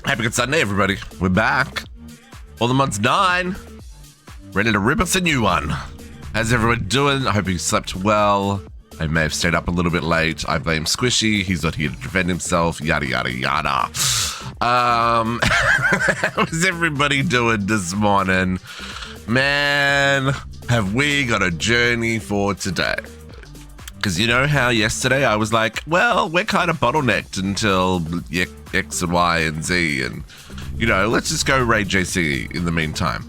Happy good Sunday, everybody. We're back. All the month's 9. Ready to rip us a new one. How's everyone doing? I hope you slept well. I may have stayed up a little bit late. I blame Squishy. He's not here to defend himself. Yada, yada, yada. How's everybody doing this morning? Man, have we got a journey for today? Because you know how yesterday I was like, well, we're kind of bottlenecked until X and Y and Z. And, you know, let's just go raid JC in the meantime.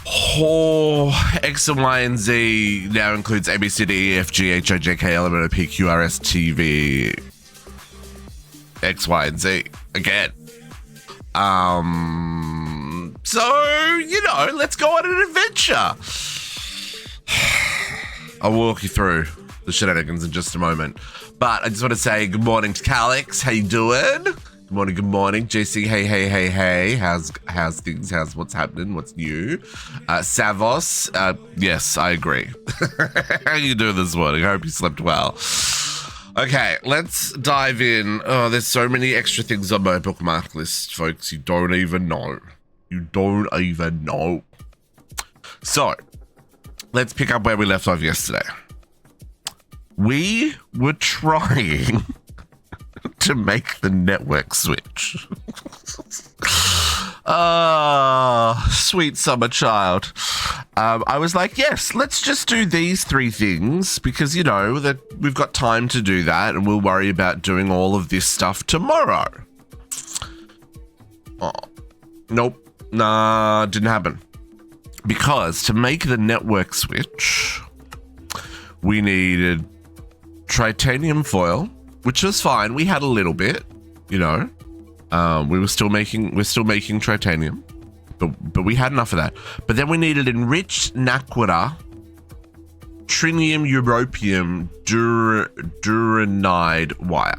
Oh, X and Y and Z now includes A, B, C, D, E, F, G, H, I, J, K, L, M, N, O, P, Q, R, S, T, V, X, Y, and Z again. So, you know, let's go on an adventure. I'll walk you through the shenanigans in just a moment. But I just want to say good morning to Calix. How you doing? Good morning. JC, hey. How's things? What's happening? What's new? Savos, yes, I agree. How you doing this morning? I hope you slept well. Okay, let's dive in. Oh, there's so many extra things on my bookmark list, folks. You don't even know. So, let's pick up where we left off yesterday. We were trying to make the network switch. Sweet summer child. I was like, yes, let's just do these 3 things because, you know, that we've got time to do that and we'll worry about doing all of this stuff tomorrow. Oh, nope. Nah, didn't happen. Because to make the network switch, we needed titanium foil, which was fine. We had a little bit, you know. We're still making titanium, but we had enough of that. But then we needed enriched naquita, trinium europium duranide wire.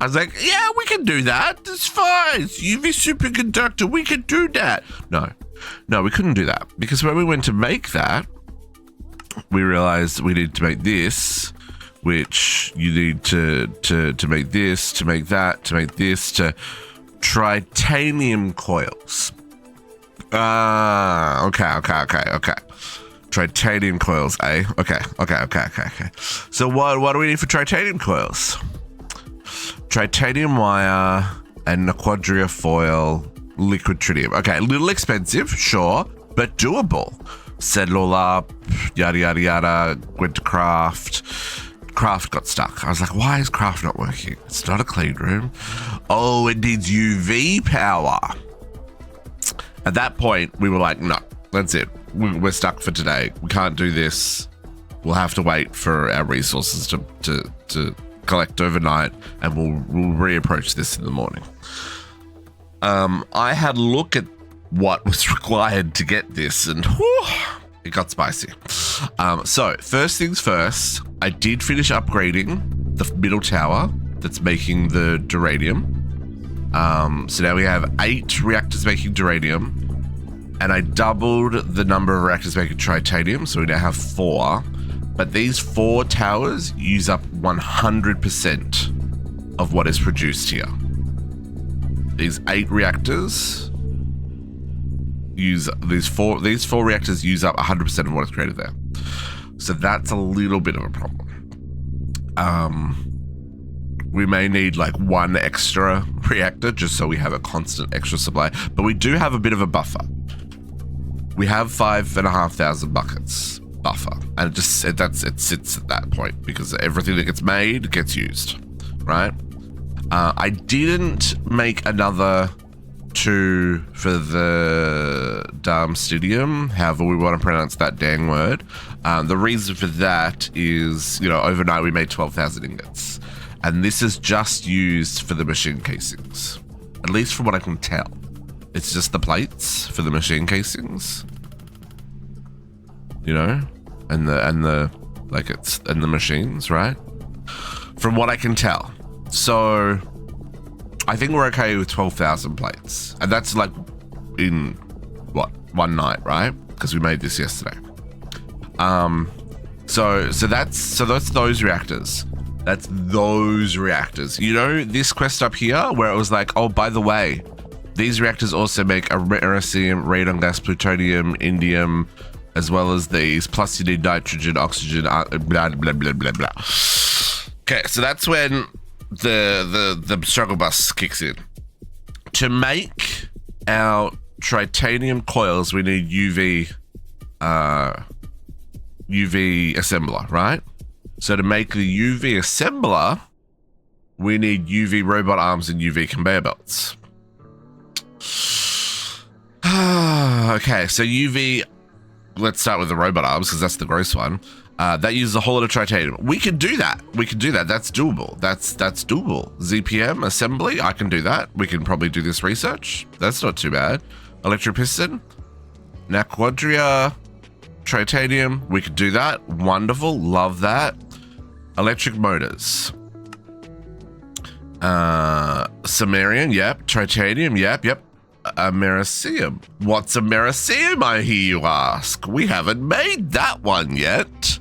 I was like, yeah, we can do that. It's fine. It's UV superconductor. We can do that. No, we couldn't do that because when we went to make that, we realized we needed to make this, which you need to make this, to make that, to make this, to titanium coils. Okay. Titanium coils, eh? Okay. So what do we need for titanium coils? Titanium wire and quadria foil, liquid tritium. Okay, a little expensive, sure, but doable. Set it all up, yada, yada, yada, went to craft. Craft got stuck. I was like, why is craft not working? It's not a clean room. Oh, it needs UV power. At that point, we were like, no, that's it. We're stuck for today. We can't do this. We'll have to wait for our resources to collect overnight, and we'll reapproach this in the morning. I had a look at what was required to get this, and whew, it got spicy. So first things first, I did finish upgrading the middle tower that's making the duranium. So now we have 8 reactors making duranium, and I doubled the number of reactors making titanium, so we now have 4. But these 4 towers use up 100% of what is produced here. These 8 reactors use these four reactors use up 100% of what is created there. So that's a little bit of a problem. We may need like 1 extra reactor just so we have a constant extra supply, but we do have a bit of a buffer. We have 5,500 buckets buffer, and it sits at that point because everything that gets made gets used, right? I didn't make another 2 for the Darmstadium, however we want to pronounce that dang word. The reason for that is, overnight we made 12,000 ingots. And this is just used for the machine casings. At least from what I can tell. It's just the plates for the machine casings. And the machines, right? From what I can tell. So I think we're okay with 12,000 plates. And that's like in one night, right? Because we made this yesterday. So that's those reactors. That's those reactors. This quest up here where it was like, oh, by the way, these reactors also make americium, radon gas, plutonium, indium, as well as these, plus you need nitrogen, oxygen, blah, blah, blah, blah, blah. Okay, so that's when the struggle bus kicks in. To make our titanium coils, we need UV assembler, right? So to make the UV assembler, we need UV robot arms and UV conveyor belts. Okay, so UV, let's start with the robot arms because that's the gross one. That uses a whole lot of titanium. We can do that. That's doable. That's doable. ZPM assembly, I can do that. We can probably do this research. That's not too bad. Electropiston, Naquadria, titanium, we could do that. Wonderful, love that. Electric motors. Samarian, yep. Titanium, yep. Americium. What's Americium, I hear you ask? We haven't made that one yet.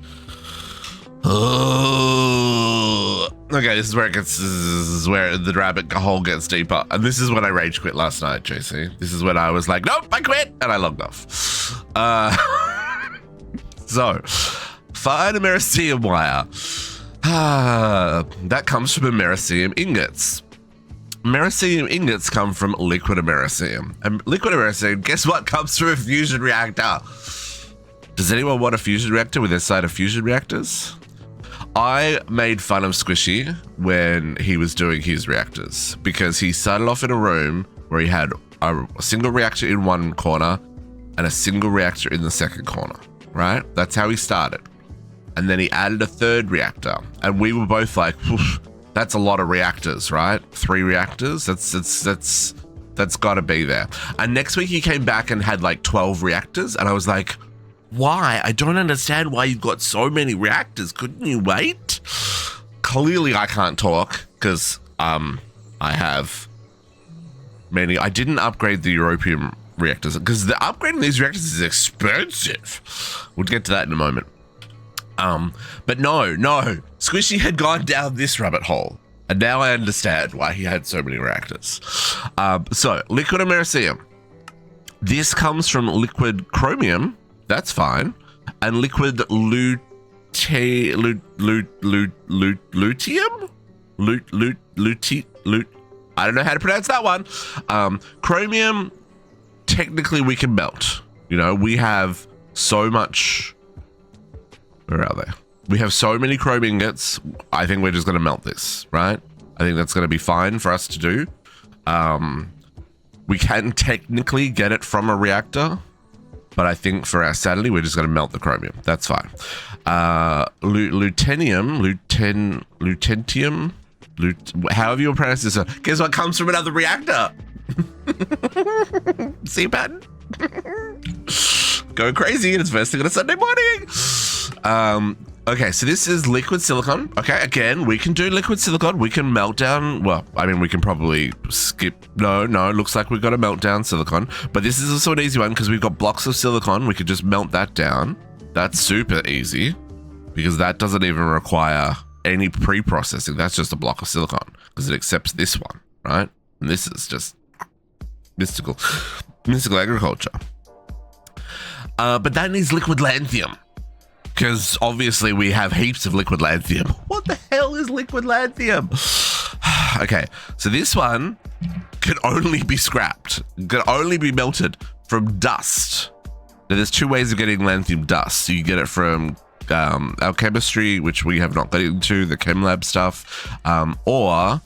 Okay, this is where the rabbit hole gets deeper. And this is when I rage quit last night, JC. This is when I was like, nope, I quit, and I logged off. So, fine Americium wire. That comes from Americium ingots. Americium ingots come from liquid Americium. And liquid Americium, guess what, comes from a fusion reactor. Does anyone want a fusion reactor with their side of fusion reactors? I made fun of Squishy when he was doing his reactors because he started off in a room where he had a single reactor in one corner and a single reactor in the second corner, right? That's how he started. And then he added a third reactor, and we were both like, that's a lot of reactors, right? 3 reactors, that's gotta be there. And next week he came back and had like 12 reactors, and I was like, why? I don't understand why you've got so many reactors. Couldn't you wait? Clearly I can't talk because I have many. I didn't upgrade the European reactors because the upgrading these reactors is expensive. We'll get to that in a moment. But no, Squishy had gone down this rabbit hole, and now I understand why he had so many reactors. So liquid Americium. This comes from liquid chromium. That's fine. And liquid lutetium? I don't know how to pronounce that one. Chromium, technically we can melt. We have so much. Where are they? We have so many chrome ingots. I think we're just going to melt this, right? I think that's going to be fine for us to do. We can technically get it from a reactor, but I think for our sanity, we're just going to melt the chromium. That's fine. Lutetium, however you pronounce this. Guess what comes from another reactor? See a pattern? Going crazy, and it's first thing on a Sunday morning. Okay, so this is liquid silicone. Okay, again, we can do liquid silicone. We can melt down. Well, I mean, we can probably skip. No, it looks like we've got to melt down silicone. But this is also an easy one because we've got blocks of silicone. We could just melt that down. That's super easy because that doesn't even require any pre-processing. That's just a block of silicone because it accepts this one, right? And this is just mystical agriculture. But that needs liquid lanthanum. Because obviously we have heaps of liquid lanthanum. What the hell is liquid lanthanum? Okay, so this one can only be scrapped. Can only be melted from dust. Now, there's two ways of getting lanthanum dust. So you get it from our chemistry, which we have not got into, the chem lab stuff, or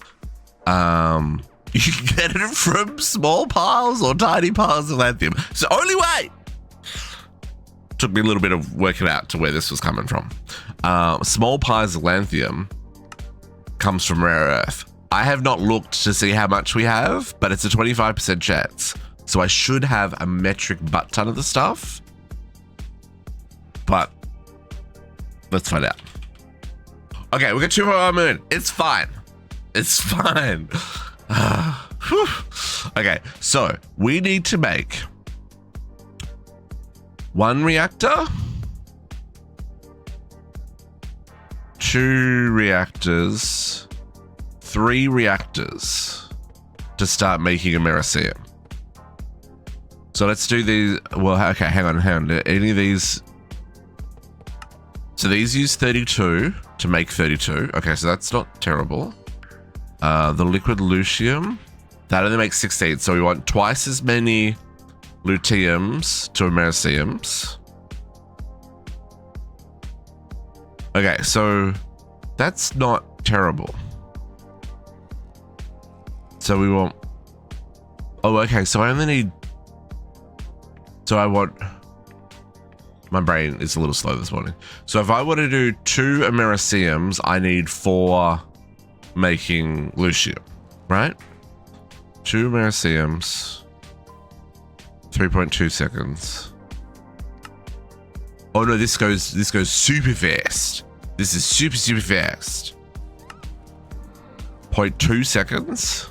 you can get it from small piles or tiny piles of lanthanum. It's the only way. Took me a little bit of working out to where this was coming from. Small piles of lanthanum comes from rare earth. I have not looked to see how much we have, but it's a 25% chance. So I should have a metric butt ton of the stuff. But let's find out. Okay, we got 2 for our moon. It's fine. It's fine. Okay, so we need to make 1 reactor, 2 reactors, 3 reactors to start making americium. So let's do these. Well, okay, hang on. Any of these? So these use 32 to make 32. Okay, so that's not terrible. The liquid lutetium, that only makes 16. So we want twice as many lutetiums to americiums. Okay, so that's not terrible. So we want. Oh, okay. So I only need. So I want. My brain is a little slow this morning. So if I want to do 2 americiums, I need 4 making lutetium, right? 2 americiums. 3.2 seconds. Oh no, this goes super fast. This is super fast. 0.2 seconds.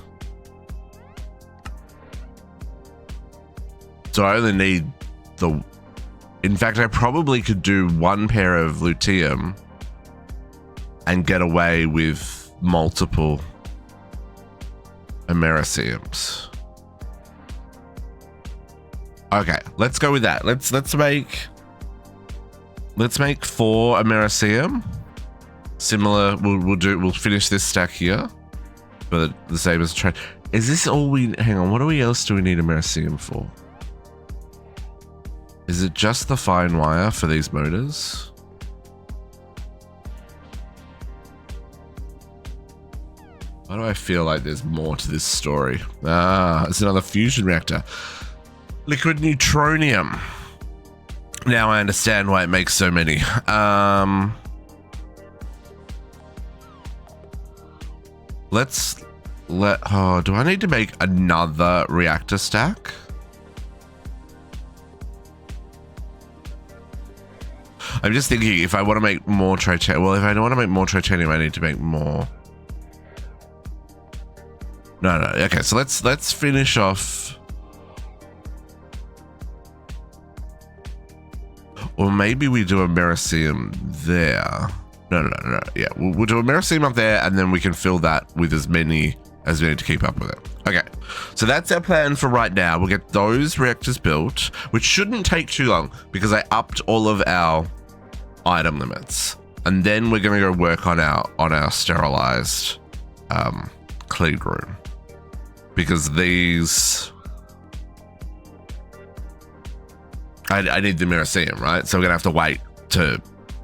So I only need the. In fact, I probably could do 1 pair of lutetium and get away with multiple americiums. Okay, let's go with that. Let's make 4 americium. Similar, we'll finish this stack here, but the same as trade. Is this all we? Hang on, what else do we need americium for? Is it just the fine wire for these motors? Why do I feel like there's more to this story? Ah, it's another fusion reactor. Liquid neutronium. Now I understand why it makes so many. Oh, do I need to make another reactor stack? I'm just thinking if I want to make more titanium. Well, if I don't want to make more titanium, I need to make more. No. Okay, so let's finish off. Or maybe we do americium there. No. Yeah, we'll do americium up there, and then we can fill that with as many as we need to keep up with it. Okay, so that's our plan for right now. We'll get those reactors built, which shouldn't take too long because I upped all of our item limits, and then we're going to go work on our sterilized clean room because these. I need the americium, right? So we're gonna have to wait to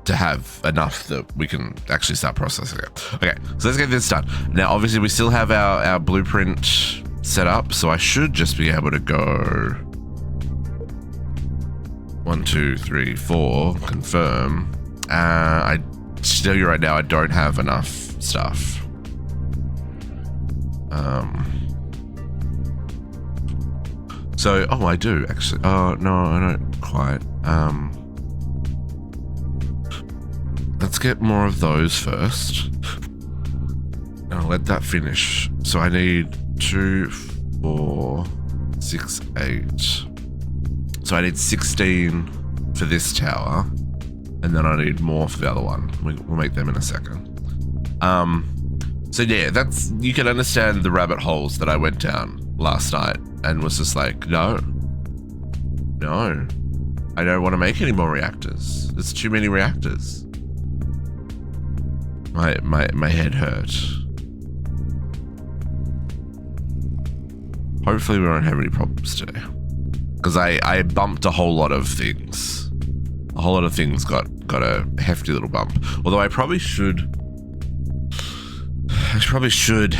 have enough that we can actually start processing it. Okay, so let's get this done. Now, obviously, we still have our blueprint set up, so I should just be able to go 1, 2, 3, 4, confirm. I tell you right now, I don't have enough stuff. So, oh, I do actually. Oh, no, I don't quite. let's get more of those first. I'll let that finish. So I need 2, 4, 6, 8. So I need 16 for this tower, and then I need more for the other one. We'll make them in a second. So yeah, that's, you can understand the rabbit holes that I went down last night and was just like, no, I don't want to make any more reactors. There's too many reactors. My head hurt. Hopefully we won't have any problems today. Because I bumped a whole lot of things. A whole lot of things got a hefty little bump. Although I probably should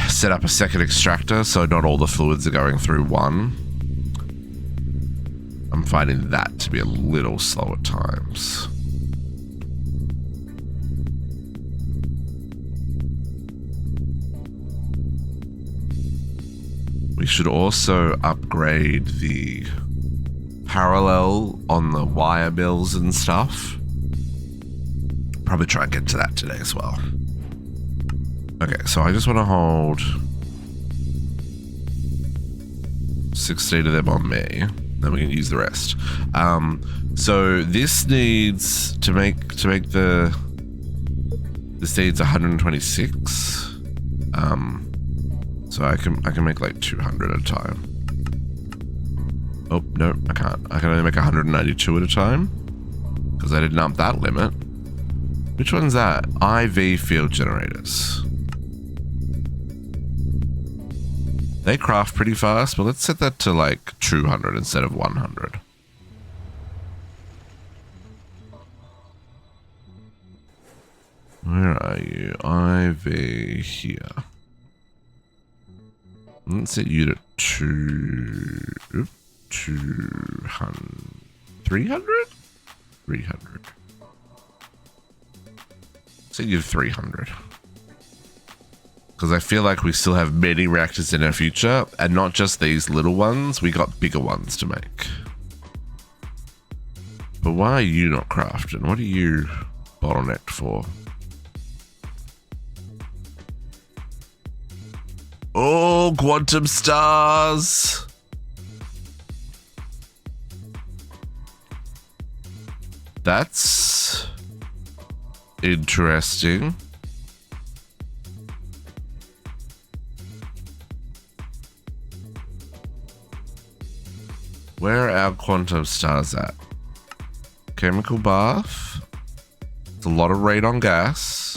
set up a second extractor so not all the fluids are going through one. I'm finding that to be a little slow at times. We should also upgrade the parallel on the wire mills and stuff. Probably try and get to that today as well. Okay, so I just want to hold 16 of them on me. Then we can use the rest. So this needs to make this needs 126. So I can make like 200 at a time. Oh no, I can't. I can only make 192 at a time because I didn't up that limit. Which one's that? IV field generators. They craft pretty fast, but let's set that to like 200 instead of 100. Where are you? IV here. Let's set you to 200. 300? 300. Set you to 300. Because I feel like we still have many reactors in our future, and not just these little ones, we got bigger ones to make. But why are you not crafting? What are you bottlenecked for? Oh, quantum stars! That's interesting. Where are our quantum stars at? Chemical bath. It's a lot of radon gas.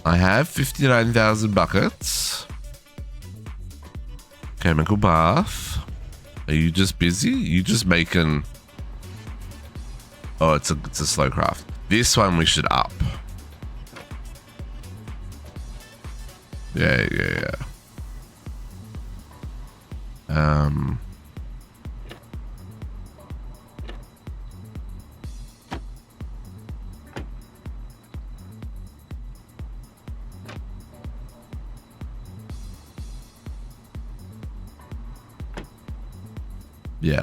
I have 59,000 buckets. Chemical bath. Are you just busy? You just making... Oh, it's a slow craft. This one we should up. Yeah. Yeah,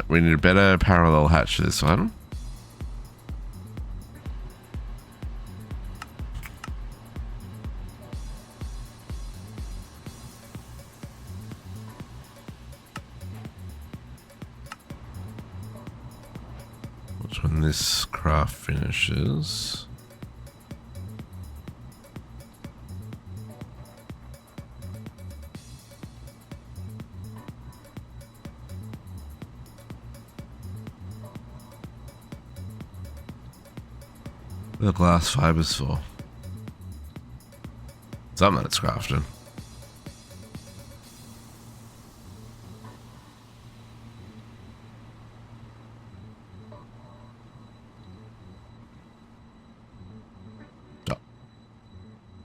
we need a better parallel hatch for this one. When this craft finishes. The glass fibers for something that's crafting.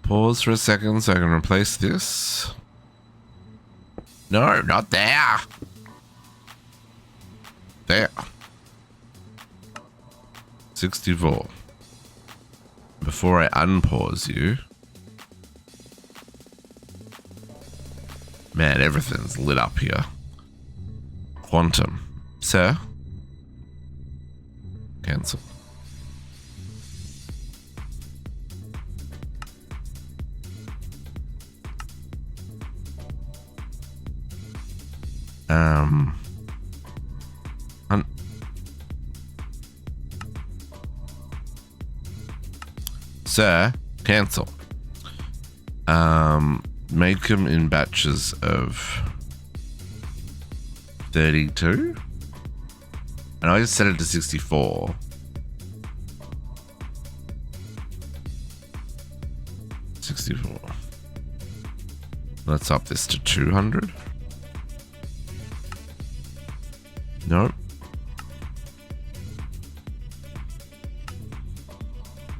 Pause for a second so I can replace this. No, not there. There. 64. Before I unpause you. Man, everything's lit up here. Quantum. Sir? Cancel. Sir, cancel. Make them in batches of 32. And I just set it to 64. Let's up this to 200. Nope.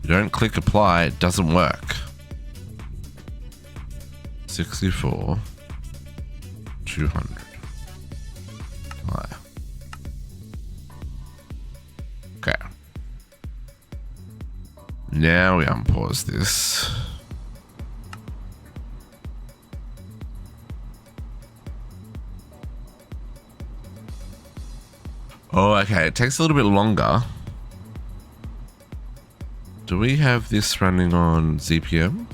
You don't click apply, it doesn't work. 64, 200. Right. Okay. Now we unpause this. Oh, okay. It takes a little bit longer. Do we have this running on ZPM?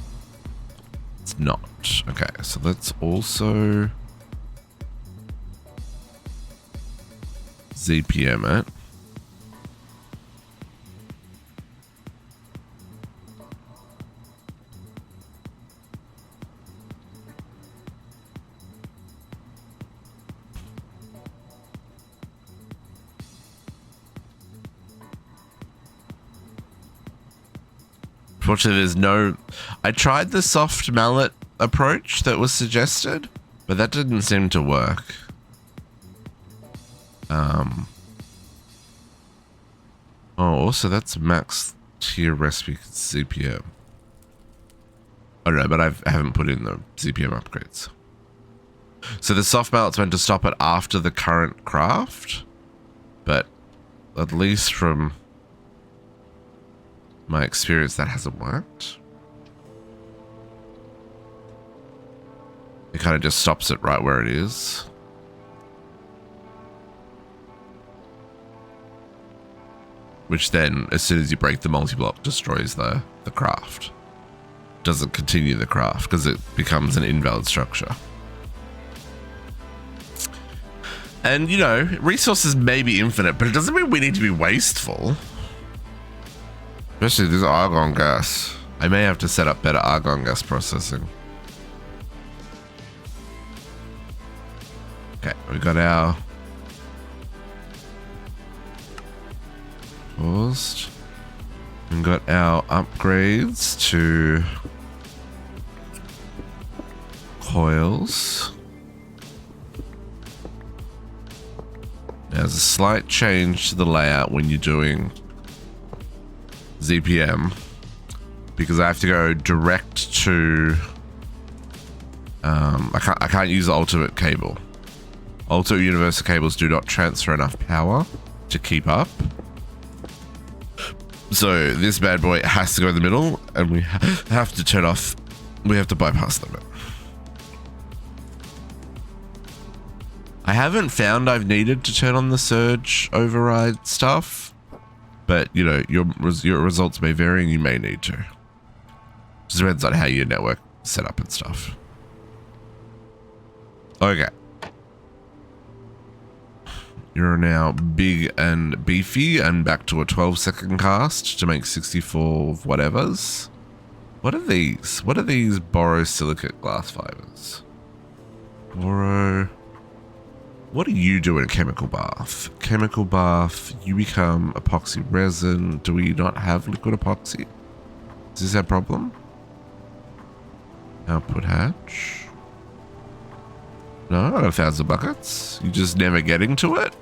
It's not. Okay, so let's also ZPM it. Unfortunately, there's no... I tried the soft mallet approach that was suggested, but that didn't seem to work. Oh, also that's max tier recipe CPM. I don't know, but I haven't put in the CPM upgrades. So the soft mallet's meant to stop it after the current craft, but at least from my experience, that hasn't worked. It kind of just stops it right where it is. Which then, as soon as you break the multi-block, destroys the craft. Doesn't continue the craft because it becomes an invalid structure. And, you know, resources may be infinite, but it doesn't mean we need to be wasteful. Especially this argon gas. I may have to set up better argon gas processing. Okay, we got our paused. We got our upgrades to coils. There's a slight change to the layout when you're doing ZPM, because I have to go direct to I can't use the ultimate cable. Ultimate universal cables do not transfer enough power to keep up. So this bad boy has to go in the middle, and we have to turn off. We have to bypass them. I haven't found I've needed to turn on the surge override stuff. But, you know, your results may vary and you may need to. Just depends on how your network is set up and stuff. Okay. You're now big and beefy and back to a 12-second cast to make 64 whatevers. What are these? What are these borosilicate glass fibers? Boro... What do you do in a chemical bath? Chemical bath, you become epoxy resin. Do we not have liquid epoxy? Is this our problem? Output hatch. No, I got 1,000 buckets. You're just never getting to it?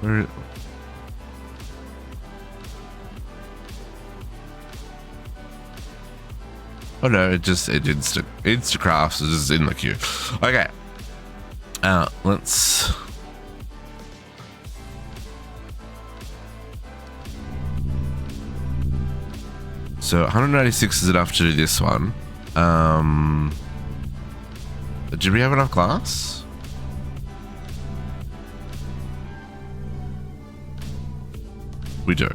Where? Oh no, it insta crafts is just in the queue. Okay. Let's So 196 is enough to do this one. Did we have enough glass? We do.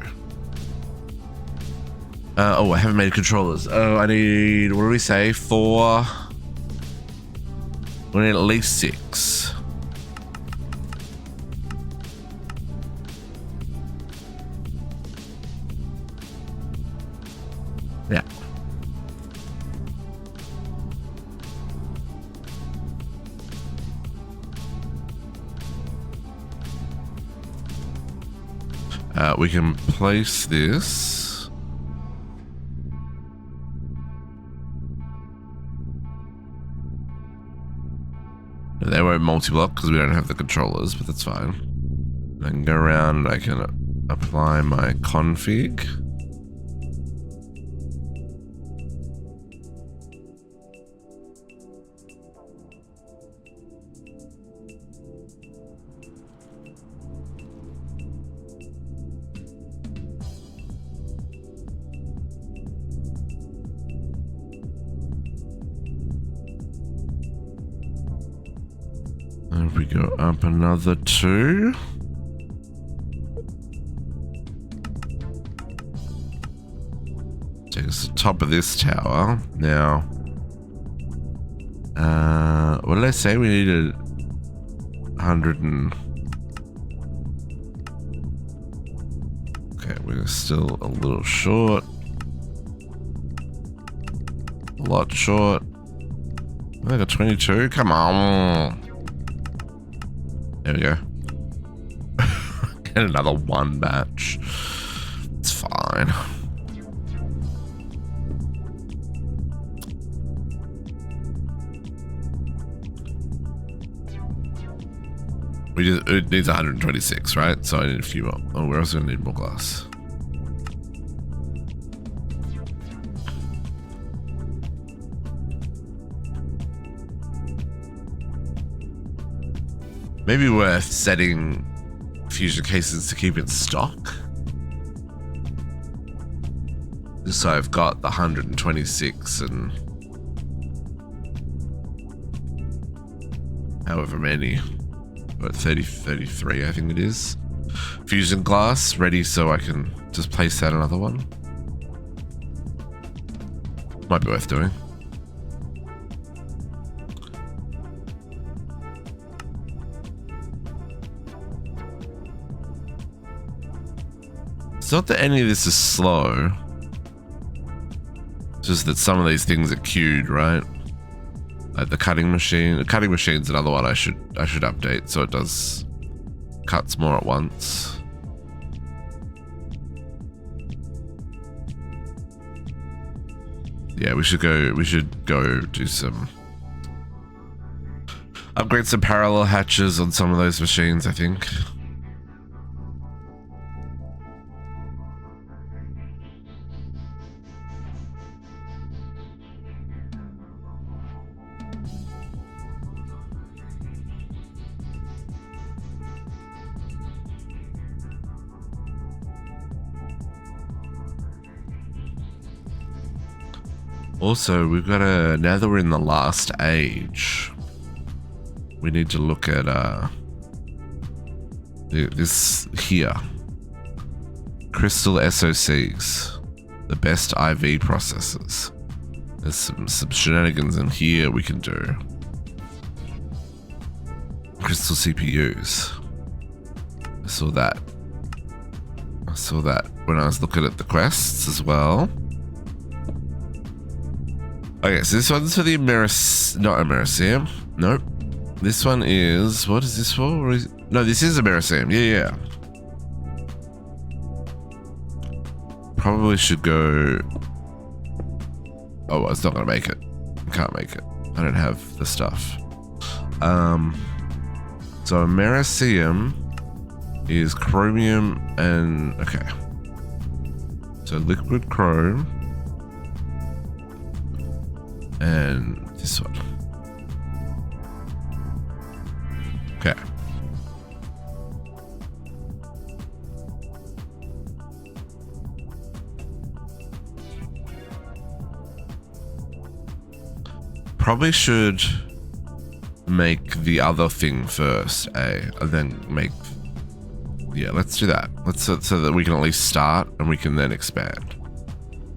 Oh, I haven't made controllers. Oh, I need, what do we say? 4. We need at least 6. Yeah. We can place this. They won't multi-block because we don't have the controllers, but that's fine. I can go around, I can apply my config. And if we go up another 2. Take us to the top of this tower. Now, what did I say? We needed 100 and... Okay, we're still a little short. A lot short. I got 22. Come on. There we go. Get another 1 batch. It's fine. It needs 126, right? So I need a few more. Oh, we're also gonna need more glass. Maybe worth setting fusion cases to keep in stock. Just so I've got the 126 and however many, what, 33 I think it is. Fusion glass ready so I can just place out another one. Might be worth doing. It's not that any of this is slow. It's just that some of these things are queued, right? Like the cutting machine. The cutting machine's another one I should update so it does cuts more at once. Yeah, we should go do some upgrade some parallel hatches on some of those machines, I think. Also, we've got now that we're in the last age, we need to look at this here. Crystal SOCs, the best IV processors. There's some shenanigans in here we can do. Crystal CPUs. I saw that when I was looking at the quests as well. Okay, so this one's for the not Americium. Nope. This one is, what is this for? No, this is Americium. Yeah. Probably should go. Oh, it's not gonna make it. I can't make it. I don't have the stuff. So Americium is chromium and okay. So liquid chrome. And this one. Okay. probably should make the other thing first, and then make. Yeah, let's do that. Let's so that we can at least start and we can then expand.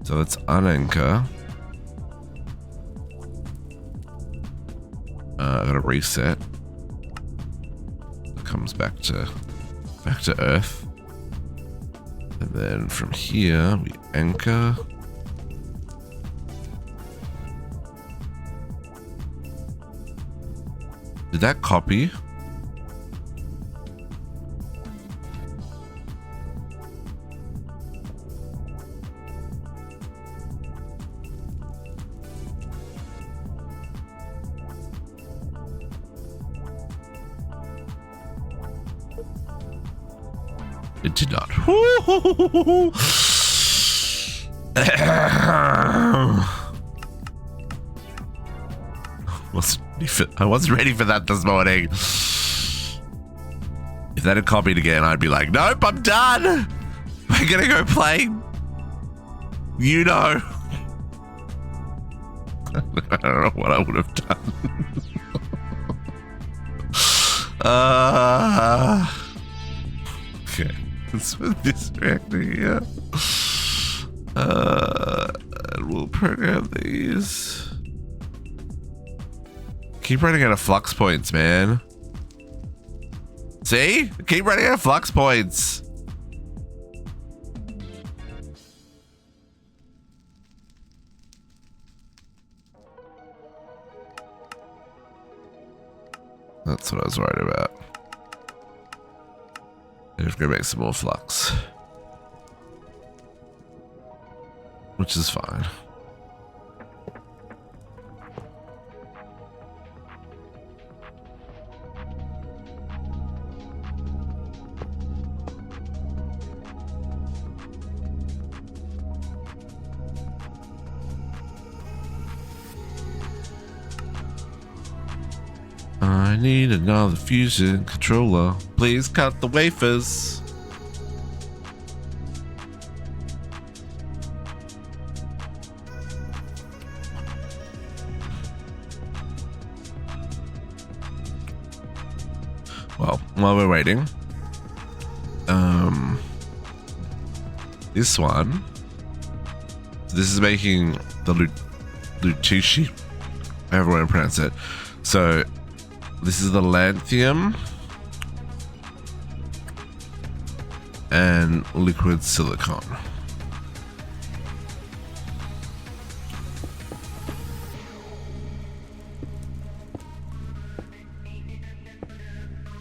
So let's unanchor. I gotta reset. It comes back to Earth, and then from here we anchor. Did that copy? It did not. I wasn't ready for that this morning. If that had copied again, I'd be like, nope, I'm done. We're gonna go play. You know. I don't know what I would have done. Okay. Let's put this reactor here. And we'll program these. Keep running out of flux points, man. See? Keep running out of flux points. That's what I was worried about. I have to go make some more flux. Which is fine. I need another fusion controller. Please cut the wafers. Well, while we're waiting, this one, this is making the Lutushi, however I want to pronounce it. So this is the lanthium and liquid silicon.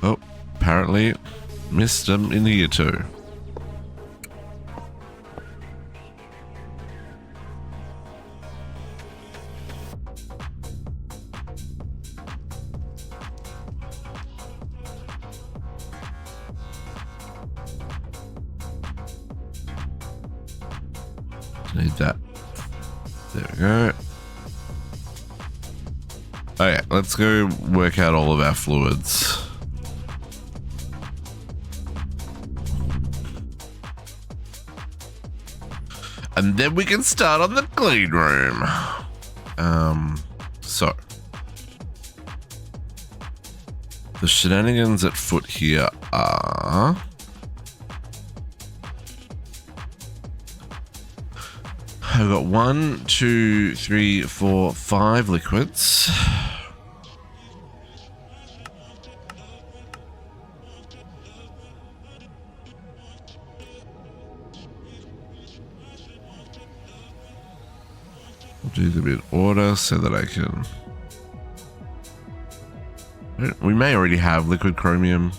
Oh, apparently missed them in here too. Need that. There we go. Okay, let's go work out all of our fluids. And then we can start on the clean room. So the shenanigans at foot here are I've got 1, 2, 3, 4, 5 liquids. I'll do them in order so that I can. We may already have liquid chromium.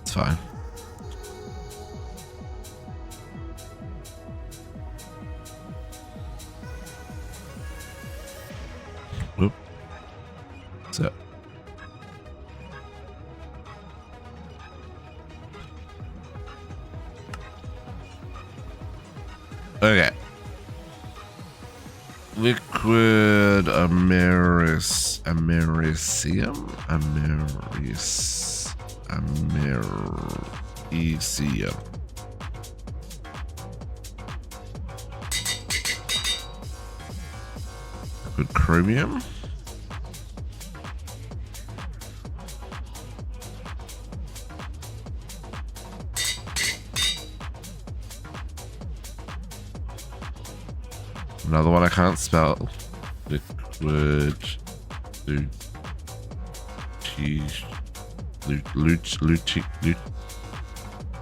It's fine. Whoop. So. Okay. Liquid americium. Liquid chromium. Another one I can't spell. Liquid.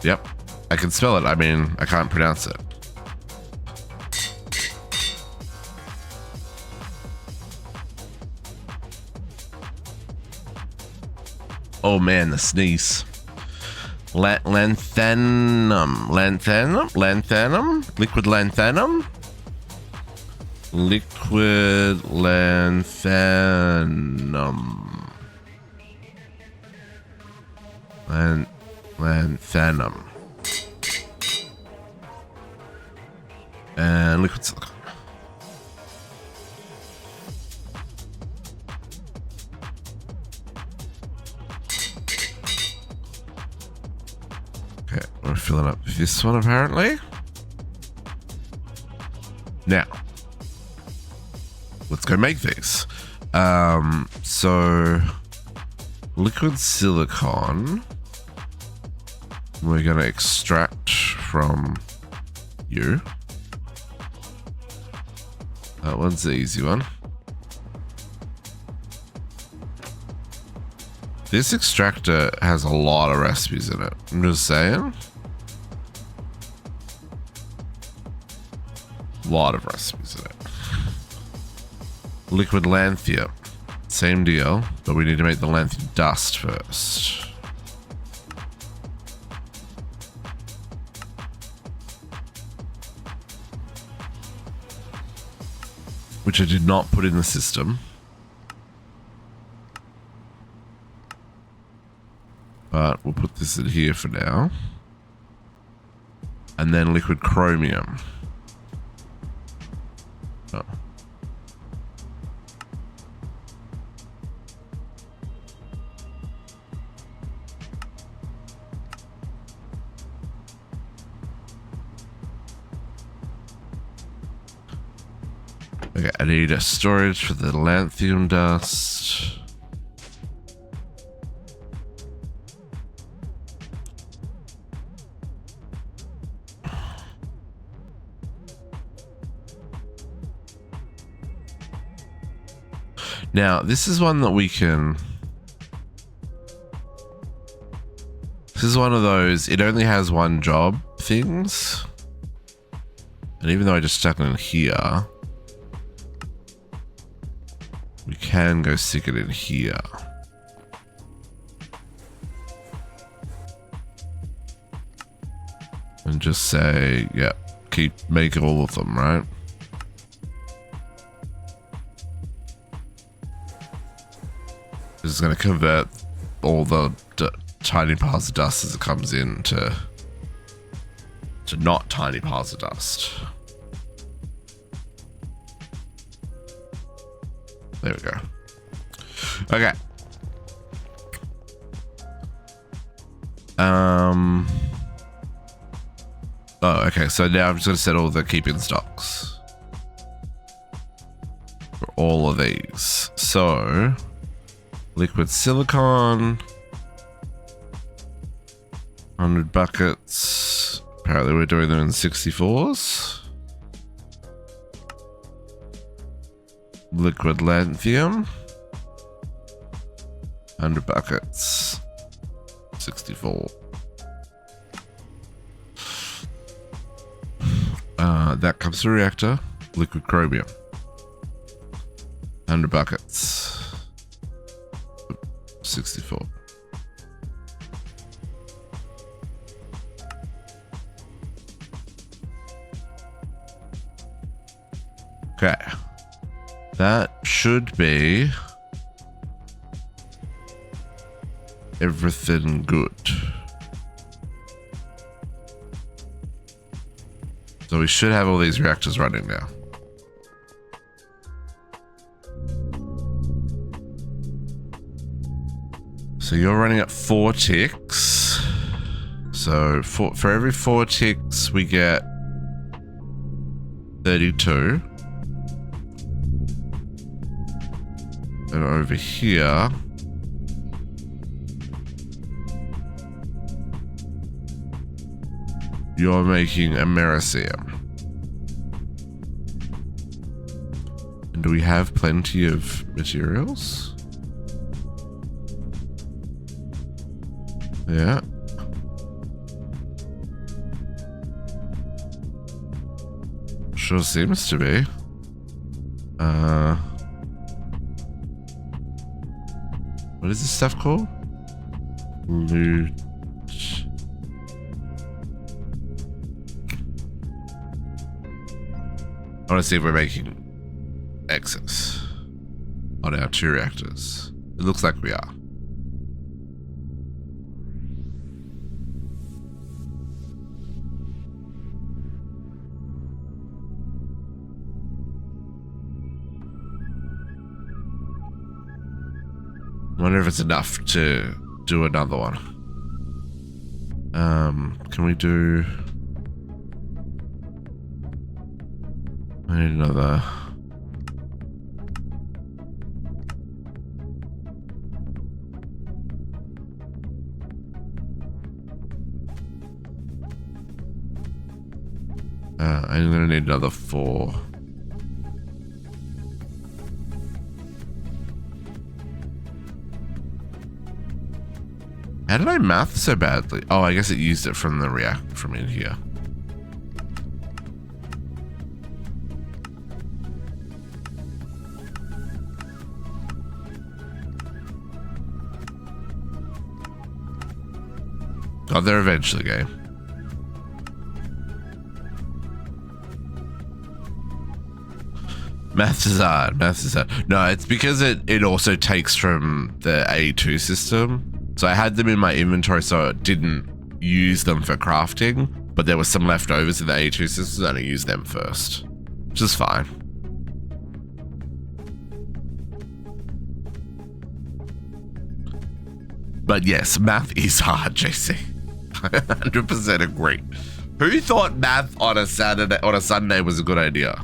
Yep. I can spell it. I mean, I can't pronounce it. Oh man, the sneeze. Lanthanum. Liquid lanthanum. Liquid lanthanum. Lanthanum. And liquid silicone. Okay, we're filling up this one apparently. Now, let's go make these. So liquid silicone, we're gonna extract from you. That one's the easy one. This extractor has a lot of recipes in it. I'm just saying. A lot of recipes in it. Liquid lanthium. Same deal, but we need to make the lanthium dust first. Which I did not put in the system. But we'll put this in here for now. And then liquid chromium. Oh. Okay, I need a storage for the lanthium dust. Now, this is one that we can... This is one of those, it only has one job things. And even though I just stuck it in here, we can go stick it in here. And just say, yeah, keep making all of them, right? This is going to convert all the tiny piles of dust as it comes in to not tiny piles of dust. There we go. Okay. Oh, okay. So now I'm just going to set all the keep in stocks for all of these. So liquid silicone, 100 buckets. Apparently we're doing them in 64s. Liquid lanthium, 100 buckets, 64. That comes to reactor. Liquid chromium, 100 buckets, 64. Okay. That should be everything good. So we should have all these reactors running now. So you're running at 4 ticks. So for every 4 ticks, we get 32. And over here, you're making Americium. And do we have plenty of materials? Yeah. Sure seems to be. What is this stuff called? Loot. I want to see if we're making excess on our 2 reactors. It looks like we are. I wonder if it's enough to do another one. Can we do... I need another... I'm gonna need another 4. How did I math so badly? Oh, I guess it used it from the from in here. Got there eventually, game. Maths is hard. Maths is hard. No, it's because it also takes from the A2 system. So I had them in my inventory so it didn't use them for crafting, but there was some leftovers in the A2 system and I used them first, which is fine. But yes, math is hard, JC. I 100% agree. Who thought math on a Sunday was a good idea?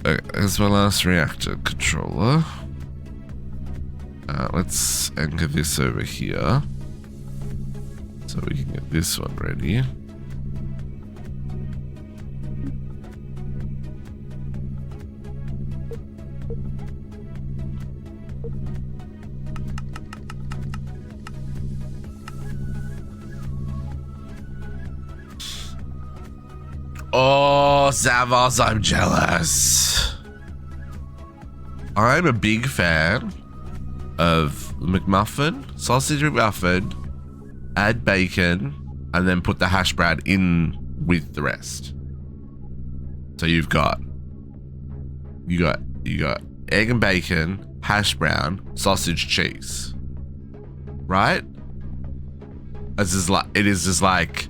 Okay, here's my last reactor controller. Let's anchor this over here so we can get this one ready. Oh, Zavos, I'm jealous. I'm a big fan of McMuffin, sausage McMuffin, add bacon, and then put the hash brown in with the rest. So you got egg and bacon, hash brown, sausage, cheese. Right? This is like it is just like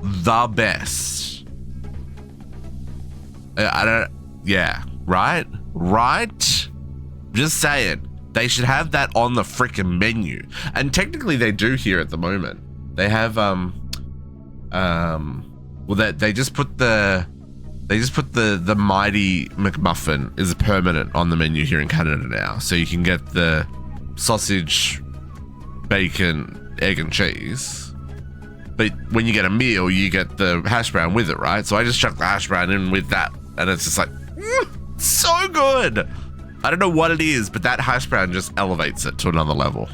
the best. I don't. Yeah. Right. Just saying, they should have that on the freaking menu, and technically they do here at the moment. They have well, they just put the mighty McMuffin is permanent on the menu here in Canada now, so you can get the sausage, bacon, egg, and cheese. But when you get a meal, you get the hash brown with it, right? So I just chuck the hash brown in with that, and it's just like so good. I don't know what it is, but that hash brown just elevates it to another level.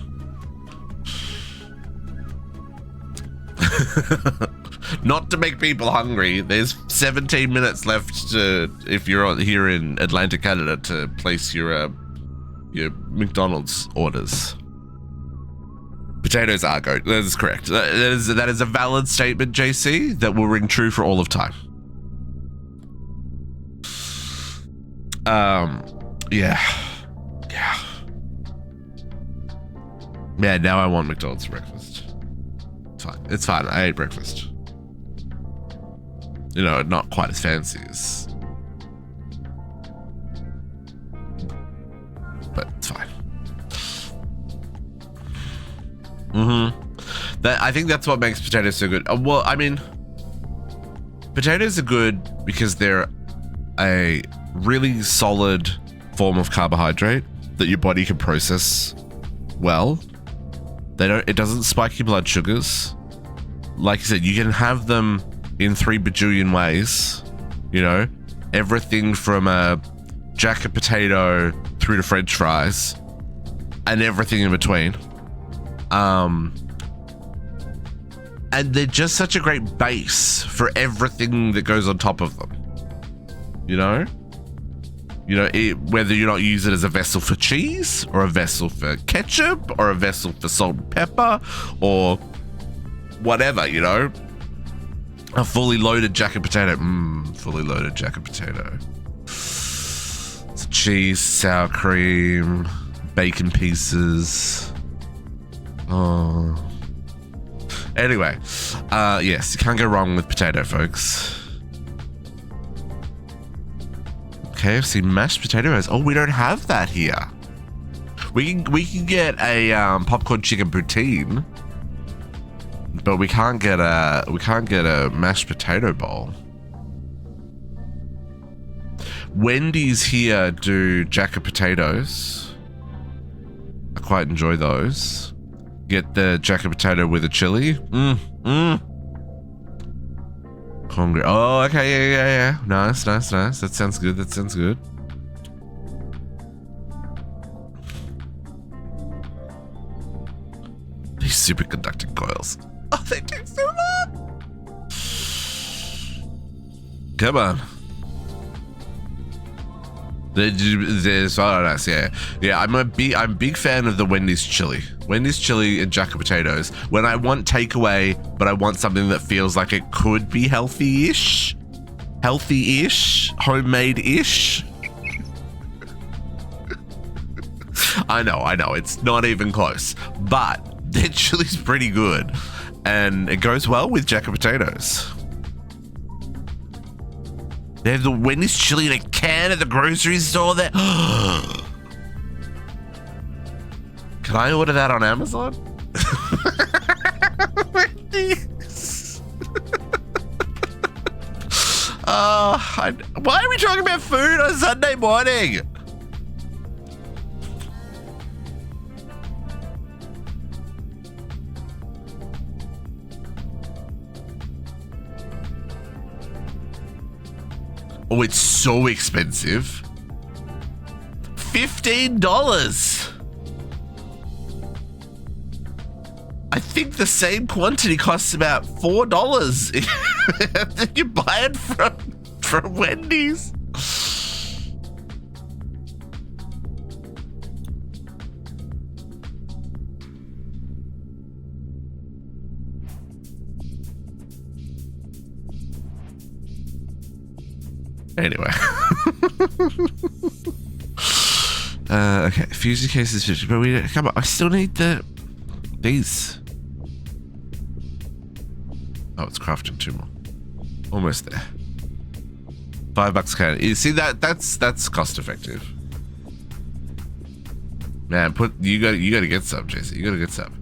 Not to make people hungry, there's 17 minutes left to, if you're here in Atlantic, Canada, to place your McDonald's orders. Potatoes are good. That is correct. That is a valid statement, JC, that will ring true for all of time. Yeah. Man, now I want McDonald's for breakfast. It's fine. I ate breakfast. You know, not quite as fancy as... but it's fine. I think that's what makes potatoes so good. Well, I mean, potatoes are good because they're a really solid form of carbohydrate that your body can process well. It doesn't spike your blood sugars. Like I said, you can have them in 3 bajillion ways, you know, everything from a jacket potato through to French fries, and everything in between. And they're just such a great base for everything that goes on top of them. You know, whether you not use it as a vessel for cheese, or a vessel for ketchup, or a vessel for salt and pepper, or whatever, you know. A fully loaded jacket potato. Fully loaded jacket potato. It's cheese, sour cream, bacon pieces. Oh. Anyway, yes, you can't go wrong with potato, folks. KFC mashed potatoes. Oh, we don't have that here. We can get a popcorn chicken poutine, but we can't get a mashed potato bowl. Wendy's here do jacket potatoes. I quite enjoy those. Get the jacket potato with a chili. Hungry. Oh, okay, yeah. Nice. That sounds good. These superconducting coils. Oh, they take so long. Come on. There's oh nice, yeah. I'm a big fan of the Wendy's chili. Wendy's chili and jacket potatoes. When I want takeaway, but I want something that feels like it could be healthy-ish, homemade-ish. I know, it's not even close, but their chili's pretty good, and it goes well with jacket potatoes. They have the Wendy's chili in a can at the grocery store there. Can I order that on Amazon? Wendy's. Why are we talking about food on Sunday morning? Oh, it's so expensive. $15. I think the same quantity costs about $4. You buy it from Wendy's. Anyway. Okay, fusion cases 50, but we come on, I still need these. Oh, it's crafting 2 more. Almost there. $5 a can. You see that's cost effective. Man, you gotta get some, Jason. You gotta get some.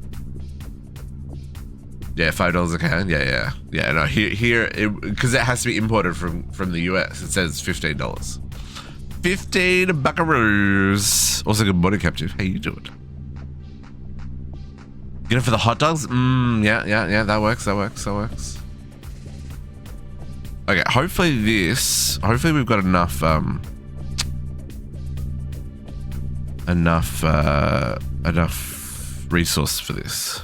Yeah, $5 a can. Yeah. No, here, because it has to be imported from the US. It says $15. 15 buckaroos. Also, good morning, Captive. How you doing? Get it for the hot dogs? Yeah. That works. Okay, hopefully we've got enough resource for this.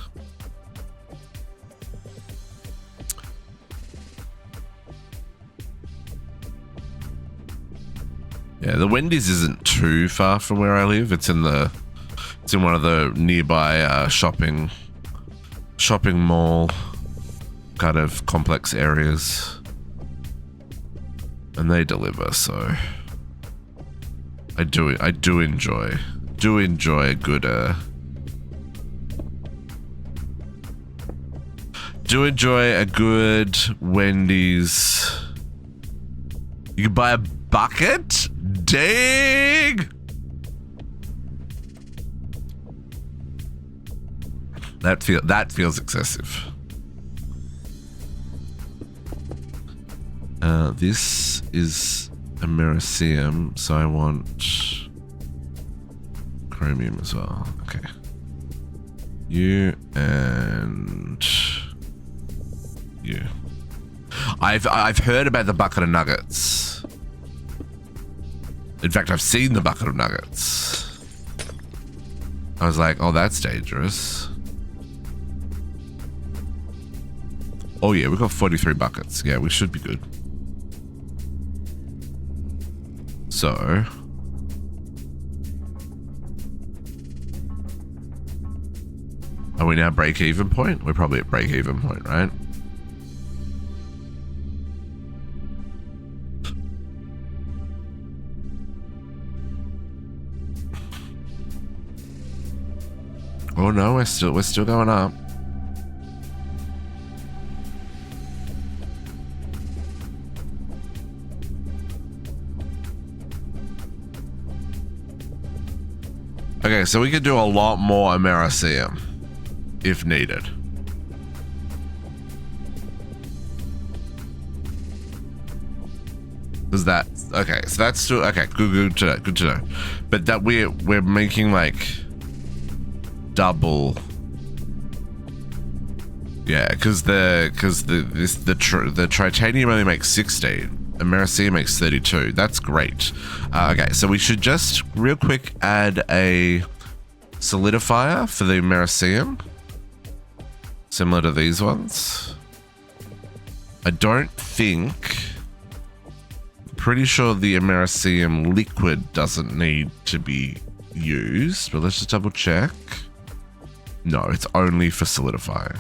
Yeah, the Wendy's isn't too far from where I live. It's in one of the nearby shopping mall kind of complex areas, and they deliver. So I do enjoy a good Wendy's. You can buy a bucket. Dang! That feels excessive. This is Americium, so I want chromium as well. Okay. You and you. I've heard about the bucket of nuggets. In fact, I've seen the bucket of nuggets. I was like, oh, that's dangerous. Oh yeah, we've got 43 buckets. Yeah, we should be good. So... are we now break-even point? We're probably at break-even point, right? Oh no, we're still going up. Okay, so we could do a lot more Americium if needed. Is that okay? So that's still okay. Good to know. Good to know. But that we're making like double. Yeah, because the tritanium only makes 16. Americium makes 32. That's great. Okay, so we should just real quick add a solidifier for the Americium, similar to these ones. I don't think. Pretty sure the Americium liquid doesn't need to be used, but let's just double check. No, it's only for solidifying.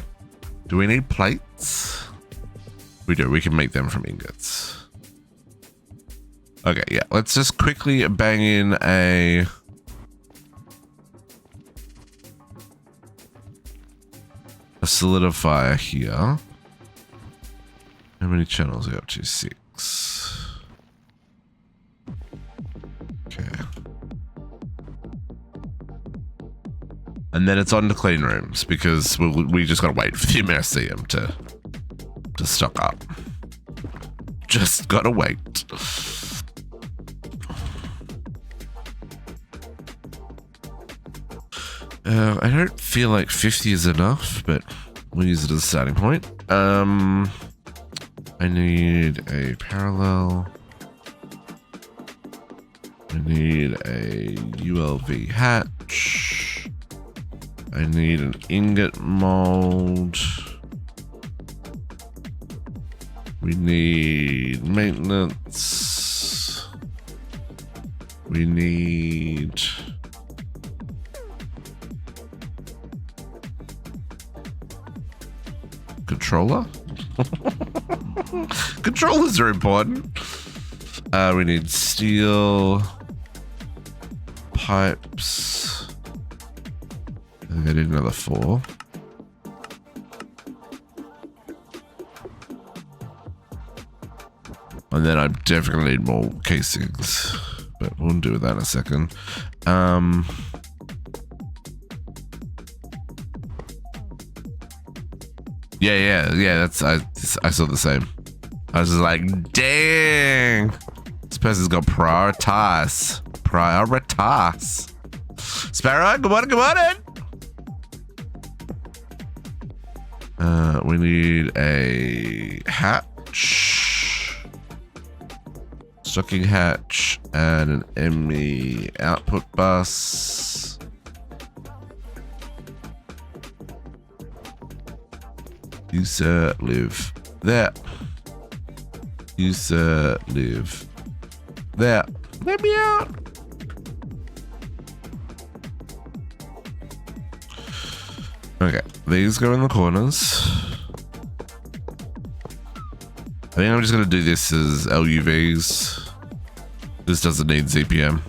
Do we need plates? We do. We can make them from ingots. Okay, yeah. Let's just quickly bang in a solidifier here. How many channels are we up to? 6. Okay. And then it's on to clean rooms because we just gotta wait for the Americium to stock up. Just gotta wait. I don't feel like 50 is enough, but we'll use it as a starting point. I need a parallel. I need a ULV hatch. I need an ingot mold. We need maintenance. We need controller. Controllers are important. We need steel pipes. I think I need another 4. And then I definitely need more casings, but we'll do that in a second. Yeah. That's I saw the same. I was just like, dang, this person's got prioritas. Sparrow, good morning. We need a hatch, stocking hatch, and an ME output bus. You sir live there. You sir live there. Let me out. Okay, these go in the corners. I think I'm just gonna do this as LUVs. This doesn't need ZPM.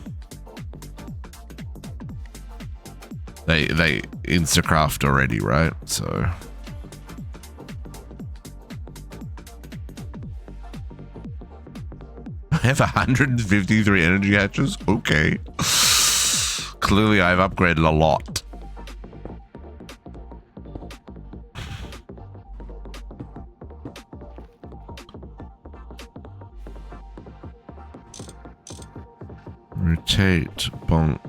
They instacraft already, right? So I have 153 energy hatches. Okay. Clearly I've upgraded a lot. Rotate, bonk,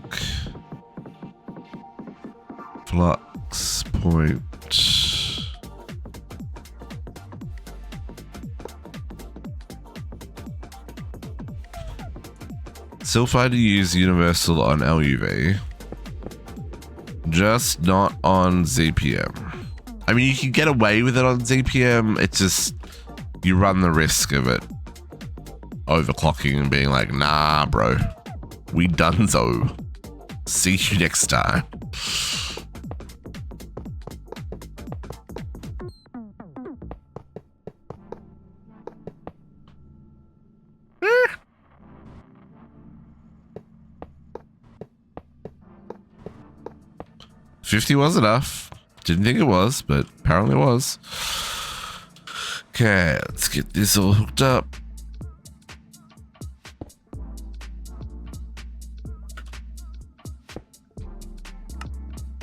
flux point. Still fine to use universal on LUV. Just not on ZPM. I mean, you can get away with it on ZPM. It's just, you run the risk of it overclocking and being like, nah, bro, we donezo. See you next time. Eh. $50 was enough. Didn't think it was, but apparently it was. Okay, let's get this all hooked up.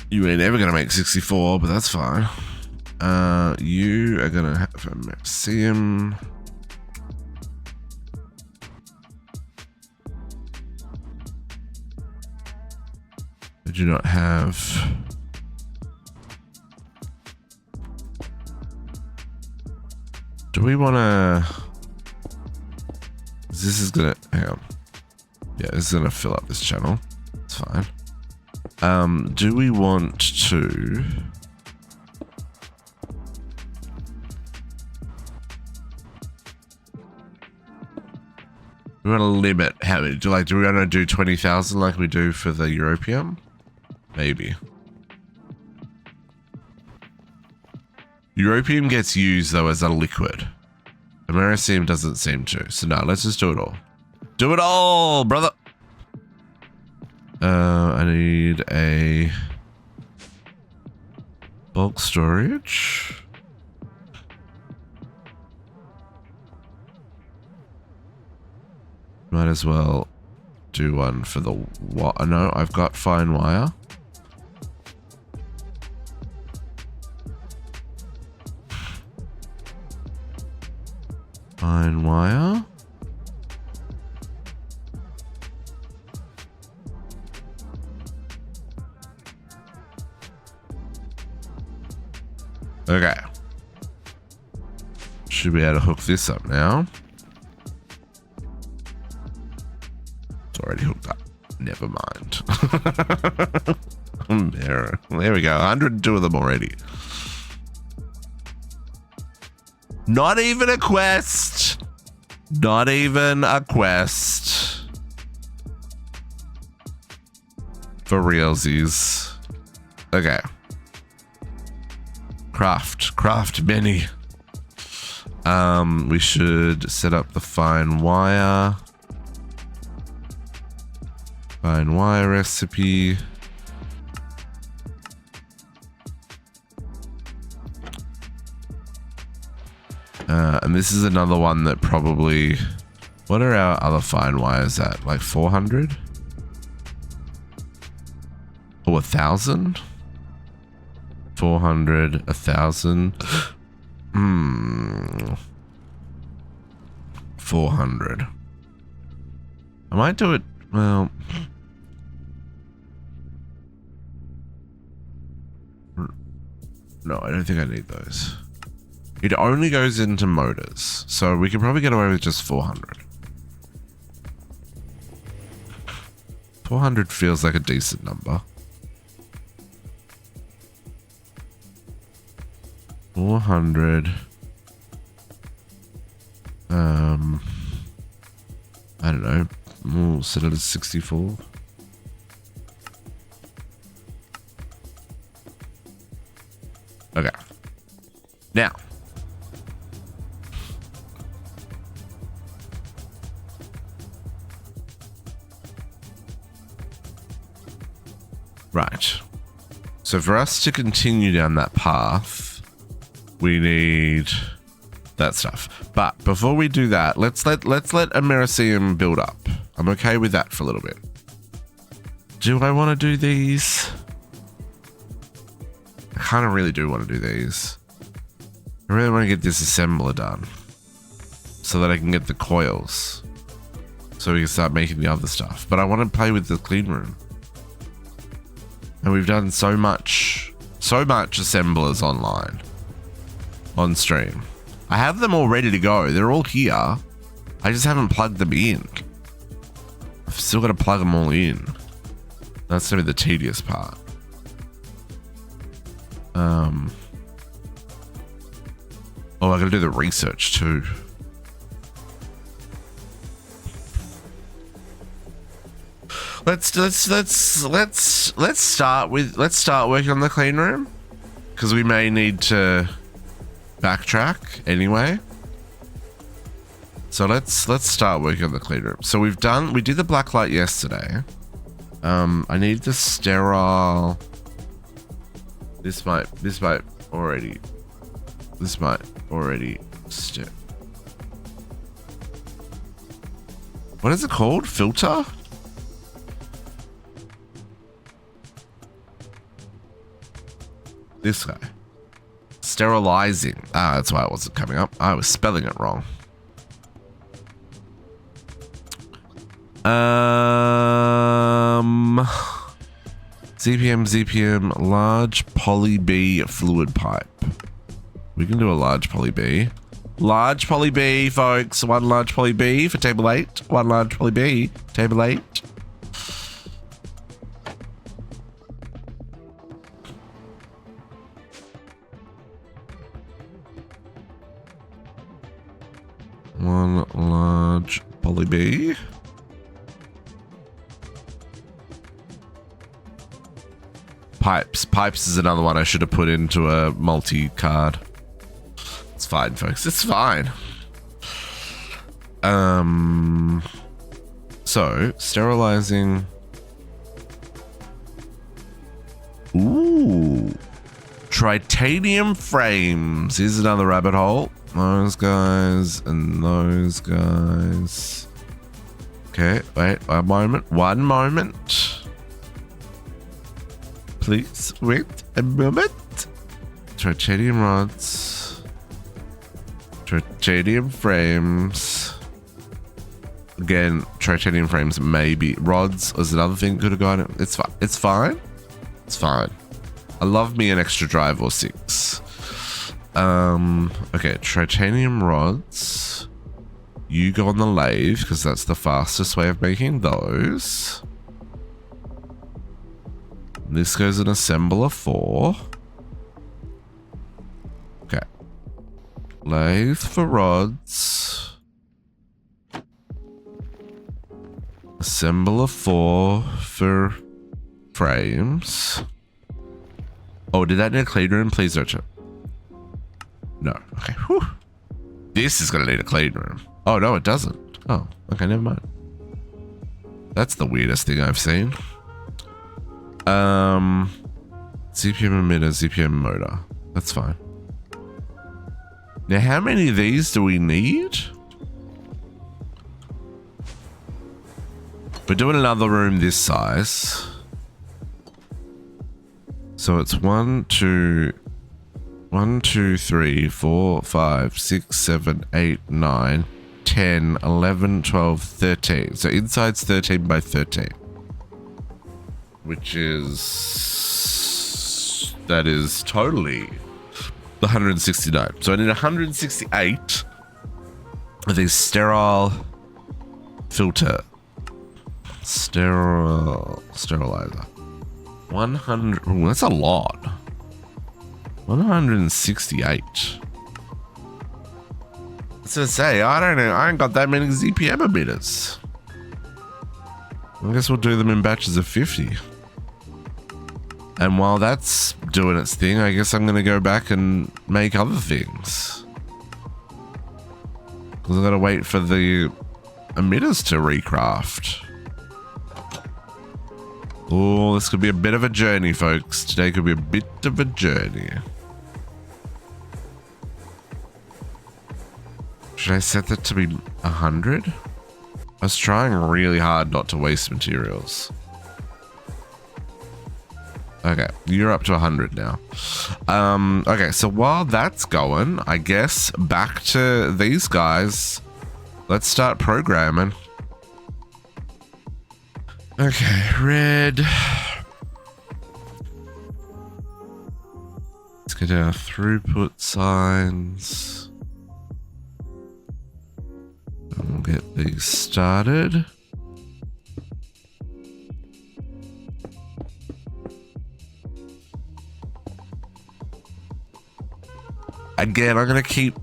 You ain't ever gonna make 64, but that's fine. You are gonna have a Maxim. I do not have. Do we wanna? This is gonna, hang on. Yeah, this is gonna fill up this channel. It's fine. Do we want to? We want to limit how many. Do we want to do 20,000 like we do for the European? Maybe. European gets used though as a liquid. Americium doesn't seem to. So no, let's just do it all. Do it all, brother. I need a bulk storage. Might as well do one for the what? No, I've got fine wire. Fine wire. Okay. Should be able to hook this up now. It's already hooked up. Never mind. There we go. 102 of them already. Not even a quest. Not even a quest. For realsies. Okay. Craft many. We should set up the fine wire. Fine wire recipe. And this is another one that probably, what are our other fine wires at? Like 400? Or 1,000? 400, 1,000. 400. I might do it, well. No, I don't think I need those. It only goes into motors, so we can probably get away with just 400. 400 feels like a decent number. 400. I don't know. We'll set it as 64. Okay. Now. Right. So for us to continue down that path, we need that stuff. But before we do that, let's let Americium build up. I'm okay with that for a little bit. Do I want to do these? I kind of really do want to do these. I really want to get this assembler done so that I can get the coils so we can start making the other stuff. But I want to play with the clean room. And we've done so much assemblers online, on stream. I have them all ready to go. They're all here. I just haven't plugged them in. I still got to plug them all in. That's gonna be the tedious part. Oh, I gotta do the research too. Let's start working on the clean room, because we may need to backtrack anyway. So let's start working on the clean room. So we did the black light yesterday. I need the sterile. This might already step. What is it called? Filter? This guy. Sterilizing. Ah, that's why it wasn't coming up. I was spelling it wrong. ZPM, large poly B fluid pipe. We can do a large poly B. Large poly B, folks. One large poly B for table 8. One large poly B, table 8. One large poly B. Pipes is another one I should have put into a multi-card. It's fine, folks. It's fine. So, sterilizing. Ooh. Tritanium frames. Here's another rabbit hole. Those guys and those guys. Okay, wait, one moment. Please wait a moment. Tritanium rods. Tritanium frames. Again, tritanium frames maybe. Rods is another thing could have gone. It's fine. It's fine. It's fine. I love me an extra drive or 6. Okay, tritanium rods. You go on the lathe because that's the fastest way of making those. This goes in assembler 4. Okay. Lathe for rods. Assembler 4 for frames. Oh, did that need a clean room? Please don't check. No. Okay. Whew. This is going to need a clean room. Oh, no, it doesn't. Oh, okay, never mind. That's the weirdest thing I've seen. ZPM emitter, ZPM motor. That's fine. Now, how many of these do we need? We're doing another room this size. So it's 1, 2, 3, 4, 5, 6, 7, 8, 9, 10, 11, 12, 13. So inside's 13 by 13. Which is... That is totally the 169. So I need 168 of these sterile filter. Sterilizer. 100... Ooh, that's a lot. 168. So say, I don't know. I ain't got that many ZPM emitters. I guess we'll do them in batches of 50. And while that's doing its thing, I guess I'm going to go back and make other things. Because I've got to wait for the emitters to recraft. Oh, this could be a bit of a journey, folks. Today could be a bit of a journey. Should I set that to be 100? I was trying really hard not to waste materials. Okay, you're up to 100 now. Okay, so while that's going, I guess back to these guys. Let's start programming. Okay, red. Let's get our throughput signs. And we'll get these started. Again, I'm going to keep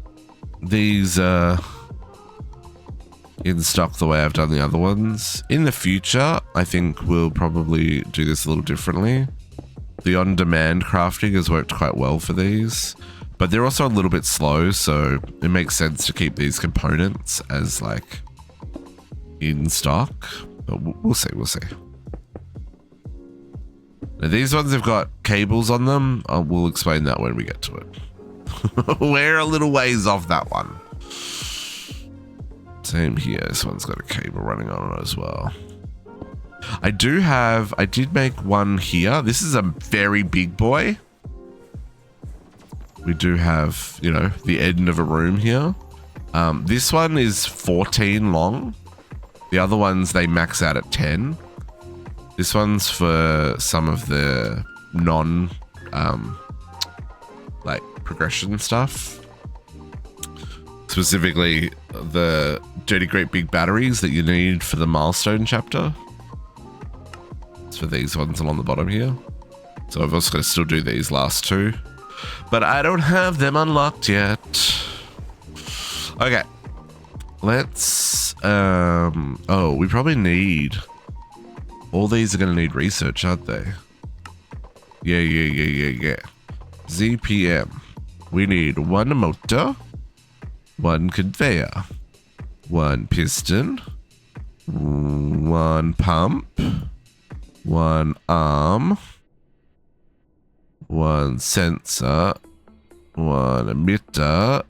these in stock the way I've done the other ones. In the future, I think we'll probably do this a little differently. The on-demand crafting has worked quite well for these, but they're also a little bit slow, so it makes sense to keep these components as like in stock. But we'll see. Now, these ones have got cables on them. We'll explain that when we get to it. We're a little ways off that one. Same here. This one's got a cable running on it as well. I did make one here. This is a very big boy. We do have, you know, the end of a room here. This one is 14 long. The other ones, they max out at 10. This one's for some of the non, like progression stuff. Specifically, the dirty great big batteries that you need for the milestone chapter. It's for these ones along the bottom here. So I've also got to still do these last two, but I don't have them unlocked yet. Okay, let's, oh, we probably need, all these are going to need research, aren't they? Yeah. ZPM. We need one motor, one conveyor, one piston, one pump, one arm, one sensor, one emitter,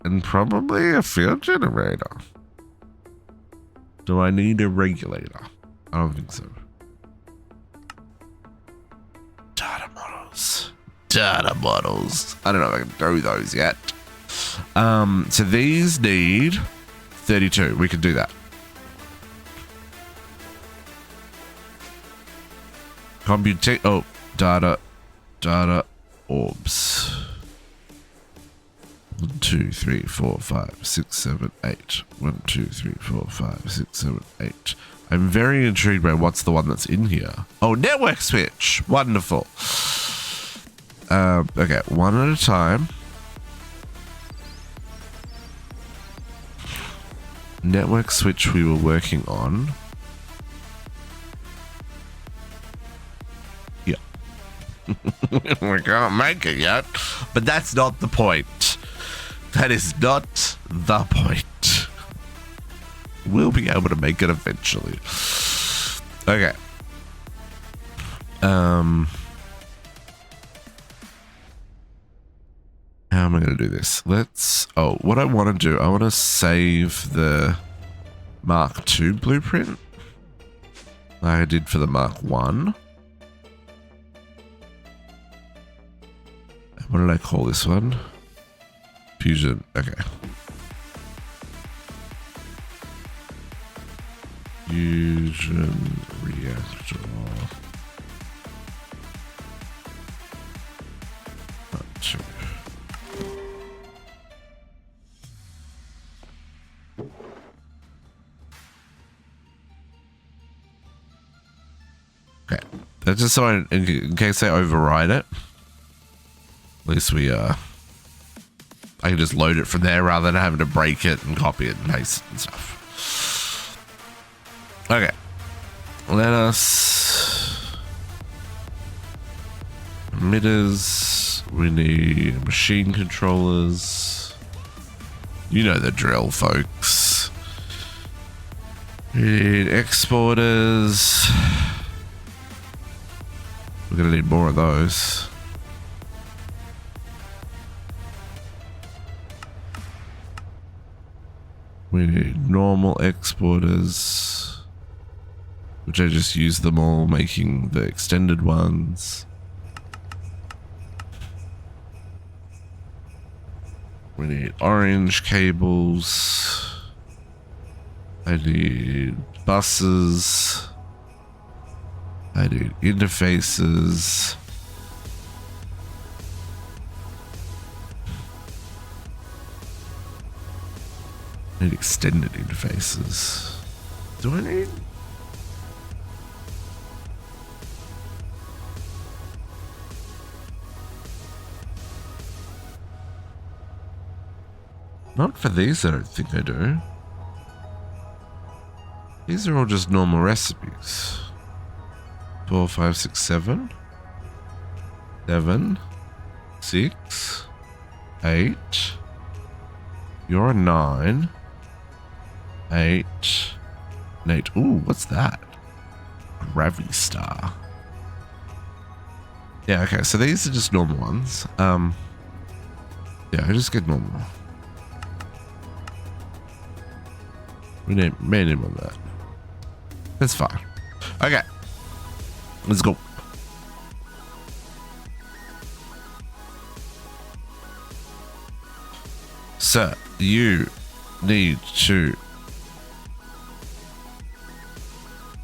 and probably a field generator. Do I need a regulator? I don't think so. Data models. I don't know if I can do those yet. So these need 32. We can do that. Computate. Oh, data orbs. 1, 2, 3, 4, 5, 6, 7, 8. 1, 2, 3, 4, 5, 6, 7, 8. I'm very intrigued by what's the one that's in here. Oh, network switch. Wonderful. Okay, one at a time. Network switch we were working on. Yeah. We can't make it yet, but that's not the point. That is not the point. We'll be able to make it eventually. Okay. How am I going to do this? What I want to do, I want to save the Mark II blueprint like I did for the Mark I. What did I call this one? Fusion. Okay. Fusion reactor. Okay, that's just so in case I override it. At least we I can just load it from there rather than having to break it and copy it and paste it and stuff. Okay, let us emitters. We need machine controllers. You know the drill, folks. We need exporters. We're gonna need more of those. We need normal exporters, which I just use them all, making the extended ones. We need orange cables. I need buses. I need interfaces. I need extended interfaces. Do I need? Not for these, I don't think I do. These are all just normal recipes. 4, 5, 6, 7. 7. 6. 8. You're a 9. 8. And 8. Ooh, what's that? Gravity Star. Yeah, okay, so these are just normal ones. Yeah, I just get normal. We may name on that. That's fine. Okay. Let's go. So, you need to...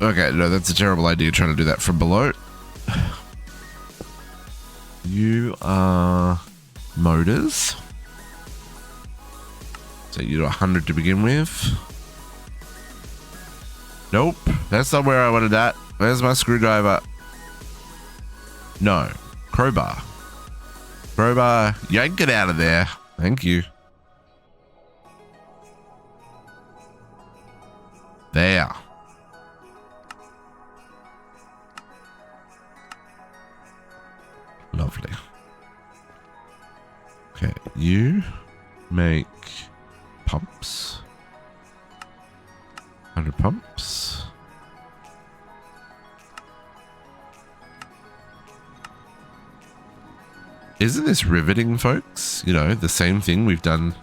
Okay, no, that's a terrible idea trying to do that from below. You are motors. So you do 100 to begin with. Nope, that's not where I wanted that. Where's my screwdriver? No, crowbar. Crowbar, yank it out of there. Thank you. There. Lovely. Okay, you make pumps. 100 pumps. Isn't this riveting, folks? You know, the same thing we've done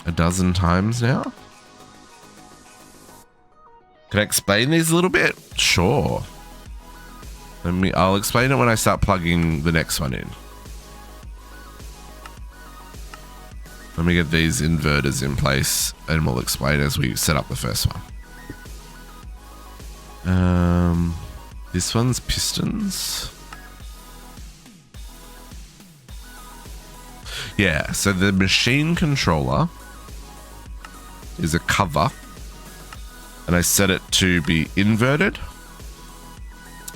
a dozen times now. Can I explain these a little bit? Sure. I'll explain it when I start plugging the next one in. Let me get these inverters in place and we'll explain as we set up the first one. This one's pistons. Yeah, so the machine controller is a cover and I set it to be inverted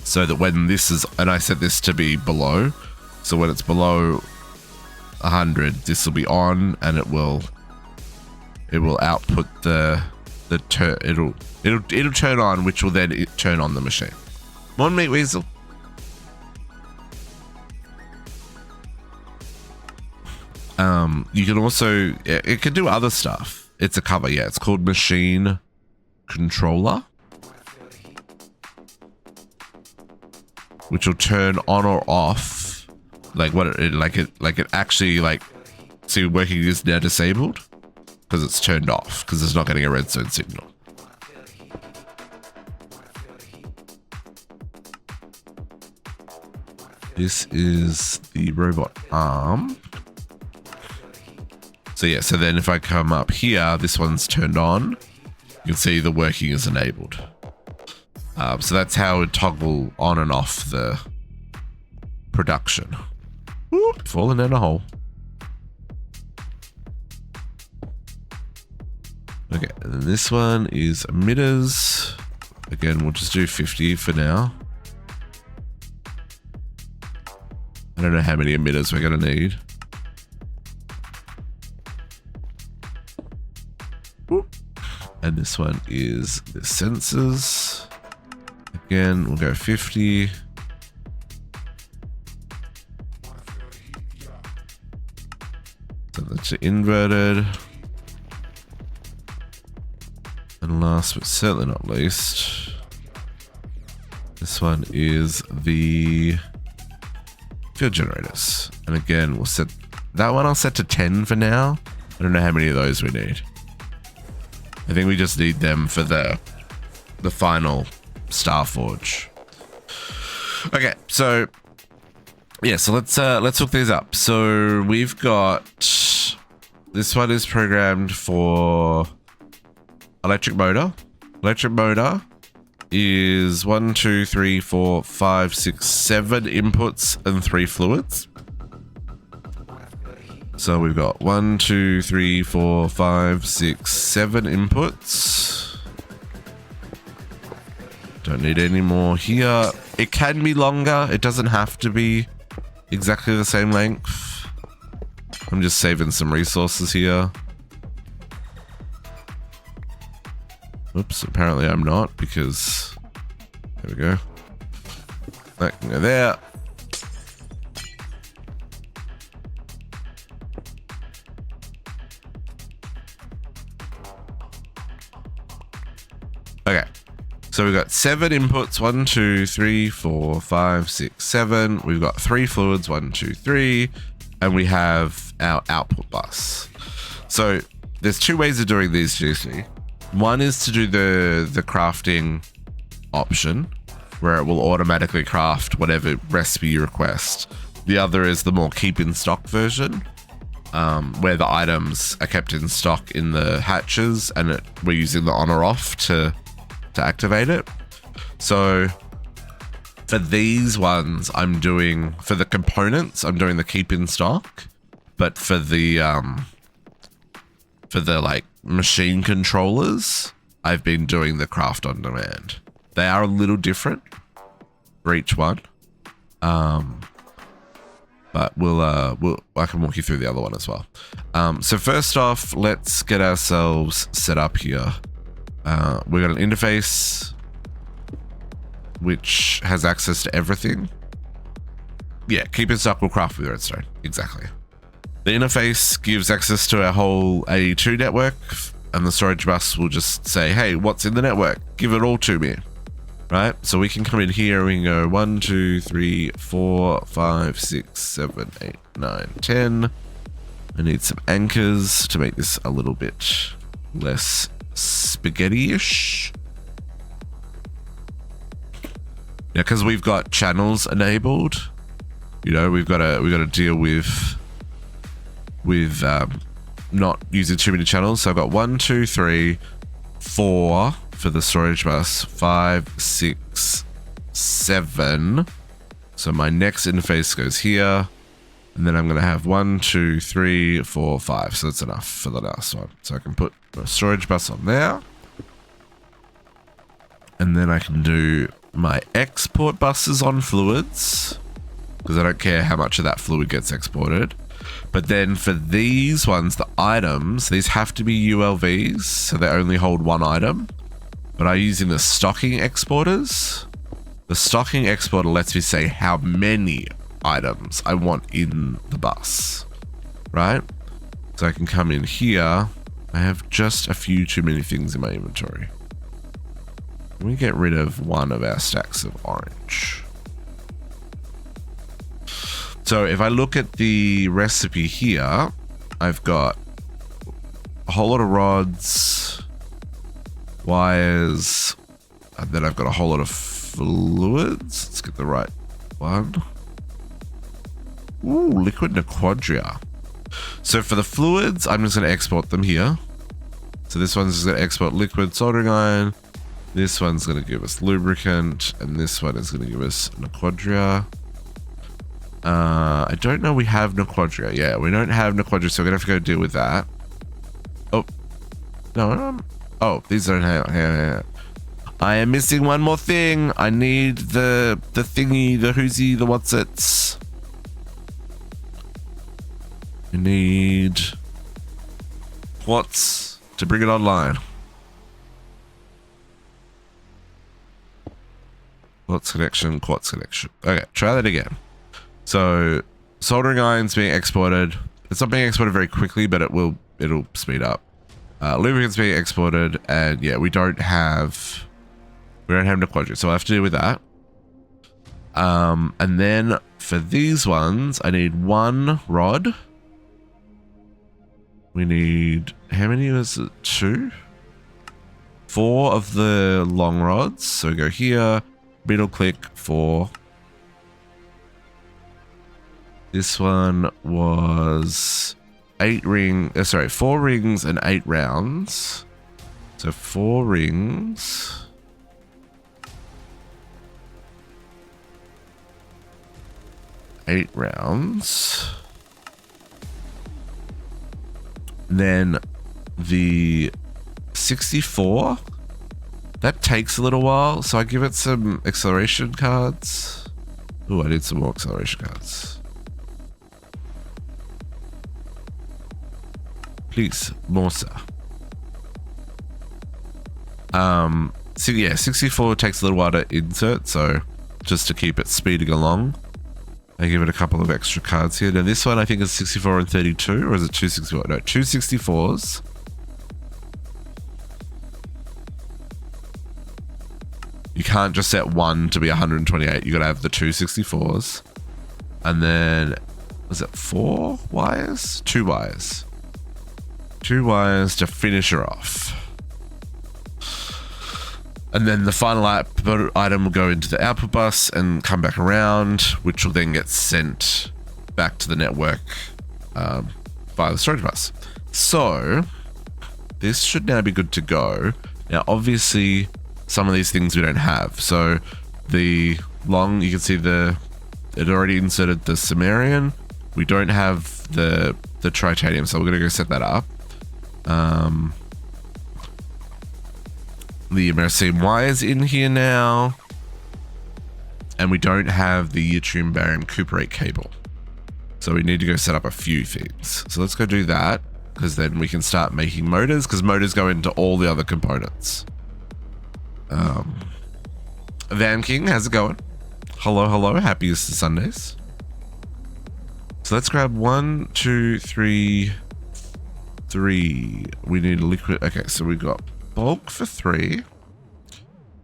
so that when this is, and I set this to be below, so when it's below 100, this will be on and it will output it'll turn on, which will then turn on the machine. Come on, Meat Weasel. You can also, it can do other stuff. It's a cover, yeah. It's called machine controller, which will turn on or off, like what it actually see, working is now disabled because it's turned off because it's not getting a redstone signal. This is the robot arm. So yeah, so then if I come up here, this one's turned on. You can see the working is enabled. So that's how it toggle on and off the production. Whoop, falling down a hole. Okay, and then this one is emitters. Again, we'll just do 50 for now. I don't know how many emitters we're going to need. And this one is the sensors. Again, we'll go 50. So that's inverted. And last but certainly not least, this one is the field generators. And again, we'll set that one, I'll set to 10 for now. I don't know how many of those we need. I think we just need them for the final Starforge. Okay, so yeah, so let's hook these up. So we've got, this one is programmed for electric motor. Electric motor is 1, 2, 3, 4, 5, 6, 7 inputs and 3 fluids. So we've got 1, 2, 3, 4, 5, 6, 7 inputs. Don't need any more here. It can be longer. It doesn't have to be exactly the same length. I'm just saving some resources here. Oops, apparently I'm not, because there we go. That can go there. Okay, so we've got 7 inputs, 1, 2, 3, 4, 5, 6, 7. We've got 3 fluids, 1, 2, 3, and we have our output bus. So there's 2 ways of doing these, GC. One is to do the crafting option, where it will automatically craft whatever recipe you request. The other is the more keep in stock version, where the items are kept in stock in the hatches, and we're using the on or off to activate it. So for these ones, I'm doing, for the components, I'm doing the keep in stock, but for the like machine controllers, I've been doing the craft on demand. They are a little different for each one, but I can walk you through the other one as well. So first off, let's get ourselves set up here. We've got an interface which has access to everything. Yeah, keep in stock will craft with redstone. Exactly. The interface gives access to our whole AE2 network, and the storage bus will just say, hey, what's in the network? Give it all to me. Right? So we can come in here and we can go 1, 2, 3, 4, 5, 6, 7, 8, 9, 10. I need some anchors to make this a little bit less spaghetti-ish. Yeah, because we've got channels enabled. You know, we've got to deal with not using too many channels. So I've got 1, 2, 3, 4 for the storage bus, 5, 6, 7. So my next interface goes here, and then I'm going to have 1, 2, 3, 4, 5. So that's enough for the last one. So I can put a storage bus on there, and then I can do my export buses on fluids, because I don't care how much of that fluid gets exported. But then for these ones, the items, these have to be ULVs, so they only hold 1 item. But I'm using the stocking exporters. The stocking exporter lets me say how many items I want in the bus, right? So I can come in here. I have just a few too many things in my inventory. Let me get rid of one of our stacks of orange. So if I look at the recipe here, I've got a whole lot of rods, wires, and then I've got a whole lot of fluids. Let's get the right one. Ooh, liquid Nequadria. So for the fluids, I'm just going to export them here. So this one's just going to export liquid soldering iron. This one's going to give us lubricant, and this one is going to give us Nequadria. I don't know we have Nequadria. Yeah, we don't have Nequadria, so we're going to have to go deal with that. Oh. No. Oh, these don't have. I am missing one more thing. I need the thingy, the whoosy, the what's-its. I need quartz to bring it online. Quartz connection. Okay, try that again. So soldering iron's being exported. It's not being exported very quickly, but it'll speed up. Lubricant's being exported, and yeah, we don't have Nequadria, so I have to deal with that. And then for these ones, I need 1 rod. We need, how many was it? 2? 4 of the long rods. So we go here, middle click 4. This one was 4 rings and 8 rounds. So 4 rings. Eight rounds. Then the 64, that takes a little while, so I give it some acceleration cards. Oh, I need some more acceleration cards. Please, more, sir. So yeah, 64 takes a little while to insert, so just to keep it speeding along, I give it a couple of extra cards here. Now this one I think is 64 and 32, or is it 264? No, 264s. You can't just set one to be 128. You got to have the 264s, and then was it 4 wires? 2 wires. 2 wires to finish her off. And then the final item will go into the output bus and come back around, which will then get sent back to the network via the storage bus. So this should now be good to go. Now, obviously, some of these things we don't have. So the long, you can see it already inserted the Sumerian. We don't have the tritanium, so we're going to go set that up. The Americium wires in here now, and we don't have the yttrium barium cuprate cable, so we need to go set up a few things. So let's go do that, because then we can start making motors, because motors go into all the other components. Van King, how's it going? Hello, happy Easter Sundays. So let's grab 1, 2, 3. We need a liquid. Okay, so we got bulk for 3.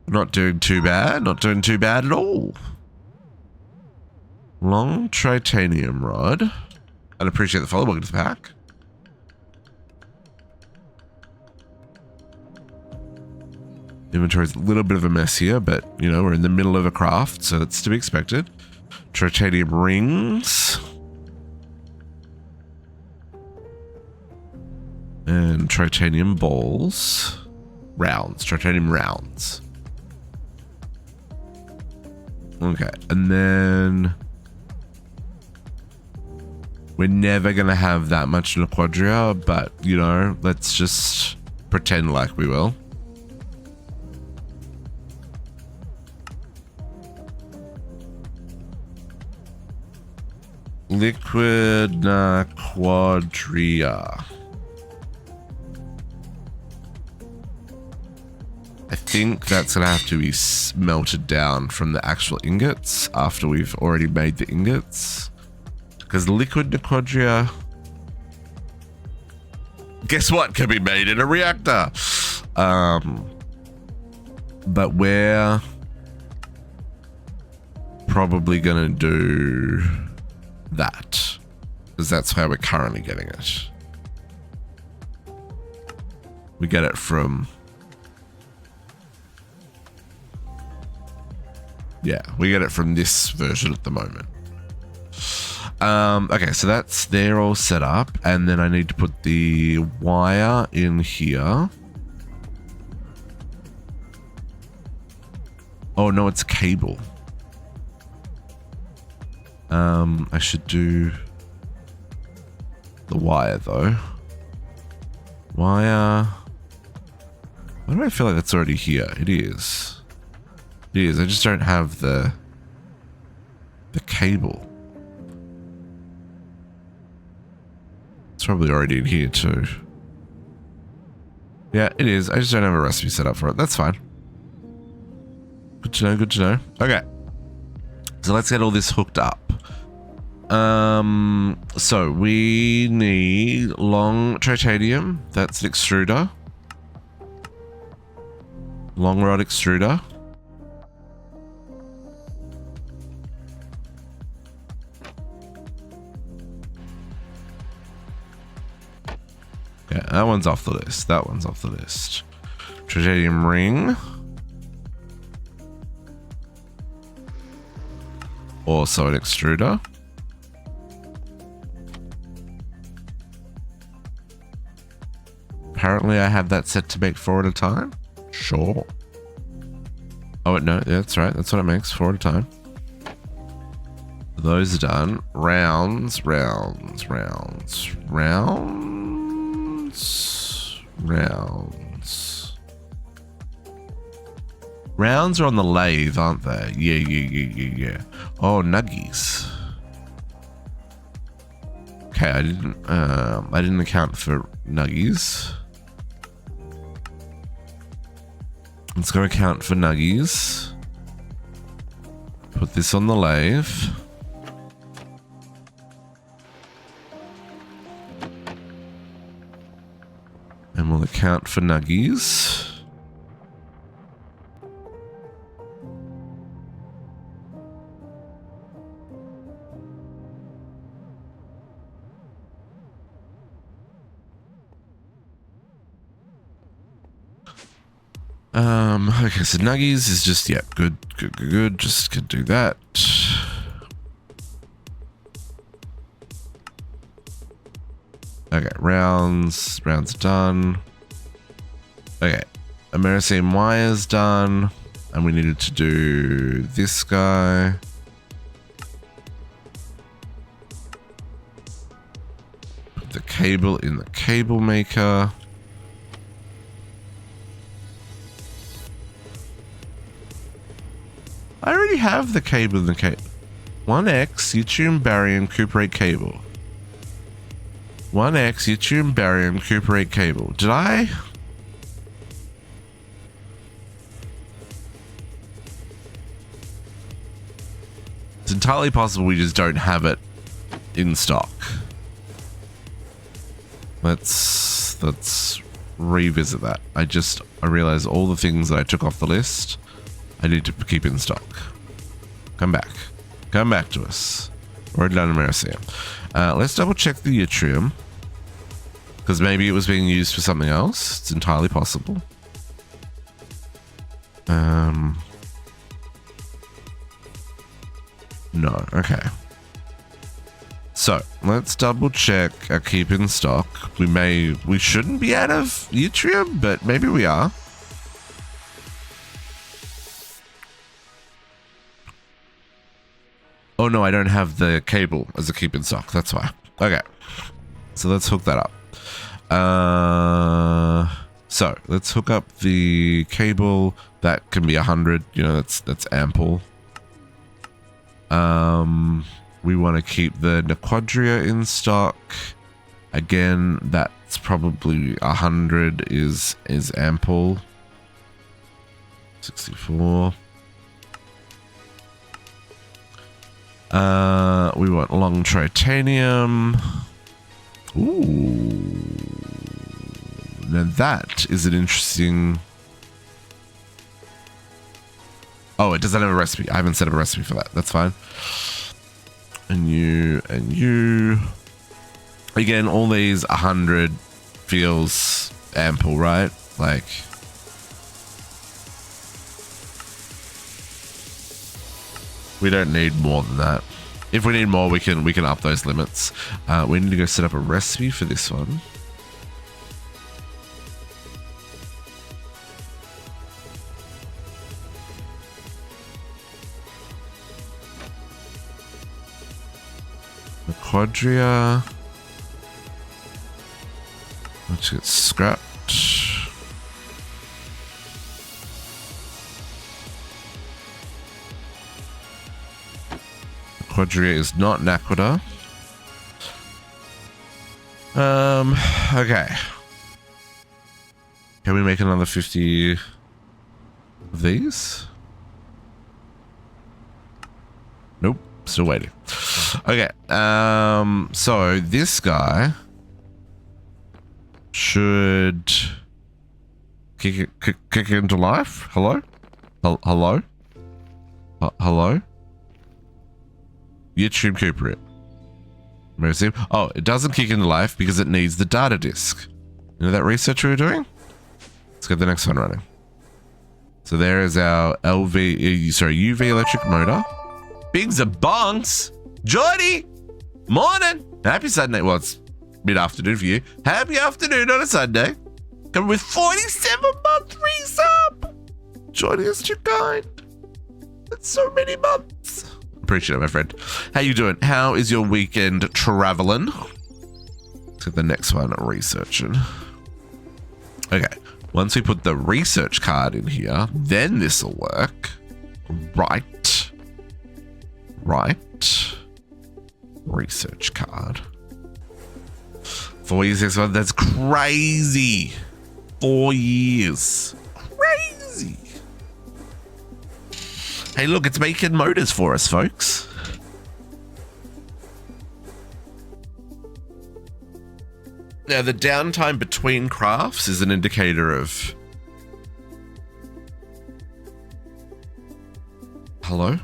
Not doing too bad. Not doing too bad at all. Long tritanium rod. I'd appreciate the follow. Welcome to the pack. Inventory's a little bit of a mess here, but you know, we're in the middle of a craft, so that's to be expected. Tritanium rings. And tritanium balls. Rounds. Tritanium rounds. Okay, and then we're never going to have that much in a quadria, but, you know, let's just pretend like we will. Liquid quadria. I think that's going to have to be melted down from the actual ingots after we've already made the ingots. Because liquid quadria, guess what, can be made in a reactor. But we're probably going to do that, because that's how we're currently getting it. We get it from... yeah, we get it from this version at the moment. Okay, so they're all set up, and then I need to put the wire in here. Oh no, it's cable. I should do the wire though. Wire. Why do I feel like that's already here? It is. It is. I just don't have the cable. It's probably already in here too. Yeah, it is. I just don't have a recipe set up for it. That's fine. Good to know, good to know. Okay. So let's get all this hooked up. So we need long titanium. That's an extruder. Long rod extruder. Yeah, that one's off the list. That one's off the list. Titanium ring. Also an extruder. Apparently I have that set to make 4 at a time. Sure. Oh, no, that's right. That's what it makes, 4 at a time. Those are done. Rounds. Rounds are on the lathe, aren't they? Yeah. Oh, nuggies. Okay, I didn't account for nuggies. Let's go account for nuggies. Put this on the lathe. And we'll account for nuggies. Okay, so nuggies is just, yeah, good. Just could do that. Okay, rounds done. Okay, Americine wires done. And we needed to do this guy. Put the cable in the cable maker. I already have the cable in the cable. 1X yttrium barium cuprate cable. 1X yttrium barium cuprate cable. Did I? It's entirely possible we just don't have it in stock. Let's revisit that. I realized all the things that I took off the list I need to keep in stock. Come back to us. We're done in Americine. Let's double check the yttrium, because maybe it was being used for something else. It's entirely possible. No. Okay. So let's double check our keep in stock. We shouldn't be out of yttrium, but maybe we are. Oh no, I don't have the cable as a keep in stock. That's why. Okay. So let's hook that up. So let's hook up the cable. That can be 100. You know, that's ample. We want to keep the Nequadria in stock. Again, that's probably 100 is ample. 64. We want long titanium. Ooh. Now that is an interesting... Oh, it doesn't have a recipe. I haven't set up a recipe for that. That's fine. And you. Again, all these 100 feels ample, right? Like... We don't need more than that. If we need more, we can up those limits. We need to go set up a recipe for this one. The Quadria. Let's get scrapped. Quadria is not Naquita. Okay. Can we make another 50 of these? Nope. Still waiting. Okay. So this guy should kick it into life. Hello? Hello? Hello? Yttrium cuprate. Oh, it doesn't kick into life because it needs the data disk. You know that research we were doing? Let's get the next one running. So there is our UV electric motor. Bigs are bonks. Jordy! Morning! Happy Sunday. Well, it's mid-afternoon for you. Happy afternoon on a Sunday. Coming with 47-month resub. Jordy is too kind. That's so many months. Appreciate it, my friend. How you doing? How is your weekend traveling? Let's get the next one, researching. Okay. Once we put the research card in here, then this will work. Right. Research card. 4 years, 6 months. That's crazy. 4 years. Crazy. Hey, look, it's making motors for us, folks. Now, the downtime between crafts is an indicator of... Hello?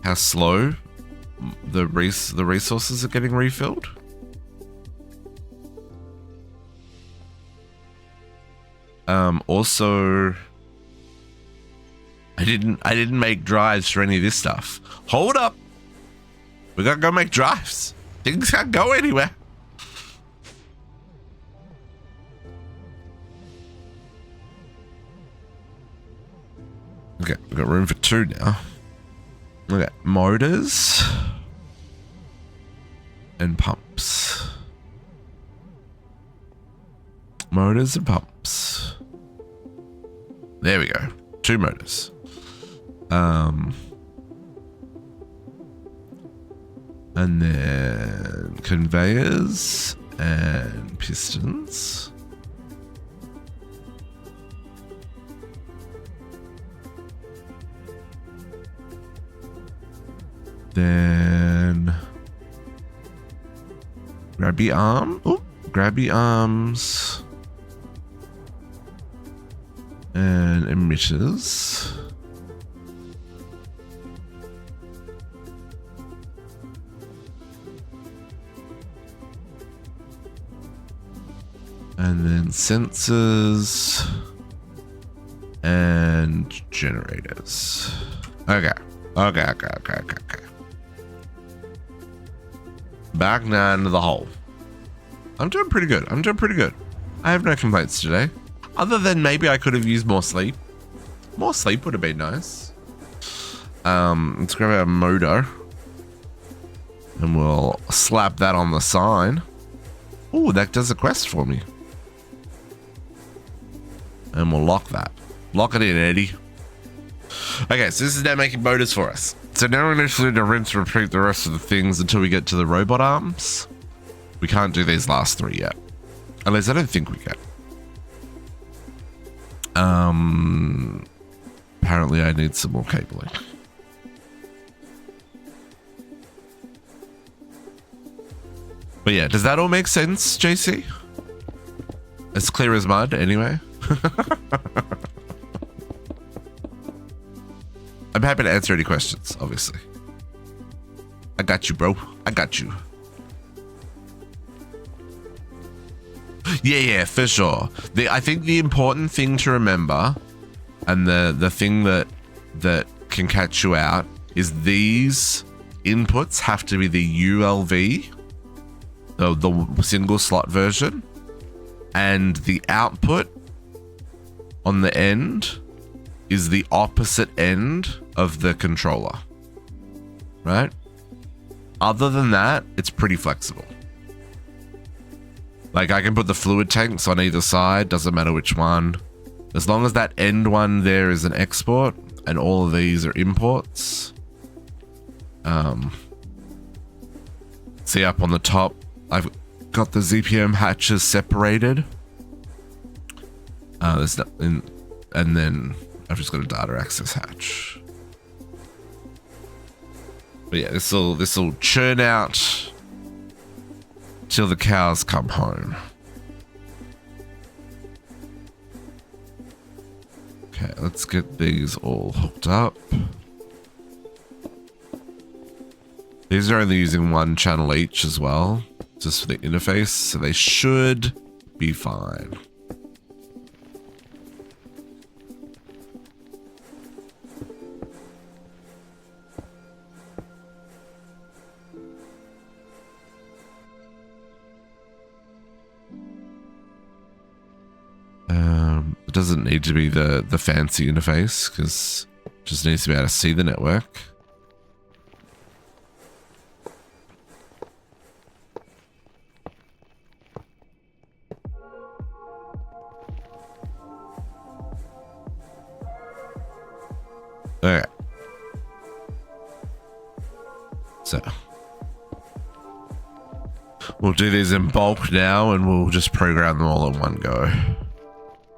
How slow the resources are getting refilled? Also, I didn't make drives for any of this stuff. Hold up. We gotta go make drives. Things can't go anywhere. Okay, we've got room for 2 now. Okay, motors and pumps. Motors and pumps. There we go. 2 motors. And then conveyors and pistons. Then grabby arm. Oh, grabby arms. And emitters. And then sensors and generators. Okay. Okay. Back now into the hole. I'm doing pretty good. I have no complaints today. Other than maybe I could have used more sleep. More sleep would have been nice. Let's grab our motor. And we'll slap that on the sign. Ooh, that does a quest for me. And we'll lock that. Lock it in, Eddie. Okay, so this is now making motors for us. So now we literally need to rinse and repeat the rest of the things until we get to the robot arms. We can't do these last 3 yet. At least I don't think we can. Apparently I need some more cabling. But yeah, does that all make sense, JC? As clear as mud, anyway. I'm happy to answer any questions, obviously. I got you, bro. I got you. Yeah, for sure. I think the important thing to remember, and the thing that can catch you out, is these inputs have to be the ULV, the single slot version, and the output on the end is the opposite end of the controller, right? Other than that, it's pretty flexible. Like I can put the fluid tanks on either side, doesn't matter which one. As long as that end one there is an export and all of these are imports. See up on the top, I've got the ZPM hatches separated. There's nothing, and then I've just got a data access hatch. But yeah, this will churn out till the cows come home. Okay, let's get these all hooked up. These are only using 1 channel each as well, just for the interface, so they should be fine. It doesn't need to be the fancy interface, because it just needs to be able to see the network. Okay. So We'll do these in bulk now and we'll just program them all in one go.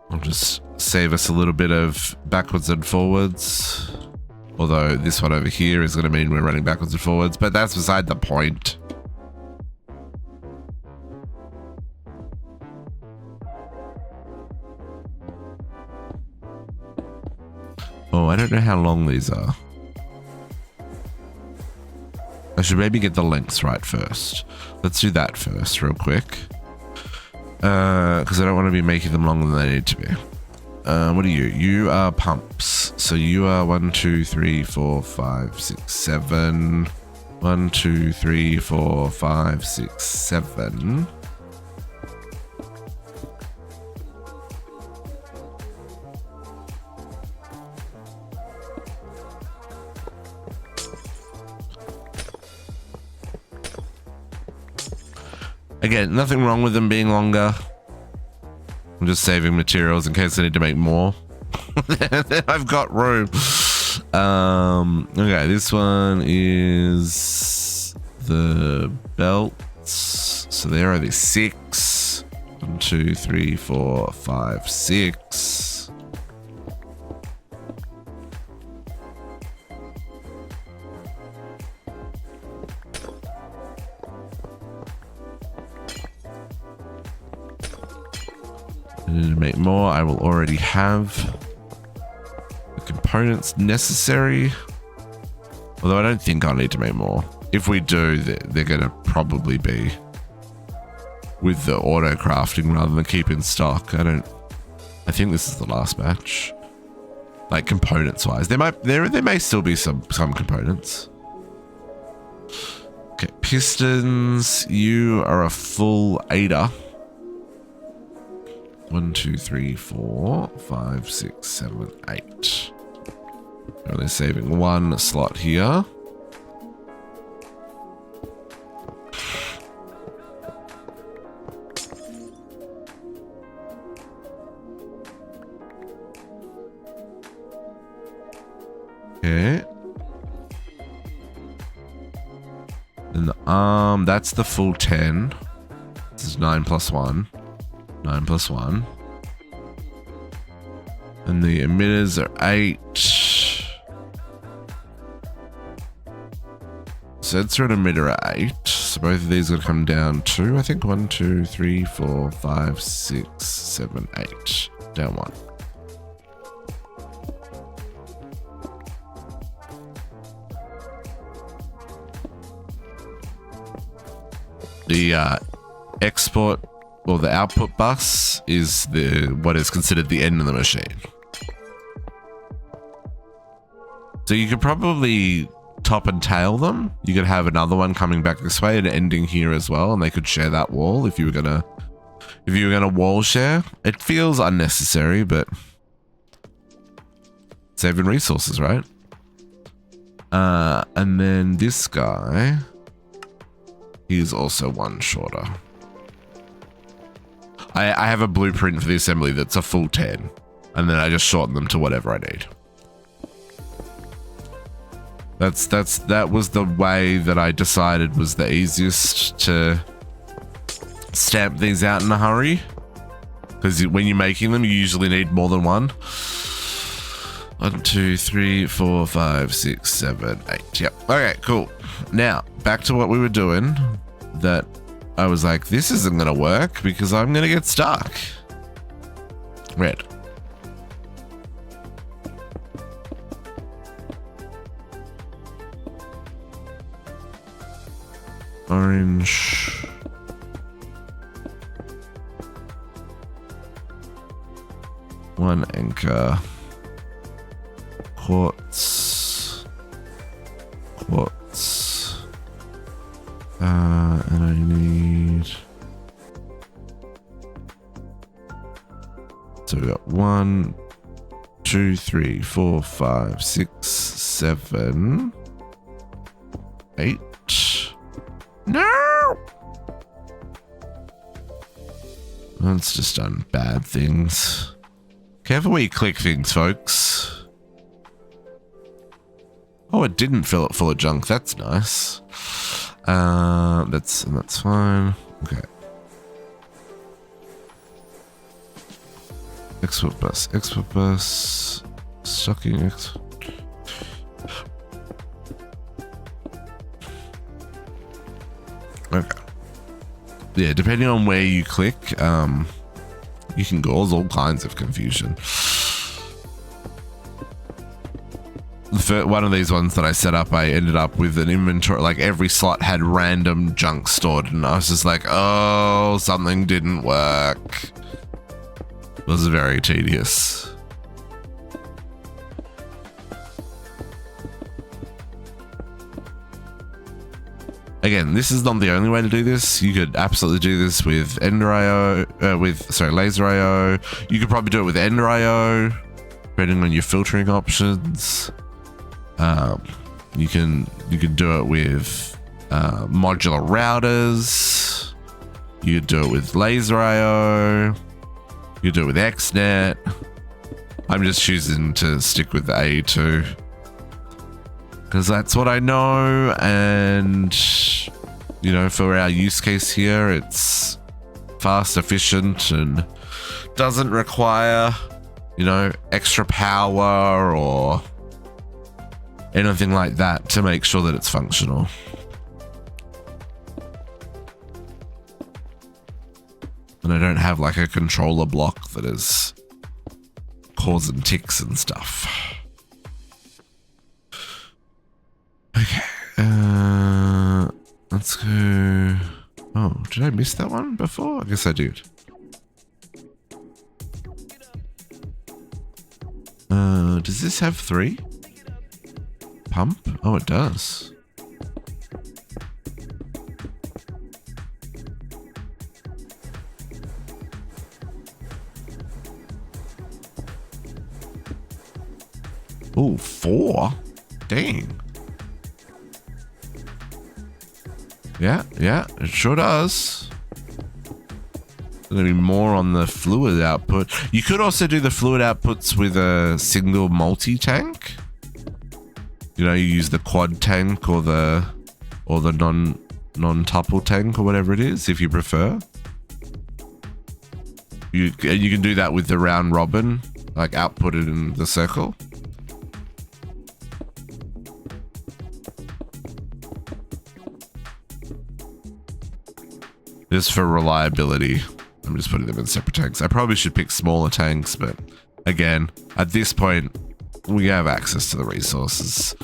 We'll just save us a little bit of backwards and forwards. Although this one over here is going to mean we're running backwards and forwards, but that's beside the point. Oh, I don't know how long these are. I should maybe get the lengths right first. Let's do that first real quick. Because I don't want to be making them longer than they need to be. What are you? You are pumps. So you are 1, 2, 3, 4, 5, 6, 7. 1, 2, 3, 4, 5, 6, 7. Again, nothing wrong with them being longer. I'm just saving materials in case I need to make more. I've got room. Okay, this one is the belts. So there are the 6. 1, 2, 3, 4, 5, 6. To make more, I will already have the components necessary. Although I don't think I'll need to make more. If we do, they're going to probably be with the auto crafting rather than keep in stock. I think this is the last batch. Like components wise, there may still be some components. Okay, pistons. You are a full 8er. 1, 2, 3, 4, 5, 6, 7, 8. Only saving 1 slot here. Okay. And the arm, that's the full 10. This is 9 plus 1. 9 plus 1. And the emitters are 8. Sensor and emitter are 8. So both of these are going to come down 2, I think. 1, 2, 3, 4, 5, 6, 7, 8. Down 1. The export or the output bus is what is considered the end of the machine. So you could probably top and tail them. You could have another one coming back this way and ending here as well, and they could share that wall if you were gonna wall share. It feels unnecessary, but saving resources, right? And then this guy, he's also 1 shorter. I have a blueprint for the assembly that's a full 10, and then I just shorten them to whatever I need. That was the way that I decided was the easiest to stamp these out in a hurry. Because when you're making them, you usually need more than 1. 1, 2, 3, 4, 5, 6, 7, 8. Yep. Okay, cool. Now, back to what we were doing. That I was like, this isn't going to work because I'm going to get stuck. Red. Orange. One anchor. Quartz. Quartz. And I need... So we got 1, 2, 3, 4, 5, 6, 7, 8. No! That's just done bad things. Careful where you click things, folks. Oh, it didn't fill it full of junk. That's nice. That's fine. Okay. Export bus, stocking export. Okay. Yeah, depending on where you click, you can cause all kinds of confusion. One of these ones that I set up, I ended up with an inventory, like every slot had random junk stored, and I was just like, oh, something didn't work. It was very tedious. Again, this is not the only way to do this. You could absolutely do this with laser IO. You could probably do it with Ender IO, depending on your filtering options. You can do it with modular routers. You could do it with laser IO. You could do it with XNet. I'm just choosing to stick with A2 because that's what I know, and you know, for our use case here, it's fast, efficient, and doesn't require, you know, extra power or anything like that to make sure that it's functional. And I don't have like a controller block that is causing ticks and stuff. Okay, let's go. Oh, did I miss that one before? I guess I did. Does this have 3? Pump? Oh, it does. Oh, 4? Dang. Yeah, it sure does. There's gonna be more on the fluid output. You could also do the fluid outputs with a single multi-tank. You know, you use the quad tank or the non-tuple tank or whatever it is, if you prefer. You can do that with the round robin, like output it in the circle. Just for reliability, I'm just putting them in separate tanks. I probably should pick smaller tanks, but again, at this point, we have access to the resources.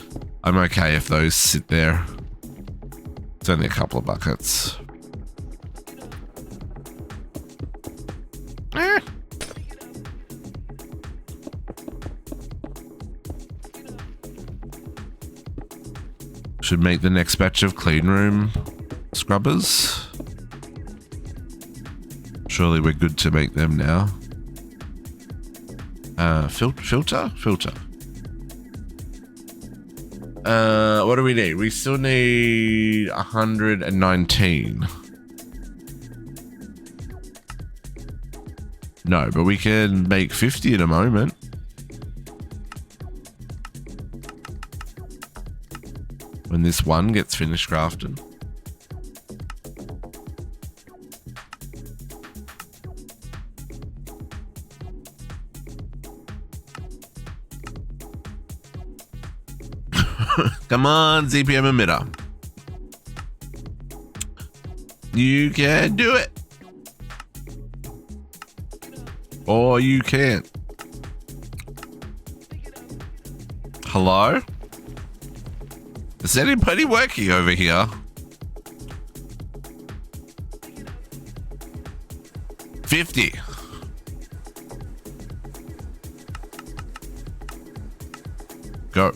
I'm okay if those sit there. It's only a couple of buckets. Should make the next batch of clean room scrubbers. Surely we're good to make them now. Filter. What do we need? We still need 119. No, but we can make 50 in a moment. When this one gets finished crafted. Come on, ZPM emitter. You can do it. Or you can't. Hello? Is anybody working over here? $50. Go.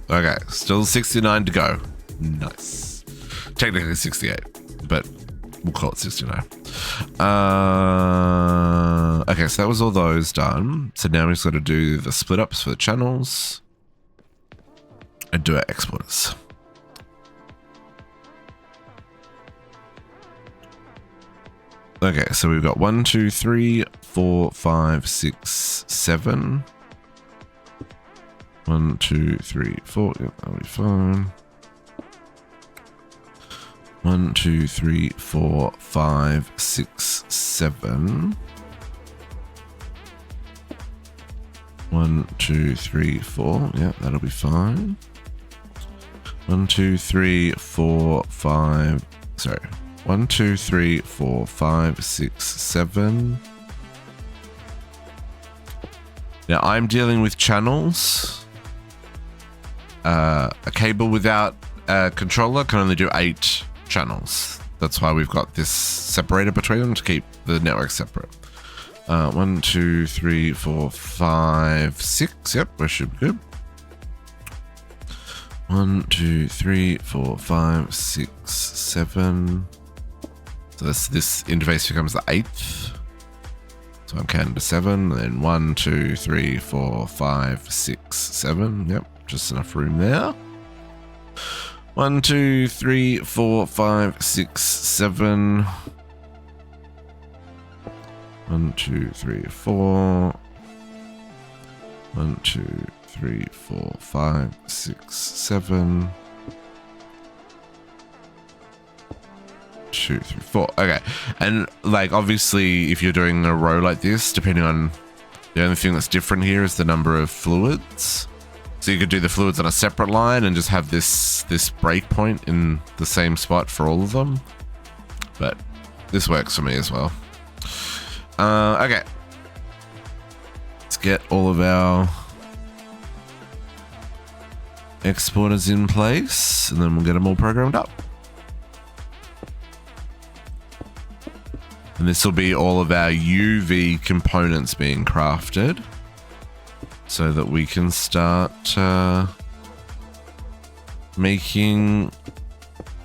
Okay, still 69 to go. Nice. Technically 68, but we'll call it 69. Okay, so that was all those done. So now we just got to do the split ups for the channels and do our exporters. Okay, so we've got 1, 2, 3, 4, 5, 6, 7. 1, 2, 3, 4. Yep, that'll be fine. 1, 2, 3, 4, 5, 6, 7. 1, 2, 3, 4. Yeah, that'll be fine. 1, 2, 3, 4, 5. Sorry. 1, 2, 3, 4, 5, 6, 7. Now I'm dealing with channels. A cable without a controller can only do 8 channels. That's why we've got this separator between them to keep the network separate. 1, 2, 3, 4, 5, 6. Yep, we should be good. 1, 2, 3, 4, 5, 6, 7. So this interface becomes the 8th. So I'm counting to 7. Then 1, 2, 3, 4, 5, 6, 7. Yep, just enough room there. 1, 2, 3, 4, 5, 6, 7. 1, 2, 3, 4. 1, 2, 3, 4, 5, 6, 7. 2, 3, 4. Okay. And like obviously if you're doing a row like this, depending on the only thing that's different here is the number of fluids. So you could do the fluids on a separate line and just have this breakpoint in the same spot for all of them. But this works for me as well. Okay. Let's get all of our exporters in place and then we'll get them all programmed up. And this will be all of our UV components being crafted so that we can start making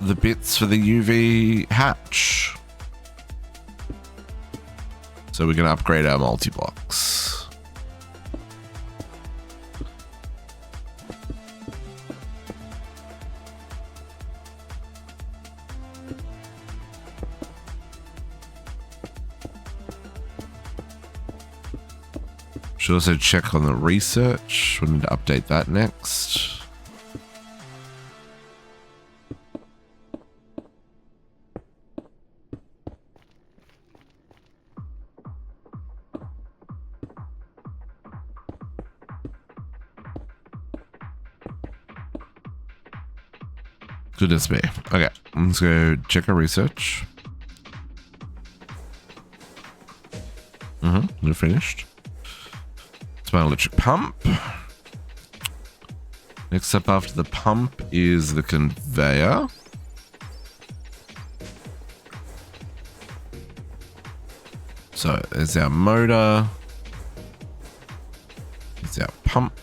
the bits for the UV hatch. So we can upgrade our multi-blocks. Should also check on the research. We need to update that next. Goodness me. Okay, let's go check our research. We're finished. It's my electric pump. Next up after the pump is the conveyor. So there's our motor. There's our pump.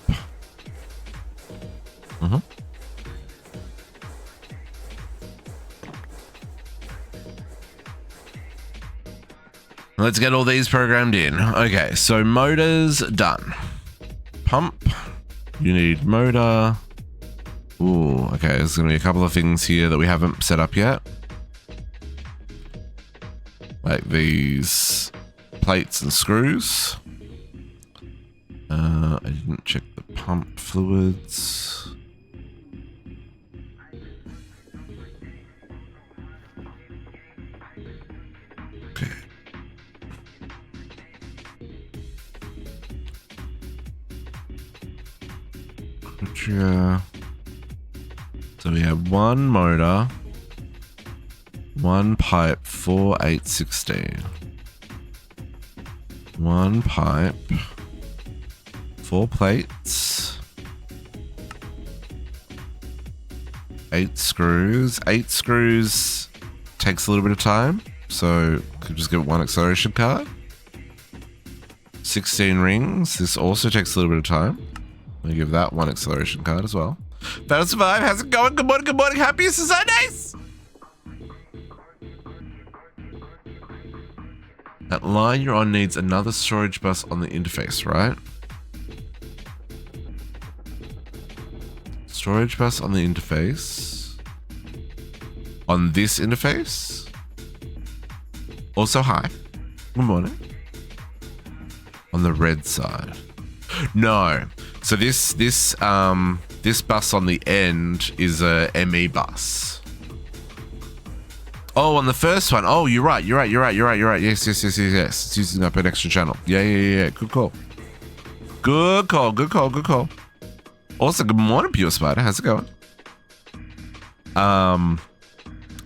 Let's get all these programmed in. Okay, so motors done. Pump, you need motor. Ooh, okay, there's gonna be a couple of things here that we haven't set up yet. Like these plates and screws. I didn't check the pump fluids. Okay. So we have one motor, one pipe, 4, 8, 16. One pipe, 4 plates, 8 screws. 8 screws takes a little bit of time, so could just get 1 acceleration card. 16 rings. This also takes a little bit of time. I'll give that 1 acceleration card as well. Battle survive. How's it going? Good morning. Good morning. Happy it's so nice. That line you're on needs another storage bus on the interface, right? Storage bus on the interface. On this interface. Also, hi. Good morning. On the red side. No. So this bus on the end is a ME bus. Oh, on the first one. Oh, you're right. Yes. It's using up an extra channel. Yeah. Good call. Also, good morning, Pure Spider. How's it going?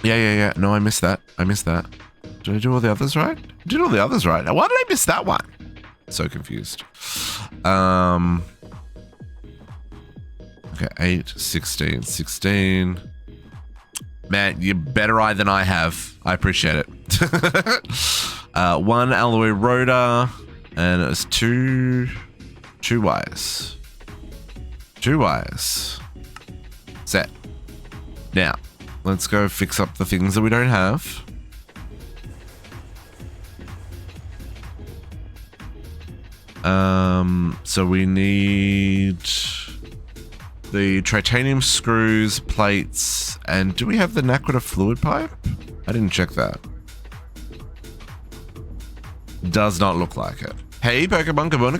Yeah. No, I missed that. Did I do all the others right? I did all the others right. Why did I miss that one? So confused. Okay, 8, 16. Man, you're better eye than I have. I appreciate it. 1 alloy rotor, and it's two wires. 2 wires. Set. Now, let's go fix up the things that we don't have. So we need the titanium screws, plates, and do we have the Naquita fluid pipe? I didn't check that. Does not look like it. Hey, Pokemon, good morning.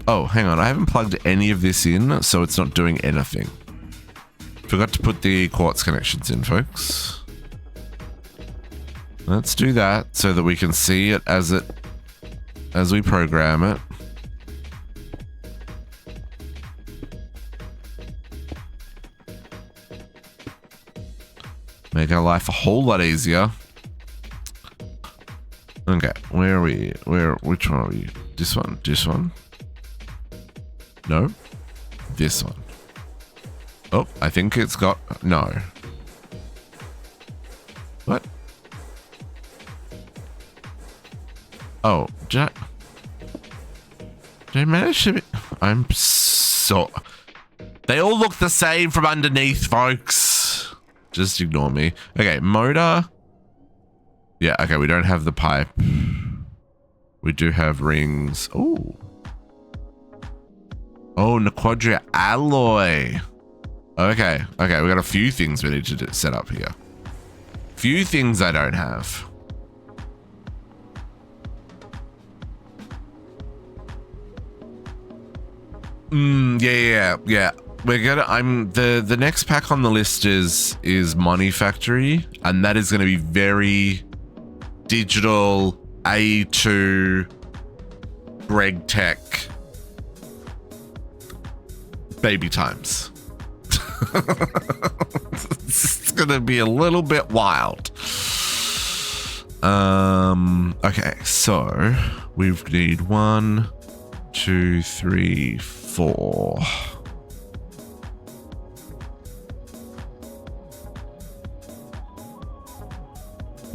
Oh, hang on. I haven't plugged any of this in, so it's not doing anything. Forgot to put the quartz connections in, folks. Let's do that so that we can see it as we program it. Make our life a whole lot easier. Okay, where are we? Which one are we? This one? No, this one. Oh, I think it's got no. What? Oh, did I manage to? I'm so. They all look the same from underneath, folks. Just ignore me. Okay, motor. Yeah. Okay, we don't have the pipe. We do have rings. Ooh. Oh, Naquadria alloy. Okay, we got a few things we need to set up here. Few things I don't have. Yeah. We're gonna. The next pack on the list is Money Factory, and that is going to be very digital A2 Greg Tech baby times. It's gonna be a little bit wild. Okay, so we need 1, 2, 3, 4.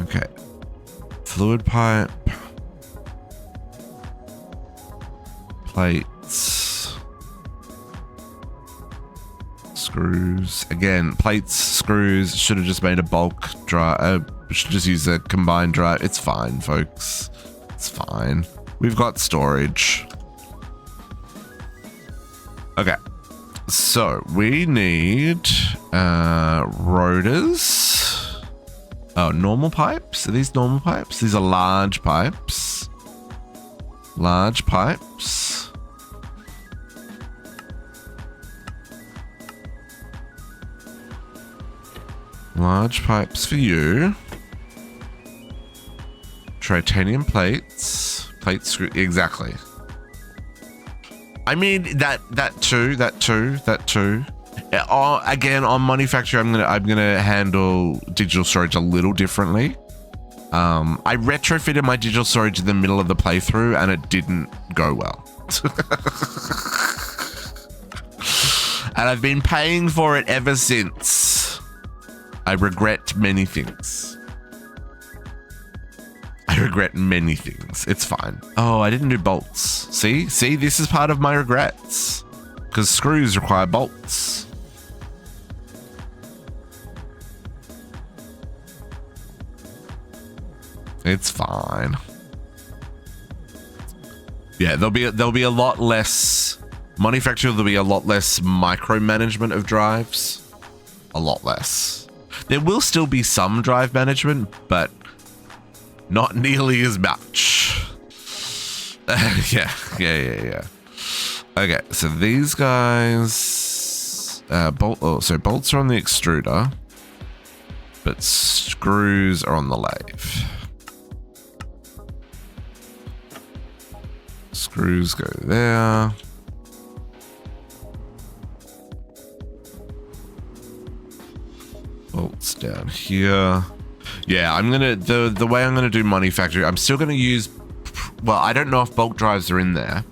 Okay, fluid pipe, plates, screws. Again, plates, screws. Should have just made a bulk drive. Should just use a combined drive. It's fine, folks. It's fine. We've got storage. Okay. So we need rotors. Oh, normal pipes? Are these normal pipes? These are large pipes. Large pipes. Large pipes for you. Titanium plates. Plate screw. Exactly. I mean that too. Again, on Money Factory, I'm gonna handle digital storage a little differently. I retrofitted my digital storage in the middle of the playthrough, and it didn't go well. And I've been paying for it ever since. I regret many things. It's fine. Oh, I didn't do bolts. See, this is part of my regrets. Because screws require bolts. It's fine. Yeah, there'll be a lot less Money Factory. There'll be a lot less micromanagement of drives. A lot less. There will still be some drive management, but not nearly as much. Yeah. Okay, so these guys, bolts are on the extruder, but screws are on the lathe. Screws go there. Bolts down here. Yeah, I'm gonna the way I'm gonna do money factory. I'm still gonna use. Well, I don't know if bulk drives are in there,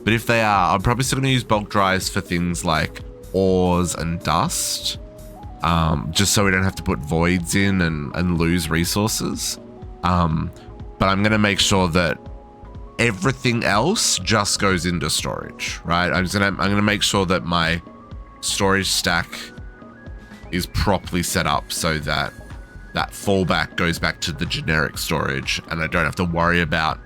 but if they are, I'm probably still gonna use bulk drives for things like ores and dust, just so we don't have to put voids in and lose resources. But I'm gonna make sure that everything else just goes into storage, right? I'm gonna make sure that my storage stack is properly set up so that that fallback goes back to the generic storage, and I don't have to worry about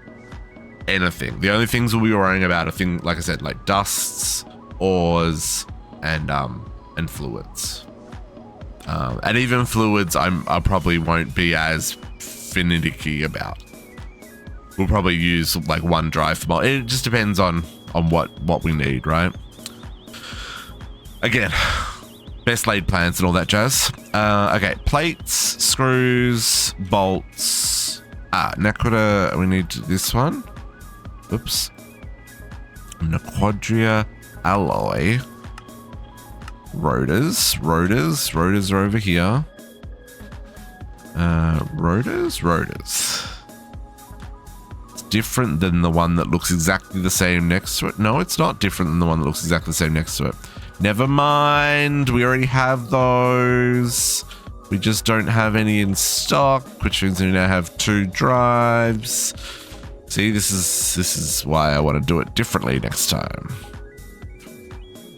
anything. The only things we'll be worrying about are things, like I said, like dusts, ores, and fluids. And even fluids, I probably won't be as finicky about. We'll probably use like one drive for it just depends on what we need, right? Again, best laid plans and all that jazz. Okay, plates, screws, bolts. Naquita, we need this one. Oops. Quadria alloy. Rotors are over here. Rotors. It's different than the one that looks exactly the same next to it. No, it's not different than the one that looks exactly the same next to it. Never mind, we already have those. We just don't have any in stock, which means we now have 2 drives. See, this is why I want to do it differently next time.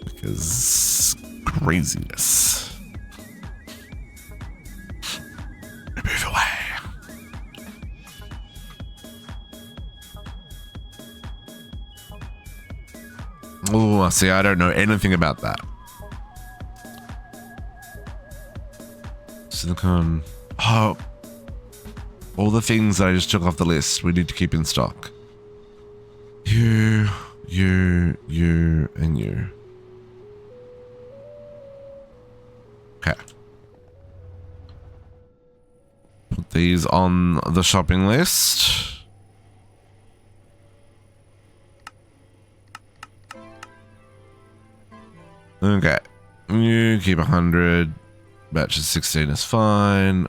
Because craziness. Move away. Oh, see, I don't know anything about that. Silicon. Oh, all the things that I just took off the list, we need to keep in stock. You, and you. Okay. Put these on the shopping list. Okay. You keep 100. Batch of 16 is fine.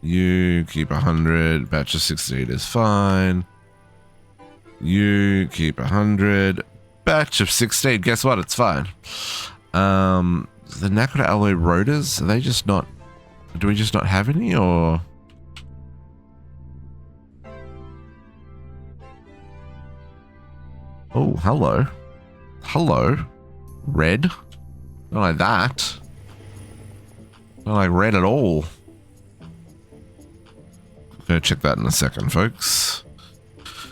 You keep 100. Batch of 16 is fine. You keep 100. Batch of 16. Guess what? It's fine. The Naquita alloy rotors, are they just not... Do we just not have any, or... Oh, hello. Hello. Red. Not like that. Not like red at all. Gonna check that in a second, folks.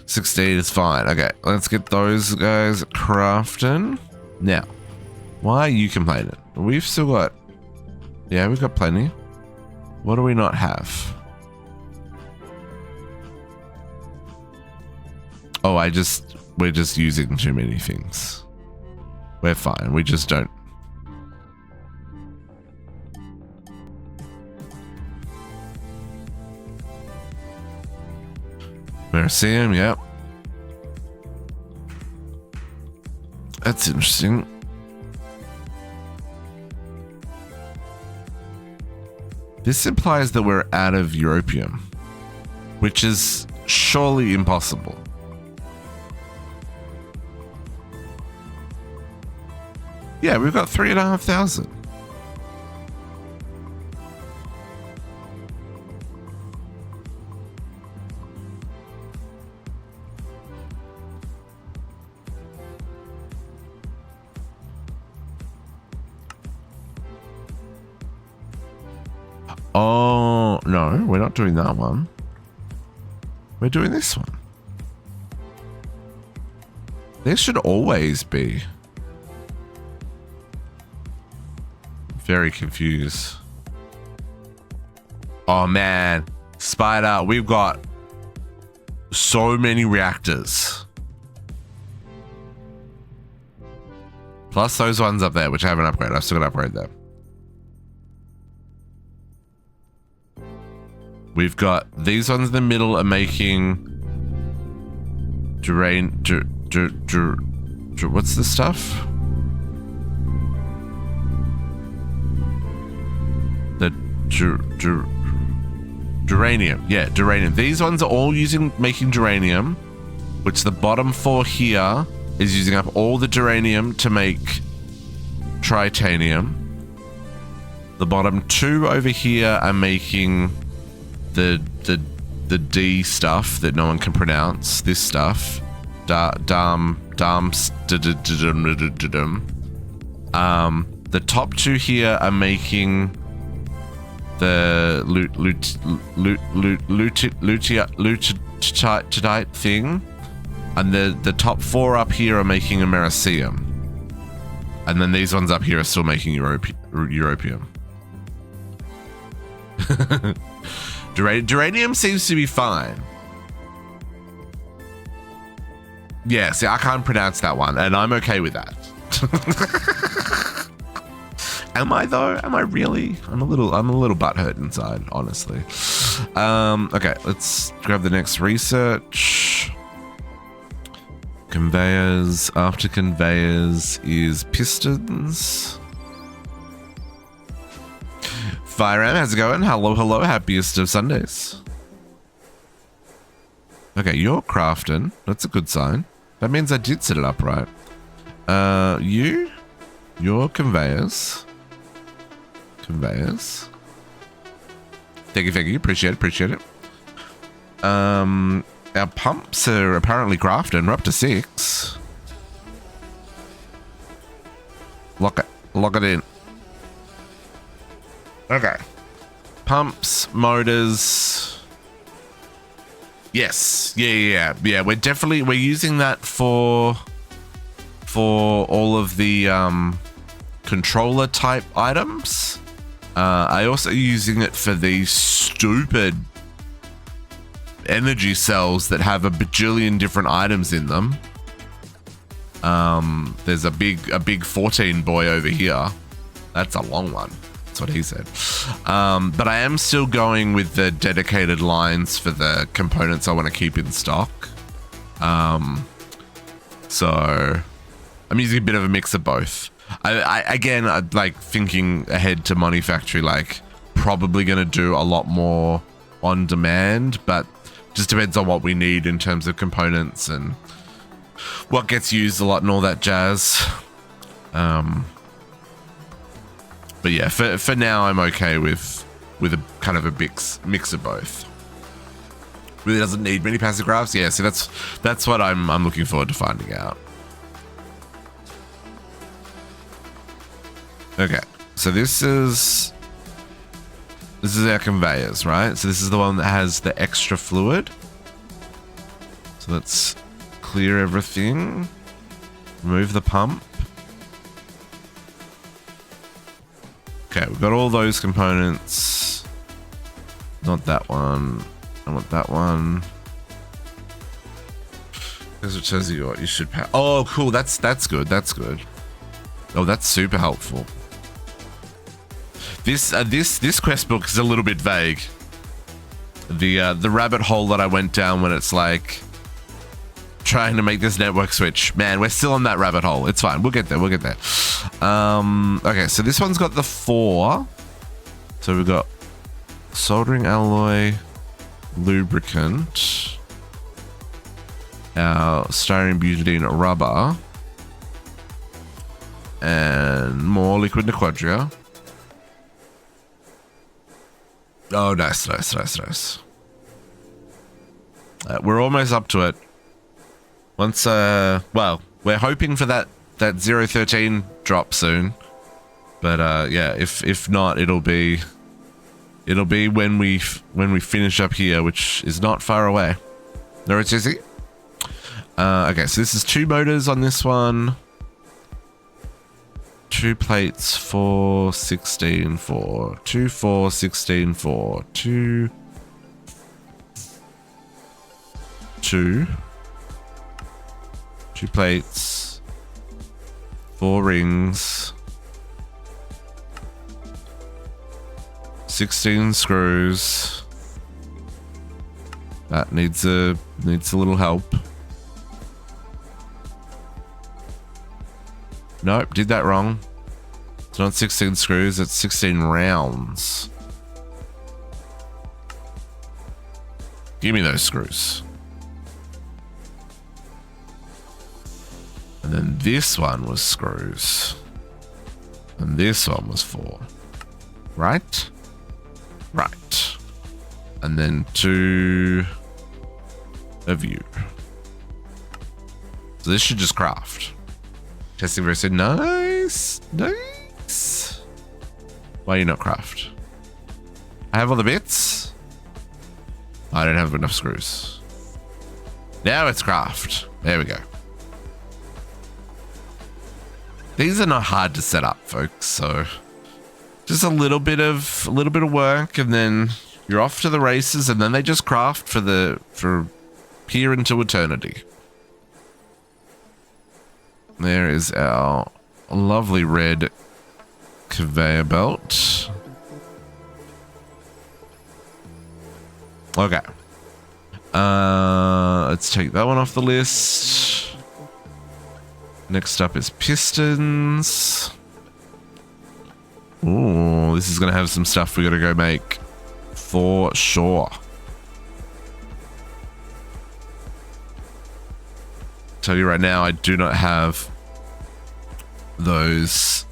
16 is fine. Okay, let's get those guys crafting. Now, why are you complaining? We've still got... Yeah, we've got plenty. What do we not have? Oh, we're just using too many things. We're fine. We just don't. Mercium, yep. That's interesting. This implies that we're out of europium, which is surely impossible. Yeah, we've got 3,500. Oh, no, we're not doing that one. We're doing this one. There should always be. Very confused. Oh man, Spider, we've got so many reactors. Plus those ones up there, which I haven't upgraded. I've still got to upgrade them. We've got these ones in the middle are making what's the stuff? The geranium. Yeah, geranium. These ones are all making geranium, which the bottom 4 here is using up all the geranium to make tritanium. The bottom 2 over here are making the D stuff that no one can pronounce. This stuff, the top 2 here are making the lutite thing, and the top 4 up here are making americium, and then these ones up here are still making europium. Geranium seems to be fine. Yeah, see, I can't pronounce that one, and I'm okay with that. Am I though? Am I really? I'm a little butthurt inside, honestly. Okay, let's grab the next research. Conveyors. After conveyors is pistons. Firearm, how's it going? Hello, happiest of Sundays. Okay, you're crafting. That's a good sign. That means I did set it up right. Your conveyors. Conveyors. Thank you. Appreciate it. Our pumps are apparently crafting. We're up to 6. Lock it in. Okay. Pumps, motors. Yes. Yeah. We're using that for all of the controller type items. I also using it for these stupid energy cells that have a bajillion different items in them. There's a big 14 boy over here. That's a long one. That's what he said. But I am still going with the dedicated lines for the components I want to keep in stock. So I'm using a bit of a mix of both. I like thinking ahead to Money Factory, like probably going to do a lot more on demand, but just depends on what we need in terms of components and what gets used a lot and all that jazz. But yeah, for now I'm okay with a kind of a mix of both. Really doesn't need many passive graphs. Yeah, so that's what I'm looking forward to finding out. Okay, so this is our conveyors, right? So this is the one that has the extra fluid. So let's clear everything. Remove the pump. Okay, we've got all those components. Not that one. I want that one. Because it says you should power. Oh, cool. That's good. That's good. Oh, that's super helpful. This quest book is a little bit vague. The rabbit hole that I went down when it's like trying to make this network switch. Man, we're still on that rabbit hole. It's fine. We'll get there. Okay, so this one's got the 4. So we've got soldering alloy, lubricant, our styrene butadiene rubber, and more liquid Nequadria. Oh, nice. We're almost up to it. Once, well, we're hoping for that 013 drop soon. But yeah, if not, it'll be when we finish up here, which is not far away. No, it's easy. Okay, so this is 2 motors on this one. 2 plates, 4, 16, 4. 2, 4, 16, 4. 2. 2 plates, 4 rings. 16 screws. That needs a little help. Nope, did that wrong. It's not 16 screws, it's 16 rounds. Give me those screws. And then this one was screws. And this one was 4. Right? Right. And then 2 of you. So this should just craft. Testing very soon. Nice. Nice. Why are you not craft? I have all the bits. I don't have enough screws. Now it's craft. There we go. These are not hard to set up, folks. So just a little bit of work, and then you're off to the races, and then they just craft for here into eternity. There is our lovely red conveyor belt. Okay. Let's take that one off the list. Next up is pistons. Ooh, this is going to have some stuff we got to go make for sure. Tell you right now, I do not have those.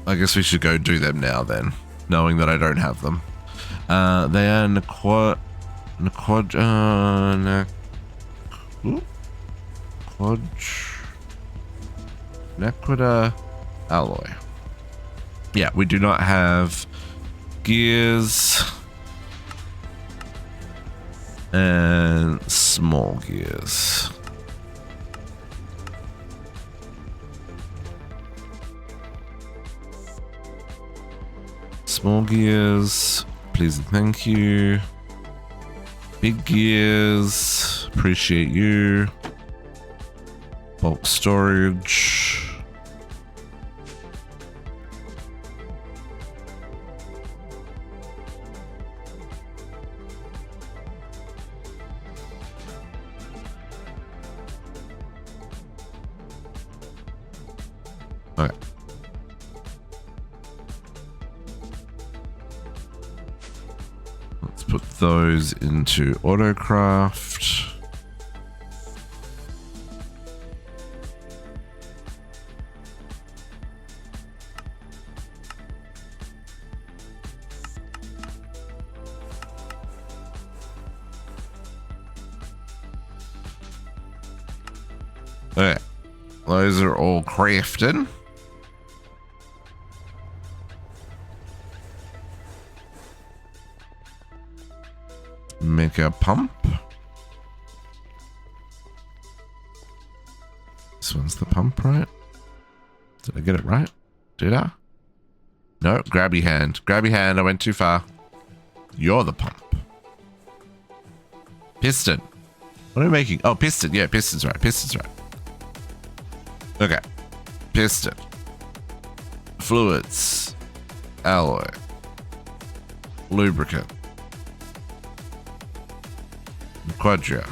I guess we should go do them now then, knowing that I don't have them. They are Naquita alloy. Yeah, we do not have gears and small gears. Small gears, please and thank you. Big gears, appreciate you. Bulk storage. Okay. Let's put those into autocraft. Okay, those are all crafted. Make a pump. This one's the pump, right? Did I get it right? Did I? No, grabby hand. Grabby hand, I went too far. You're the pump. Piston. What are we making? Oh, piston. Yeah, piston's right. Piston's right. Okay. Piston. Fluids. Alloy. Lubricant. Quadria.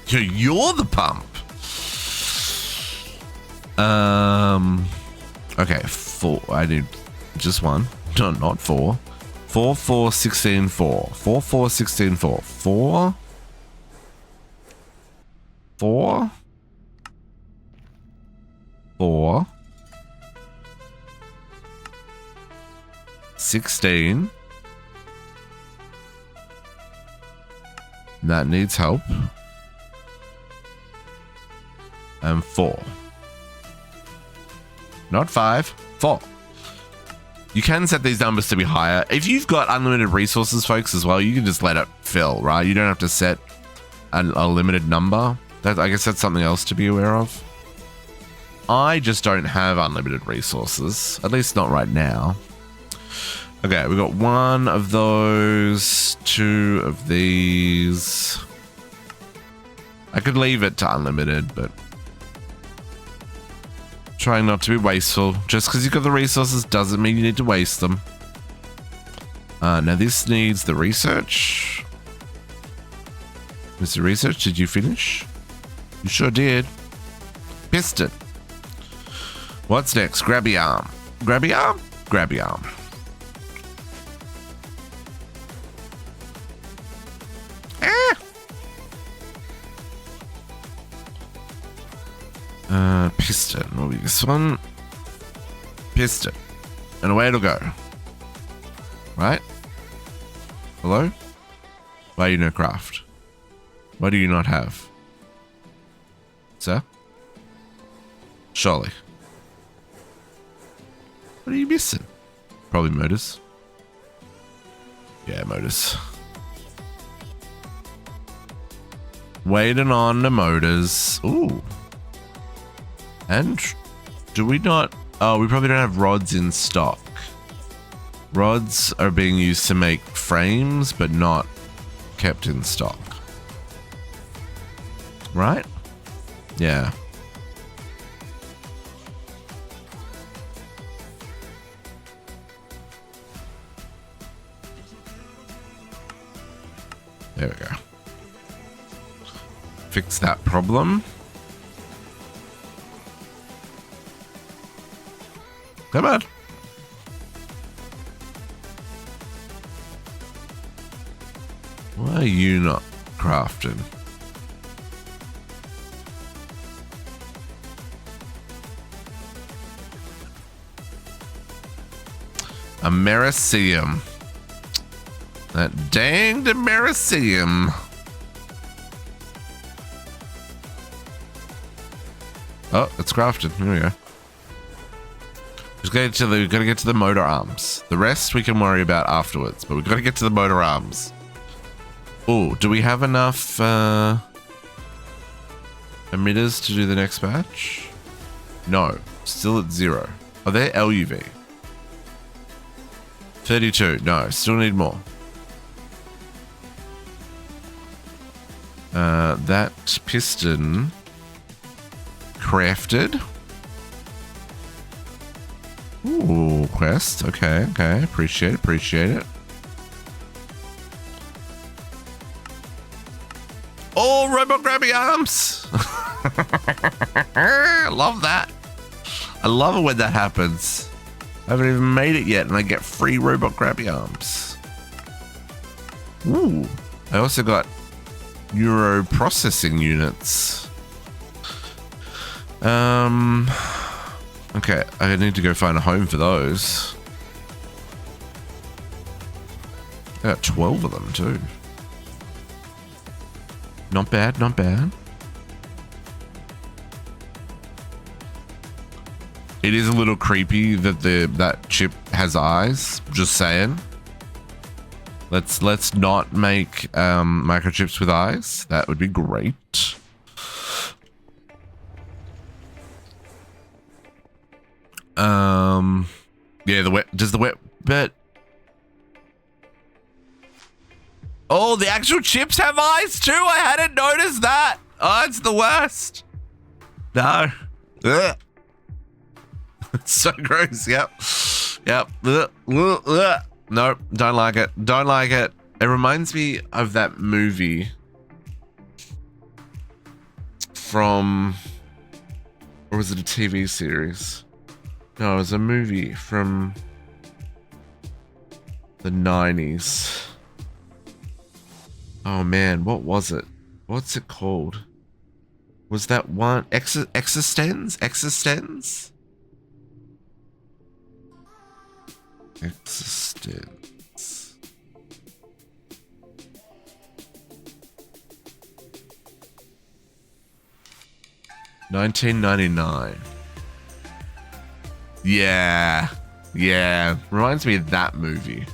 You're the pump. Okay, 4. I need just one. No, not 4. 4, 4, 16, 4. 4, 4, 16, 4. 4. 4. 4. 16. That needs help. And 4. Not 5. 4. You can set these numbers to be higher. If you've got unlimited resources, folks, as well, you can just let it fill, right? You don't have to set a limited number. I guess that's something else to be aware of. I just don't have unlimited resources. At least not right now. Okay, we got 1 of those, 2 of these. I could leave it to unlimited, but Trying not to be wasteful. Just because you've got the resources doesn't mean you need to waste them. Now this needs the research. Mr. Research, did you finish? You sure did. Piston. What's next? Grabby arm. Grabby arm? Grabby arm. Piston. What will be this one? Piston. And away it'll go. Right? Hello? Why are you no craft? Why do you not have? Sir? Surely. What are you missing? Probably motors. Yeah, motors. Waiting on the motors. Ooh. And do we not? Oh, we probably don't have rods in stock. Rods are being used to make frames, but not kept in stock. Right? Yeah. There we go. Fix that problem. Come on. Why are you not crafting? Americium. That dang Americium. Oh, it's crafted. Here we go. Just gotta get to the motor arms. The rest we can worry about afterwards, but we've got to get to the motor arms. Oh, do we have enough emitters to do the next batch? No, still at 0. Are they LUV? 32. No, still need more. That piston crafted. Ooh, quest. Okay, okay. Appreciate it, appreciate it. Oh, robot grabby arms. I love that. I love it when that happens. I haven't even made it yet and I get free robot grabby arms. Ooh. I also got neuro processing units. Okay, I need to go find a home for those. I got 12 of them too. Not bad, not bad. It is a little creepy that that chip has eyes. Just saying. Let's not make microchips with eyes. That would be great. Yeah, does the wet bit. Oh, the actual chips have eyes too. I hadn't noticed that. Oh, it's the worst. No. Ugh. It's so gross. Yep. Yep. Ugh. Ugh. Ugh. Nope. Don't like it. Don't like it. It reminds me of that movie from, or was it a TV series? No, it was a movie from the 90s. Oh man, what was it? What's it called? Was that one Existence? Existence? Existence. $19.99. Yeah. Yeah. Reminds me of that movie.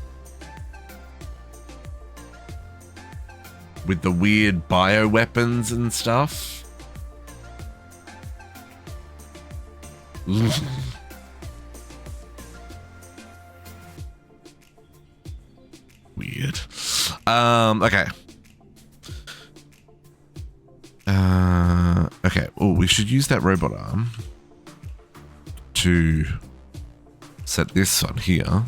With the weird bioweapons and stuff. Weird. Okay. Okay. Oh, we should use that robot arm. to set this on here.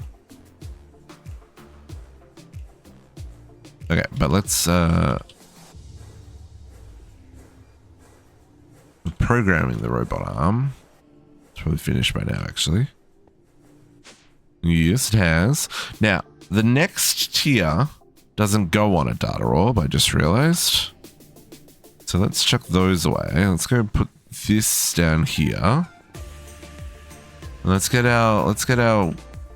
Okay, but let's programming the robot arm. It's probably finished by now, actually. Yes, it has. Now, the next tier doesn't go on a data orb, I just realized. So let's chuck those away. Let's go put this down here. And let's get our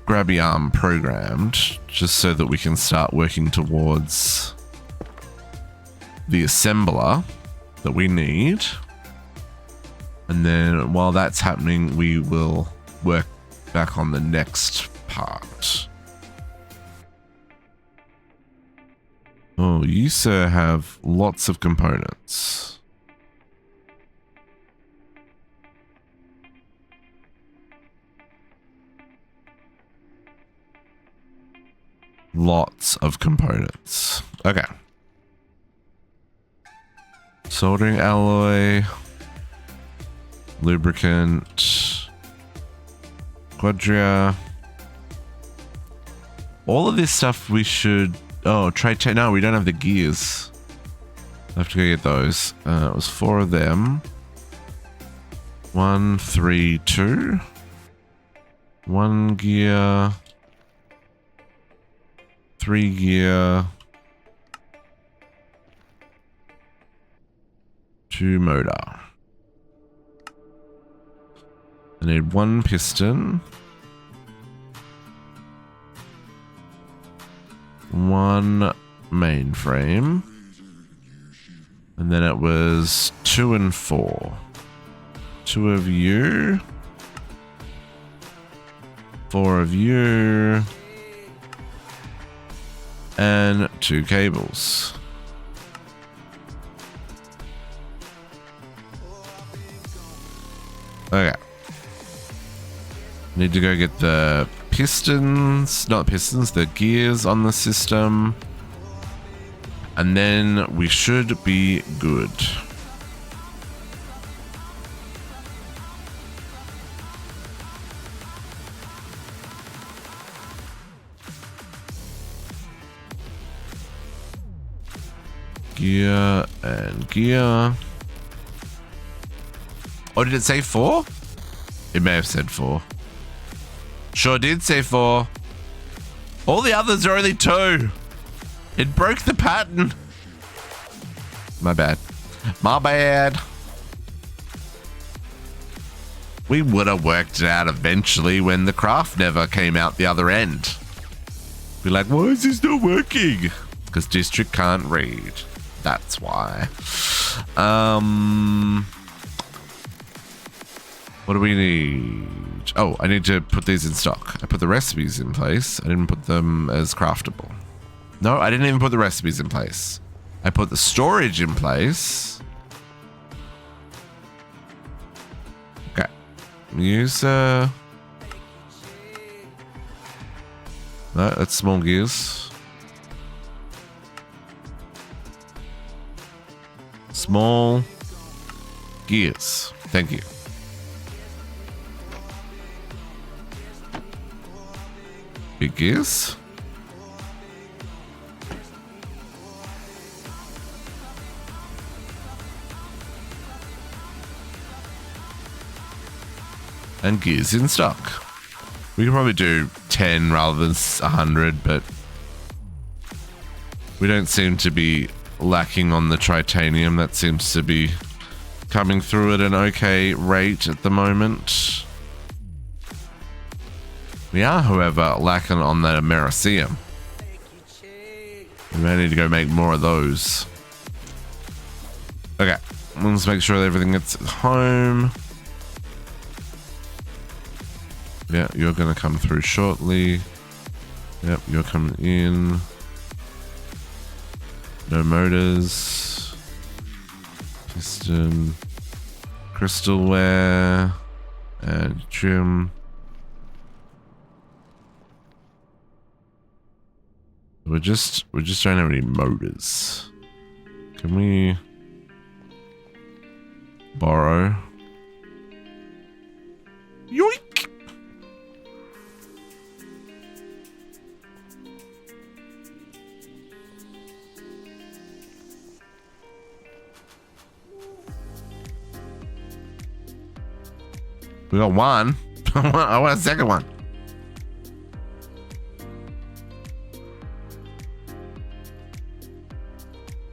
grabby arm programmed, just so that we can start working towards the assembler that we need. And then while that's happening, we will work back on the next part. Oh, you, sir, have lots of components. Lots of components. Okay. Soldering alloy. Lubricant. Quadria. All of this stuff we should... Oh, no, we don't have the gears. I have to go get those. It was 4 of them. 1, 3, 2. 1 gear. 3 gear. 2 motor. I need 1 piston. 1 mainframe. And then it was 2 and 4. 2 of you. 4 of you. And 2 cables. Okay. Need to go get the pistons, not pistons, the gears on the system. And then we should be good. Gear and gear. Oh, did it say 4? It may have said 4. Sure did say 4. All the others are only 2. It broke the pattern. My bad. My bad. We would have worked it out eventually when the craft never came out the other end. Be like, why is this not working? Because District can't read. That's why. What do we need? Oh, I need to put these in stock. I put the recipes in place. I didn't put them as craftable. No, I didn't even put the recipes in place. I put the storage in place. Okay. Use, no, that's small gears. Small gears. Thank you. Big gears. And gears in stock. We could probably do 10 rather than 100, but we don't seem to be lacking on the titanium. That seems to be coming through at an okay rate at the moment. We are, however, lacking on the Americium. We may need to go make more of those. Okay, let's make sure that everything gets home. Yeah, you're going to come through shortly. Yep, you're coming in. No motors. Piston. Crystalware. And trim. We just don't have any motors. Can we borrow? Yoink! We got one. I want a second one.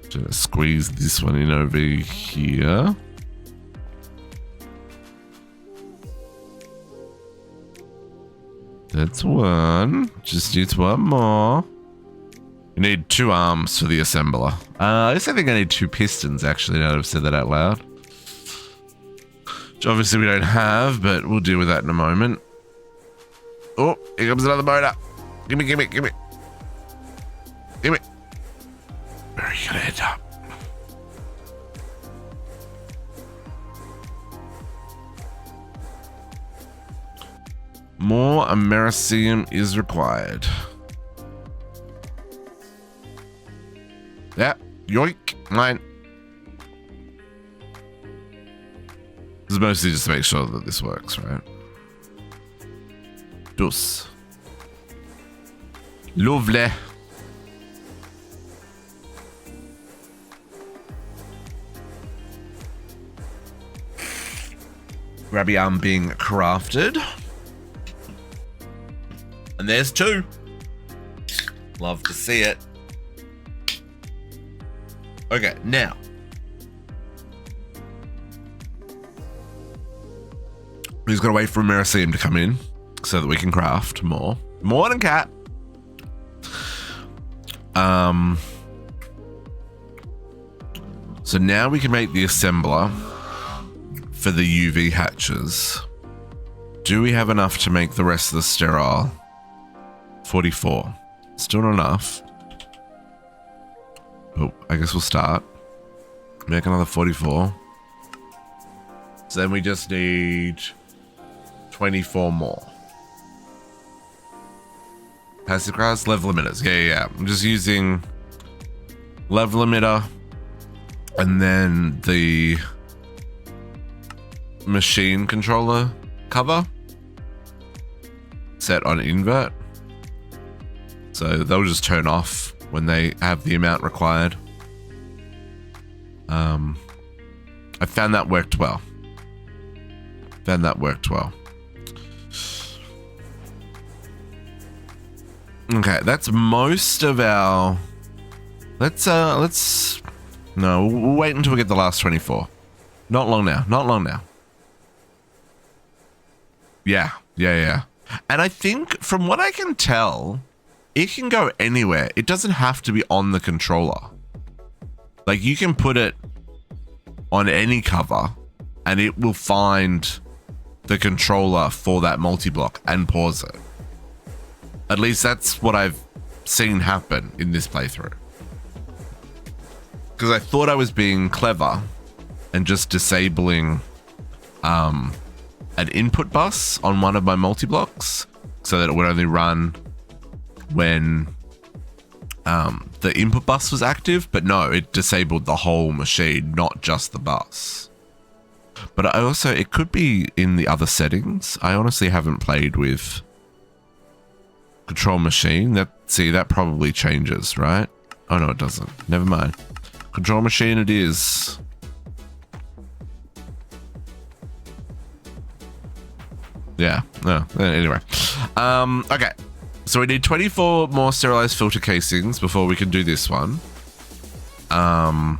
Just squeeze this one in over here. That's one. Just needs one more. You need 2 arms for the assembler. I guess I think I need 2 pistons, actually, now that I've said that out loud. Which obviously we don't have, but we'll deal with that in a moment. Oh, here comes another motor. Gimme, gimme, gimme. Gimme. Where are you gonna end up? More Americium is required. Yeah, yoink, mine. This is mostly just to make sure that this works, right? Dus. Lovely. Grabby arm being crafted. And there's 2. Love to see it. Okay, now. We just gotta wait for Americium to come in so that we can craft more. More than cat. So now we can make the assembler for the UV hatches. Do we have enough to make the rest of the sterile? 44. Still not enough. But I guess we'll start. Make another 44. So then we just need 24 more. Passive grass, level emitters. Yeah. I'm just using level emitter and then the machine controller cover set on invert. So they'll just turn off when they have the amount required. I found that worked well. Okay, that's most of our... No, we'll wait until we get the last 24. Not long now. Yeah. And I think, from what I can tell, it can go anywhere. It doesn't have to be on the controller. Like, you can put it on any cover and it will find the controller for that multi-block and pause it. At least that's what I've seen happen in this playthrough. Because I thought I was being clever and just disabling an input bus on one of my multi-blocks so that it would only run when the input bus was active, but no, it disabled the whole machine, not just the bus. But I also, it could be in the other settings. I honestly haven't played with control machine. That probably changes, right? Oh no, it doesn't. Never mind. Control machine it is. Yeah, no, anyway. Okay. So we need 24 more sterilized filter casings before we can do this one. I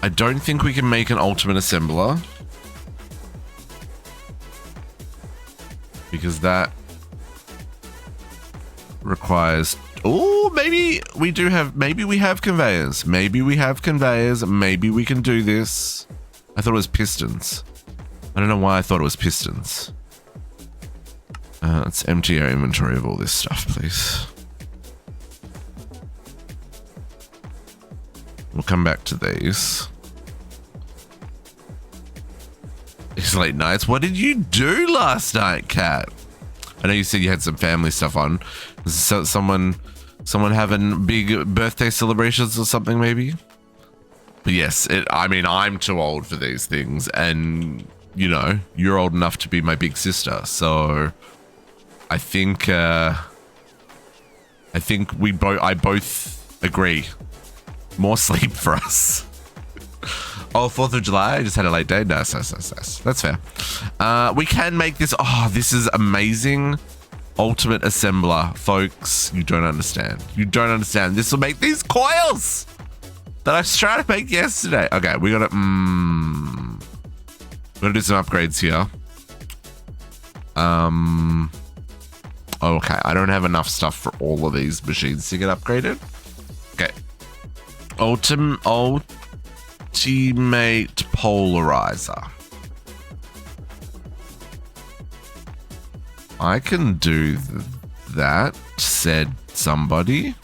don't think we can make an ultimate assembler. Because that requires... Oh, maybe we do have... Maybe we have conveyors. Maybe we can do this. I thought it was pistons. I don't know why I thought it was pistons. Let's empty our inventory of all this stuff, please. We'll come back to these. It's late nights. What did you do last night, Kat? I know you said you had some family stuff on. So someone having big birthday celebrations or something, maybe? But yes, I mean, I'm too old for these things, and you know, you're old enough to be my big sister, so I think I both agree. More sleep for us. Oh, 4th of July. I just had a late day. Nice. That's fair. We can make this. Oh, this is amazing. Ultimate assembler, folks. You don't understand. You don't understand. This will make these coils that I was trying to make yesterday. Okay, we gotta do some upgrades here. Okay, I don't have enough stuff for all of these machines to get upgraded. Okay. Ultimate polarizer. I can do that, said somebody.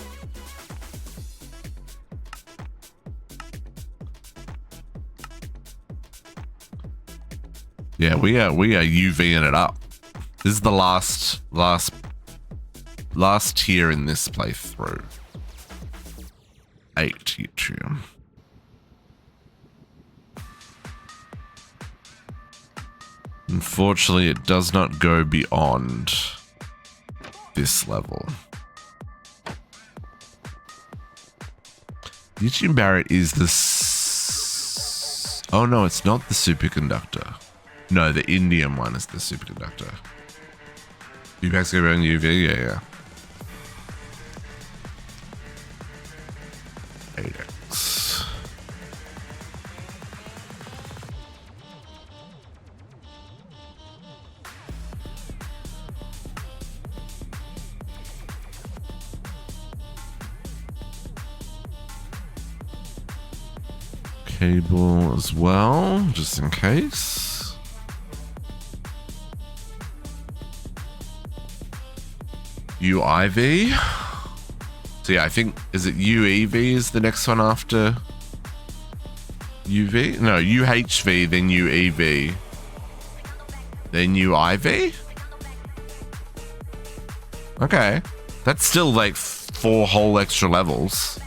Yeah, we are UVing it up. This is the last tier in this playthrough. 8 yttrium. Unfortunately, it does not go beyond this level. Yttrium barret is this. Oh no, it's not the superconductor. No, the indium one is the superconductor. UVAX go around UV, yeah. 8x. Cable as well, just in case. UIV. So yeah, I think, is it UEV is the next one after UV? No, UHV, then UEV, then UIV? Okay. That's still like 4 whole extra levels.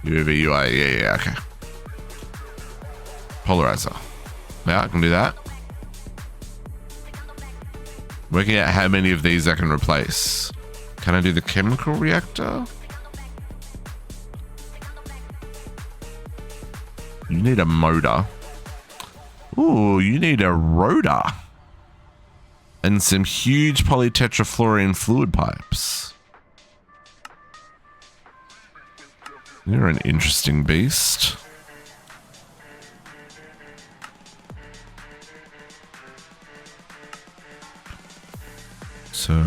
UV, UI, yeah, okay. Polarizer. Yeah, I can do that. Working out how many of these I can replace. Can I do the chemical reactor? You need a motor. Ooh, you need a rotor. And some huge polytetrafluorine fluid pipes. You're an interesting beast. So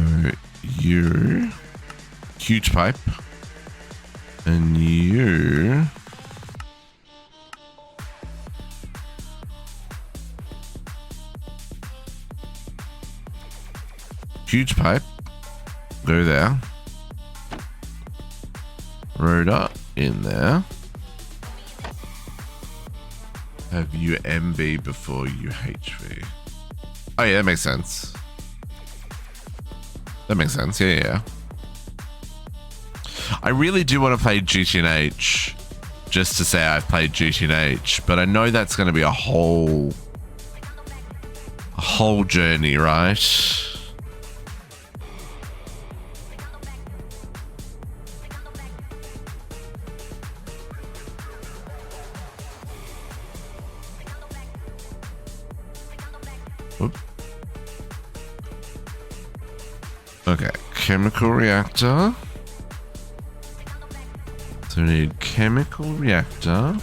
you, huge pipe, and you, huge pipe, go there, rotor in there, have you MB before you HV. Oh yeah, that makes sense. That makes sense. Yeah. I really do want to play GTNH just to say I've played GTNH, but I know that's going to be a whole journey, right? Whoop. Okay, chemical reactor. So we need chemical reactor.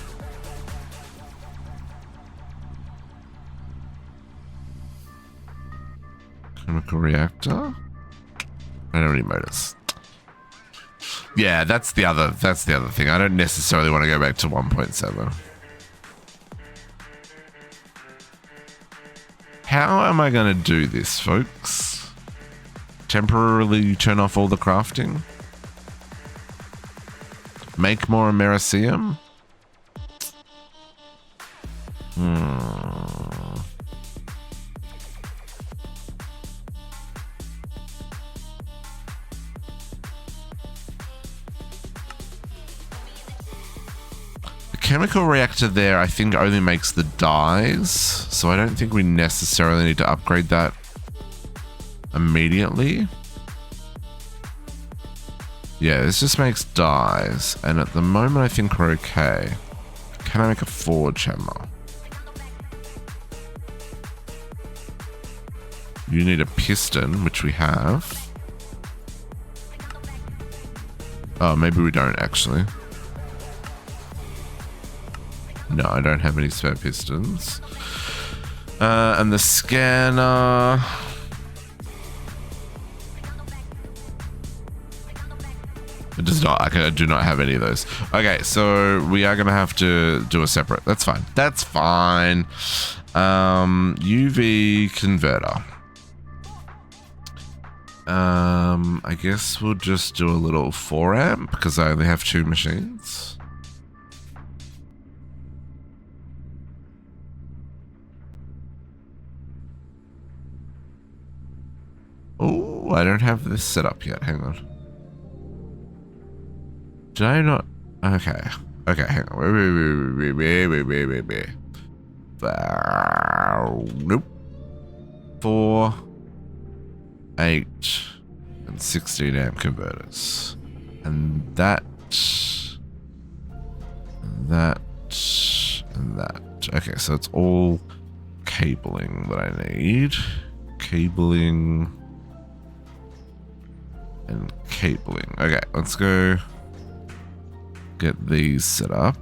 Chemical reactor. I don't need motors. Yeah, that's the other thing. I don't necessarily want to go back to 1.7. How am I going to do this, folks? Temporarily turn off all the crafting? Make more Americium? The chemical reactor there, I think, only makes the dyes, so I don't think we necessarily need to upgrade that immediately. Yeah, this just makes dyes, and at the moment I think we're okay. Can I make a forge hammer? You need a piston, which we have. Oh, maybe we don't actually. No, I don't have any spare pistons. And the scanner. It does not. I do not have any of those. Okay, so we are gonna have to do a separate. That's fine. That's fine. UV converter. I guess we'll just do a little 4 amp because I only have 2 machines. Oh, I don't have this set up yet. Hang on. Did I not? Okay. Okay, hang on. Wait. Nope. 4, 8, and 16 amp converters. And that. And that. Okay, so it's all cabling that I need. Cabling. And cabling. Okay, let's go get these set up.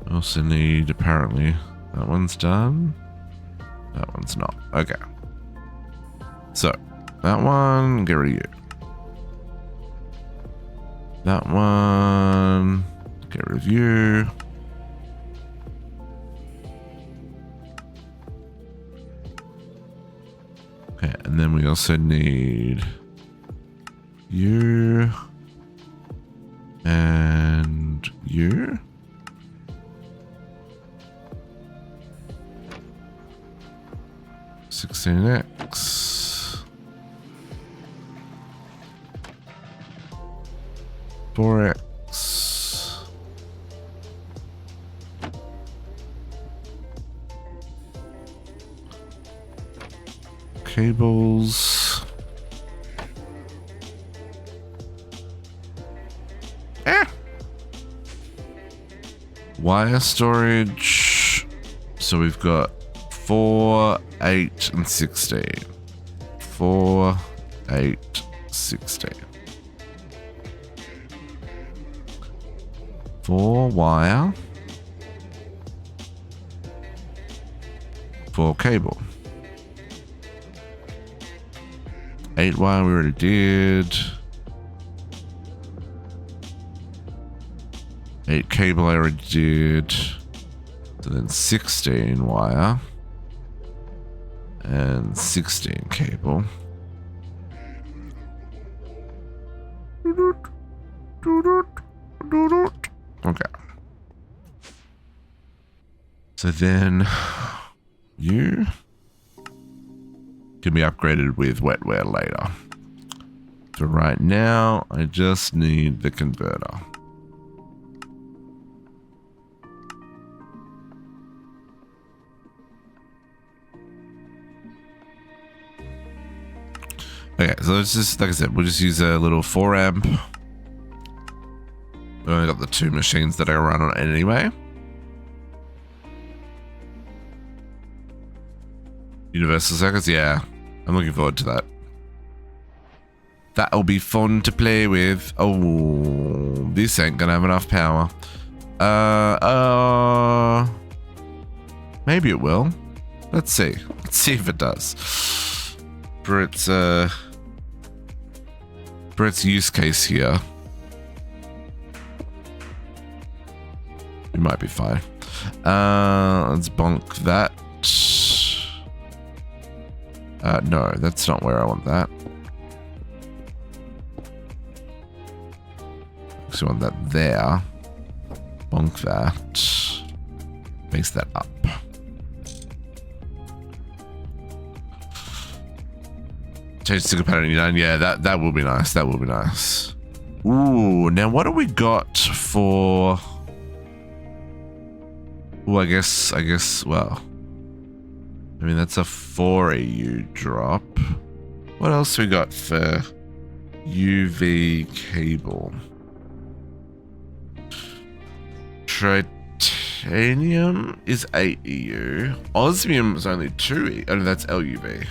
Also need, apparently, that one's done. That one's not. Okay. So, that one, get rid of you. That one, get rid of you. Okay, and then we also need you and you. $16X. 4X. Cables. Wire storage. So we've got 4, 8, and 16. 4, 8, 16. 4 wire. 4 cable. 8 wire we already did. 8 cable I already did. So then 16 wire. And 16 cable. Okay. So then you can be upgraded with wetware later. For right now, I just need the converter. Okay, so let's just, like I said, we'll just use a little 4 amp. We only got the 2 machines that I run on anyway. Universal circuits, yeah. I'm looking forward to that. That'll be fun to play with. Oh, this ain't gonna have enough power. Maybe it will. Let's see. Let's see if it does. For its use case here, we might be fine. Let's bonk that. No, that's not where I want that. So I want that there. Bonk that. Base that up. Change single pattern 9. Yeah, that will be nice. That will be nice. Ooh, now what do we got for? Oh, I guess. Well, I mean that's a 4 AU drop. What else we got for UV cable. Titanium is 8 EU. Osmium is only 2 EU. Oh, no, that's LUV.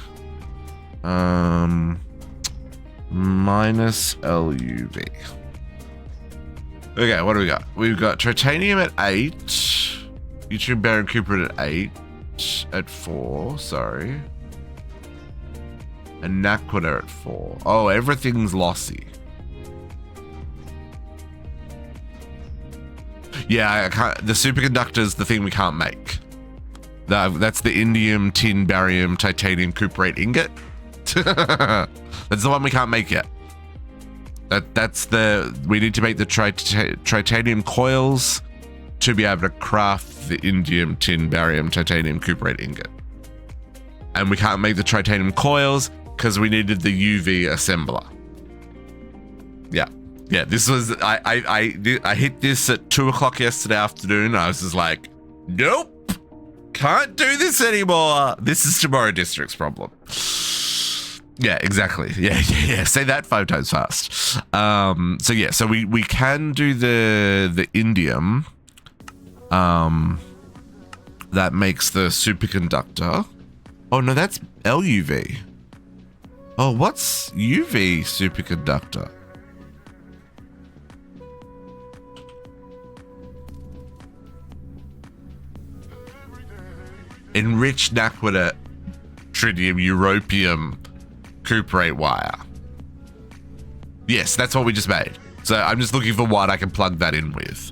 Minus LUV. Okay, what do we got? We've got titanium at 8. Yttrium, barium, cuprid at 8. At 4, sorry. And naquita at 4. Oh, everything's lossy. Yeah, I can't, the superconductor's the thing we can't make. That's the indium, tin, barium, titanium, cuprate ingot. That's the one we can't make yet. We need to make the titanium coils to be able to craft the indium, tin, barium, titanium, cuprate ingot. And we can't make the titanium coils because we needed the UV assembler. Yeah, this was, I hit this at 2 o'clock yesterday afternoon. I was just like, nope, can't do this anymore. This is Tomorrow District's problem. Yeah, exactly. Yeah. Say that 5 times fast. So we can do the indium that makes the superconductor. Oh no, that's LUV. Oh, what's UV superconductor? Enriched naquita, tritium, europium, cuprate wire. Yes, that's what we just made. So I'm just looking for what I can plug that in with,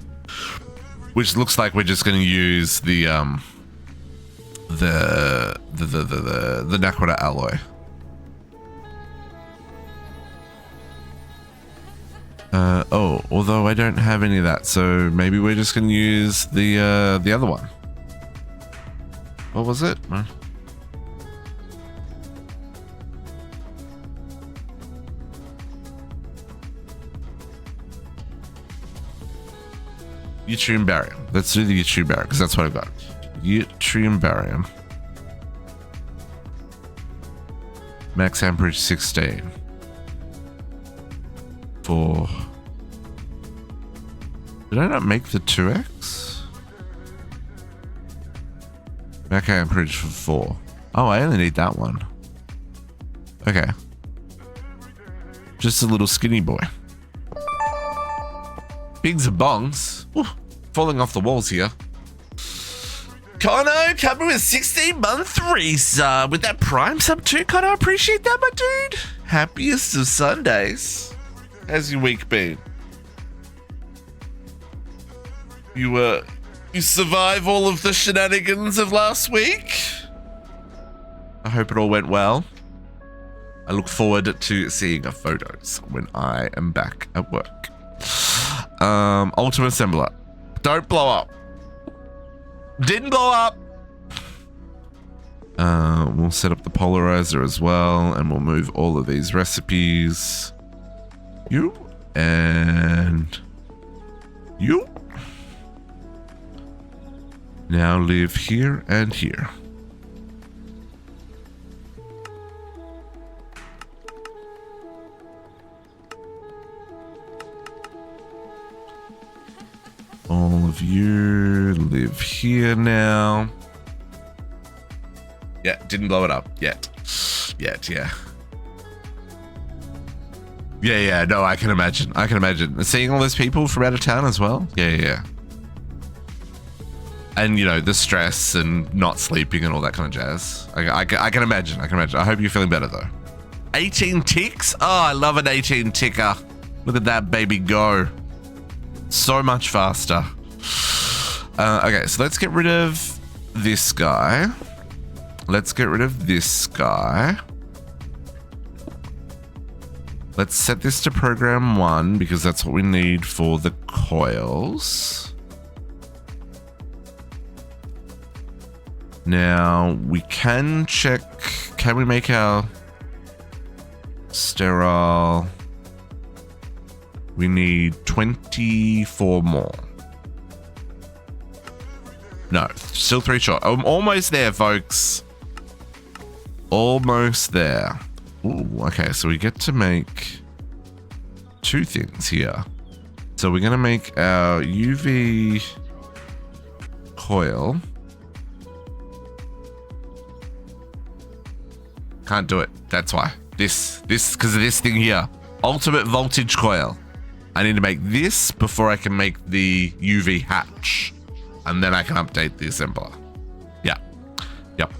which looks like we're just going to use the naquita alloy. Although I don't have any of that, so maybe we're just going to use the other one. What was it? Yttrium barium. Let's do the yttrium barium because that's what I've got. Yttrium barium. Max amperage 16. For. Did I not make the 2x? Max amperage for 4. Oh, I only need that one. Okay. Just a little skinny boy. Bigs and bongs. Ooh, falling off the walls here. Connor, coming with 16-month resub with that Prime sub too. Connor, appreciate that, my dude. Happiest of Sundays. How's your week been? You survive all of the shenanigans of last week? I hope it all went well. I look forward to seeing your photos when I am back at work. Ultimate assembler. Don't blow up. Didn't blow up. We'll set up the polarizer as well, and we'll move all of these recipes. You and you. Now live here and here. All of you live here now. Yeah, didn't blow it up yet. Yeah. Yeah, no, I can imagine. Seeing all those people from out of town as well. Yeah. And, you know, the stress and not sleeping and all that kind of jazz. I can imagine. I hope you're feeling better, though. 18 ticks? Oh, I love an 18 ticker. Look at that baby go. So much faster. Okay, so let's get rid of this guy. Let's set this to program 1 because that's what we need for the coils. Now, we can check, can we make our sterile? We need 24 more. No, still 3 short. I'm almost there, folks. Almost there. Ooh, okay, so we get to make two things here. So we're going to make our UV coil. Can't do it. That's why. This, because of this thing here. Ultimate voltage coil. I need to make this before I can make the UV hatch. And then I can update the assembler. Yeah. Yep.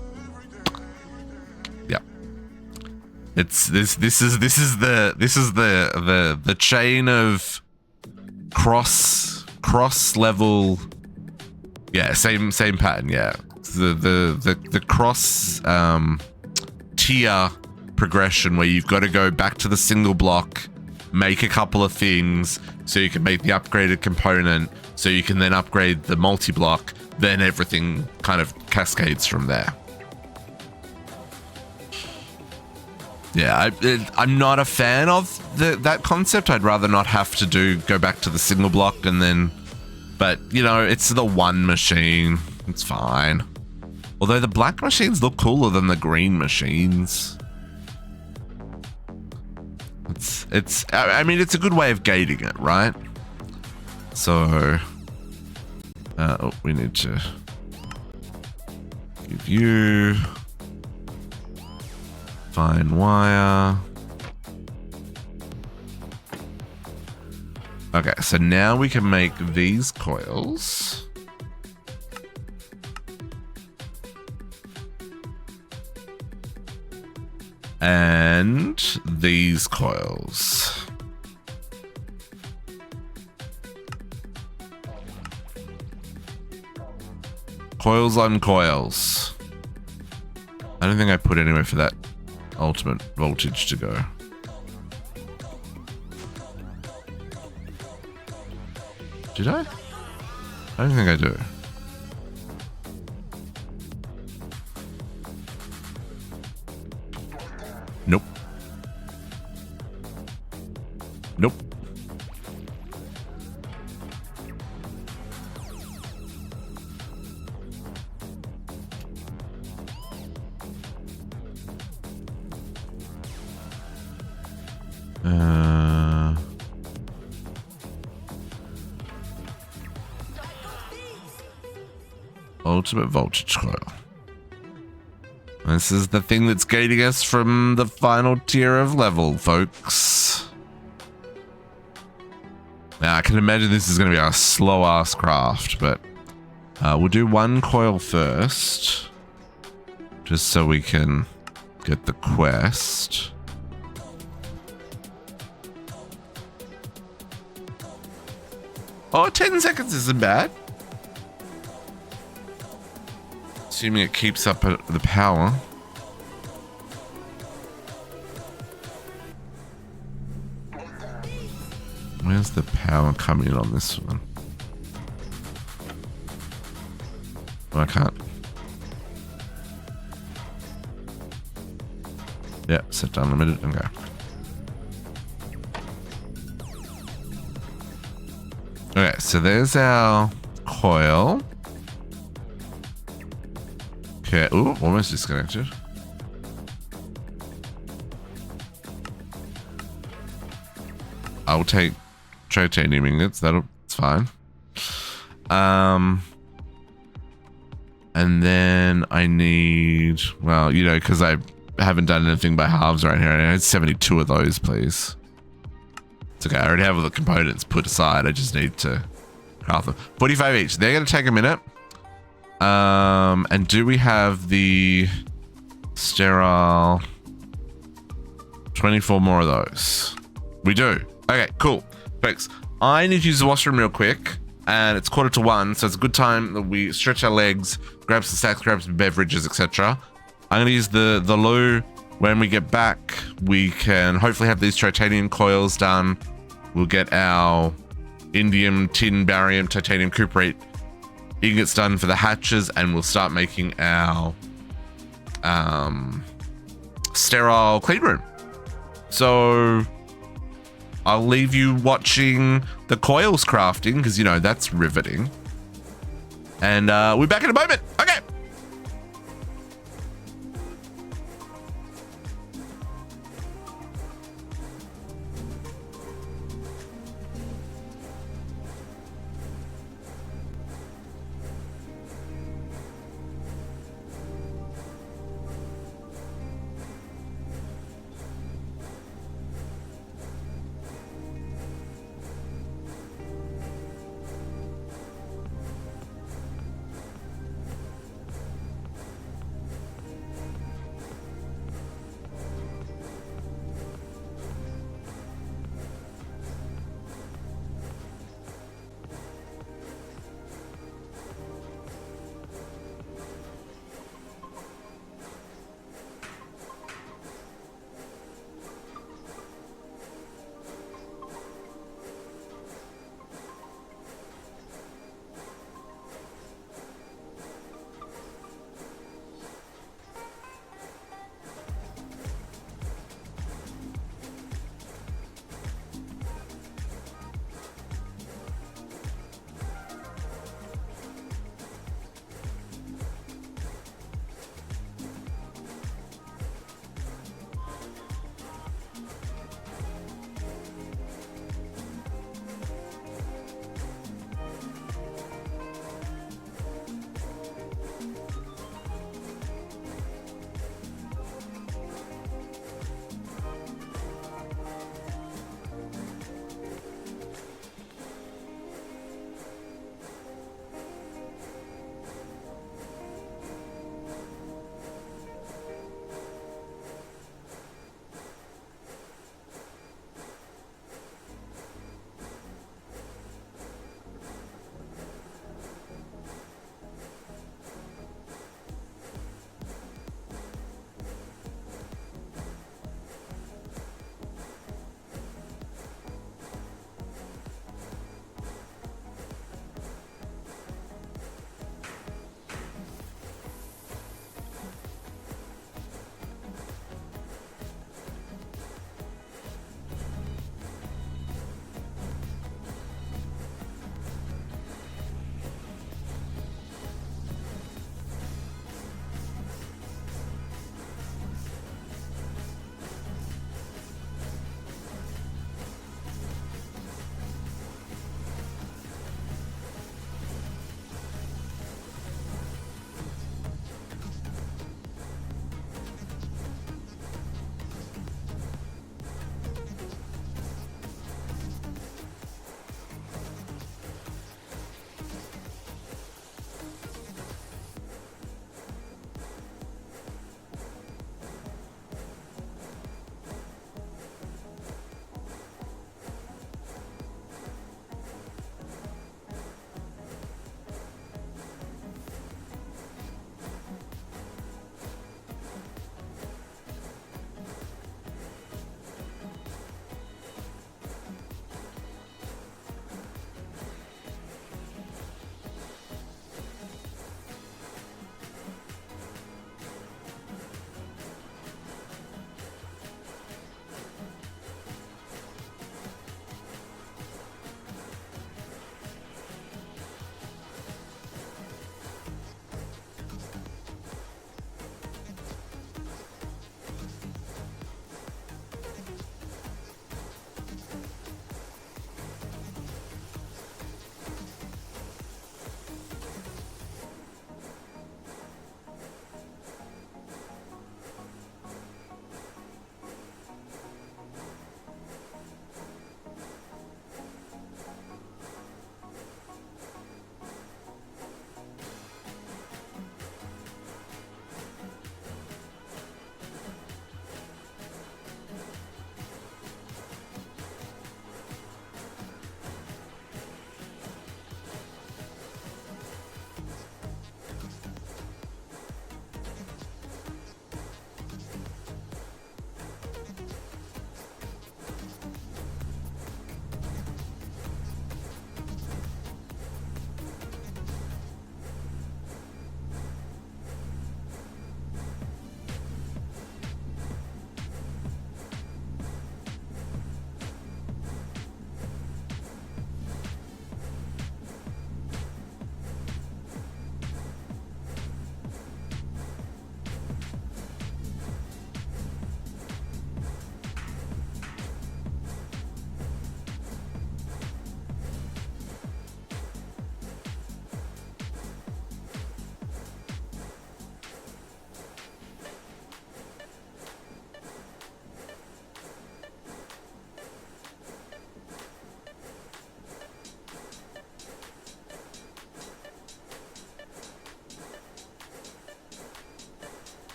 Yep. It's this is the chain of cross level. Yeah, same pattern, yeah. The cross tier progression where you've got to go back to the single block, make a couple of things so you can make the upgraded component, so you can then upgrade the multi-block, then everything kind of cascades from there. Yeah, I'm not a fan of that concept. I'd rather not have to go back to the single block and then, but you know, it's the one machine. It's fine. Although the black machines look cooler than the green machines. I mean, it's a good way of gating it, right? So, we need to give you fine wire. Okay, so now we can make these coils. And these coils. Coils on coils. I don't think I put anywhere for that ultimate voltage to go. Did I? I don't think I do. Nope. Nope. Ultimate voltage coil. This is the thing that's gating us from the final tier of level, folks. Now, I can imagine this is going to be a slow-ass craft, but we'll do one coil first, just so we can get the quest. Oh, 10 seconds isn't bad. Assuming it keeps up the power. Where's the power coming in on this one? Oh, I can't. Yeah, set to unlimited and go. Okay, so there's our coil. Okay, ooh, almost disconnected. I'll take titanium ingots, it's fine. And then I need, well, you know, because I haven't done anything by halves right here. I need 72 of those, please. It's okay, I already have all the components put aside. I just need to craft them. 45 each. They're going to take a minute. And do we have the sterile 24 more of those? We do. Okay, cool. Thanks. I need to use the washroom real quick, and it's 1:45, so it's a good time that we stretch our legs, grab some snacks, grab some beverages, etc. I'm gonna use the loo. When we get back, we can hopefully have these titanium coils done. We'll get our indium, tin, barium, titanium cuprate ingots done for the hatches, and we'll start making our sterile clean room. So I'll leave you watching the coils crafting, because you know that's riveting, and we're back in a moment. Okay.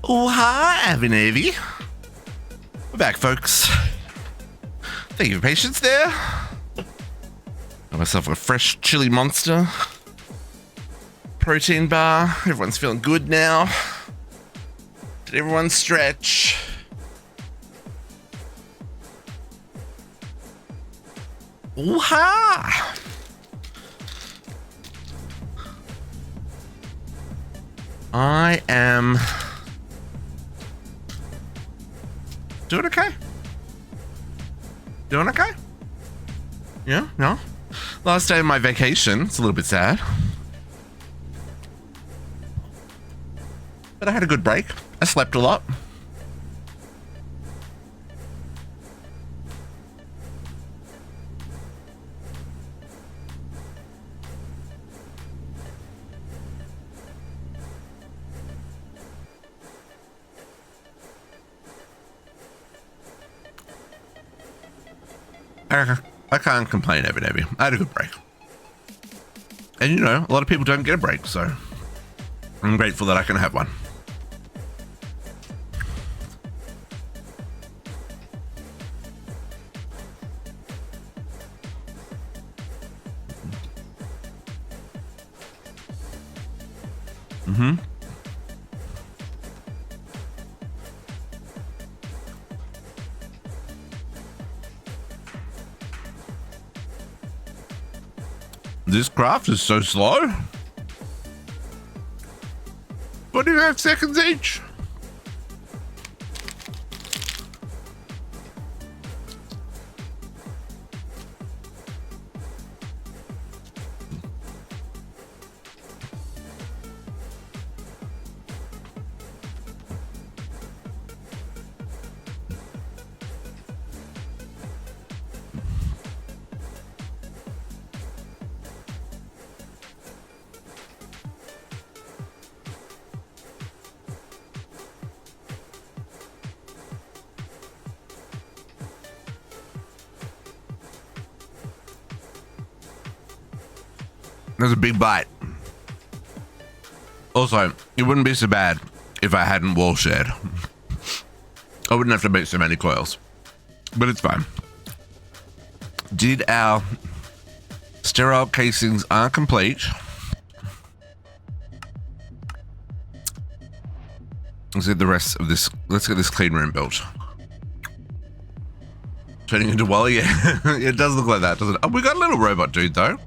Oh, hi, Avi Navy. We're back, folks. Thank you for your patience there. Got myself a fresh chili monster. Protein bar. Everyone's feeling good now. Did everyone stretch? Ooh-ha! I am doing okay. Doing okay? Yeah, no? Last day of my vacation. It's a little bit sad. But I had a good break. I slept a lot. I can't complain, Evan. I had a good break. And you know, a lot of people don't get a break, so I'm grateful that I can have one. Mm-hmm. This craft is so slow. 25 seconds each. There's a big bite. Also, it wouldn't be so bad if I hadn't wall shared. I wouldn't have to make so many coils, but it's fine. Did our sterile casings are complete. Let's get the rest of this. Let's get this clean room built. Turning into Wally, yeah. It does look like that, doesn't it? Oh, we got a little robot dude though.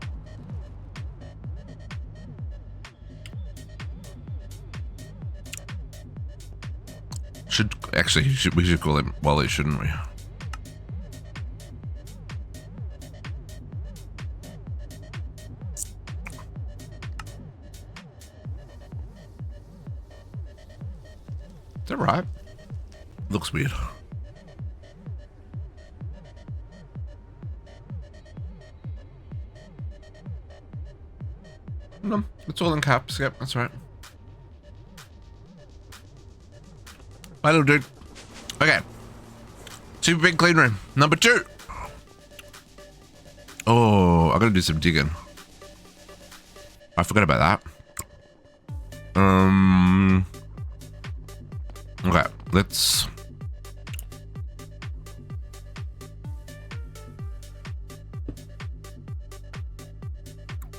We should call him Wally, shouldn't we? Is that right? Looks weird. No, it's all in caps. Yep, that's right. My little dude. Okay. Super big clean room. Number 2. Oh, I gotta do some digging. I forgot about that. Okay, let's.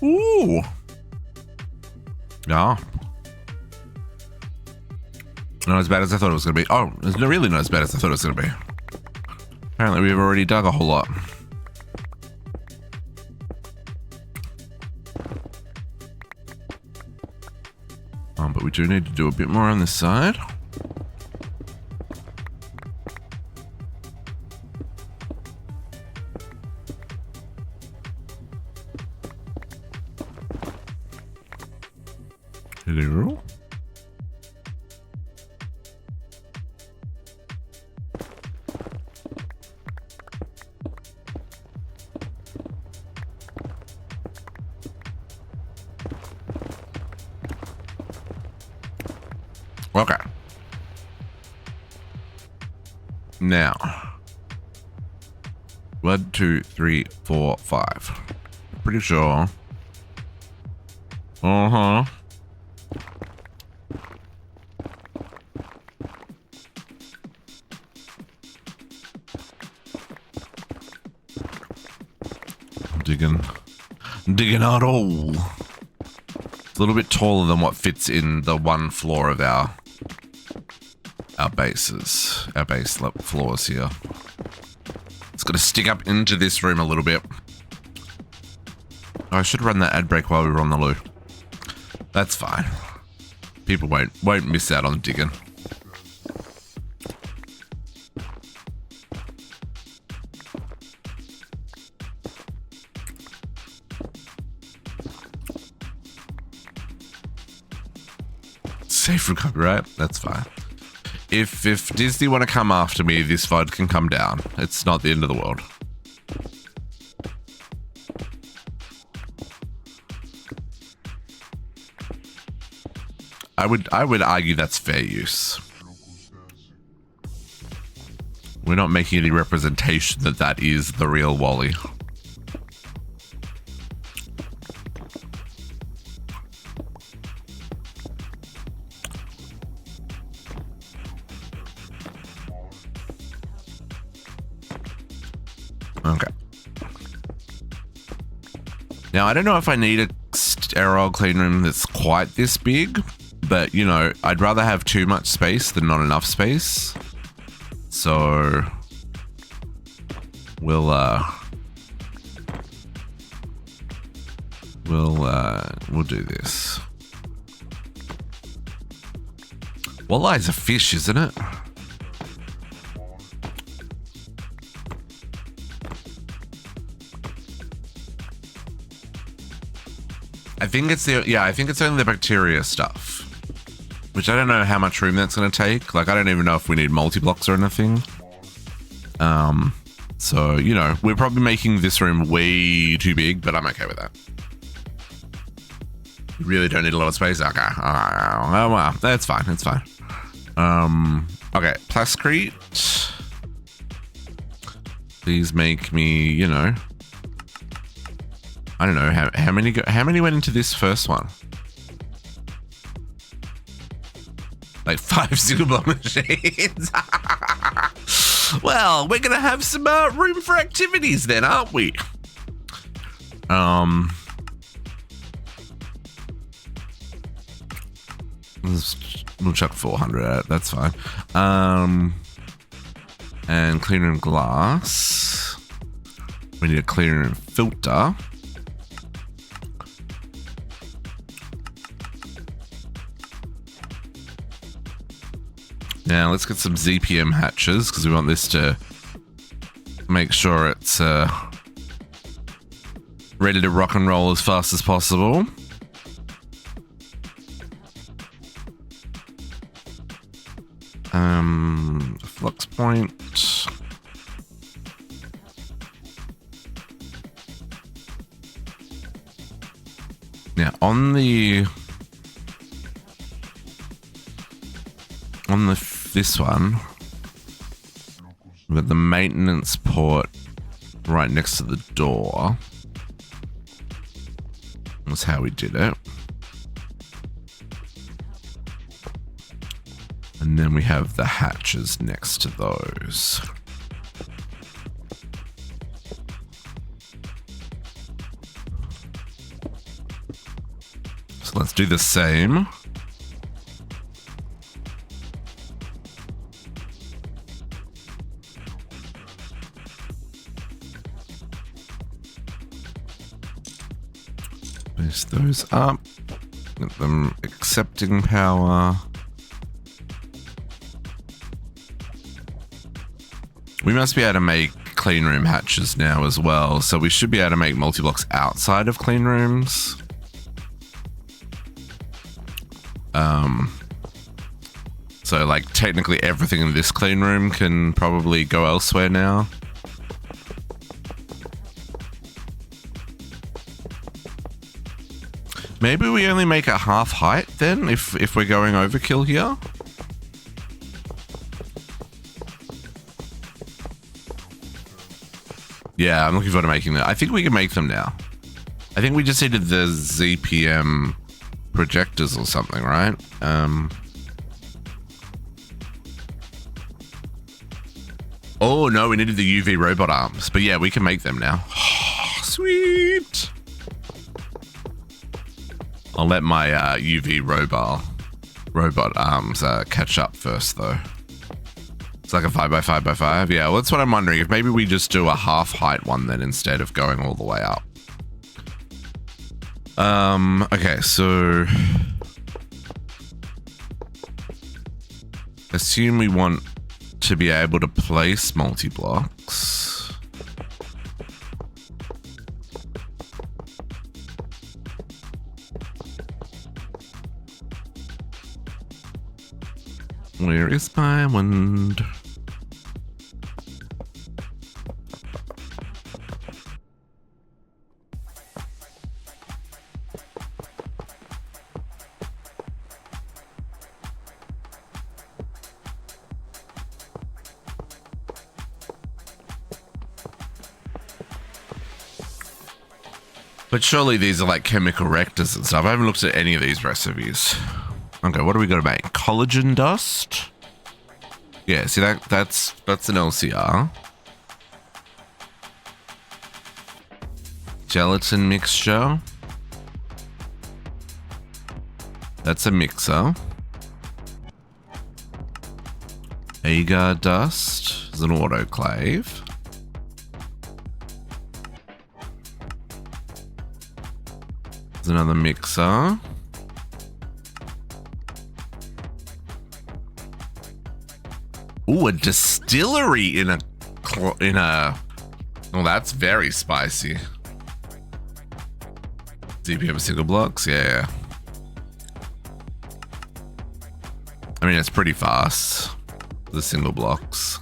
Ooh. Yeah. Not as bad as I thought it was going to be. Oh, it's really not as bad as I thought it was going to be. Apparently, we've already dug a whole lot. But we do need to do a bit more on this side. Hello? Okay. Now, 1, 2, 3, 4, 5. Pretty sure. Digging out all. It's a little bit taller than what fits in the one floor of our bases, our base floors here. It's got to stick up into this room a little bit. Oh, I should run that ad break while we were on the loo. That's fine. People won't miss out on digging. Safe from copyright, that's fine. If Disney want to come after me, this VOD can come down. It's not the end of the world. I would argue that's fair use. We're not making any representation that that is the real Wally. Okay. Now, I don't know if I need a sterile clean room that's quite this big, but, you know, I'd rather have too much space than not enough space. So, we'll do this. Walleye's a fish, isn't it? I think it's I think it's only the bacteria stuff, which I don't know how much room that's going to take. Like, I don't even know if we need multi-blocks or anything. So, you know, we're probably making this room way too big, but I'm okay with that. You really don't need a lot of space? Okay. Oh, well, that's fine. It's fine. Okay, Plascrete. Please make me, you know, I don't know how many went into this first one. Like 5 single block machines. Well, we're gonna have some room for activities then, aren't we? We'll chuck 400 at it. That's fine. And clean room glass. We need a clean room filter. Now let's get some ZPM hatches because we want this to make sure it's ready to rock and roll as fast as possible. Flux point. Now on this one, we've got the maintenance port right next to the door. That's how we did it. And then we have the hatches next to those. So let's do the same. Place those up. Get them accepting power. We must be able to make clean room hatches now as well, so we should be able to make multi-blocks outside of clean rooms. So like technically everything in this clean room can probably go elsewhere now. Maybe we only make it half height then if we're going overkill here. Yeah, I'm looking forward to making that. I think we can make them now. I think we just needed the ZPM projectors or something, right? Oh no, we needed the UV robot arms. But yeah, we can make them now. Sweet. I'll let my UV robot arms catch up first, though. It's like a 5x5x5. Yeah, well, that's what I'm wondering. If maybe we just do a half height one then instead of going all the way up. Okay, so assume we want to be able to place multi-blocks. Where is my wand? But surely these are like chemical reactors and stuff. I haven't looked at any of these recipes. Okay, what do we got to make? Collagen dust? Yeah, see that's an LCR. Gelatin mixture. That's a mixer. Agar dust is an autoclave. There's another mixer. Ooh, a distillery in a. Oh, that's very spicy. DPM single blocks, yeah. I mean, it's pretty fast. The single blocks.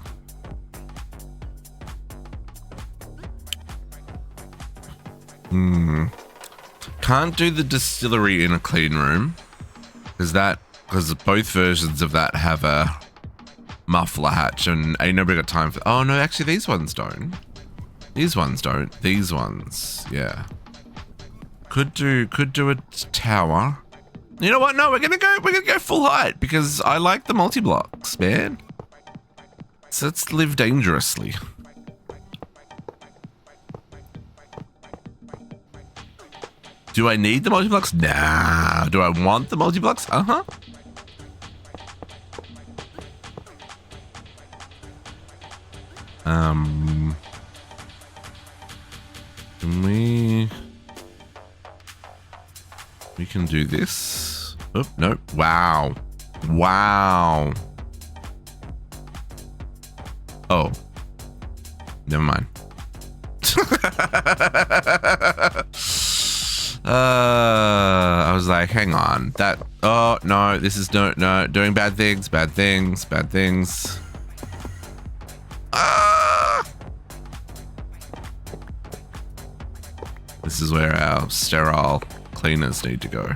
Can't do the distillery in a clean room because both versions of that have a muffler hatch, and ain't nobody got time for. Oh no, actually these ones don't. These ones don't. These ones, yeah. Could do a tower. You know what? No, we're gonna go full height because I like the multi-blocks, man. So let's live dangerously. Do I need the multi-blocks? Nah. Do I want the multi-blocks? Uh-huh. We can do this. Oh, no. Wow. Wow. Oh. Never mind. I was like, hang on. Oh, no. This is no. Doing bad things. Bad things. Bad things. This is where our sterile cleaners need to go.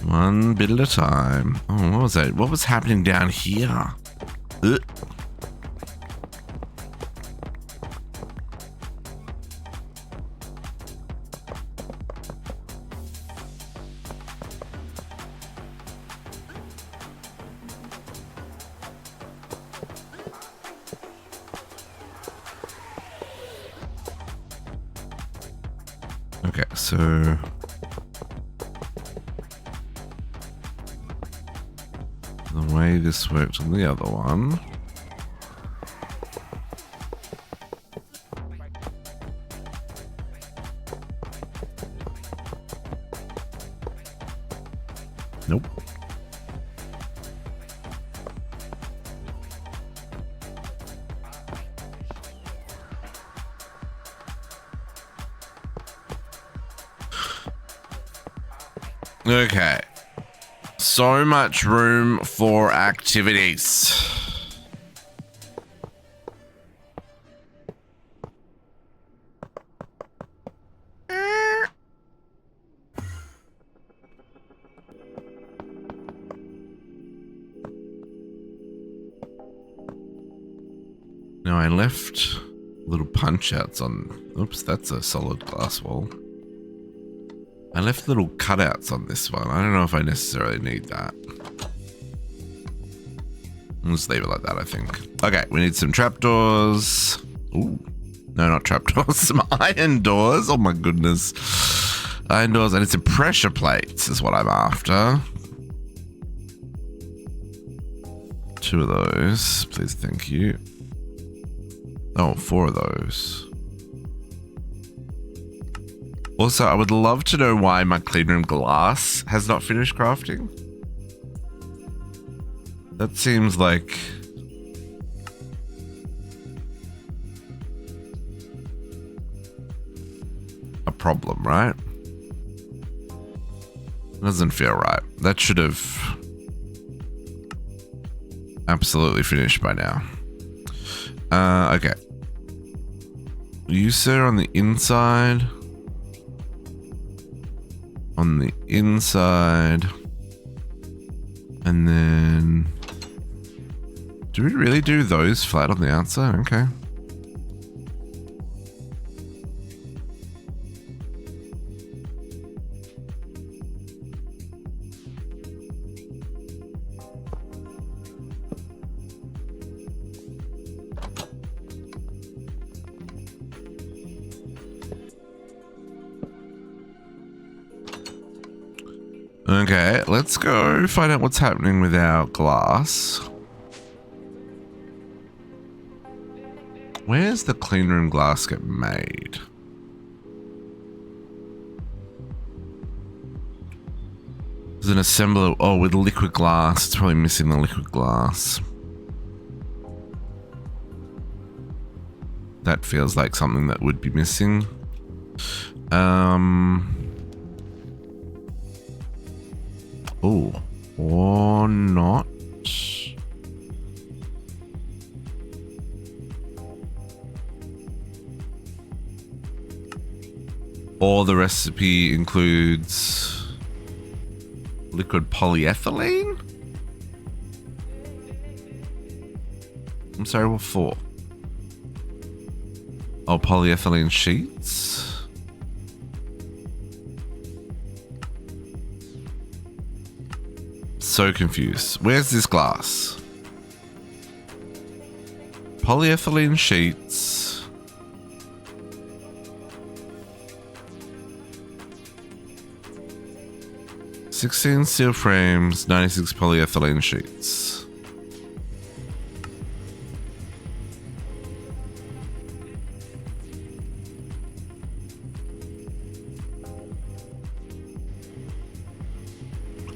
One bit at a time. Oh, what was that? What was happening down here? Ugh. Okay, so the way this worked on the other one. Nope. Okay. So much room for activities. Now I left little punch outs on, oops, that's a solid glass wall. I left little cutouts on this one. I don't know if I necessarily need that. I'll just leave it like that, I think. Okay, we need some trapdoors. Ooh, no, not trapdoors, some iron doors. Oh my goodness. Iron doors, and it's some pressure plates is what I'm after. 2 of those, please, thank you. Oh, 4 of those. Also, I would love to know why my cleanroom glass has not finished crafting. That seems like a problem, right? Doesn't feel right. That should have absolutely finished by now. Okay. You, sir, on the inside. On the inside. And then... do we really do those flat on the outside? Okay. Okay, let's go find out what's happening with our glass. Where's the cleanroom glass get made? There's an assembler. Oh, with liquid glass. It's probably missing the liquid glass. That feels like something that would be missing. Oh, or not. Or the recipe includes liquid polyethylene? I'm sorry, what for? Oh, polyethylene sheets? So confused. Where's this glass? Polyethylene sheets. $16 steel frames, 96 polyethylene sheets.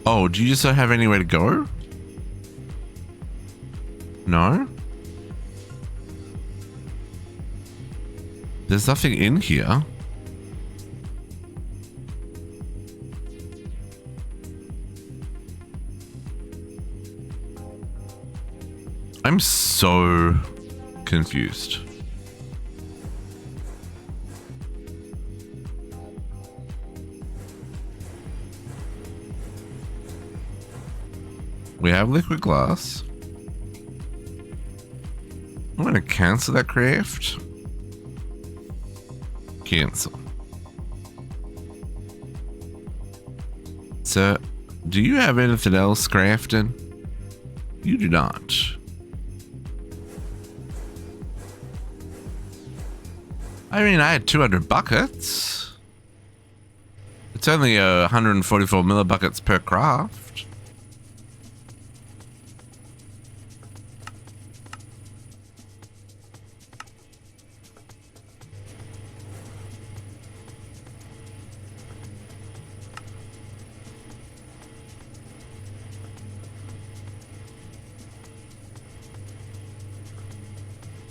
Oh, do you just not have anywhere to go? No? There's nothing in here. I'm so confused. We have liquid glass. I'm going to cancel that craft. Cancel. So, do you have anything else crafted? You do not. I mean, I had 200 buckets. It's only 144 millibuckets per craft.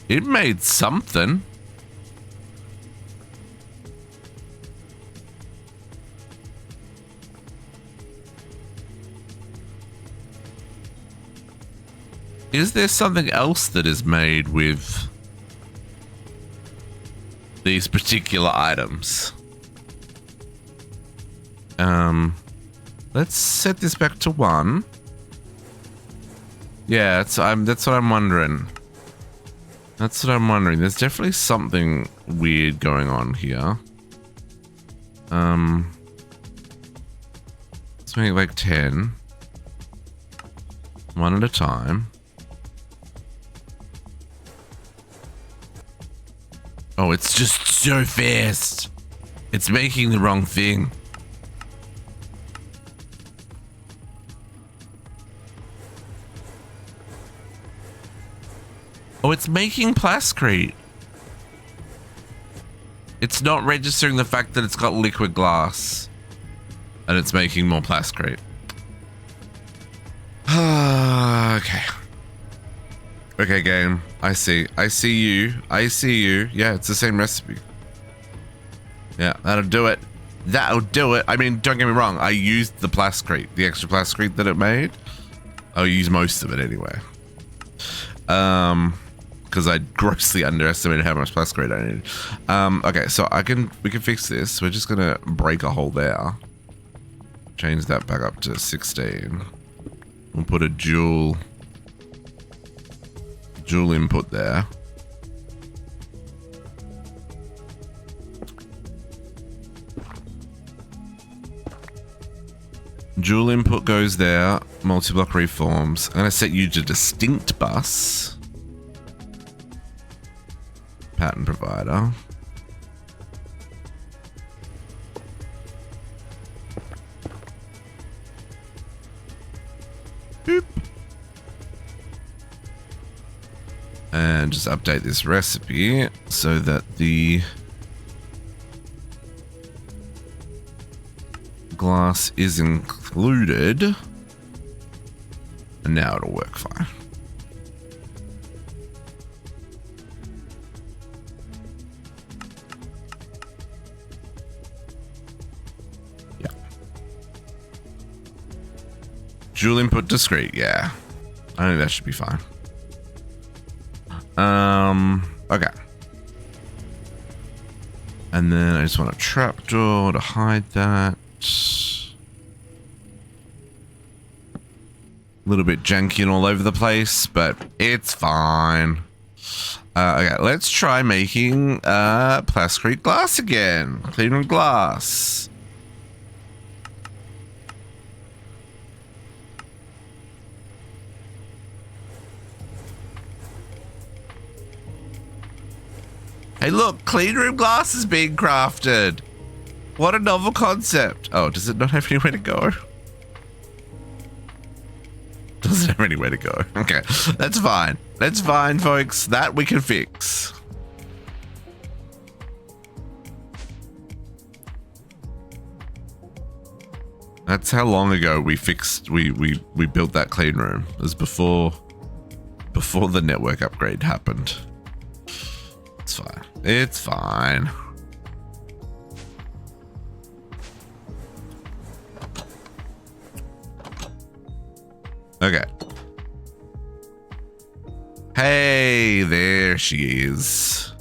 It made something. Is there something else that is made with these particular items? Let's set this back to 1. Yeah, that's what I'm wondering. That's what I'm wondering. There's definitely something weird going on here. Let's make like 10. One at a time. Oh, it's just so fast. It's making the wrong thing. Oh, it's making plascrete. It's not registering the fact that it's got liquid glass. And it's making more plascrete. Okay. Okay, game. I see. I see you. I see you. Yeah, it's the same recipe. Yeah, that'll do it. That'll do it. I mean, don't get me wrong. I used the plascrete, the extra plascrete that it made. I'll use most of it anyway. Because I grossly underestimated how much plascrete I needed. Okay, so we can fix this. We're just gonna break a hole there. Change that back up to 16. We'll put a dual input there. Dual input goes there. Multi-block reforms. I'm going to set you to distinct bus. Pattern provider. Boop. And just update this recipe so that the glass is included. And now it'll work fine. Yeah. Dual input discrete, yeah. I think that should be fine. Okay. And then I just want a trapdoor to hide that. A little bit janky and all over the place, but it's fine. Okay, let's try making plascrete glass again. Cleanroom glass. Hey look, cleanroom glass is being crafted. What a novel concept. Oh, does it not have anywhere to go? Doesn't have anywhere to go. Okay, that's fine. That's fine, folks. That we can fix. That's how long ago we fixed, we built that clean room. It was before the network upgrade happened. It's fine. It's fine. Okay. Hey, there she is.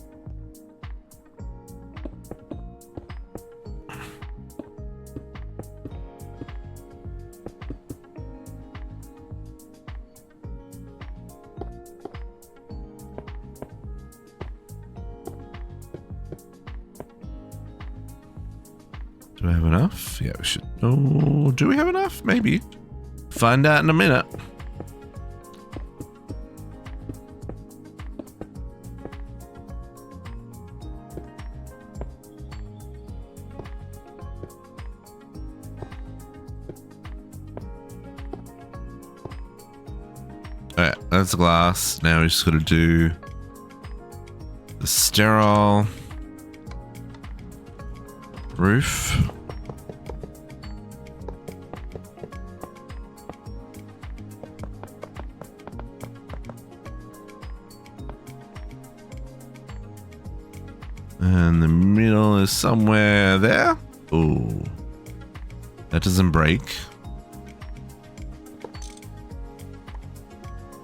Do I have enough? Yeah, we should. Oh, do we have enough? Maybe. Find out in a minute. Alright, that's glass. Now we just gotta do the sterile roof. And the middle is somewhere there. Ooh. That doesn't break.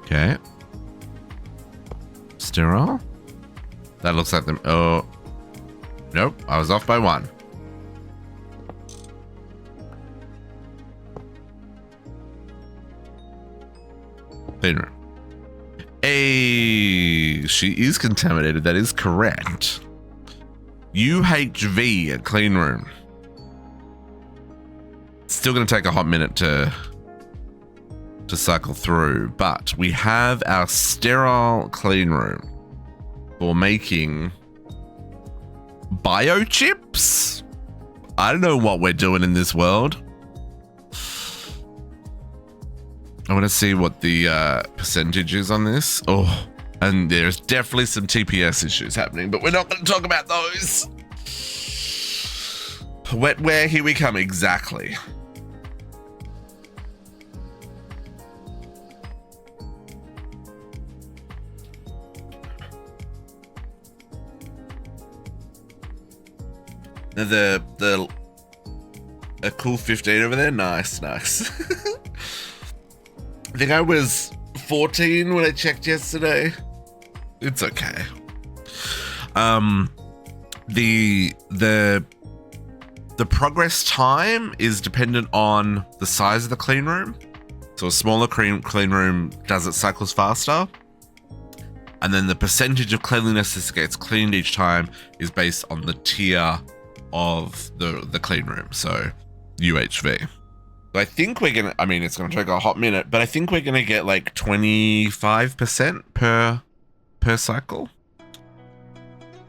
Okay. Sterile. That looks like them. Oh. Nope. I was off by one. Clean room. She is contaminated. That is correct. UHV at clean room. Still going to take a hot minute to cycle through, but we have our sterile clean room for making biochips. I don't know what we're doing in this world. I want to see what the percentage is on this. Oh, and there's definitely some TPS issues happening, but we're not going to talk about those. Wetware, here we come. Exactly. A cool 15 over there. Nice. I think I was 14 when I checked yesterday. It's okay. The progress time is dependent on the size of the clean room. So a smaller clean room does its cycles faster. And then the percentage of cleanliness that gets cleaned each time is based on the tier of the clean room. So UHV. So I think we're gonna, I mean, it's gonna take a hot minute, but I think we're gonna get like 25% per cycle.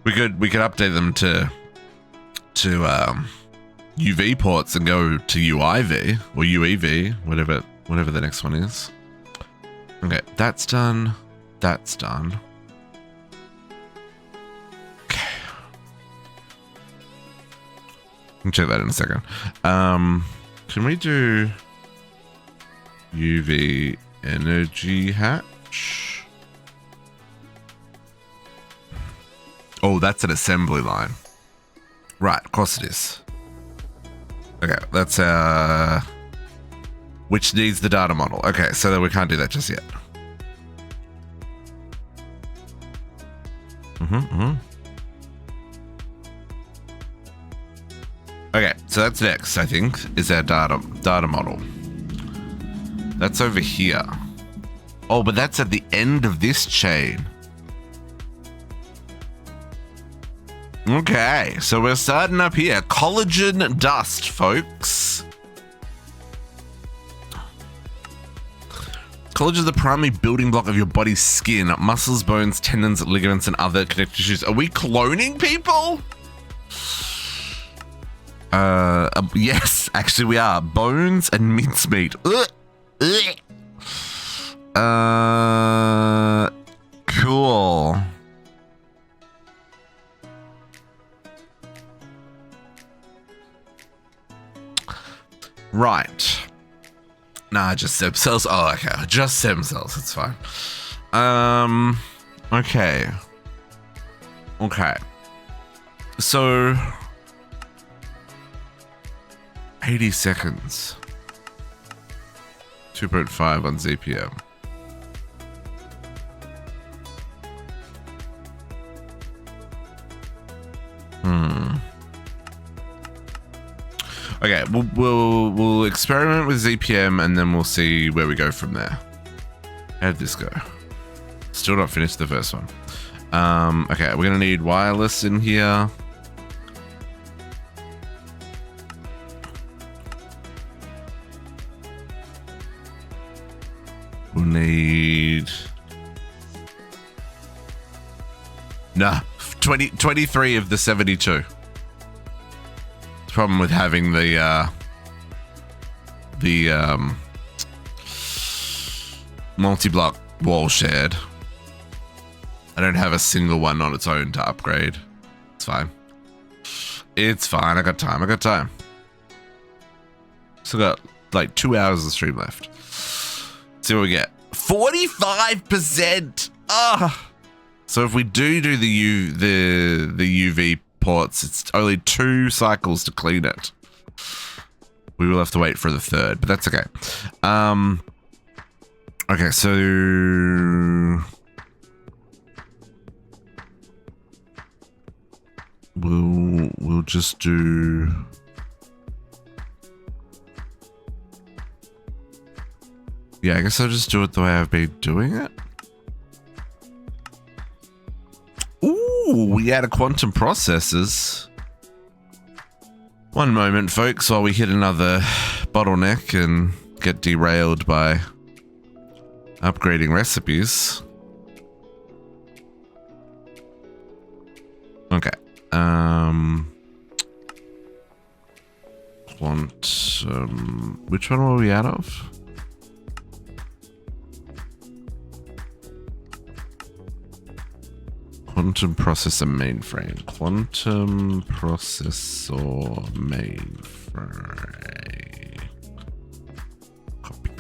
We could update them to UV ports and go to UIV or UEV, whatever the next one is. Okay, that's done. That's done. Okay. I'll check that in a second. Can we do UV energy hatch? Oh, that's an assembly line. Right, of course it is. Okay, that's which needs the data model. Okay, so then we can't do that just yet. Okay, so that's next, I think, is our data model. That's over here. Oh, but that's at the end of this chain. Okay, so we're starting up here. Collagen dust, folks. Collagen is the primary building block of your body's skin, muscles, bones, tendons, ligaments, and other connective tissues. Are we cloning people? Yes, actually we are. Bones and mincemeat. Cool. Right. Nah, just stem cells. Oh, okay. Just stem cells. It's fine. Okay. Okay. So 80 seconds. 2.5 on ZPM. Okay, we'll experiment with ZPM and then we'll see where we go from there. How'd this go? Still not finished the first one. Okay, we're gonna need wireless in here. We'll need... Nah, 23 of the 72. The problem with having the multi-block wall shared. I don't have a single one on its own to upgrade. It's fine. It's fine. I got time. Still got like 2 hours of stream left. See what we get. 45%. So if we do the UV ports, it's only 2 cycles to clean it. We will have to wait for the third, but that's okay. Okay, so we'll just do. Yeah, I guess I'll just do it the way I've been doing it. Ooh, we added quantum processors. One moment, folks, while we hit another bottleneck and get derailed by upgrading recipes. Okay. Quantum. Which one were we out of? Quantum processor mainframe. Quantum processor mainframe. Copy.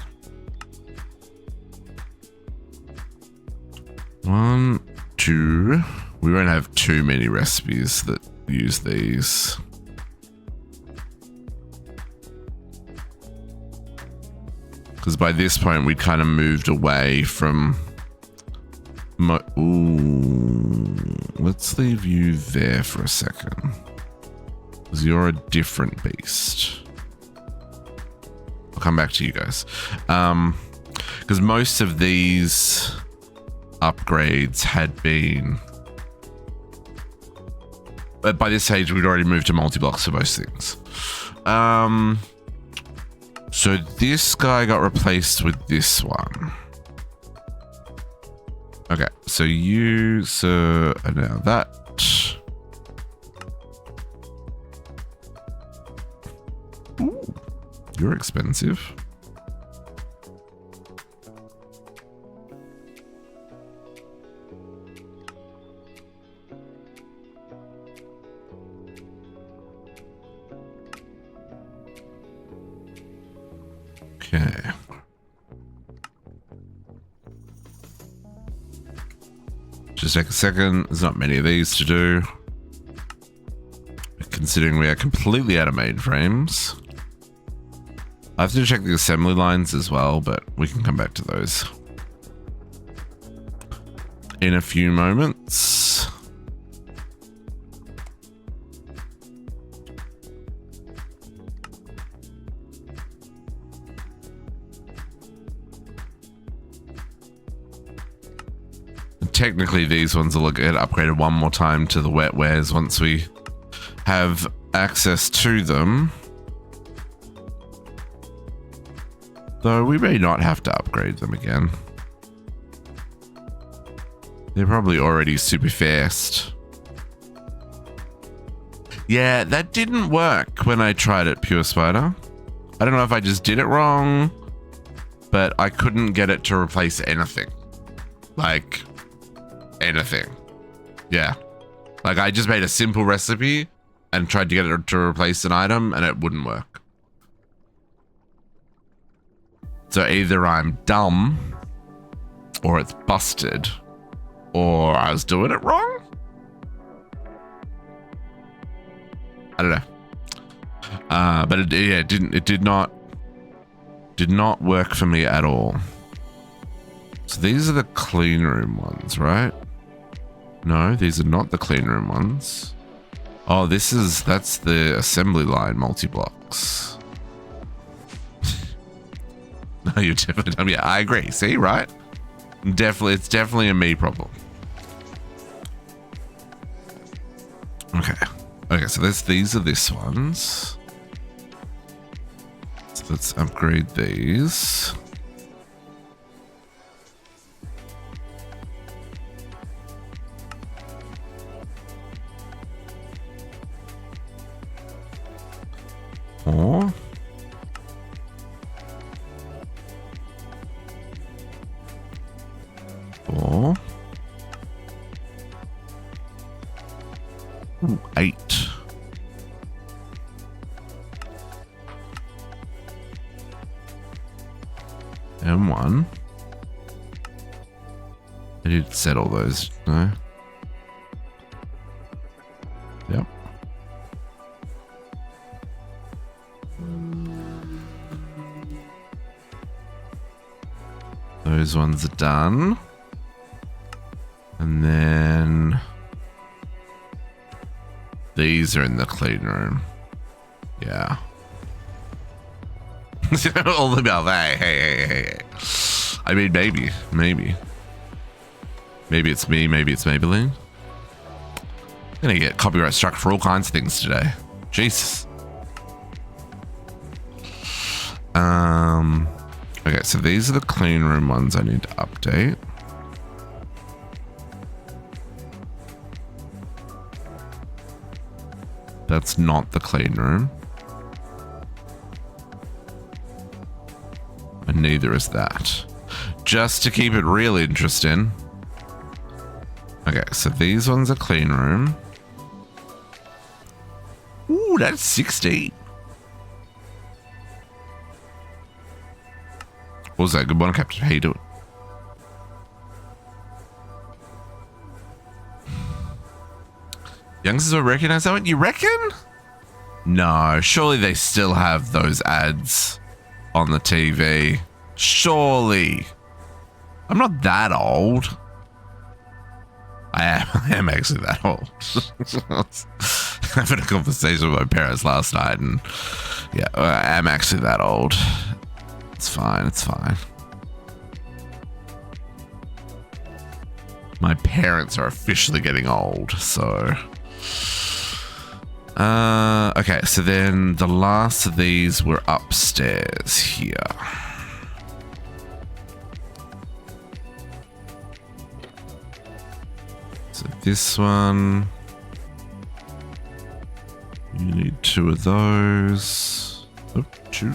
1, 2. We won't have too many recipes that use these. Because by this point, we kind of moved away from... Ooh, let's leave you there for a second. Because you're a different beast. I'll come back to you guys. Because most of these upgrades had been... But by this stage, we'd already moved to multi-blocks for most things. So this guy got replaced with this one. Okay, so you, so now that. Ooh, you're expensive. Okay. Just take a second. There's not many of these to do. Considering we are completely out of mainframes. I have to check the assembly lines as well, but we can come back to those in a few moments. Technically, these ones will get upgraded one more time to the wetwares once we have access to them. Though we may not have to upgrade them again. They're probably already super fast. Yeah, that didn't work when I tried it, Pure Spider. I don't know if I just did it wrong, but I couldn't get it to replace anything. Like... anything. Yeah. Like I just made a simple recipe and tried to get it to replace an item and it wouldn't work. So either I'm dumb or it's busted or I was doing it wrong. I don't know. But it did not work for me at all. So these are the clean room ones, right? No, these are not the clean room ones. Oh, that's the assembly line multi-blocks. No, you're definitely done. Yeah, I agree. See, right? It's definitely a me problem. Okay. Okay, so these are this ones. So let's upgrade these. Four. Four. Ooh, 8. And 1. I did set all those, no? Yep. Those ones are done. And then these are in the clean room. Yeah. All about that. Hey. I mean, maybe. Maybe it's me, maybe it's Maybelline. Gonna get copyright struck for all kinds of things today. Jesus. Okay, so these are the clean room ones I need to update. That's not the clean room. And neither is that. Just to keep it real interesting. Okay, so these ones are clean room. Ooh, that's 16. What was that? Good morning, Captain. How you doing? Youngsters will recognize that one? You reckon? No, surely they still have those ads on the TV. Surely. I'm not that old. I am actually that old. I was having a conversation with my parents last night, and yeah, I am actually that old. It's fine, it's fine. My parents are officially getting old, so... okay, so then the last of these were upstairs here. So this one... You need 2 of those. Oh, 2.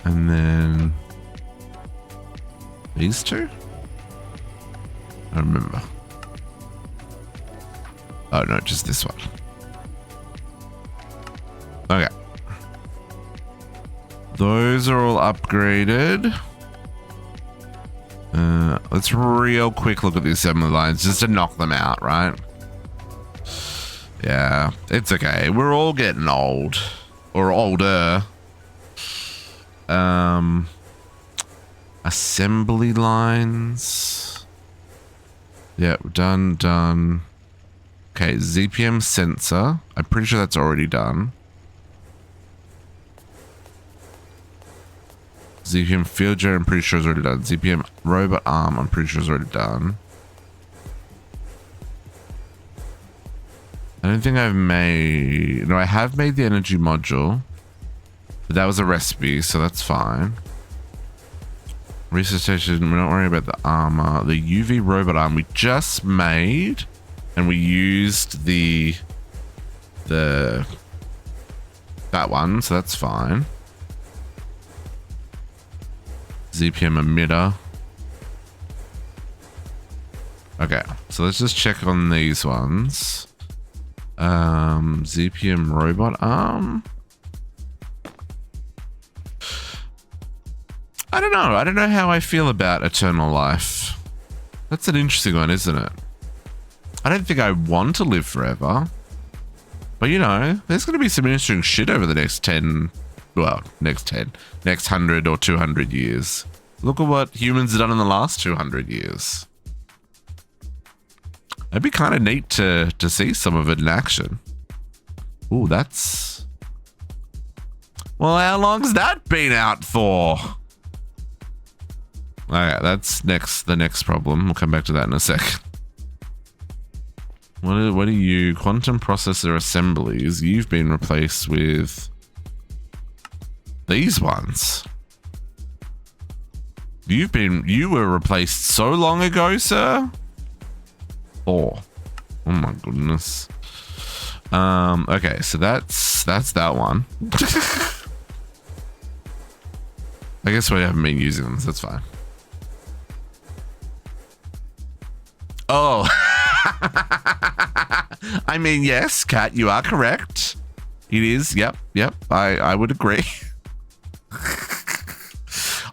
And then these 2? I don't remember. Oh no, just this one. Okay. Those are all upgraded. Let's real quick look at the assembly lines just to knock them out, right? Yeah, it's okay. We're all getting old. Or older. Assembly lines. Yep, done. Okay, ZPM sensor. I'm pretty sure that's already done. ZPM field jet, I'm pretty sure is already done. ZPM robot arm, I'm pretty sure is already done. I don't think I've made... No, I have made the energy module. But that was a recipe, so that's fine. Research station, we're not worrying about the armor. The UV robot arm we just made. And we used that one, so that's fine. ZPM emitter. Okay, so let's just check on these ones. ZPM robot arm. I don't know. I don't know how I feel about eternal life. That's an interesting one, isn't it? I don't think I want to live forever. But you know, there's going to be some interesting shit over the next 10... Well, next 100 or 200 years. Look at what humans have done in the last 200 years. It'd be kind of neat to see some of it in action. Ooh, that's... Well, how long's that been out for? Okay, that's the next problem. We'll come back to that in a sec. What are you? Quantum processor assemblies. You've been replaced with these ones. You were replaced so long ago, sir. Oh my goodness. Okay, so that's that one. I guess we haven't been using them, so that's fine. Oh. I mean, yes, Kat, you are correct. It is. Yep. I would agree.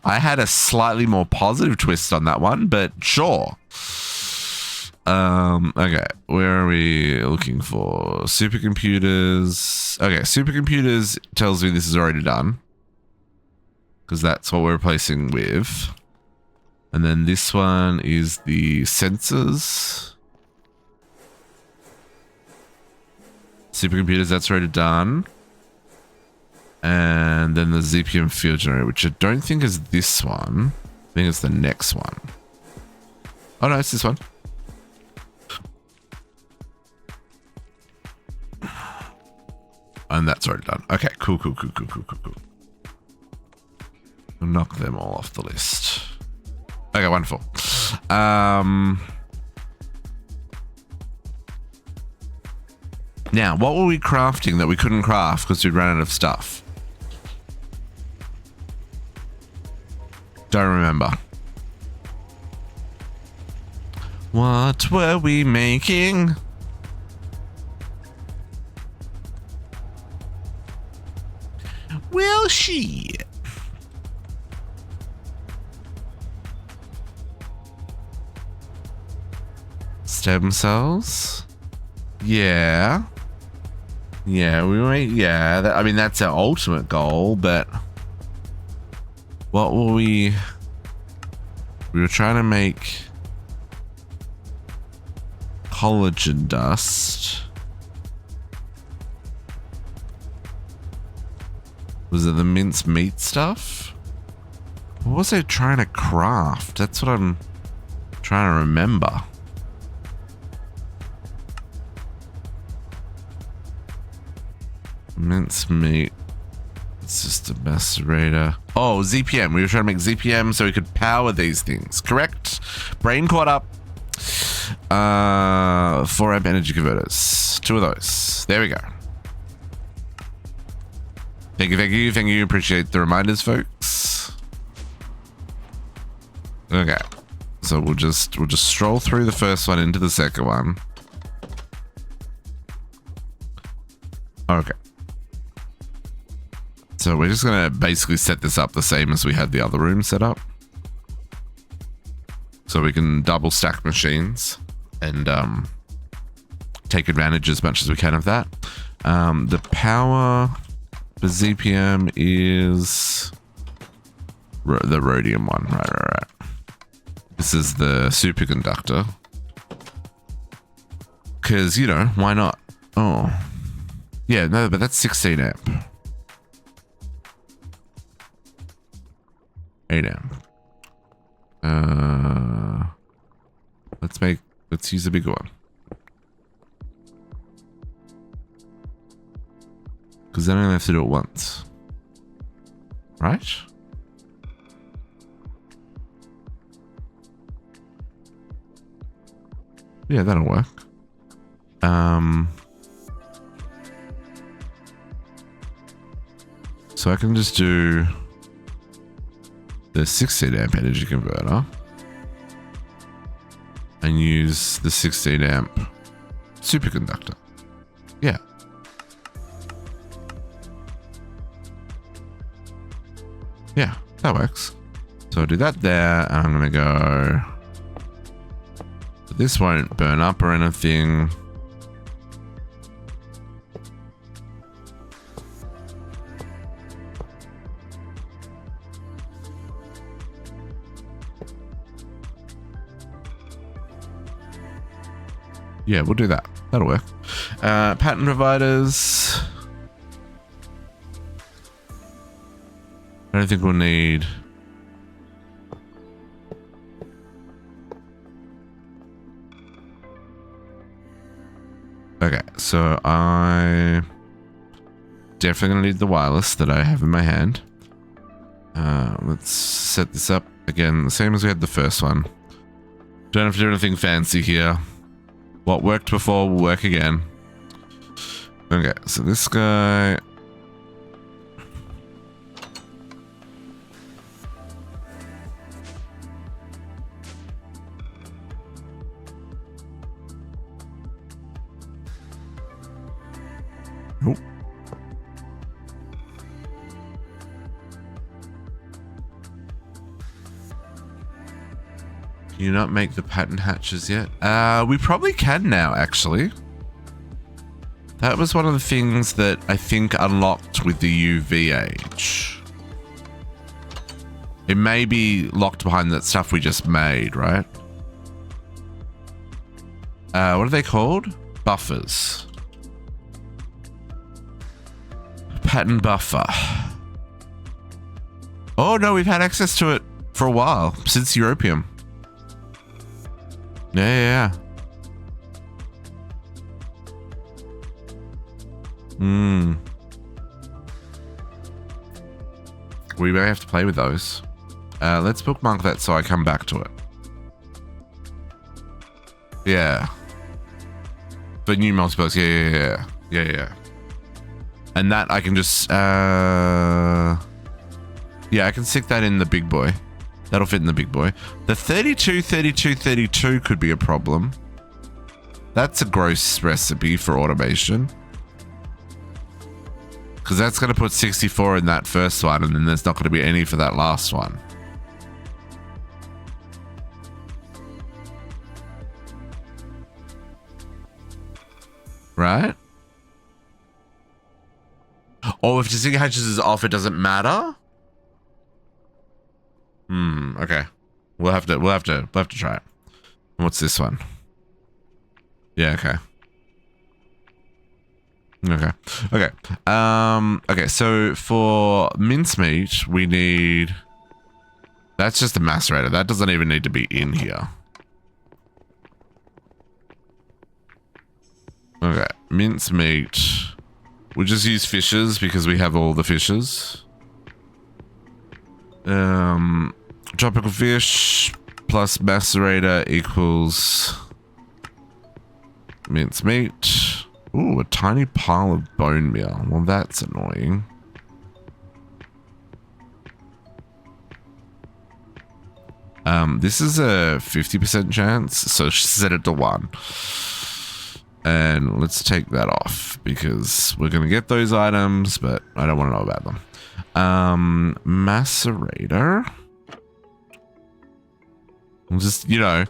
I had a slightly more positive twist on that one, but sure. Okay, where are we looking for? Supercomputers. Okay, supercomputers tells me this is already done. Because that's what we're replacing with. And then this one is the sensors. Supercomputers, that's already done. And then the ZPM field generator, which I don't think is this one. I think it's the next one. Oh no, it's this one. And that's already done. Okay, cool. We'll knock them all off the list. Okay, wonderful. Now, what were we crafting that we couldn't craft because we'd run out of stuff? Don't remember. What were we making? Well, shit. Stem cells? Yeah. Yeah, we might, yeah. I mean, that's our ultimate goal, but what were we were trying to make collagen dust. Was it the minced meat stuff? What was I trying to craft? That's what I'm trying to remember. Minced meat. It's just a macerator. Oh, ZPM. We were trying to make ZPM so we could power these things. Correct? Brain caught up. 4 amp energy converters. 2 of those. There we go. Thank you. Appreciate the reminders, folks. Okay. So we'll just stroll through the first one into the second one. Okay. So we're just gonna basically set this up the same as we had the other room set up. So we can double stack machines and take advantage as much as we can of that. The power for ZPM is the rhodium one, right. This is the superconductor. Because, you know, why not? Oh. Yeah, no, but that's 16 amp. 8 amp. Let's use a bigger one. Because then I only have to do it once. Right? Yeah, that'll work. So I can just do the 16 amp energy converter and use the 16 amp superconductor. Yeah. Yeah, that works. So I'll do that there, and I'm gonna go. This won't burn up or anything. Yeah, we'll do that. That'll work. Pattern providers. I don't think we'll need. Okay, so I definitely gonna need the wireless that I have in my hand. Let's set this up again, the same as we had the first one. Don't have to do anything fancy here. What worked before will work again. Okay, so this guy. Nope. Can you not make the pattern hatches yet? We probably can now, actually. That was one of the things that I think unlocked with the UVH. It may be locked behind that stuff we just made, right? What are they called? Buffers. Pattern buffer. Oh no, we've had access to it for a while, since Europium. Yeah. We may have to play with those. Let's bookmark that so I come back to it. Yeah. But new multiples, yeah. And that I can just, yeah, I can stick that in the big boy. That'll fit in the big boy. The 32, 32, 32 could be a problem. That's a gross recipe for automation. Because that's going to put 64 in that first one, and then there's not going to be any for that last one. Right? Oh, if Distinct Hatches is off, it doesn't matter? Okay. We'll have to try it. What's this one? Yeah, okay. Okay, so for mincemeat, we need... That's just a macerator. That doesn't even need to be in here. Okay, mincemeat. We'll just use fishes because we have all the fishes. Tropical fish plus macerator equals mincemeat. Ooh, a tiny pile of bone meal. Well, that's annoying. This is a 50% chance, so set it to 1. And let's take that off because we're going to get those items, but I don't want to know about them. Macerator. Just, you know,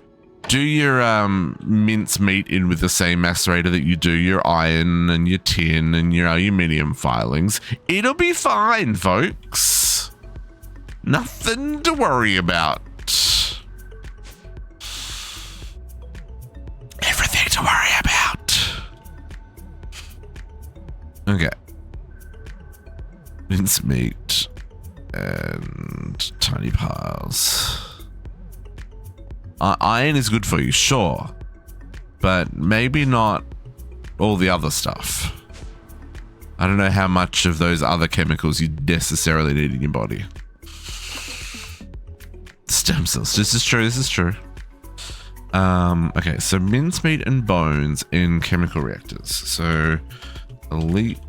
do your mince meat in with the same macerator that you do your iron and your tin and your aluminium filings. It'll be fine, folks. Nothing to worry about. Everything to worry about. Okay. Mince meat and tiny piles. Iron is good for you, sure, but maybe not all the other stuff. I don't know how much of those other chemicals you necessarily need in your body. Stem cells. This is true. Okay, so mincemeat and bones in chemical reactors. So elite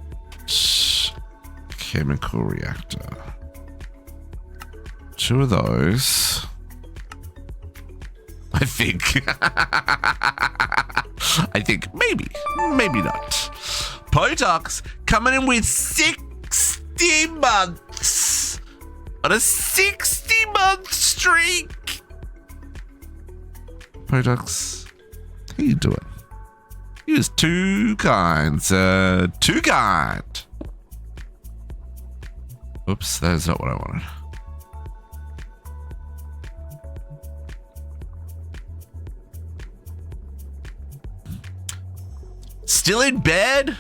chemical reactor. 2 of those. I think maybe not. Potox coming in with 60 months on a 60-month streak. Potox, how you doing? He was too kind, sir. Too kind. Oops, that is not what I wanted. Still in bed?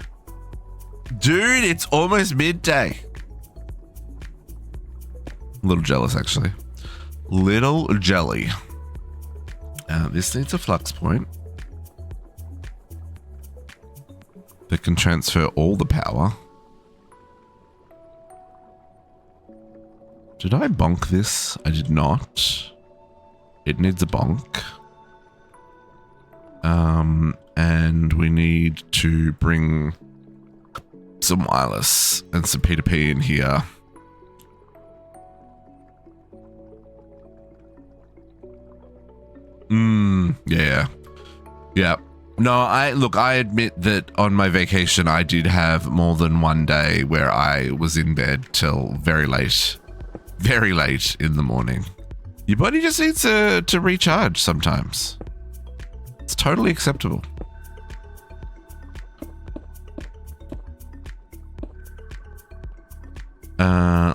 Dude, it's almost midday. A little jealous, actually. Little jelly. This needs a flux point that can transfer all the power. Did I bonk this? I did not. It needs a bonk. And we need to bring some wireless and some P2P in here. Yeah. No, I admit that on my vacation, I did have more than one day where I was in bed till very late in the morning. Your body just needs to recharge sometimes. It's totally acceptable.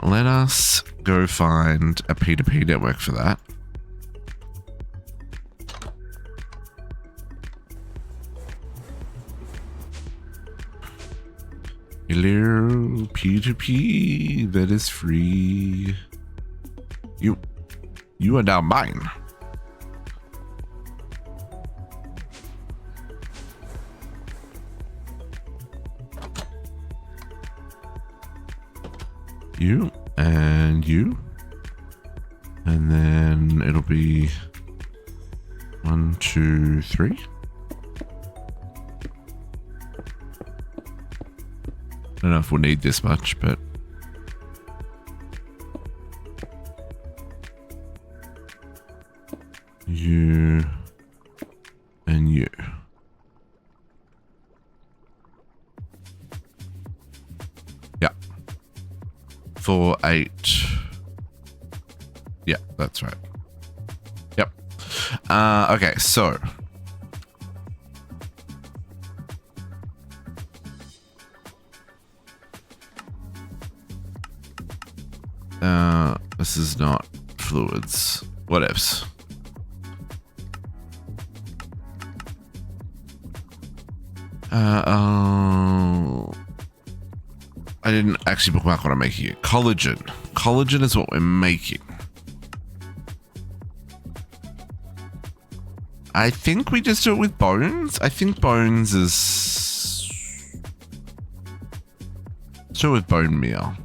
Let us go find a P2P network for that. Hello, P2P, that is free. You are now mine. You and you. And then it'll be 1, 2, 3. I don't know if we'll need this much, but you and you. Yeah. 4, 8. Yeah, that's right. Yep. Okay, so this is not fluids. What ifs? I didn't actually bookmark what I'm making here. Collagen. Collagen is what we're making. I think we just do it with bones. I think bones is... Let's do it with bone meal.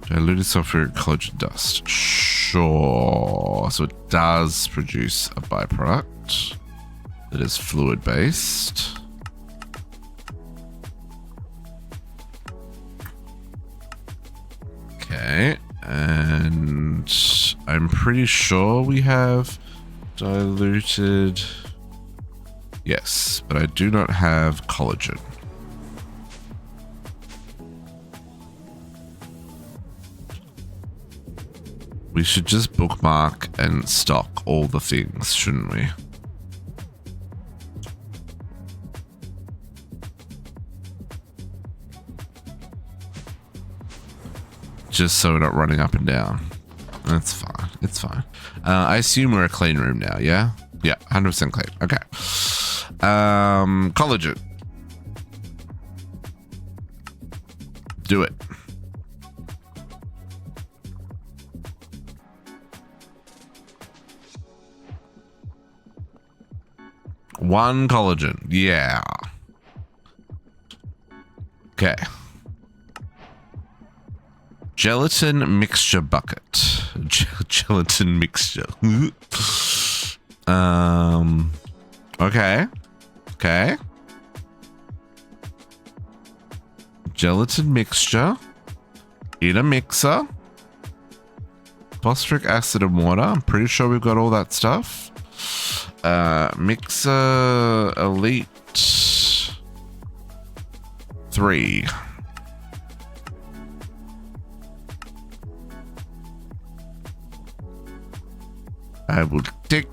Diluted sulfuric collagen dust. Sure. So it does produce a byproduct that is fluid based. Okay. And I'm pretty sure we have diluted. Yes, but I do not have collagen. We should just bookmark and stock all the things, shouldn't we? Just so we're not running up and down. That's fine. It's fine. I assume we're a clean room now, yeah? Yeah, 100% clean. Okay. Collagen. Do it. One collagen. Yeah. Okay. Gelatin mixture bucket. Gelatin mixture. Okay. Okay. Gelatin mixture in a mixer. Phosphoric acid and water. I'm pretty sure we've got all that stuff. Mixer Elite 3. I will take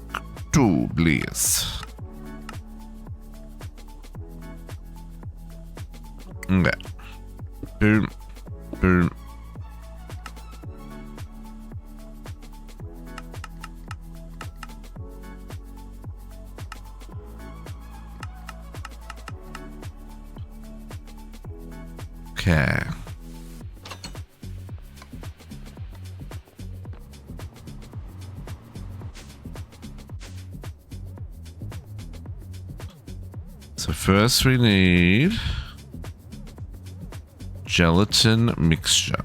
2, please. Okay. Boom. Boom. Okay. So first we need gelatin mixture.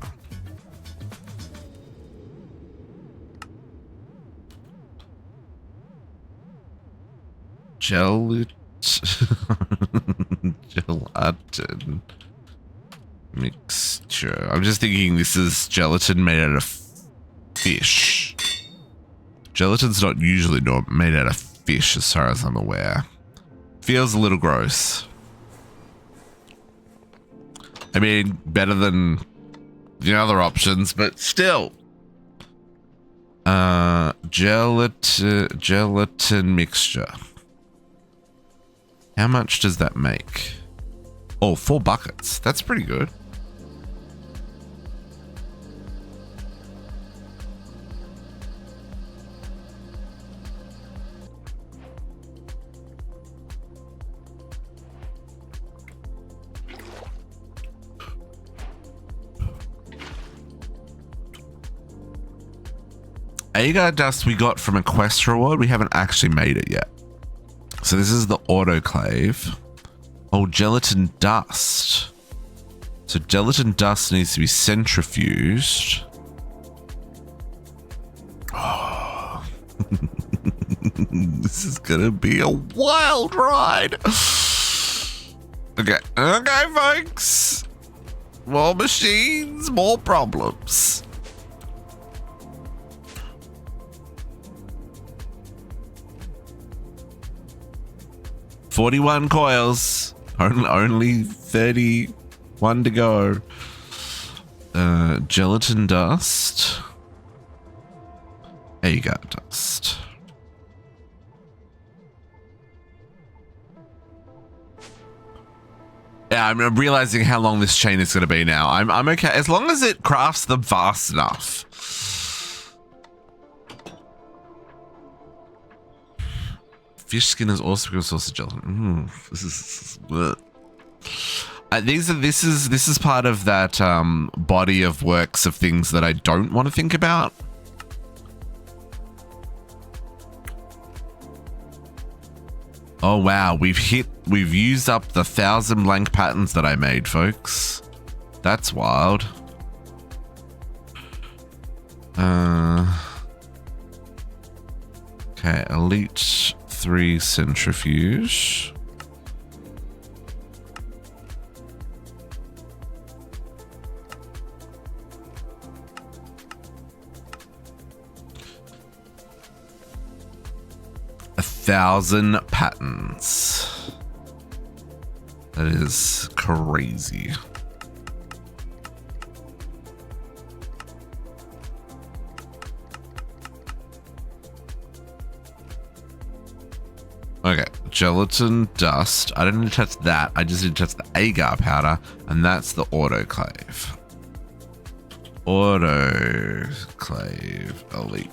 Gelatin mixture. I'm just thinking this is gelatin made out of fish. Gelatin's not usually made out of fish as far as I'm aware. Feels a little gross. I mean, better than the other options, but still. Gelatin mixture. How much does that make? Oh, 4 buckets. That's pretty good. agar dust we got from a quest reward. We haven't actually made it yet. So this is the autoclave. Oh, gelatin dust. So gelatin dust needs to be centrifuged. Oh. This is gonna be a wild ride. Okay, folks. More machines, more problems. $41 coils. Only 31 to go. Gelatin dust. Agar dust. Yeah, I'm realizing how long this chain is going to be now. I'm okay as long as it crafts them fast enough. Fish skin is also a good source of gelatin. This is this is part of that body of works of things that I don't want to think about. Oh wow, we've used up the 1,000 blank patterns that I made, folks. That's wild. Okay, Elite 3 centrifuge. A 1,000 patterns. That is crazy. Okay, gelatin dust. I don't need to touch that. I just need to touch the agar powder, and that's the autoclave. Autoclave elite.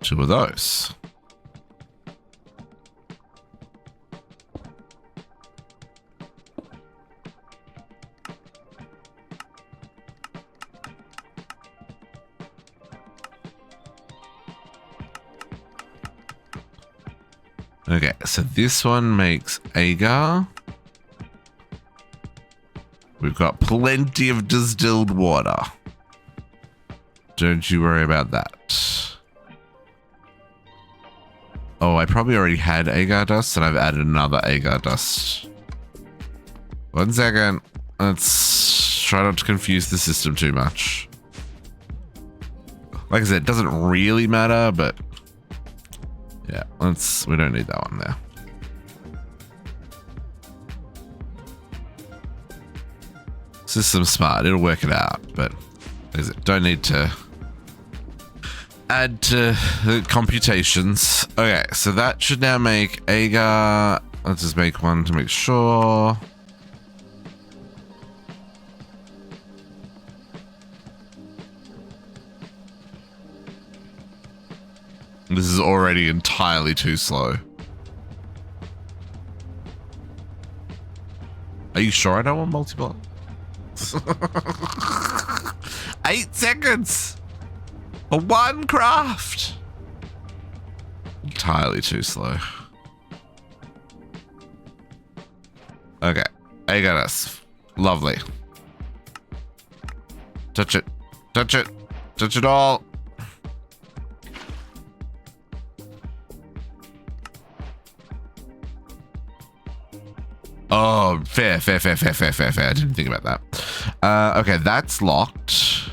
Two of those. Okay, so this one makes agar. We've got plenty of distilled water. Don't you worry about that. Oh, I probably already had agar dust and I've added another agar dust. 1 second. Let's try not to confuse the system too much. Like I said, it doesn't really matter, but yeah, we don't need that one there. System's smart, it'll work it out, but like I said, don't need to add to the computations. Okay, so that should now make agar. Let's just make one to make sure. This is already entirely too slow. Are you sure I don't want multi-block? 8 seconds for one craft. Entirely too slow. Okay, I got us. Lovely. Touch it. Touch it. Touch it all. Oh, fair. I didn't think about that. Okay, that's locked.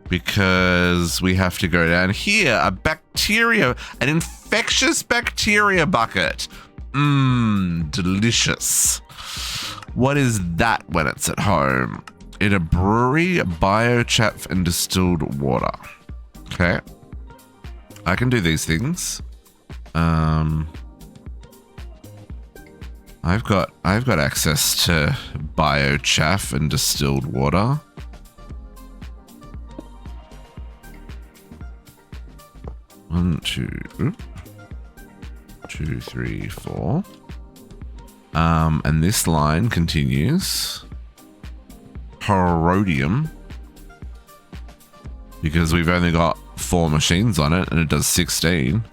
Because we have to go down here. An infectious bacteria bucket. Delicious. What is that when it's at home? In a brewery, biochaff and distilled water. Okay. I can do these things. I've got access to biochaff and distilled water. One, two. 2, 3, 4. And this line continues. Rhodium. Because we've only got 4 machines on it and it does 16.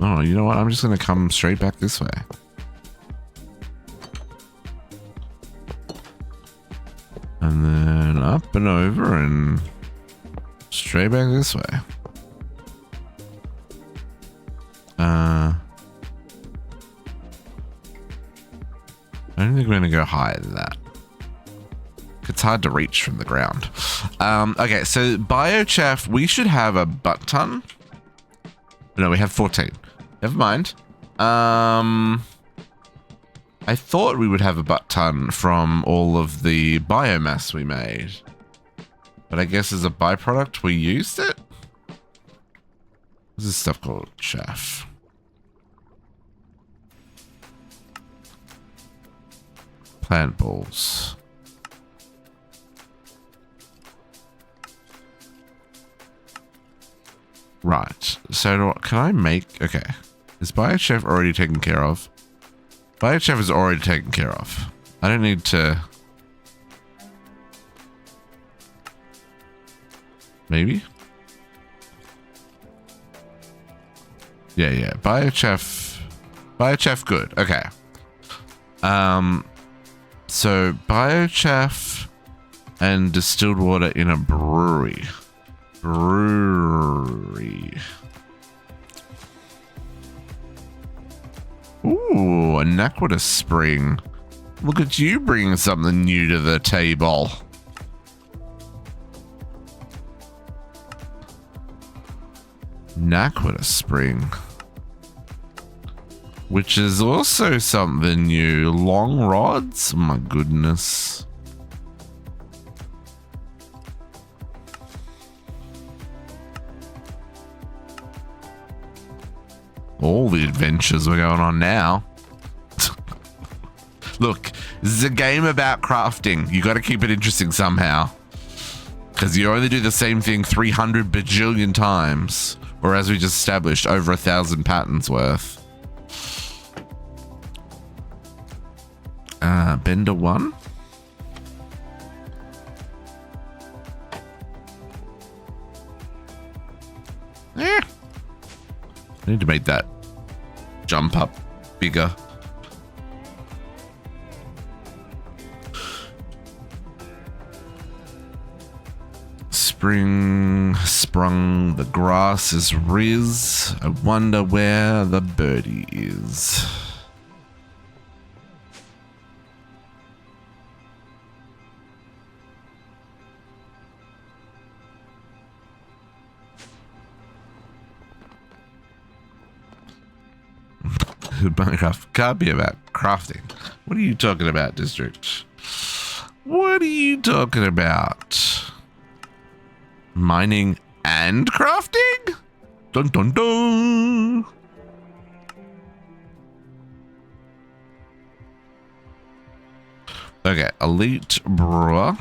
Oh, you know what? I'm just going to come straight back this way. And then up and over and straight back this way. I don't think we're going to go higher than that. It's hard to reach from the ground. Okay, so biochaff, we should have a butt ton. No, we have 14. Never mind. I thought we would have a butt ton from all of the biomass we made. But I guess as a byproduct, we used it? What's this stuff called? Chaff. Plant balls. Right. So can I make... Okay. Is biochaff already taken care of? Biochaff is already taken care of. I don't need to... Maybe? Yeah. Biochaff... Biochaff good. Okay. So biochaff and distilled water in a brewery. Ooh, an aqua spring. Look at you bringing something new to the table. Aqua spring. Which is also something new. Long rods? My goodness. All the adventures we're going on now. Look, this is a game about crafting. You got to keep it interesting somehow. Because you only do the same thing 300 bajillion times. Or as we just established, over 1,000 patterns worth. Bender 1. I need to make that jump up bigger. Spring sprung, the grass is riz. I wonder where the birdie is. Minecraft can't be about crafting. What are you talking about, District? What are you talking about? Mining and crafting? Dun dun dun. Okay, elite brewer.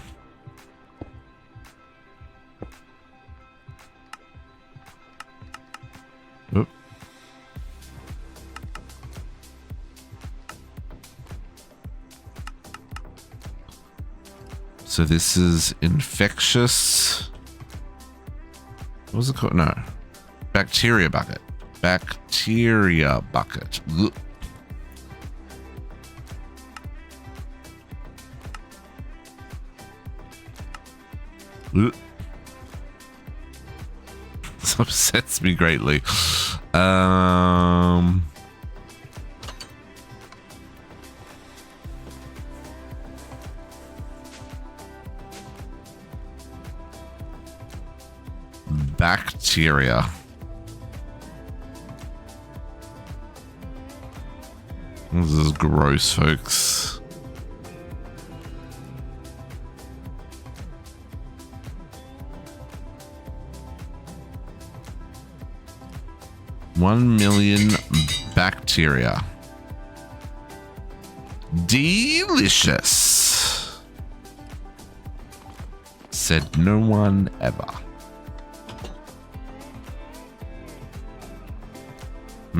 Oop. So this is infectious. What was it called? No. Bacteria bucket. Bacteria bucket. Ugh. Ugh. This upsets me greatly. Bacteria. This is gross, folks. $1 million bacteria. Delicious. Said no one ever.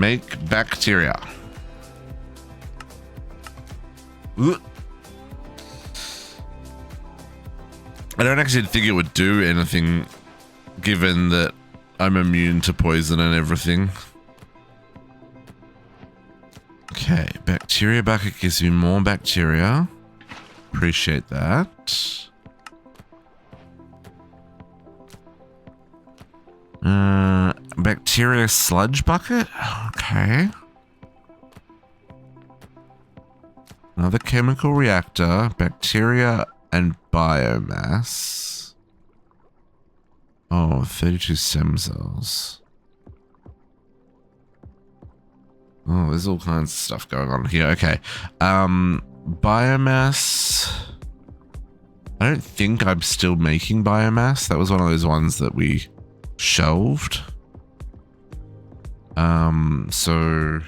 Make bacteria. Ugh. I don't actually think it would do anything, given that I'm immune to poison and everything. Okay, bacteria bucket gives you more bacteria. Appreciate that. Bacteria sludge bucket? Okay. Another chemical reactor, bacteria and biomass. Oh, 32 stem cells. Oh, there's all kinds of stuff going on here. Okay. Biomass. I don't think I'm still making biomass. That was one of those ones that we shelved. So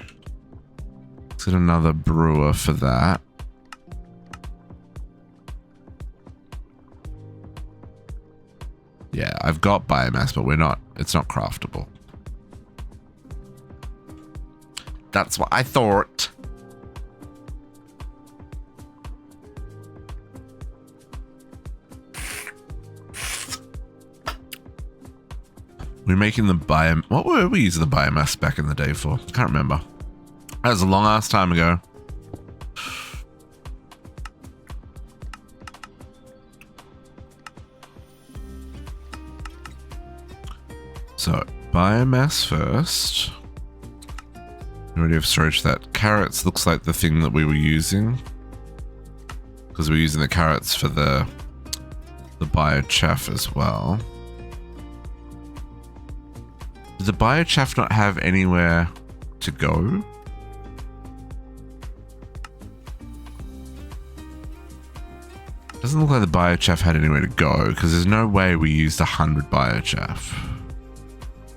let's get another brewer for that. Yeah, I've got biomass, but it's not craftable. That's what I thought. We're making the what were we using the biomass back in the day for? I can't remember. That was a long ass time ago. So, biomass first. We already have storage for that. Carrots looks like the thing that we were using. Because we're using the carrots for the biochaff as well. Does the biochaff not have anywhere to go? Doesn't look like the biochaff had anywhere to go, because there's no way we used 100 biochaff.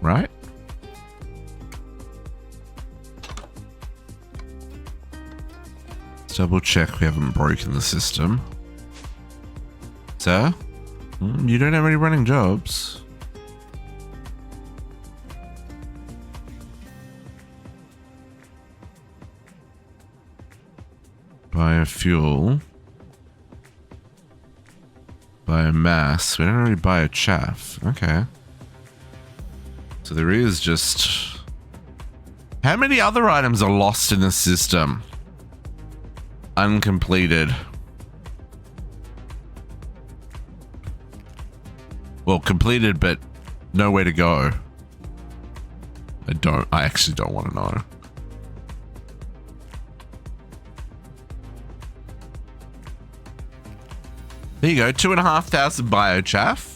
Right? Let's double check we haven't broken the system. Sir? You don't have any running jobs. Biofuel. Biomass. We don't really biochaff. Okay. So there is just... How many other items are lost in the system? Uncompleted. Well, completed, but nowhere to go. I actually don't want to know. There you go, 2,500 biochaff.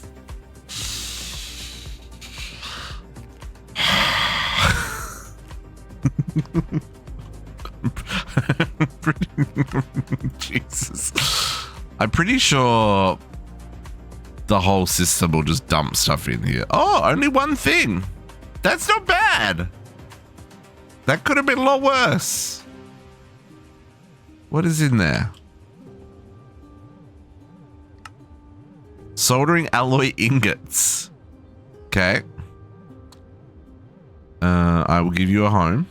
Jesus. I'm pretty sure the whole system will just dump stuff in here. Oh, only one thing. That's not bad. That could have been a lot worse. What is in there? Soldering alloy ingots. Okay. I will give you a home.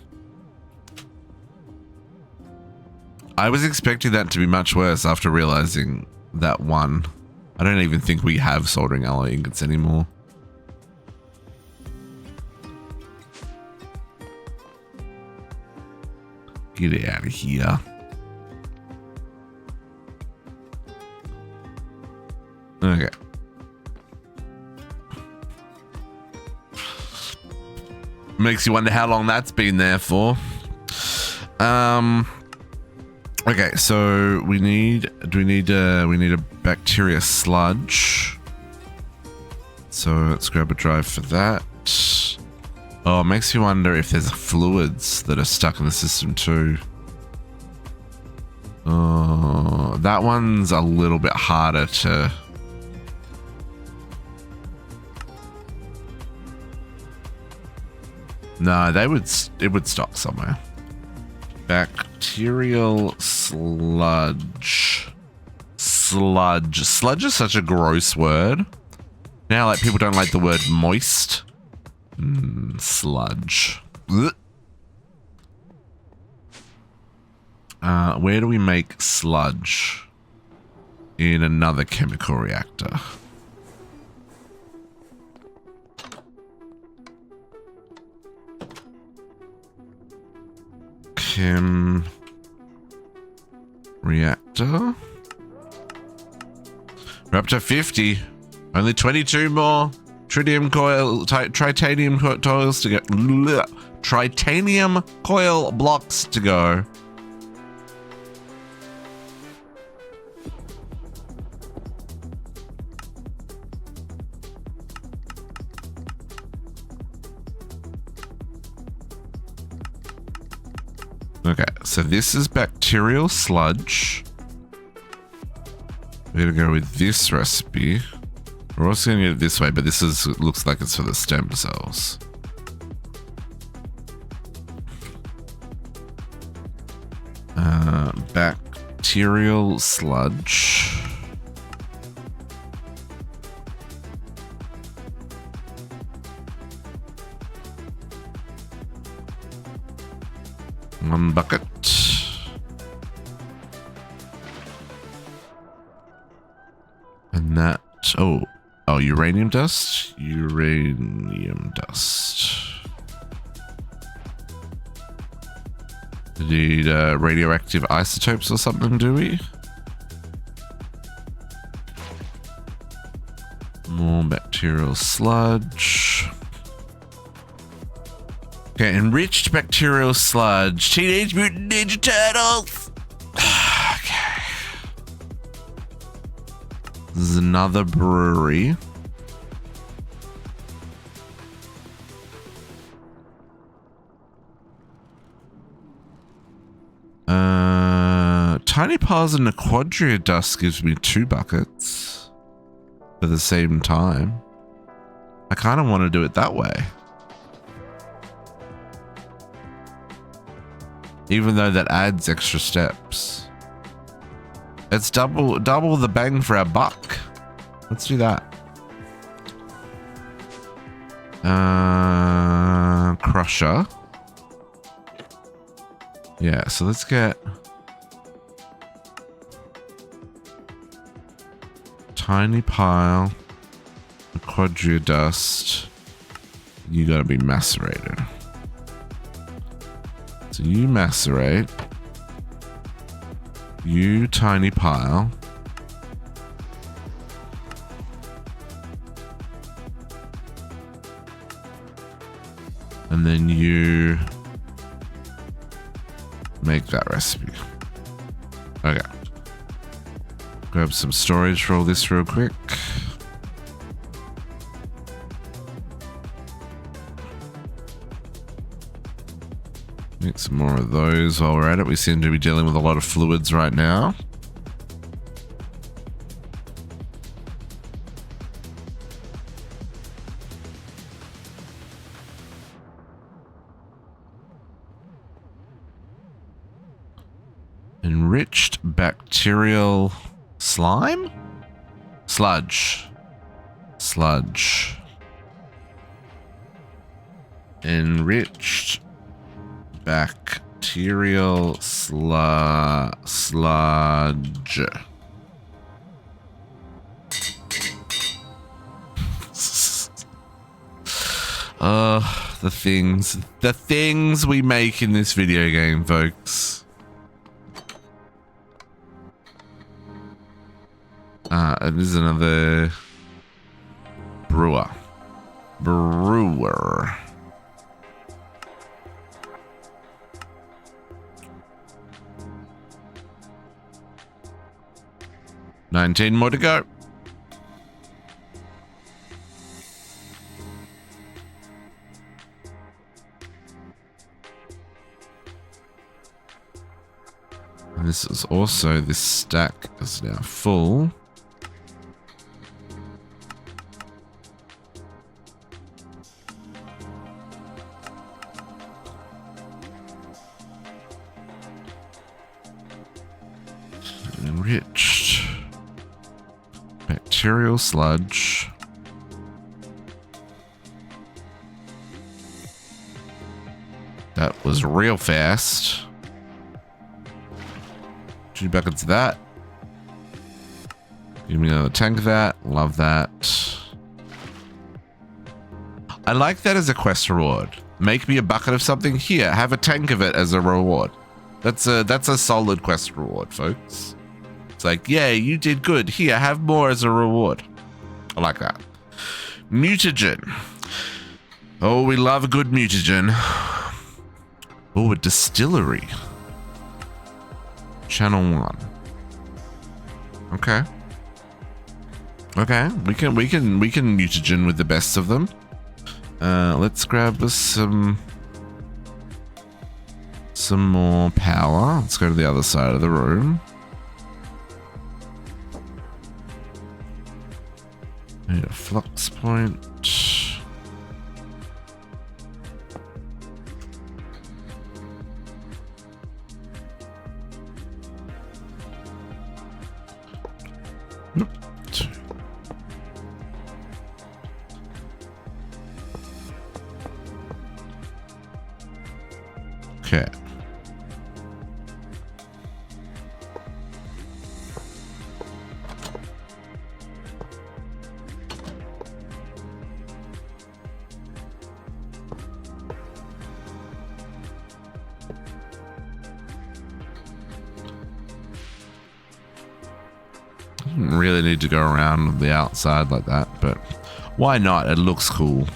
I was expecting that to be much worse after realizing that one. I don't even think we have soldering alloy ingots anymore. Get out of here. Okay. Makes you wonder how long that's been there for. Okay, so we need a bacteria sludge. So let's grab a drive for that. Oh, it makes you wonder if there's fluids that are stuck in the system too. Oh, that one's a little bit harder to... No, it would stop somewhere. Bacterial sludge. Sludge. Sludge is such a gross word. Now, like, people don't like the word moist. Sludge. Ugh. Where do we make sludge? In another chemical reactor. Chem reactor. We're up to 50. Only 22 more tritium coil, titanium coils to go. Titanium coil blocks to go. Okay, so this is bacterial sludge. We're gonna go with this recipe. We're also gonna get it this way, but this is looks like it's for the stem cells. Bacterial sludge. One bucket. And that, oh, uranium dust? Uranium dust. Need radioactive isotopes or something, do we? More bacterial sludge. Okay, enriched bacterial sludge. Teenage Mutant Ninja Turtles! Okay. This is another brewery. Tiny piles of Nequadria dust gives me 2 buckets at the same time. I kind of want to do it that way. Even though that adds extra steps. It's double the bang for our buck. Let's do that. Crusher. Yeah, so let's get tiny pile of quadria dust. You gotta be macerated. So you macerate. You tiny pile. And then you make that recipe. Okay. Grab some storage for all this real quick. Make some more of those while we're at it. We seem to be dealing with a lot of fluids right now. Enriched bacterial slime? Sludge. Sludge. Enriched bacterial sludge. The things we make in this video game, folks. It is another brewer. Brewer. $19 more to go. And this is also, this stack is now full. Enriched bacterial sludge. That was real fast. 2 buckets of that. Give me another tank of that. Love that. I like that as a quest reward. Make me a bucket of something. Here, have a tank of it as a reward. That's a solid quest reward, folks. It's like, yeah, you did good. Here, have more as a reward. I like that. Mutagen. Oh, we love a good mutagen. Oh, a distillery. Channel 1. Okay. Okay, we can mutagen with the best of them. Let's grab us some more power. Let's go to the other side of the room. Need a flux point. Okay. Didn't really need to go around the outside like that, but why not? It looks cool.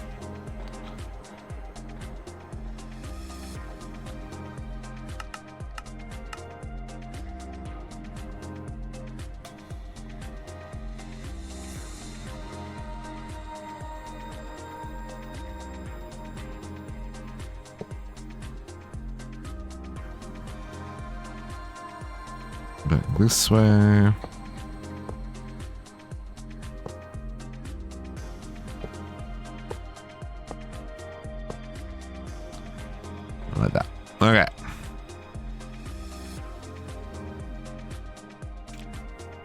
Back this way. Like that. Okay.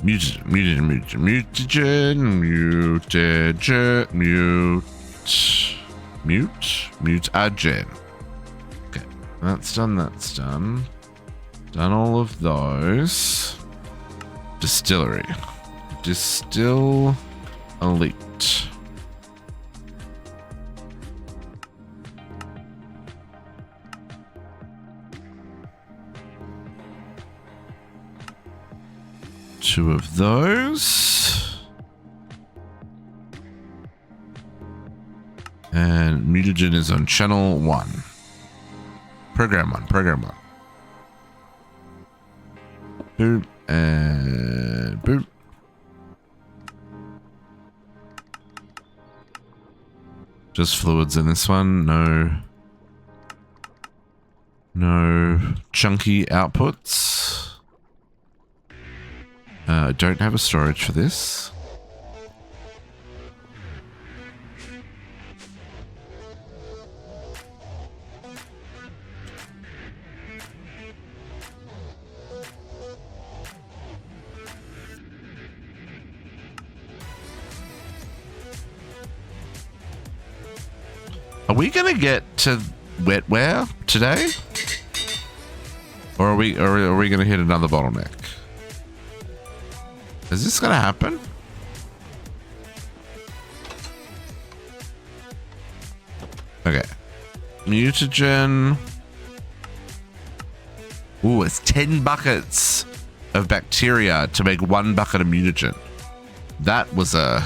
Mutagen. Okay, that's done, that's done. Done all of those. Distillery. Distill Elite. Two of those. And mutagen is on channel 1. Program 1, program 1. Boop and boop. Just fluids in this one. No chunky outputs. Don't have a storage for this. Are we gonna get to wetware today? Or are we gonna hit another bottleneck? Is this gonna happen? Okay. Mutagen. Ooh, it's 10 buckets of bacteria to make 1 bucket of mutagen. That was a...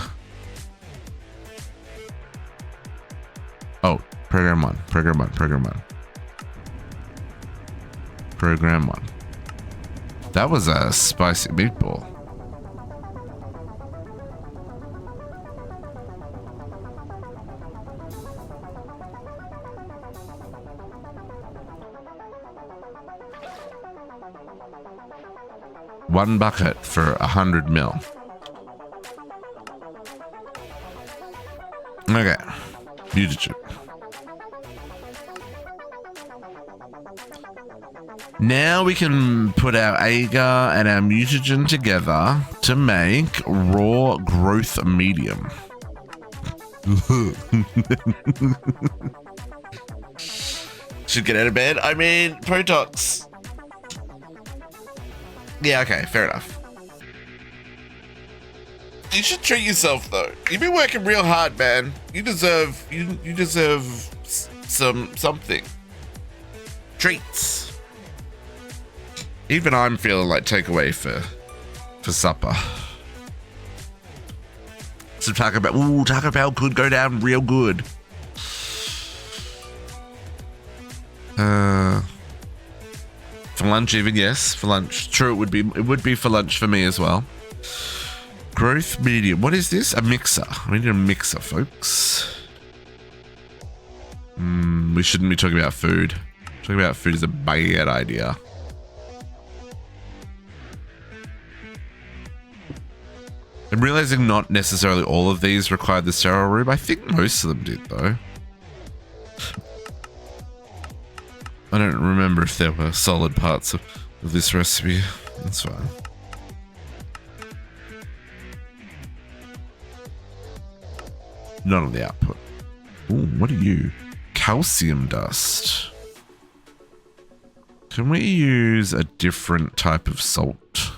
Oh, program 1, program 1, program 1. Program 1. That was a spicy meatball. One bucket for 100 mil. Okay. Mutagen. Now we can put our agar and our mutagen together to make raw growth medium. Should get out of bed. I mean, Protox. Yeah, okay, fair enough. You should treat yourself though. You've been working real hard, man. You deserve something. Treats. Even I'm feeling like takeaway for supper. Some Taco Bell. Ooh, Taco Bell could go down real good. For lunch even, yes, for lunch. True, it would be for lunch for me as well. Growth medium. What is this? A mixer. We need a mixer, folks. We shouldn't be talking about food. Talking about food is a bad idea. I'm realizing not necessarily all of these required the sterile room. I think most of them did, though. I don't remember if there were solid parts of this recipe. That's fine. Not on the output. Ooh, what are you? Calcium dust. Can we use a different type of salt?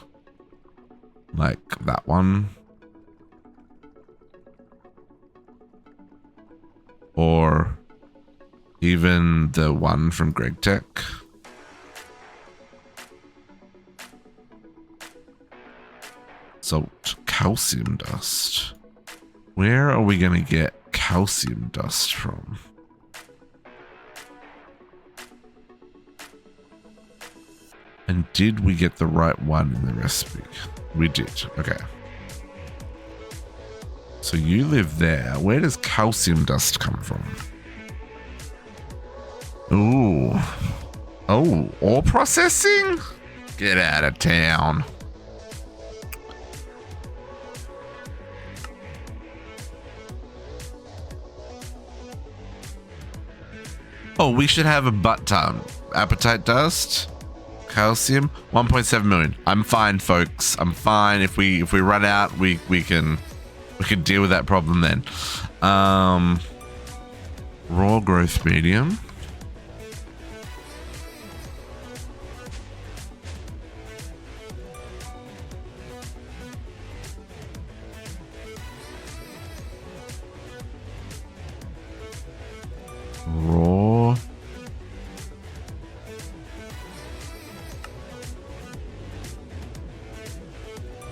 Like that one? Or even the one from Greg Tech? Salt, calcium dust. Where are we going to get calcium dust from? And did we get the right one in the recipe? We did. Okay. So you live there. Where does calcium dust come from? Ooh. Oh, ore processing? Get out of town. Oh, we should have a butt ton. Appetite dust, calcium, 1.7 million. I'm fine, folks. I'm fine. If we run out, we can deal with that problem then. Raw growth medium.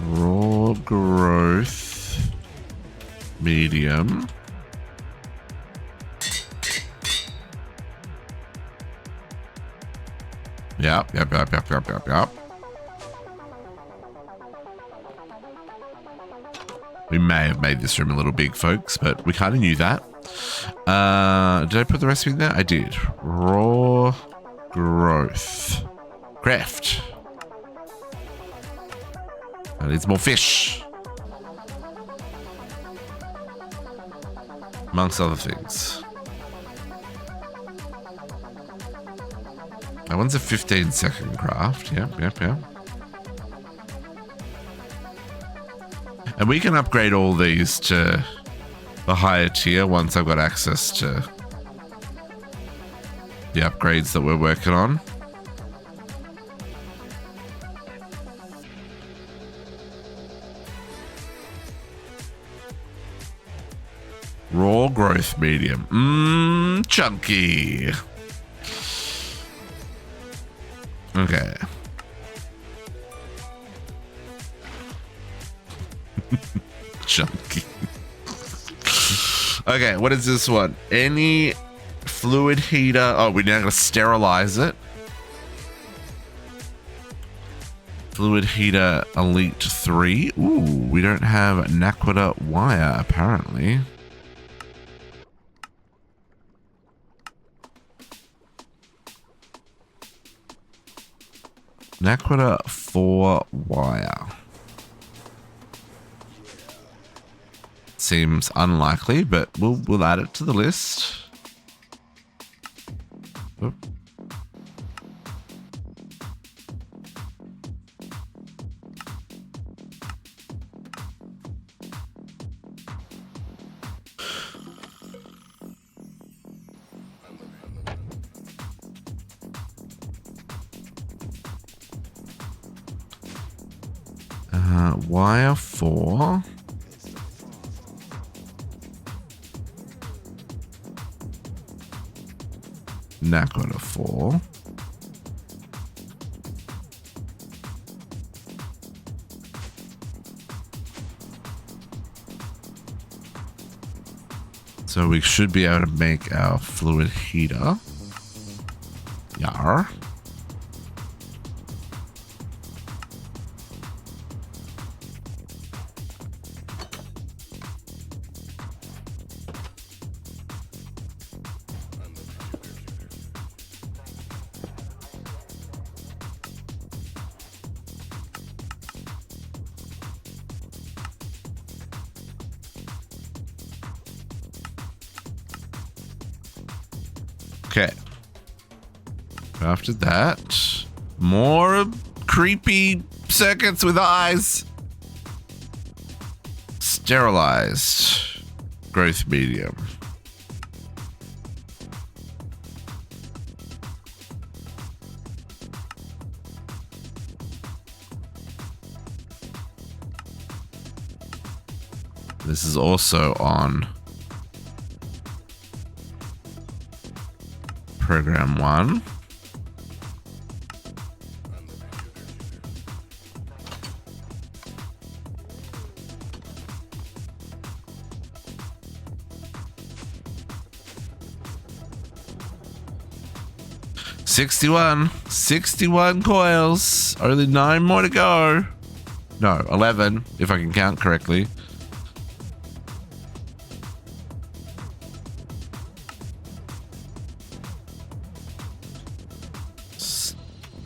Raw growth medium. Yep. We may have made this room a little big, folks, but we kind of knew that. Did I put the recipe in there? I did. Raw growth. Craft. That needs more fish. Amongst other things. That one's a 15-second craft. Yep. And we can upgrade all these to the higher tier once I've got access to the upgrades that we're working on. Raw growth medium. Chunky. Okay. Chunky. Okay, what is this one? Any fluid heater. Oh, we're now going to sterilize it. Fluid heater Elite 3. Ooh, we don't have Naquita wire, apparently. Naquita 4 wire. Seems unlikely, but we'll add it to the list. Oop. Wire 4. Nakoda 4. So we should be able to make our fluid heater. Yar. Okay. After that, more creepy circuits with eyes. Sterilized growth medium. This is also on program 1. Sixty-one coils. Only 9 more to go. No, 11, if I can count correctly.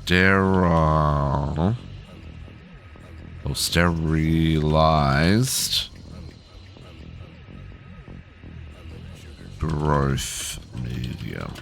Sterile or sterilized growth medium.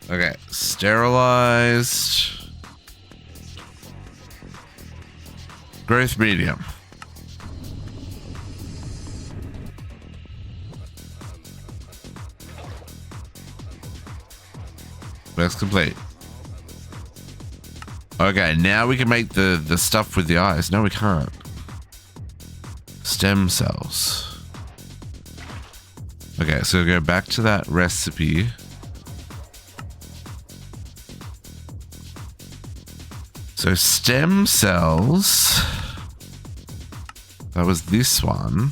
Okay, sterilized growth medium. Works complete. Okay, now we can make the stuff with the eyes. No, we can't. Stem cells. Okay, so go back to that recipe. So stem cells, that was this one.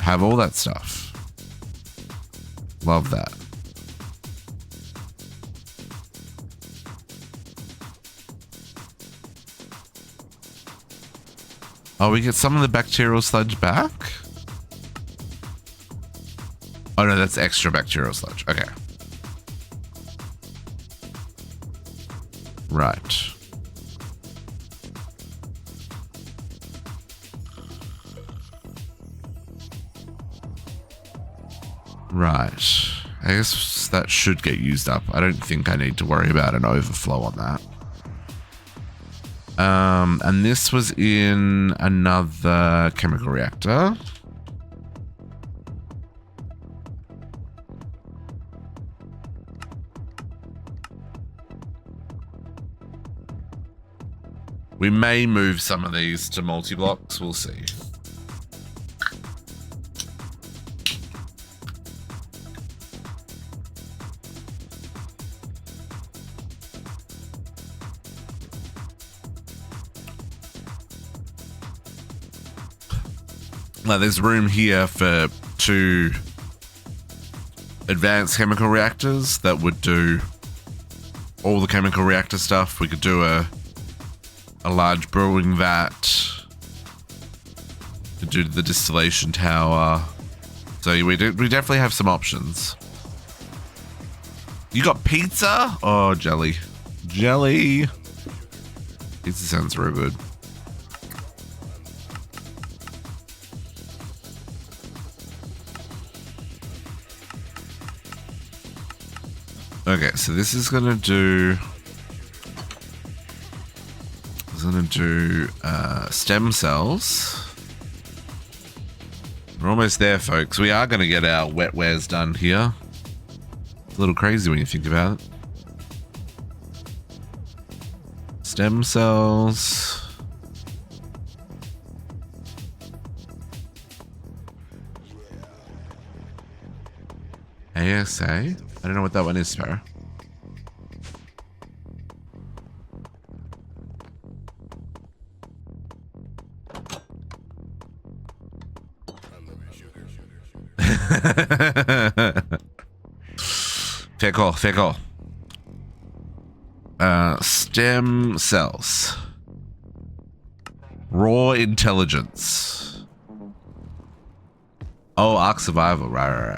Have all that stuff. Love that. Oh, we get some of the bacterial sludge back? Oh no, that's extra bacterial sludge. Okay. Right. Right. I guess that should get used up. I don't think I need to worry about an overflow on that. And this was in another chemical reactor. We may move some of these to multi-blocks, we'll see. Now there's room here for 2 advanced chemical reactors that would do all the chemical reactor stuff. We could do a large brewing vat to do the distillation tower. So we definitely have some options. You got pizza? Oh, jelly. Jelly. Pizza sounds real good. Okay, so this is gonna do. It's gonna do stem cells. We're almost there, folks. We are gonna get our wet wares done here. It's a little crazy when you think about it. Stem cells. ASA? I don't know what that one is, Sparrow. Fair call, fair call. Stem cells. Raw intelligence. Oh, Ark Survival, right.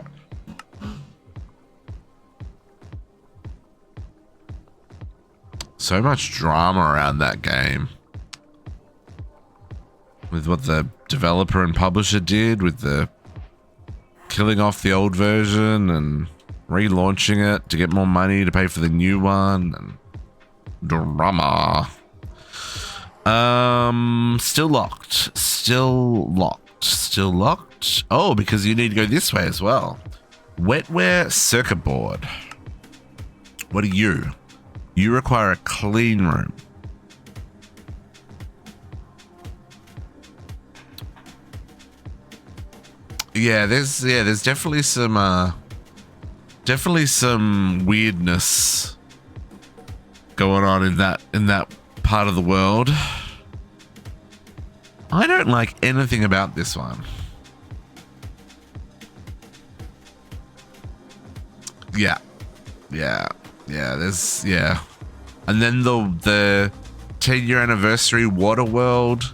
So much drama around that game. With what the developer and publisher did, with the killing off the old version and relaunching it to get more money to pay for the new one, and drama. Still locked. Oh, because you need to go this way as well. Wetware circuit board. What are you? You require a clean room. Yeah, there's definitely some weirdness going on in that part of the world. I don't like anything about this one. Yeah. And then the 10-year anniversary Water World,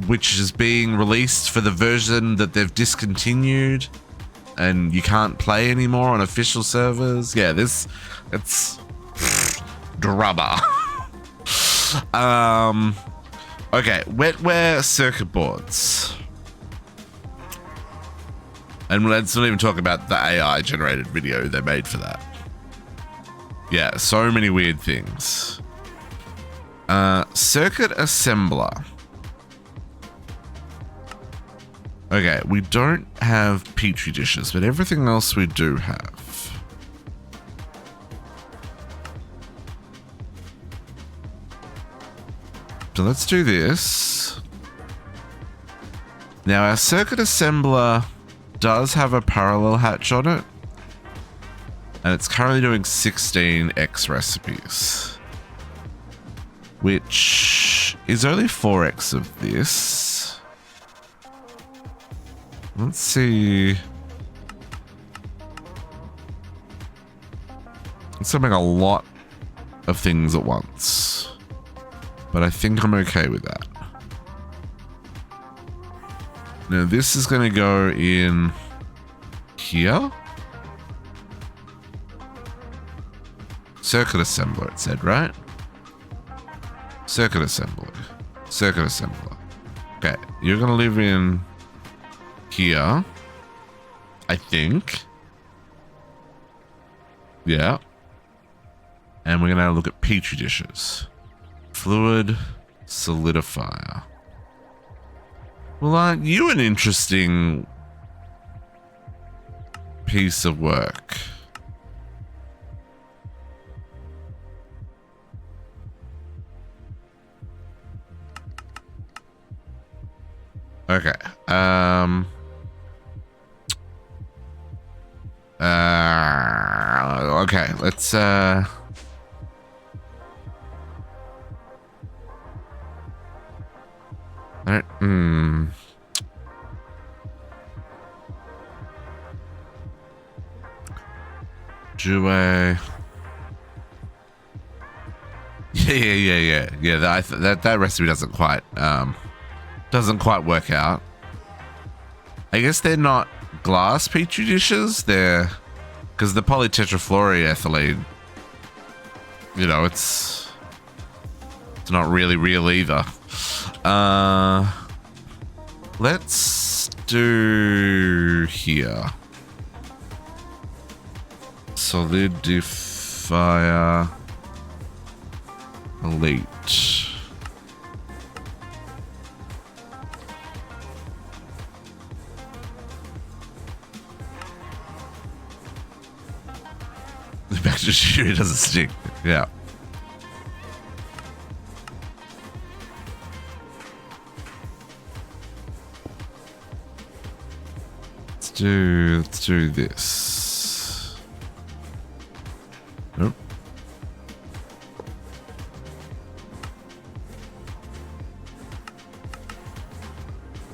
which is being released for the version that they've discontinued and you can't play anymore on official servers. Yeah, it's drama. Okay, wetware circuit boards. And let's not even talk about the AI generated video they made for that. Yeah, so many weird things. Circuit assembler. Okay, we don't have petri dishes, but everything else we do have. So let's do this. Now our circuit assembler does have a parallel hatch on it, and it's currently doing 16x recipes, which is only 4x of this. Let's see. It's gonna make a lot of things at once, but I think I'm okay with that. Now this is going to go in here. Circuit assembler, it said, right? Circuit assembler. Okay, you're going to live in here, I think. Yeah. And we're going to have a look at petri dishes. Fluid solidifier. Well, aren't you an interesting piece of work? Okay. Okay, let's Do I? Yeah. That recipe doesn't quite work out. I guess they're not glass petri dishes. They're because the polytetrafluoroethylene. You know, it's not really real either. Let's do here. solidifier elite. The back to shoe doesn't stick. Yeah. Let's do this. Nope.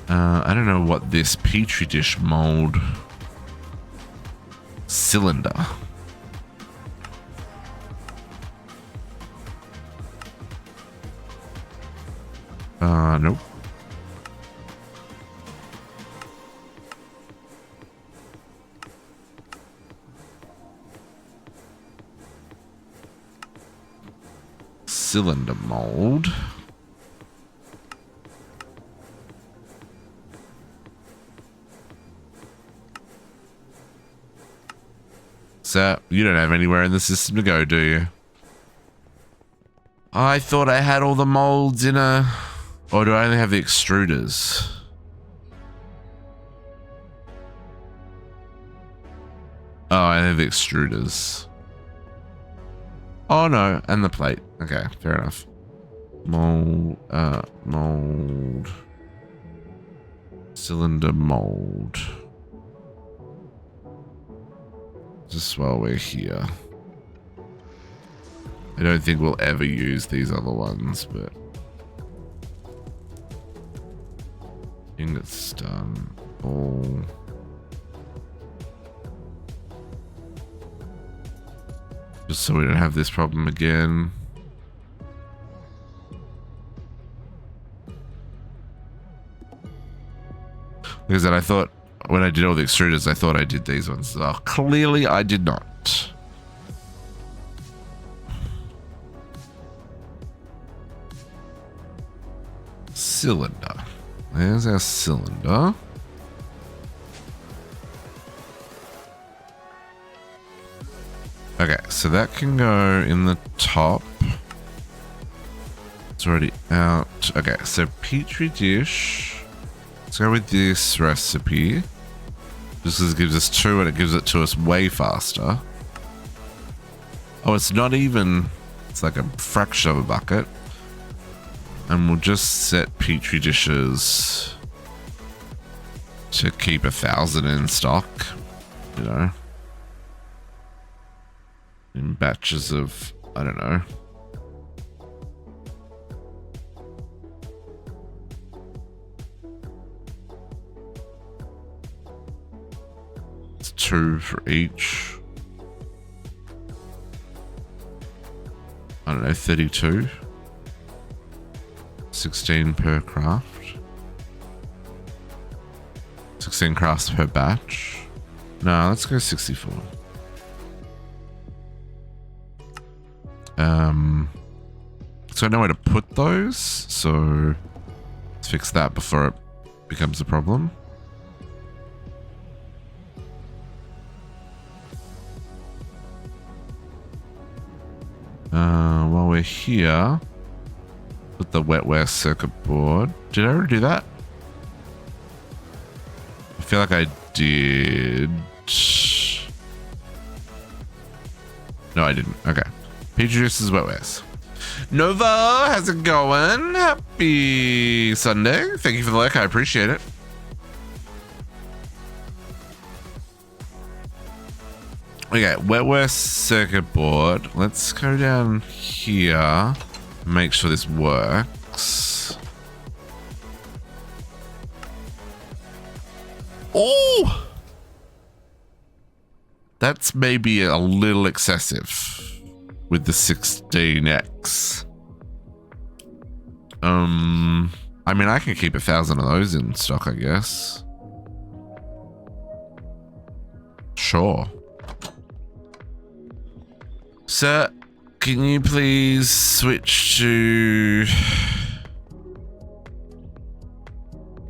I don't know what this petri dish mold cylinder. Nope. Cylinder mold. So, you don't have anywhere in the system to go, do you? I thought I had all the molds in a... Or do I only have the extruders? Oh, I have the extruders. Oh no, and the plate. Okay, fair enough. Mold, mold. Cylinder mold. Just while we're here. I don't think we'll ever use these other ones, but... Ingots done. All... Just so we don't have this problem again. Because then I thought, when I did all the extruders, I thought I did these ones. Oh, clearly I did not. Cylinder. There's our cylinder. Okay, so that can go in the top. It's already out. Okay, so petri dish. Let's go with this recipe. Just because it gives us 2 and it gives it to us way faster. Oh, it's not even... It's like a fraction of a bucket. And we'll just set petri dishes to keep 1,000 in stock, you know, in batches of, I don't know. It's 2 for each. I don't know, 32. 16 per craft. 16 crafts per batch. No, let's go 64. So I know where to put those, so let's fix that before it becomes a problem. While we're here, put the wetware circuit board. Did I already do that? I feel like I did. No, I didn't. Okay. Petri dishes, wetwares. Nova, how's it going? Happy Sunday. Thank you for the like. I appreciate it. Okay, wetware circuit board. Let's go down here. Make sure this works. Oh! That's maybe a little excessive with the 16X. I mean, I can keep 1,000 of those in stock, I guess. Sure. Sir, can you please switch to...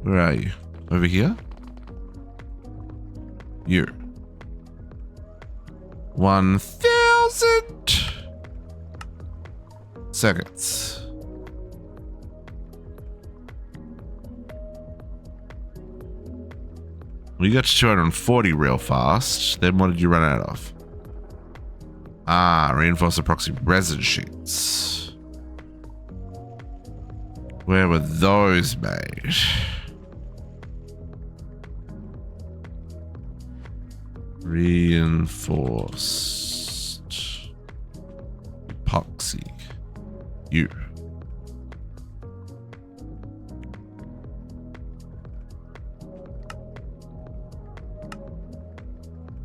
Where are you? Over here? You. 1,000 circuits. We got to 240 real fast. Then what did you run out of? Ah, reinforced proxy resin sheets. Where were those made? Reinforced epoxy. You.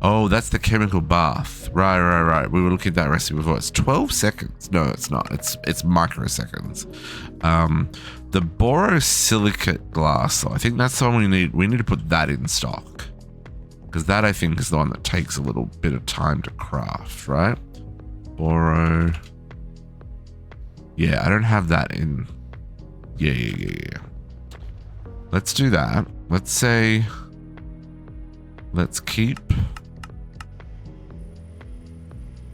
Oh, that's the chemical bath. Right. We were looking at that recipe before. It's 12 seconds. No, it's not. It's microseconds. The borosilicate glass, though, I think that's the one we need. We need to put that in stock. Because that, I think, is the one that takes a little bit of time to craft, right? Boro. Yeah, I don't have that in. Yeah. Let's do that. Let's say... Let's keep...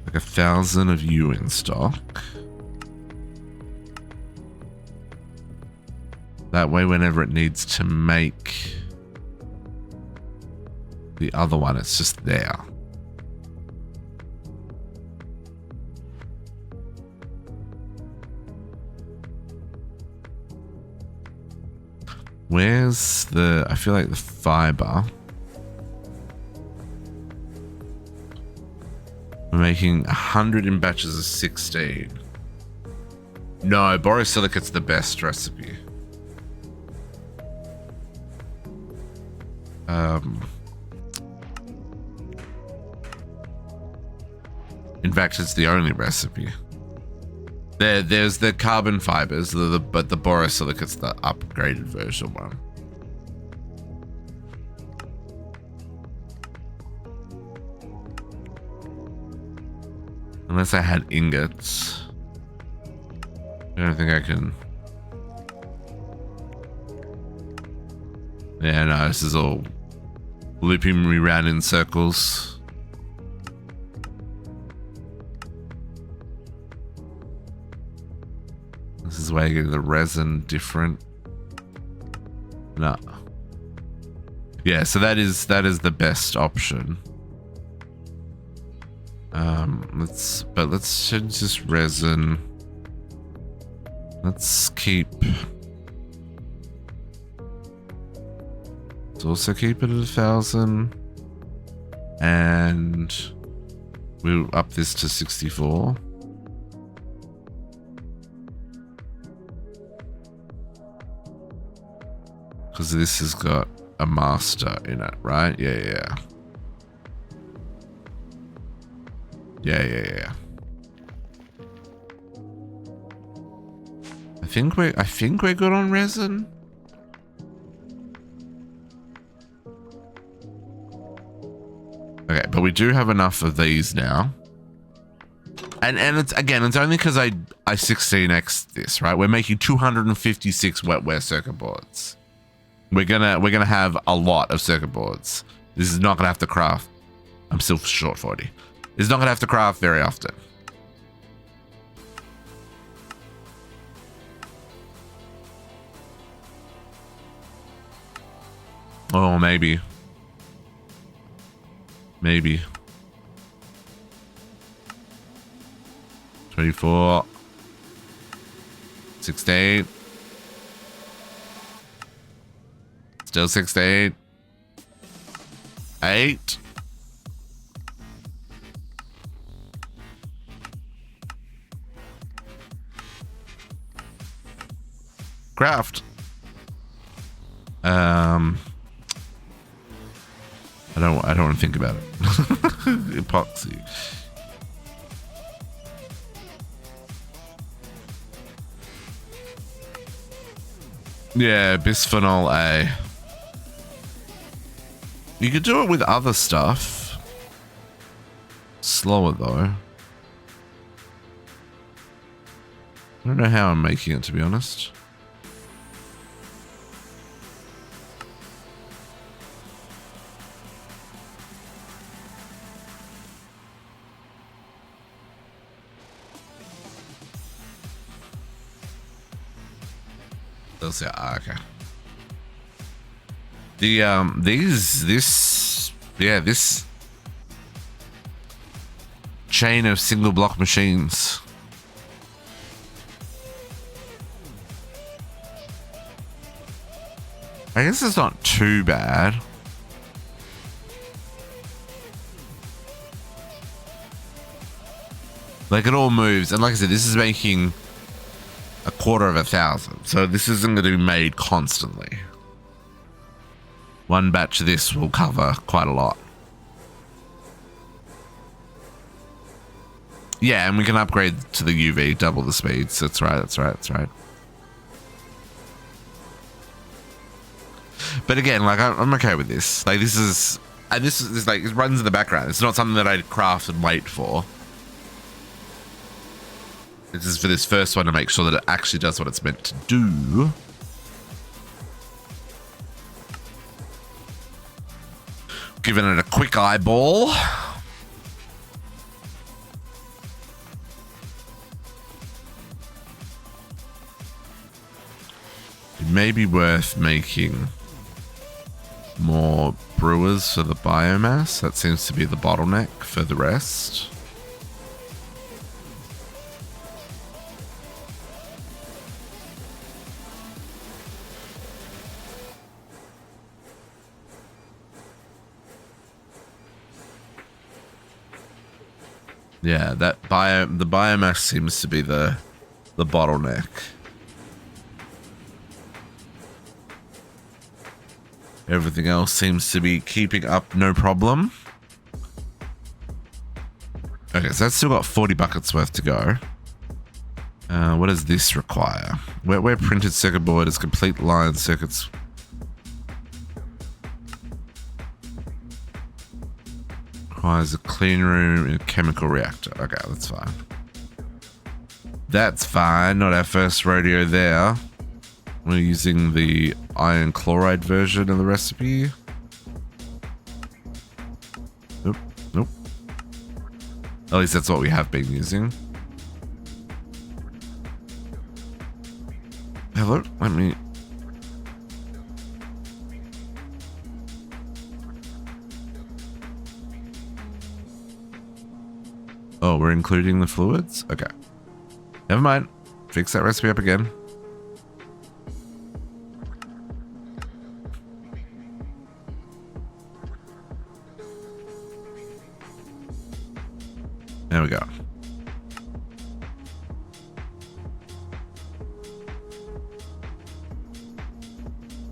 like 1,000 of you in stock. That way, whenever it needs to make the other one, it's just there. Where's the... I feel like the fiber... We're making 100 in batches of 16. No, borosilicate's the best recipe. In fact, it's the only recipe. There's the carbon fibers, but the borosilicate's the upgraded version one. Unless I had ingots. I don't think I can. Yeah, no, this is all looping me around in circles. This is why you're getting the resin different. No. Yeah, so that is the best option. Let's change this resin. Let's keep. Let's also keep it at 1,000, and we'll up this to 64. Because this has got a master in it, right? Yeah. I think we're good on resin. Okay, but we do have enough of these now. And it's only because I 16x this, right? We're making 256 wetware circuit boards. We're gonna have a lot of circuit boards. This is not gonna have to craft. I'm still short 40. It's not gonna have to craft very often. Oh, maybe. 24. 16. Still 16. 8. Craft. I don't want to think about it. Epoxy. Yeah, bisphenol A. You could do it with other stuff. Slower though. I don't know how I'm making it, to be honest. Those are okay. The this chain of single block machines. I guess it's not too bad. Like, it all moves, and like I said, this is making 250,000, so this isn't going to be made constantly. One batch of this will cover quite a lot. Yeah, and we can upgrade to the UV, double the speeds. That's right, that's right, that's right. But again, like, I'm okay with this. Like, this is like, it runs in the background. It's not something that I'd craft and wait for. This is for this first one to make sure that it actually does what it's meant to do. Giving it a quick eyeball. It may be worth making more brewers for the biomass. That seems to be the bottleneck for the rest. Yeah, the biomass seems to be the bottleneck. Everything else seems to be keeping up no problem. Okay, so that's still got 40 buckets worth to go. What does this require? Where printed circuit board is complete line circuits. Requires a clean room and a chemical reactor. Okay, that's fine. That's fine. Not our first rodeo there. We're using the iron chloride version of the recipe. Nope, nope. At least that's what we have been using. Hello, let me... Oh, we're including the fluids? Okay. Never mind. Fix that recipe up again. There we go.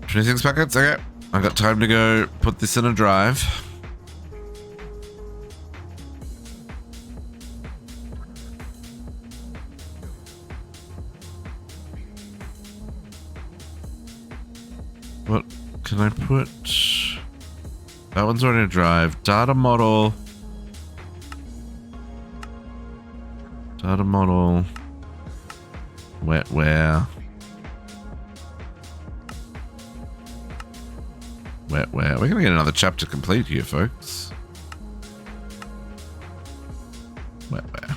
$26 packets? Okay. I got time to go put this in a drive. What can I put? That one's already a drive. Data model. Data model. Wetware. Wetware. We're gonna get another chapter complete here, folks. Wetware.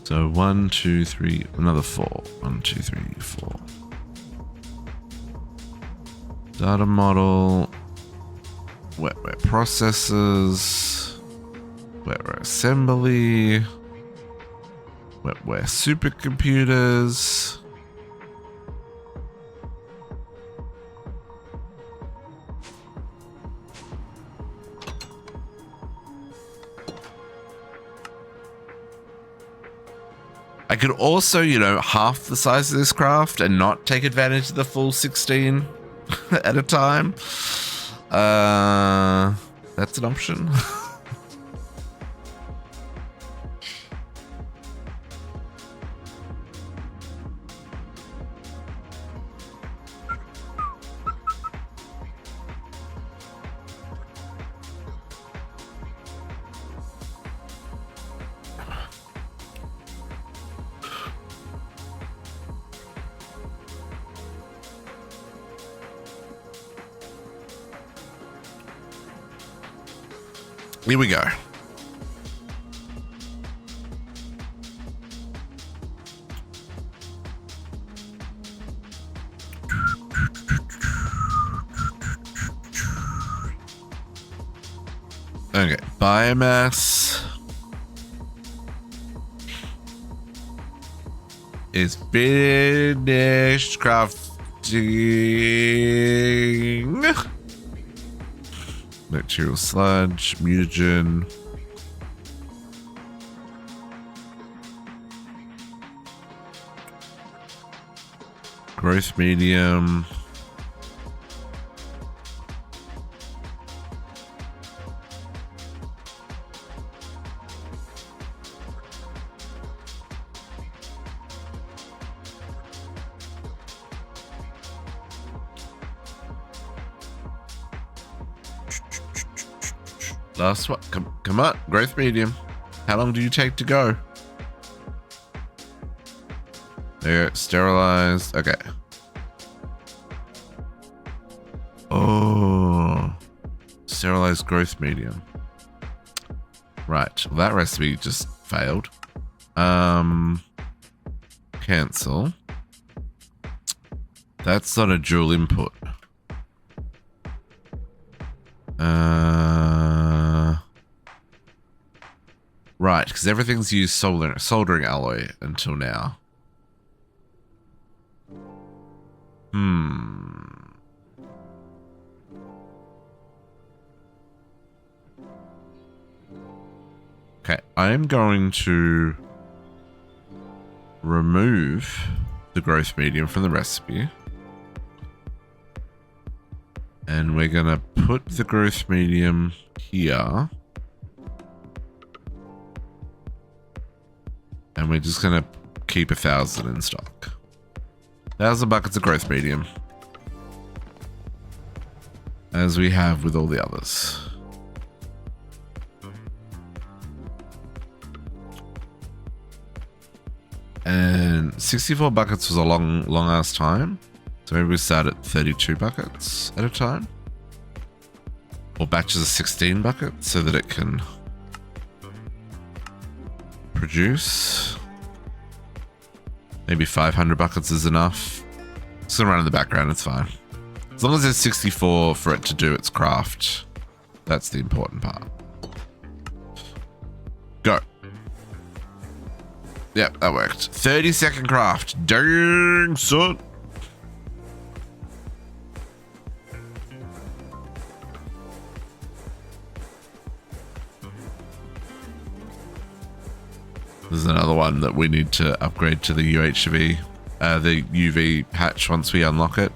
So 1, 2, 3, another 4. 1, 2, 3, 4. Data model. Wetware processors. Wetware assembly. Wetware supercomputers. I could also, you know, half the size of this craft and not take advantage of the full 16 at a time. That's an option. Here we go. Okay, biomass is finished crafting. Material sludge, mutagen. Growth medium. Last one. Come on. Growth medium. How long do you take to go? There. Sterilized. Okay. Oh. Sterilized growth medium. Right. Well, that recipe just failed. Cancel. That's not a dual input. Right, because everything's used soldering alloy until now. Okay, I am going to remove the growth medium from the recipe. And we're going to put the growth medium here. And we're just going to keep 1,000 in stock. 1,000 buckets of growth medium. As we have with all the others. And 64 buckets was a long ass time. So maybe we start at 32 buckets at a time. Or batches of 16 buckets so that it can produce. Maybe 500 buckets is enough. It's gonna run in the background, it's fine. As long as there's 64 for it to do its craft. That's the important part. Go. Yep, that worked. 30-second craft. Dang, son. There's another one that we need to upgrade to the UHV, the UV hatch once we unlock it.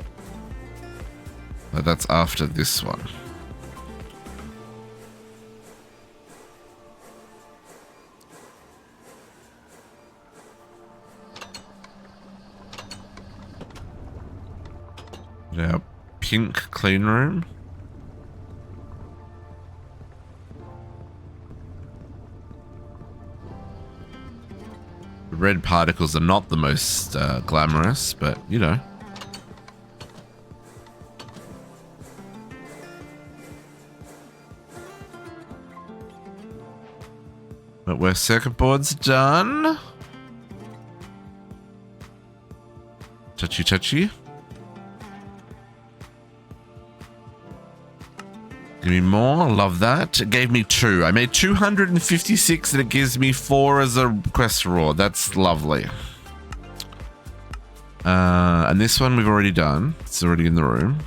But that's after this one. Our pink clean room. Red particles are not the most glamorous, but you know. But where circuit boards done. Touchy touchy. Give me more. Love that. It gave me 2. I made 256 and it gives me 4 as a quest reward. That's lovely. And this one we've already done. It's already in the room.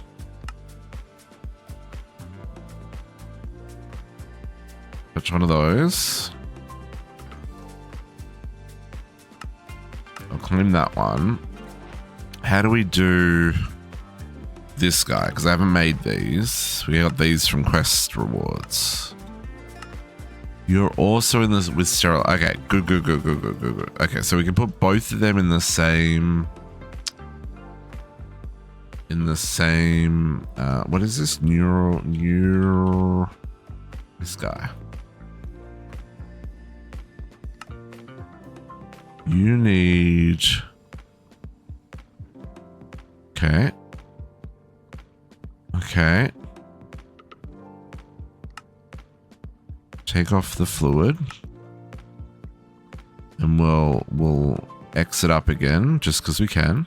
Touch one of those. I'll claim that one. How do we do this guy? Because I haven't made these. We got these from quest rewards. You're also in this with sterile. Okay, good. Okay, so we can put both of them in the same. What is this? Neural. This guy. You need. Okay. Okay. Take off the fluid. And we'll exit up again just because we can.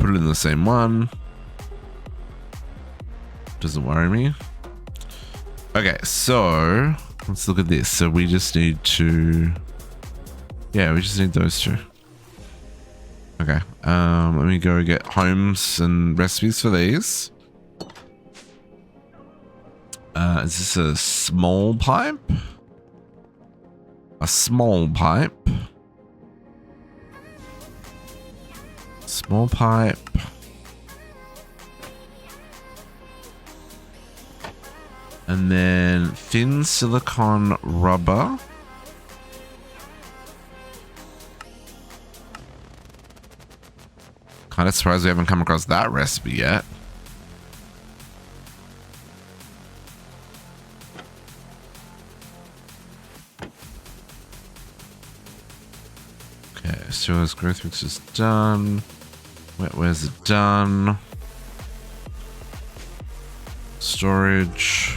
put it in the same one. Doesn't worry me. Okay, so let's look at this. So we just need to, yeah, we just need those two. Okay, let me go get homes and recipes for these. Is this a small pipe? A small pipe. Small pipe. And then thin silicone rubber. Kind of surprised we haven't come across that recipe yet. Okay, sewers growth mix is done. Wetwares are done. Storage.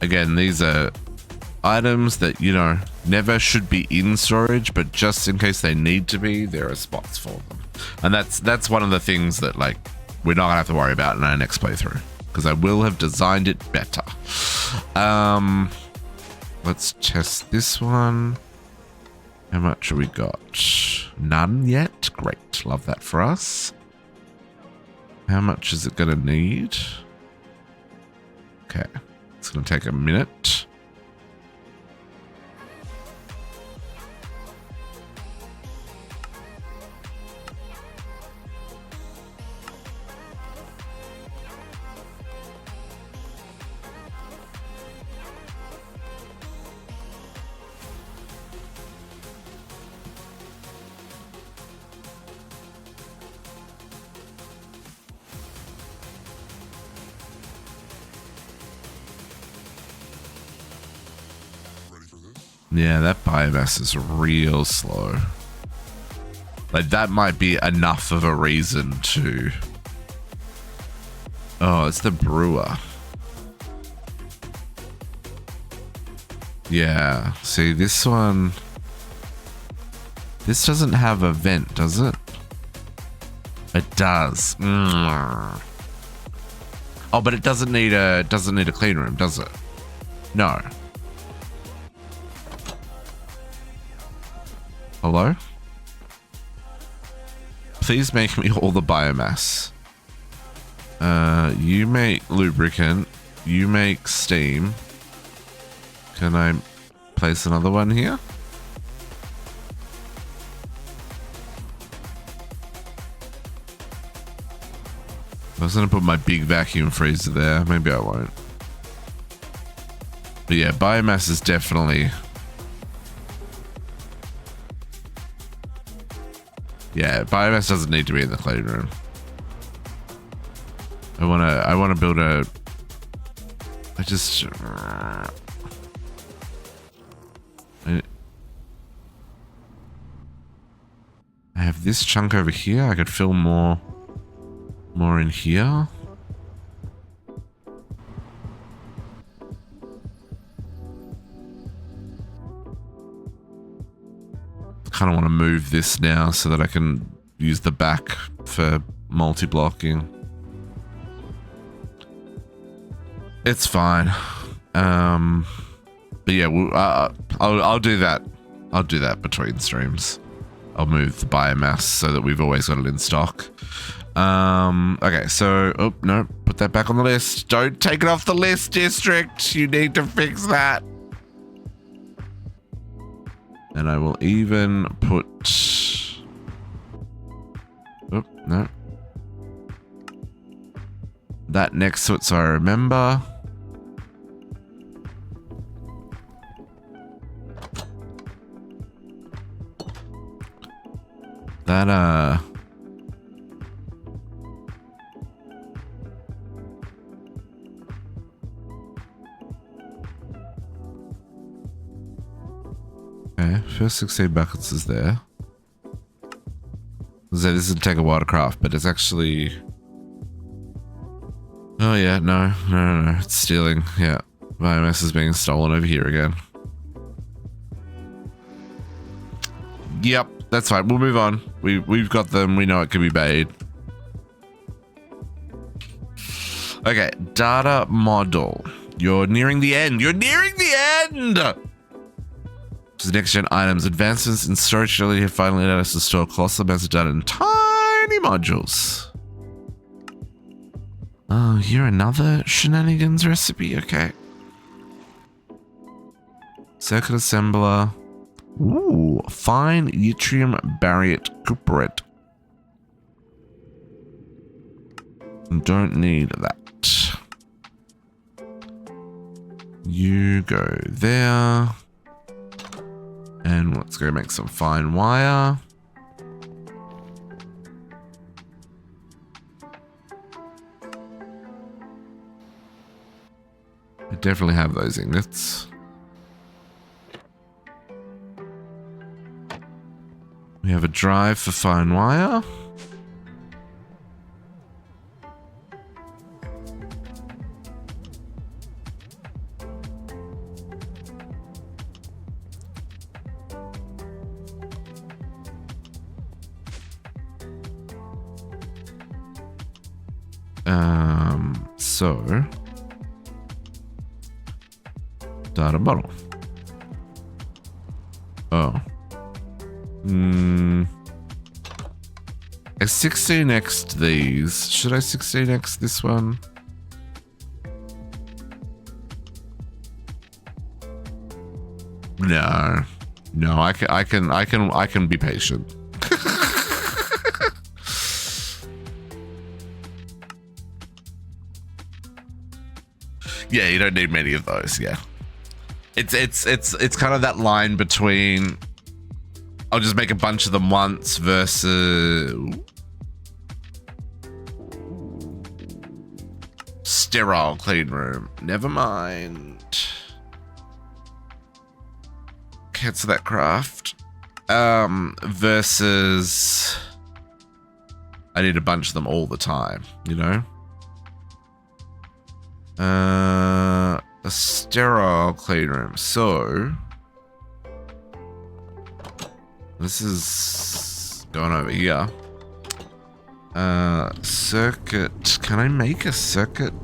Again, these are items that, you know, never should be in storage, but just in case they need to be, there are spots for them. And that's one of the things that, like, we're not gonna have to worry about in our next playthrough, because I will have designed it better. Let's test this one. How much have we got? None yet. Great, love that for us. How much is it gonna need? Okay, it's gonna take a minute. Yeah, that biomass is real slow. Like, that might be enough of a reason to... Oh, it's the brewer. Yeah, see, this one... This doesn't have a vent, does it? It does. Oh, but it doesn't need a clean room, does it? No. Hello? Please make me all the biomass. You make lubricant. You make steam. Can I place another one here? I was going to put my big vacuum freezer there. Maybe I won't. But yeah, biomass is definitely... Yeah, biomass doesn't need to be in the clean room. I wanna build a... I have this chunk over here. I could fill more in here. Kind of want to move this now so that I can use the back for multi-blocking. It's fine. But yeah, I'll do that. I'll do that between streams. I'll move the biomass so that we've always got it in stock. Okay, so, oh, no, put that back on the list. Don't take it off the list, District. You need to fix that. And I will even put... Oh, no. That next to it so I remember. That, Okay, first 16 buckets is there. So this would take a while to craft, but it's actually... Oh yeah, no, it's stealing. Yeah, biomass is being stolen over here again. Yep, that's fine. We'll move on. We've got them. We know it can be made. Okay, data model. You're nearing the end. You're nearing the end! So next gen items. Advancements in storage ability have finally allowed us to store colossal amounts of data in tiny modules. Oh, you're another shenanigans recipe? Okay. Circuit assembler. Ooh, fine yttrium baryate cuprate. Don't need that. You go there. And let's go make some fine wire. I definitely have those ingots. We have a drive for fine wire. So data model. Oh. I 16x these. Should I 16x this one? No. No, I can be patient. Yeah, you don't need many of those, yeah. It's kind of that line between I'll just make a bunch of them once versus sterile clean room. Never mind. Cancel that craft. Versus I need a bunch of them all the time, you know? A sterile clean room. So this is going over here. Circuit. Can I make a circuit?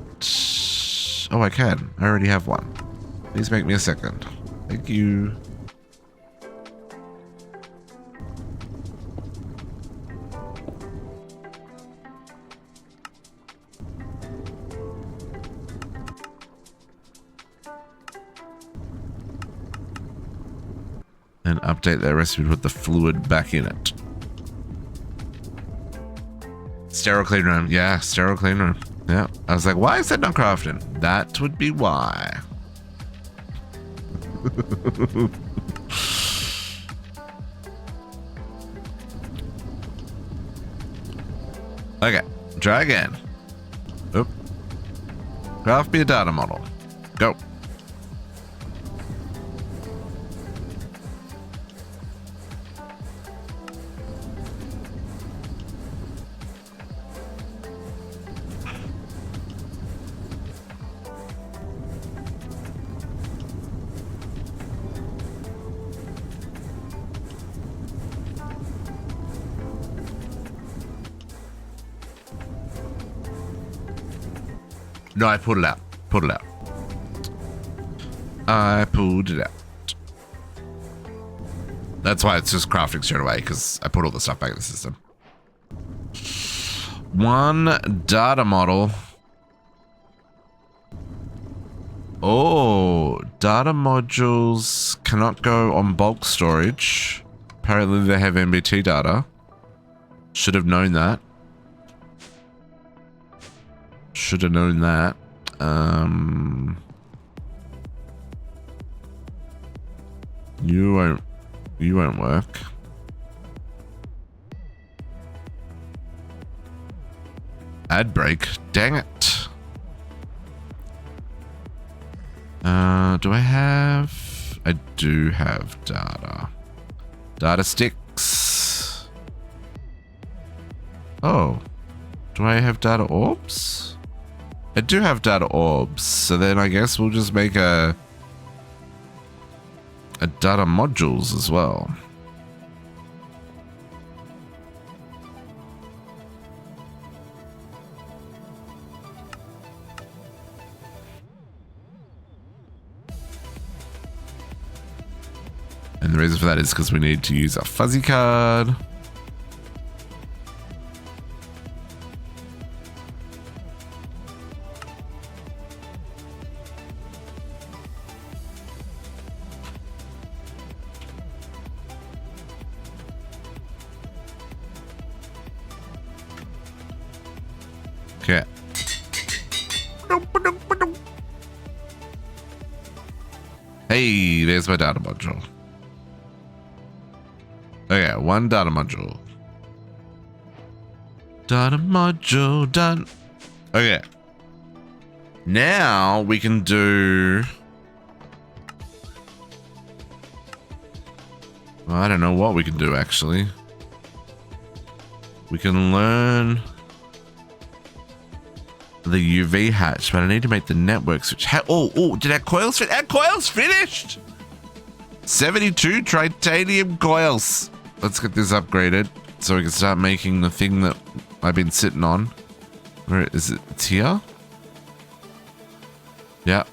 Oh, I can. I already have one. Please make me a second. Thank you. And update that recipe with the fluid back in it. Sterile clean room. Yeah, sterile clean room. Yeah. I was like, why is that not crafting? That would be why. Okay. Try again. Oop. Craft me a data model. Go. No, I pulled it out. Pulled it out. I pulled it out. That's why it's just crafting straight away, because I put all the stuff back in the system. One data model. Oh, data modules cannot go on bulk storage. Apparently they have MBT data. Should have known that. Should have known that. You won't work. Ad break. Dang it. Do I have? I do have data. Data sticks. Oh. Do I have data orbs? I do have data orbs, so then I guess we'll just make a data modules as well. And the reason for that is because we need to use our fuzzy card. Okay. Hey, there's my data module. Okay, one data module. Data module done. Okay. Now we can do... Well, I don't know what we can do, actually. We can learn the UV hatch, but I need to make the network switch. Oh, did our coils fit? Our coils finished! 72 titanium coils. Let's get this upgraded so we can start making the thing that I've been sitting on. Where is it? It's here? Yeah.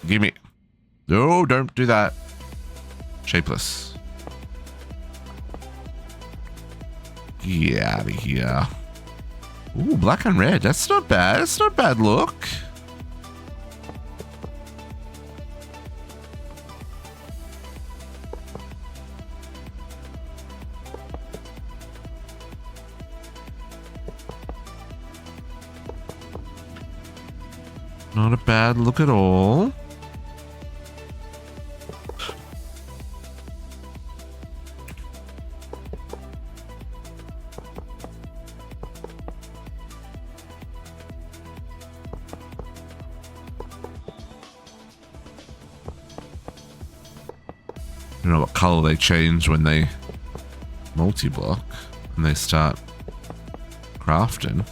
Gimme. No, don't do that. Shapeless. Get out of here. Ooh, black and red. That's not bad. That's not a bad look. Not a bad look at all. I don't know what color they change when they multi-block and they start crafting.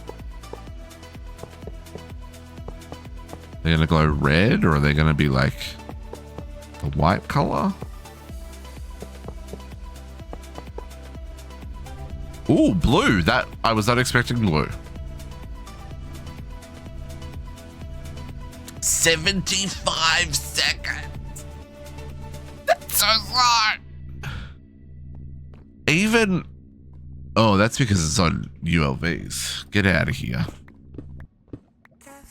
They're gonna glow red, or are they gonna be like the white color? Ooh, blue. That I was not expecting blue. 75 seconds. That's so slow. Even. Oh, that's because it's on ULVs. Get out of here.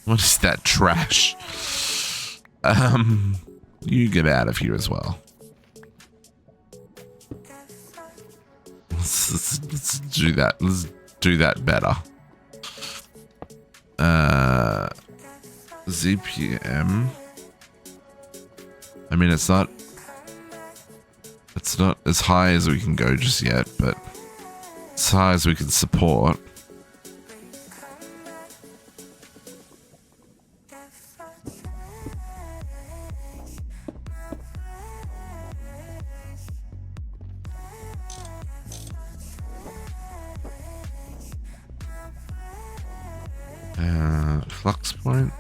What is that trash? You get out of here as well. Let's do that. Let's do that better. ZPM. I mean, it's not as high as we can go just yet, but as high as we can support. Flux point.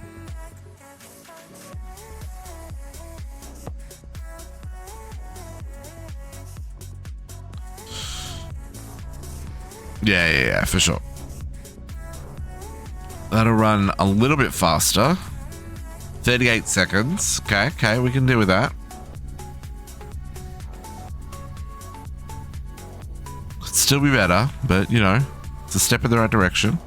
Yeah, for sure. That'll run a little bit faster. 38 seconds. Okay, we can deal with that. Could still be better, but you know, it's a step in the right direction.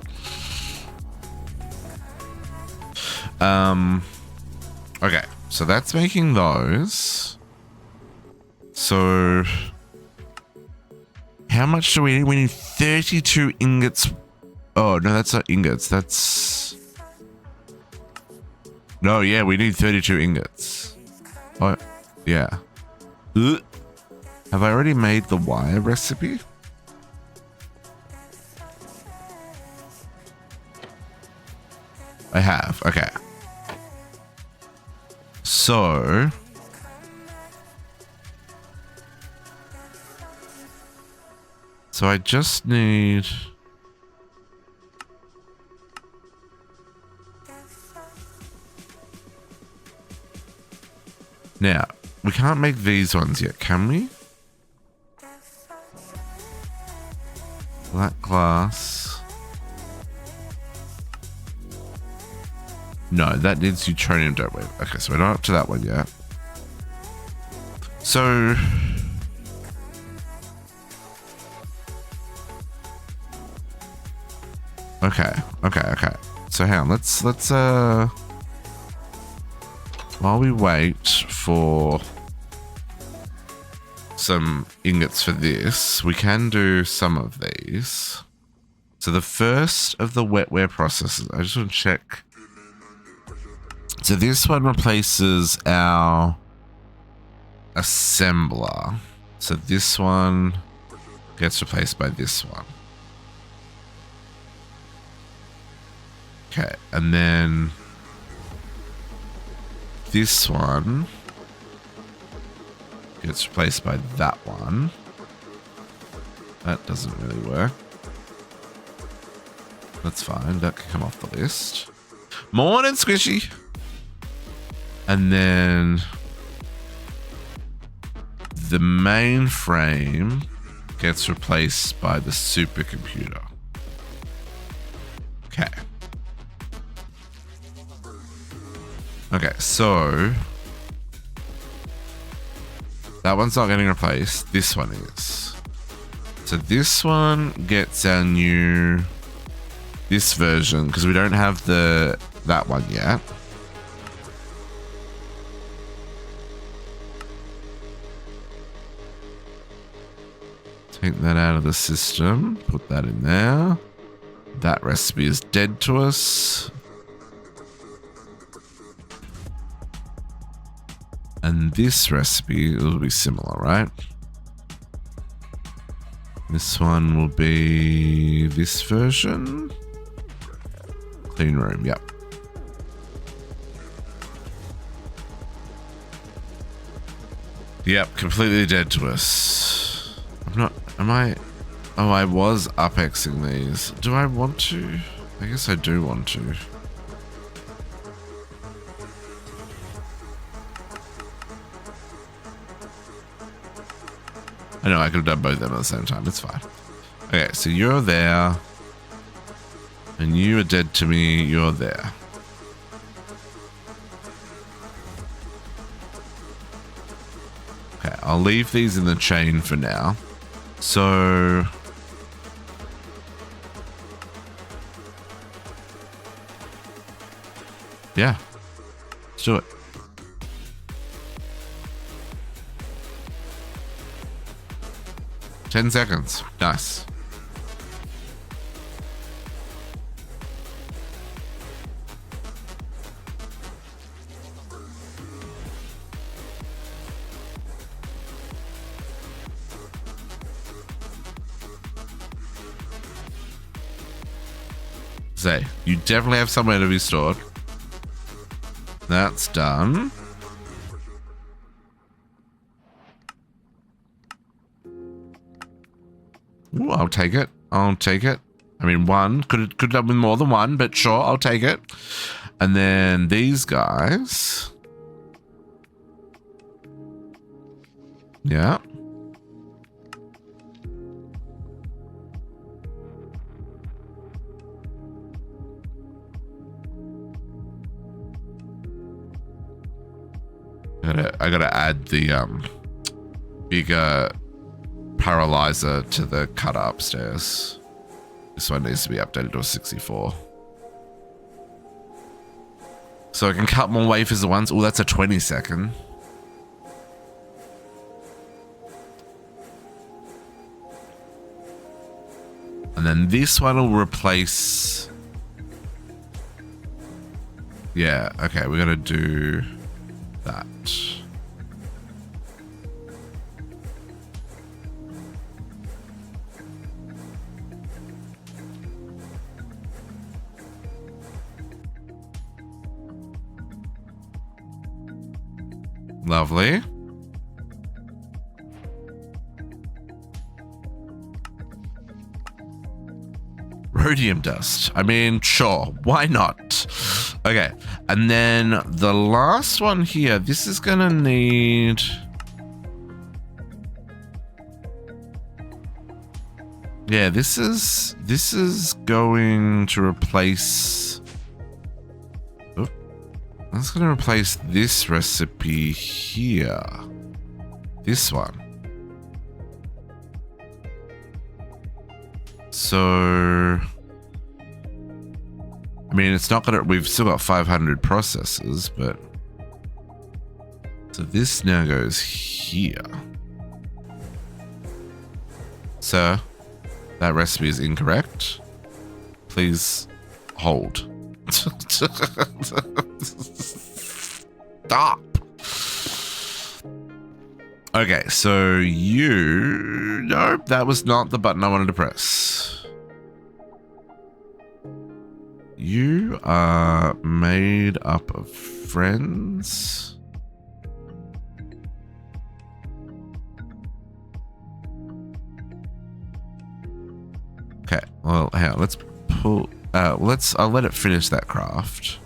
Okay, so that's making those. So how much do we need? We need 32 ingots. Oh, no, that's not ingots. That's... No, yeah, we need 32 ingots. Oh, yeah. Ugh. Have I already made the wire recipe? I have, okay. So I just need... Now, we can't make these ones yet, can we? Black glass. No, that needs neutronium, don't we? Okay, so we're not up to that one yet. So Okay. So hang on, let's while we wait for some ingots for this, we can do some of these. So the first of the wetware processes, I just want to check. So this one replaces our assembler. So this one gets replaced by this one. Okay, and then this one gets replaced by that one. That doesn't really work. That's fine, that can come off the list. Morning, Squishy! And then the mainframe gets replaced by the supercomputer. Okay. Okay, so that one's not getting replaced. This one is. So this one gets our new, this version, because we don't have that one yet. Take that out of the system, put that in there. That recipe is dead to us. And this recipe will be similar, right? This one will be this version. Clean room, yep. Yep, completely dead to us. Oh, I was upexing these. Do I want to? I guess I do want to. I know I could have done both of them at the same time. It's fine. Okay, so you're there. And you are dead to me. You're there. Okay, I'll leave these in the chain for now. So yeah, let's do it. Ten seconds. Nice. Say, you definitely have somewhere to be stored. That's done. Ooh, I'll take it. I'll take it. I mean, one. Could have done with more than one, but sure, I'll take it. And then these guys. Yeah. I gotta add the bigger paralyzer to the cutter upstairs. This one needs to be updated to a 64. So I can cut more wafers at once. Oh, that's a 20-second. And then this one will replace... Yeah, okay, we gotta do that. Lovely. Rhodium dust. I mean, sure. Why not? Okay. And then the last one here. This is going to need... Yeah, this is going to replace... Oh, that's going to replace this recipe here. This one. So I mean, it's not gonna, we've still got 500 processes, but. So this now goes here. Sir, that recipe is incorrect. Please hold. Stop. Okay, so you... Nope, that was not the button I wanted to press. You are made up of friends. Okay, well, hang on, let's pull... I'll let it finish that craft.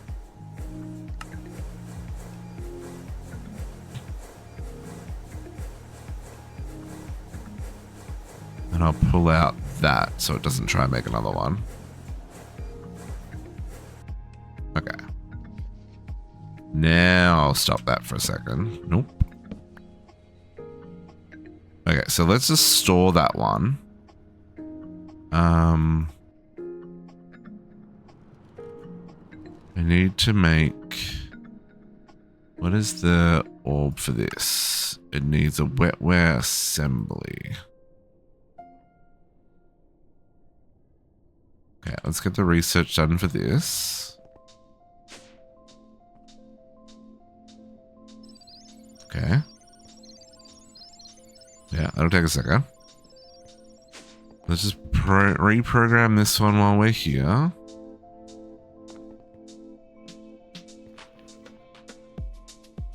And I'll pull out that so it doesn't try and make another one. Okay. Now I'll stop that for a second. Nope. Okay, so let's just store that one. I need to make... What is the orb for this? It needs a wetware assembly. Okay, let's get the research done for this. Okay. Yeah, that'll take a second. Let's just reprogram this one while we're here.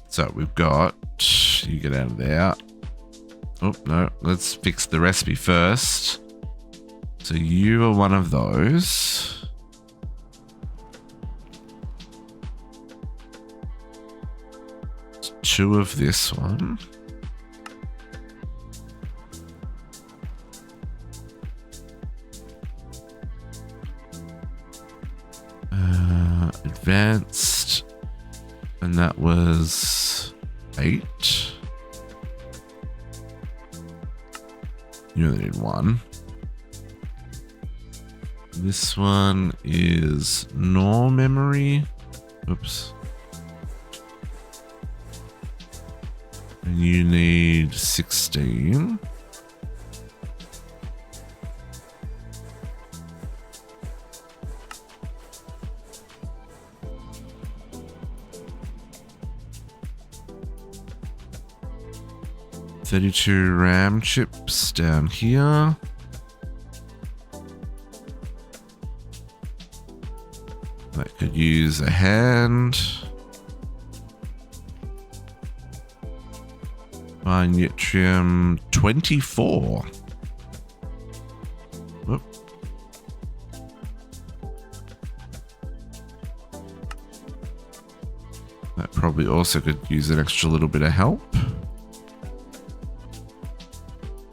So we've got, you get out of there. Oh, no, let's fix the recipe first. So you are one of those. Two of this one. Advanced. And that was 8. You only need 1. This one is no memory. Oops. And you need 16. $32 RAM chips down here. That could use a hand. Fine yttrium 24. Whoop. That probably also could use an extra little bit of help.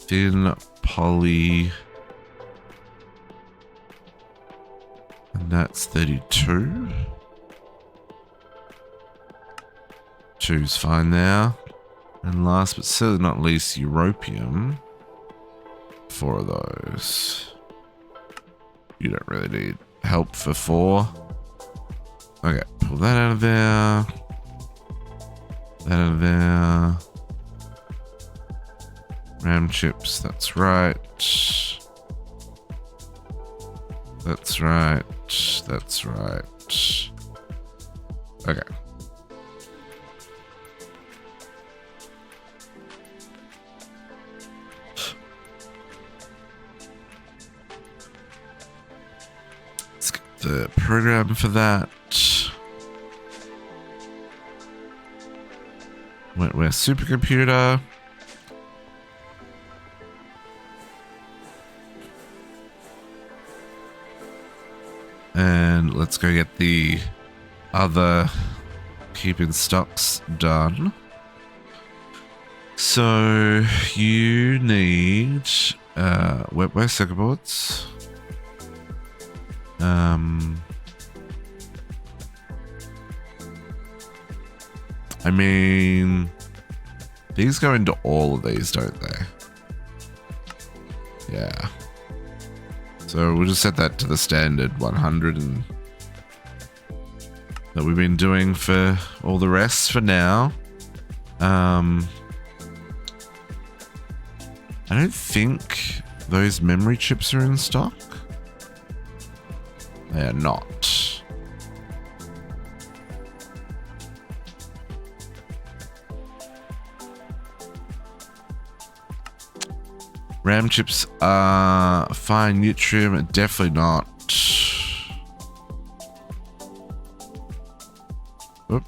Thin poly. And that's 32. 2's fine there. And last but certainly not least, europium. 4 of those. You don't really need help for 4. Okay, pull that out of there. That out of there. RAM chips, that's right. That's right. That's right. Okay. Let's get the program for that. Wetware supercomputer. And let's go get the other keeping stocks done. So you need wetware circuit boards. I mean, these go into all of these, don't they? Yeah. So we'll just set that to the standard 100 and that we've been doing for all the rest for now. I don't think those memory chips are in stock. They are not. RAM chips are fine. Yttrium, definitely not. Oop.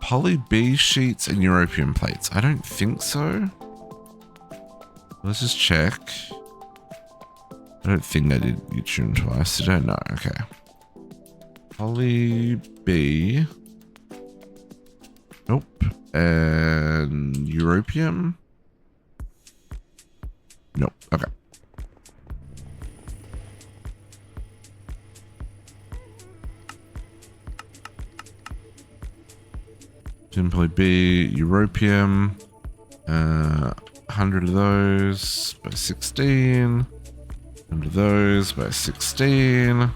Poly B sheets and European plates. I don't think so. Let's just check. I don't think I did yttrium twice. I don't know. Okay. Poly B. Nope. And European. Nope. Okay. Poly B, European. 100 of those by 16. 100 of those by 16.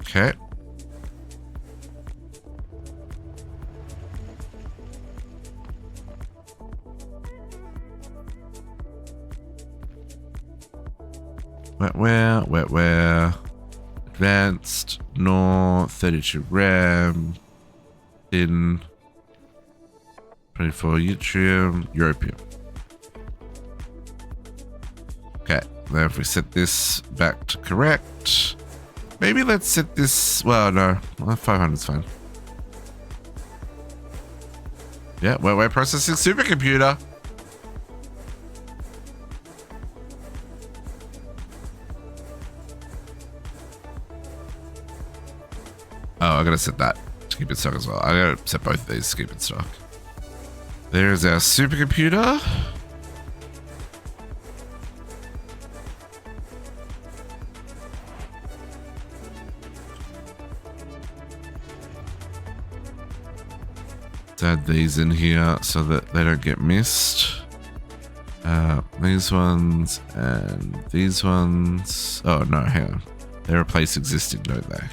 Okay. Wetware, advanced, NOR, 32 RAM, thin, 24 yttrium, European. Okay, now if we set this back to correct, maybe let's set this, well, no, 500 is fine. Yeah, wetware processing supercomputer. Oh, I gotta set that to keep it stock as well. I gotta set both of these to keep it stock. There's our supercomputer. Let's add these in here so that they don't get missed. These ones and these ones. Oh no, hang on. They replace existing, don't they?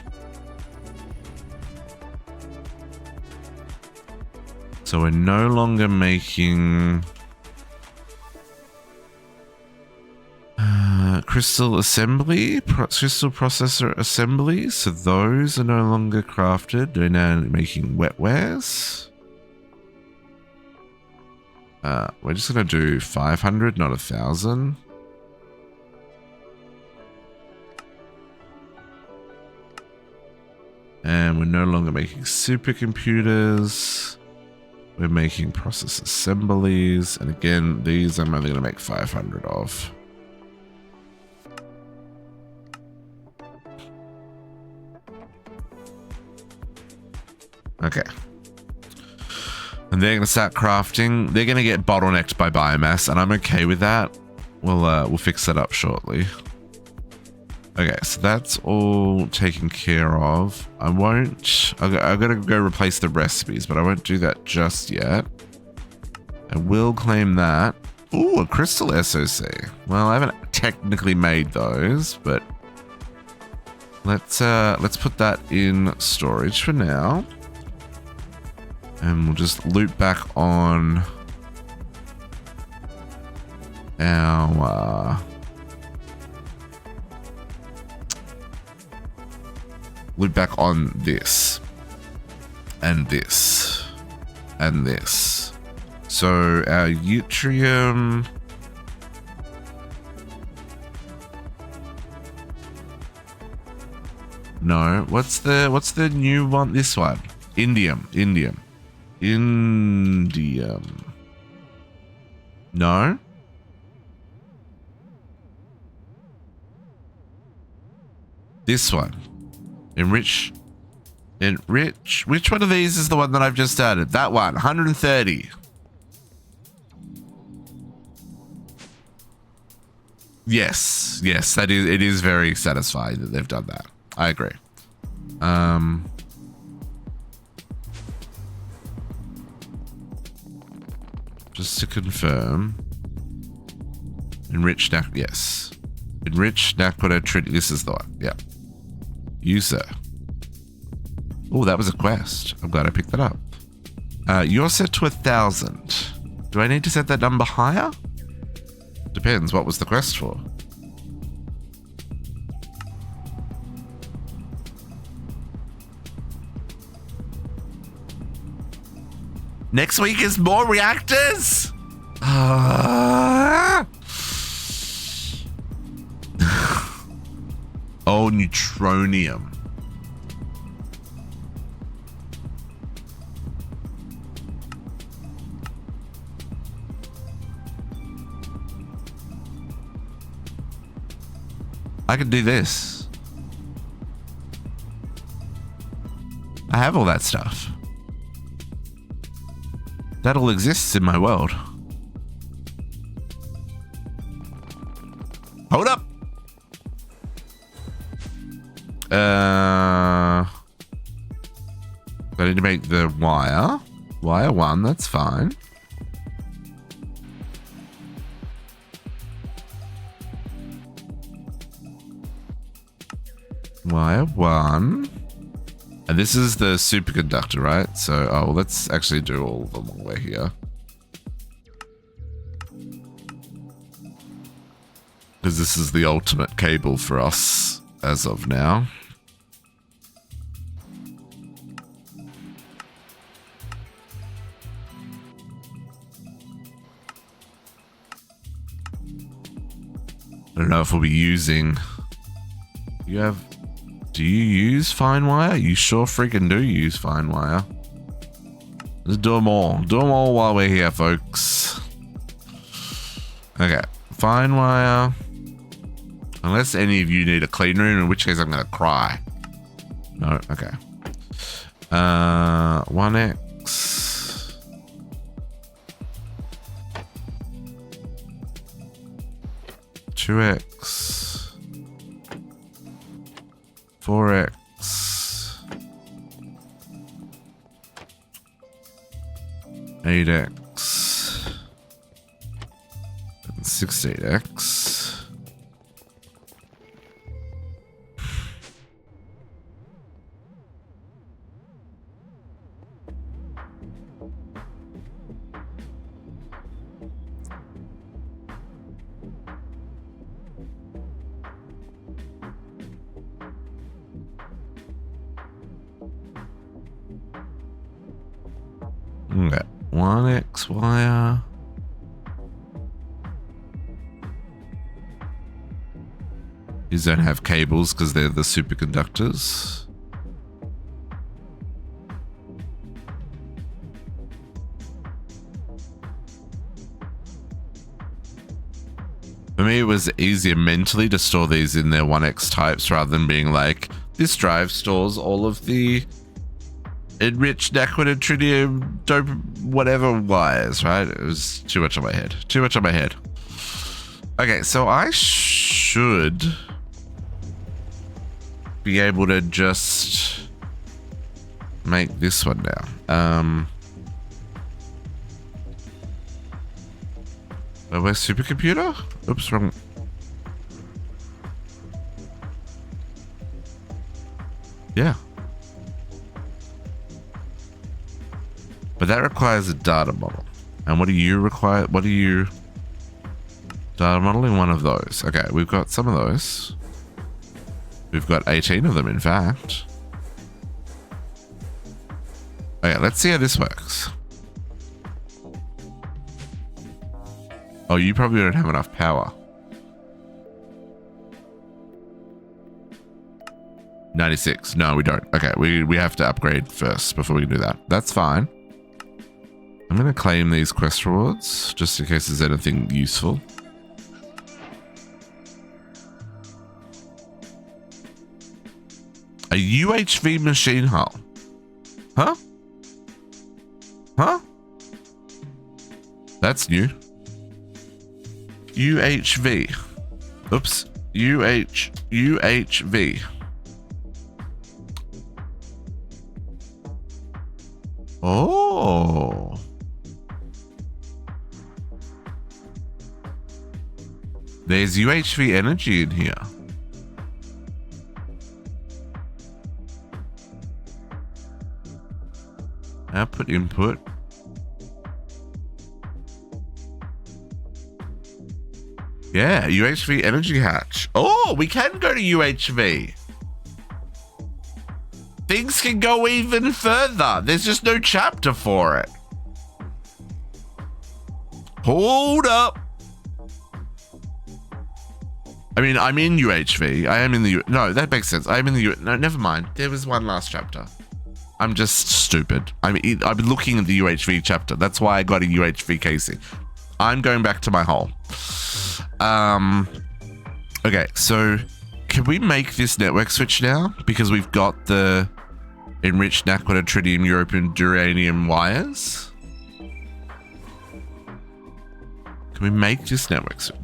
So we're no longer making crystal assembly, crystal processor assembly. So those are no longer crafted. We're now making wetwares. We're just gonna do 500, not 1,000. And we're no longer making supercomputers. We're making process assemblies, and again, these I'm only going to make 500 of. Okay. And they're going to start crafting. They're going to get bottlenecked by biomass, and I'm okay with that. We'll fix that up shortly. Okay, so that's all taken care of. I gotta go replace the recipes, but I won't do that just yet. I will claim that. Ooh, a crystal SOC. Well, I haven't technically made those, but let's put that in storage for now. And we'll just loop back on our loop back on this and this and this. So our yttrium, no, what's the new one? This one, indium. No, this one. Enrich. Which one of these is the one that I've just added? That one, 130. Yes, that is. It is very satisfying that they've done that. I agree. Just to confirm, enriched yes, enriched Nakoda Trinity. This is the one. Yeah, user. Oh, that was a quest. I'm glad I picked that up. You're set to 1,000. Do I need to set that number higher? Depends. What was the quest for? Next week is more reactors? Oh, neutronium. I could do this. I have all that stuff. That all exists in my world. Hold up. I need to make the wire. Wire 1, that's fine. Wire 1. And this is the superconductor, right? So, oh, well, let's actually do all of them while we're here. Because this is the ultimate cable for us as of now. I don't know if we'll be using... Do you use fine wire? You sure freaking do use fine wire. Let's do them all. Do them all while we're here, folks. Okay. Fine wire. Unless any of you need a clean room, in which case I'm going to cry. No? Okay. 1x. 2x. 4x, 8x, and 16x. Okay, 1x wire. These don't have cables because they're the superconductors. For me, it was easier mentally to store these in their 1x types rather than being like, this drive stores all of the enriched aquatic tritium dope whatever wires, right? It was too much on my head. Too much on my head. Okay, so I should be able to just make this one now. Where's supercomputer? Oops, wrong. Yeah. But that requires a data model. And what do you require? What do you... Data modeling? One of those. Okay, we've got some of those. We've got 18 of them, in fact. Okay, let's see how this works. Oh, you probably don't have enough power. 96. No, we don't. Okay, we have to upgrade first before we can do that. That's fine. I'm going to claim these quest rewards, just in case there's anything useful. A UHV machine hull. Huh? Huh? That's new. UHV. Oops. UHV. Oh. There's UHV energy in here. Output, input. Yeah, UHV energy hatch. Oh, we can go to UHV. Things can go even further. There's just no chapter for it. Hold up. I mean, I'm in UHV. I am in the... No, that makes sense. I'm in the... No, never mind. There was one last chapter. I'm just stupid. I've been looking at the UHV chapter. That's why I got a UHV casing. I'm going back to my hole. Okay, so can we make this network switch now? Because we've got the enriched naquita, tritium, europium, duranium wires. Can we make this network switch?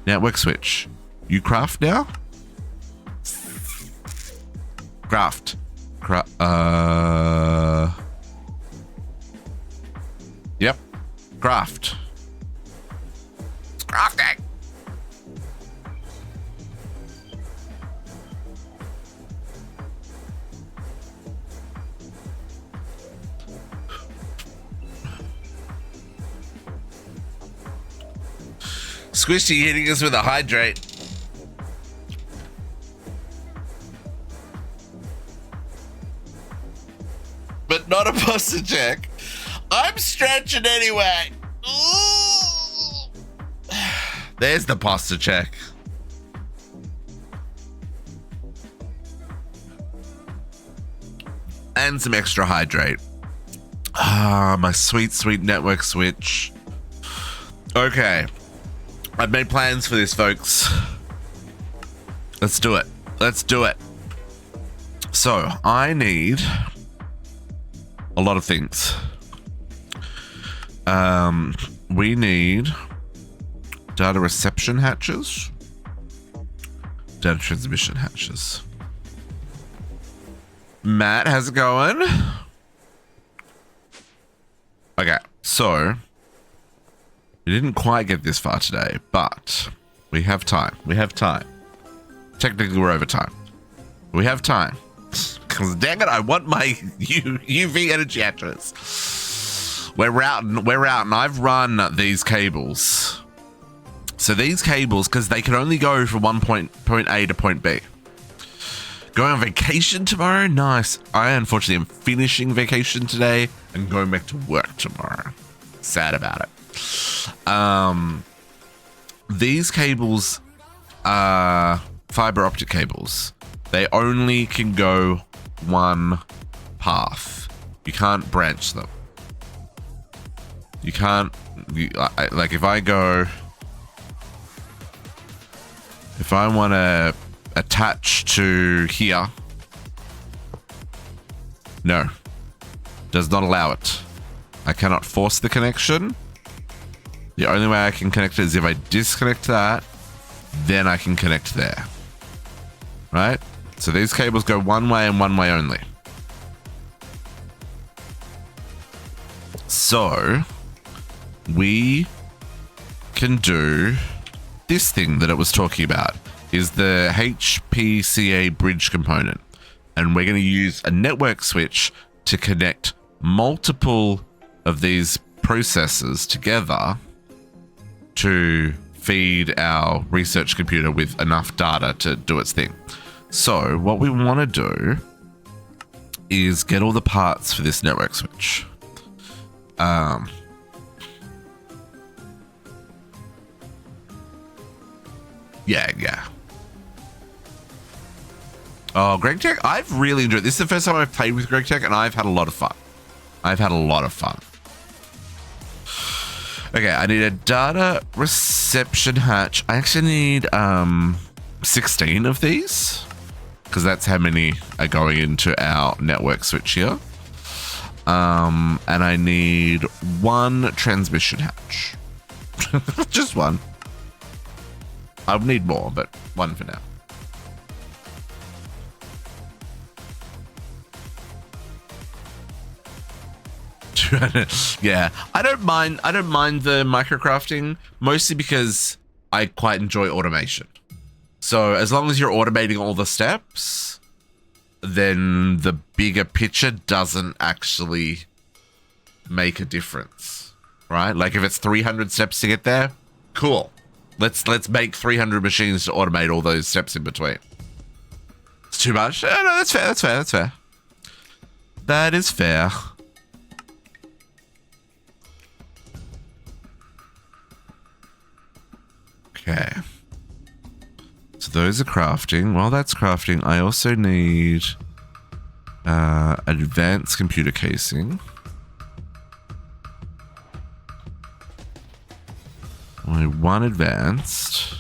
Network switch. You craft now? Craft. Yep. Craft. It's crafting. Squishy hitting us with a hydrate. But not a posture check. I'm stretching anyway. Ooh. There's the posture check. And some extra hydrate. Ah, my sweet, sweet network switch. Okay. I've made plans for this, folks. Let's do it. Let's do it. So, I need a lot of things. We need data reception hatches, data transmission hatches. Matt, how's it going? Okay, so we didn't quite get this far today, but we have time. We have time. Technically, we're over time. We have time. Because dang it, I want my UV energy hatches. We're out, and I've run these cables. So these cables, because they can only go from point A to point B. Going on vacation tomorrow? Nice. I unfortunately am finishing vacation today and going back to work tomorrow. Sad about it. These cables are fiber optic cables. They only can go one path. You can't branch them. You can't, like if I want to attach to here, no, does not allow it. I cannot force the connection. The only way I can connect it is if I disconnect that, then I can connect there. Right? So these cables go one way and one way only. So we can do this thing that it was talking about, is the HPCA bridge component. And we're going to use a network switch to connect multiple of these processors together to feed our research computer with enough data to do its thing. So what we want to do is get all the parts for this network switch. Yeah. Oh, Greg Tech, I've really enjoyed this. This is the first time I've played with Greg Tech, and I've had a lot of fun. Okay, I need a data reception hatch. I actually need 16 of these, because that's how many are going into our network switch here. And I need one transmission hatch. Just one. I'll need more, but 1 for now. Yeah, I don't mind the microcrafting, mostly because I quite enjoy automation. So as long as you're automating all the steps, then the bigger picture doesn't actually make a difference, right? Like if it's 300 steps to get there, cool. Let's make 300 machines to automate all those steps in between. It's too much. No, that's fair. That's fair. That's fair. That is fair. Okay. So those are crafting. While that's crafting, I also need advanced computer casing. Only 1 advanced.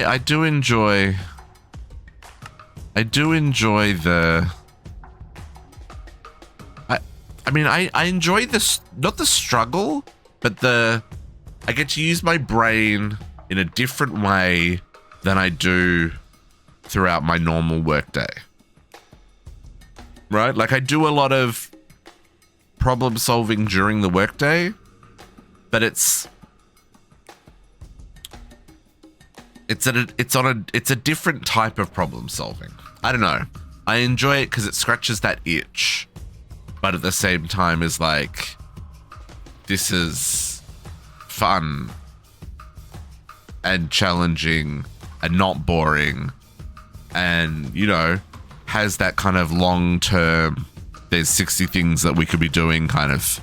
I do enjoy the I enjoy this, not the struggle, but I get to use my brain in a different way than I do throughout my normal workday. Right? Like I do a lot of problem solving during the workday, but it's a different type of problem solving. I don't know. I enjoy it because it scratches that itch, but at the same time is like, this is fun and challenging and not boring, and has that kind of long term, there's 60 things that we could be doing kind of.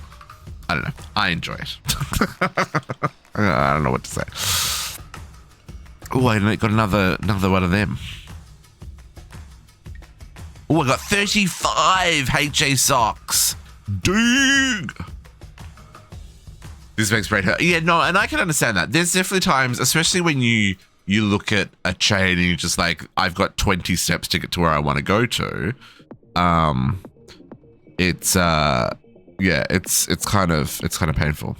I don't know. I enjoy it. I don't know what to say. Oh, I got another one of them. Oh, I got 35 HA socks. Dang. This makes great hurt. Yeah, no, and I can understand that. There's definitely times, especially when you look at a chain and you're just like, I've got 20 steps to get to where I want to go to. It's kind of painful.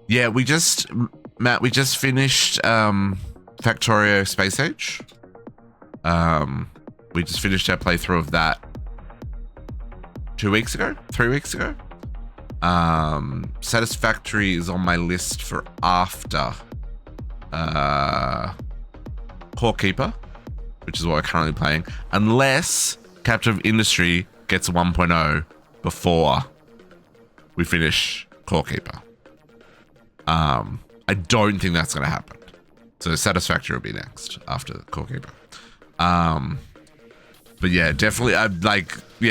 Yeah, Matt, we just finished Factorio Space Age. We just finished our playthrough of that 3 weeks ago. Satisfactory is on my list for after Core Keeper, which is what we're currently playing, unless Captain of Industry gets 1.0 before we finish Core Keeper. I don't think that's going to happen. So Satisfactory will be next after Core Keeper. But yeah, definitely,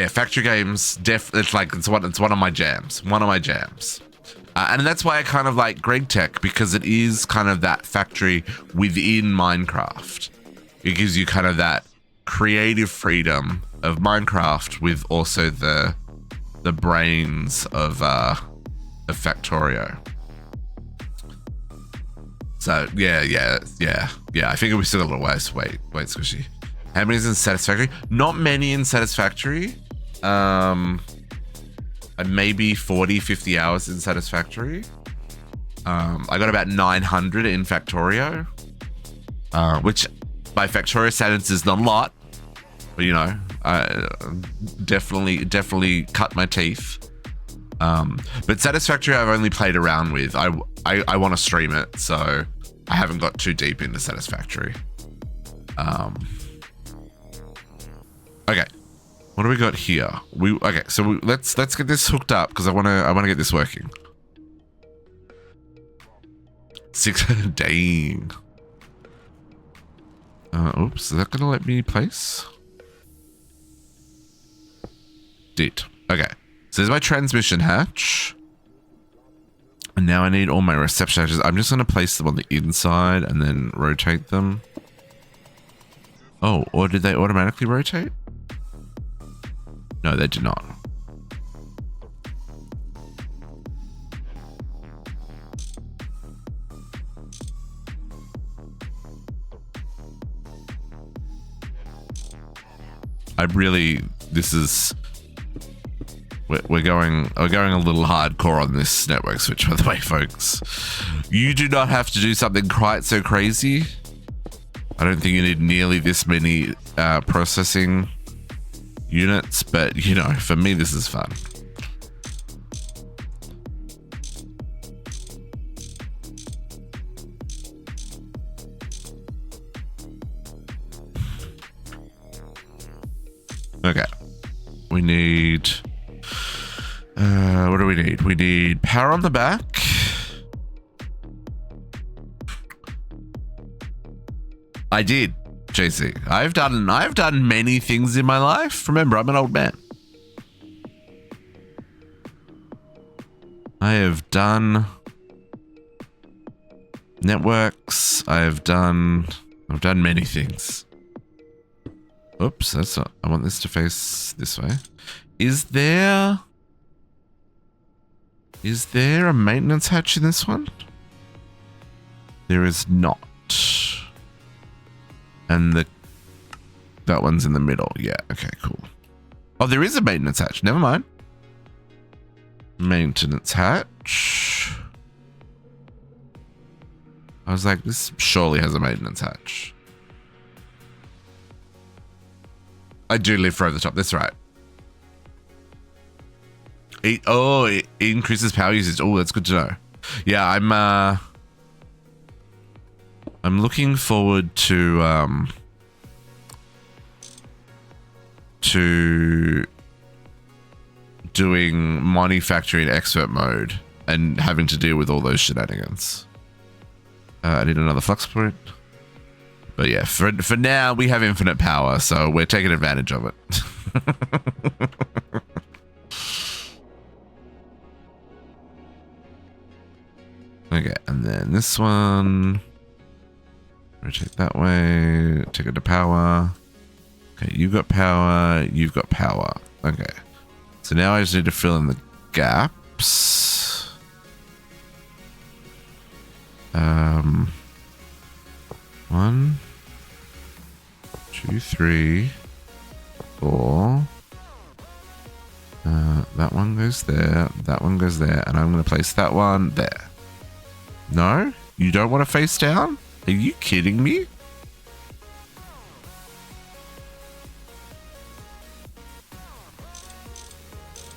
factory games. It's one of my jams. And that's why I kind of like Greg Tech, because it is kind of that factory within Minecraft. It gives you kind of that creative freedom of Minecraft with also the brains of Factorio. So yeah. I think we still got a little ways. Wait, Squishy. How many is in Satisfactory? Not many in Satisfactory. Maybe 40, 50 hours in Satisfactory. I got about 900 in Factorio, which by Factorio standards is not a lot, but I definitely cut my teeth. But Satisfactory I've only played around with. I want to stream it, so I haven't got too deep into Satisfactory. Okay, what do we got here? Let's get this hooked up because I want to get this working. 6 dang. Oops, is that gonna let me place? Did. Okay, so there's my transmission hatch. And now I need all my reception hatches. I'm just gonna place them on the inside and then rotate them. Oh, or did they automatically rotate? No, they did not. This is, we're going a little hardcore on this network switch, by the way, folks. You do not have to do something quite so crazy. I don't think you need nearly this many processing units, but you know, for me, this is fun. Okay, we need, what do we need? We need power on the back. I did, JC. I've done many things in my life. Remember, I'm an old man. I have done networks. I've done many things. Oops, that's not, I want this to face this way. Is there a maintenance hatch in this one? There is not. And that one's in the middle. Yeah, okay, cool. Oh, there is a maintenance hatch. Never mind. Maintenance hatch. I was like, this surely has a maintenance hatch. I do live for over the top. That's right. It increases power usage. Oh, that's good to know. Yeah, I'm looking forward to doing manufacturing expert mode and having to deal with all those shenanigans. I need another flux point. But yeah, for now, we have infinite power, so we're taking advantage of it. Okay, and then this one. Rotate that way. Take it to power. Okay, you've got power. You've got power. Okay. So now I just need to fill in the gaps. 1, 2, 3, 4. That one goes there. That one goes there. And I'm going to place that one there. No? You don't want to face down? Are you kidding me?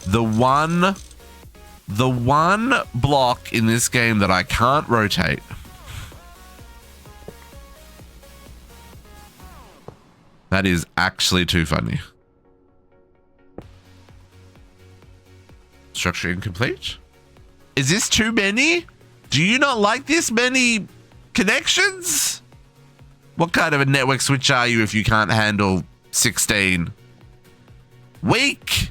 The one block in this game that I can't rotate. That is actually too funny. Structure incomplete? Is this too many? Do you not like this many connections? What kind of a network switch are you if you can't handle 16? Weak.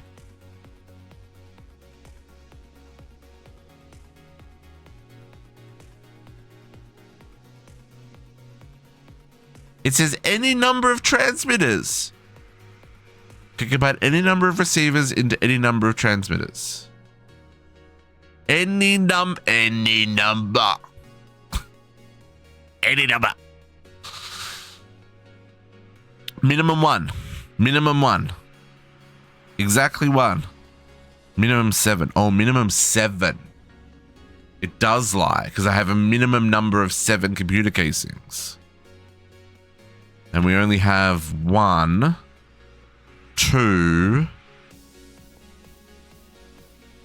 It says any number of transmitters. Can combine any number of receivers into any number of transmitters. Any number. Any number. Minimum one. Minimum one. Exactly one. Minimum 7. Oh, minimum 7. It does lie because I have a minimum number of 7 computer casings. And we only have 1, 2,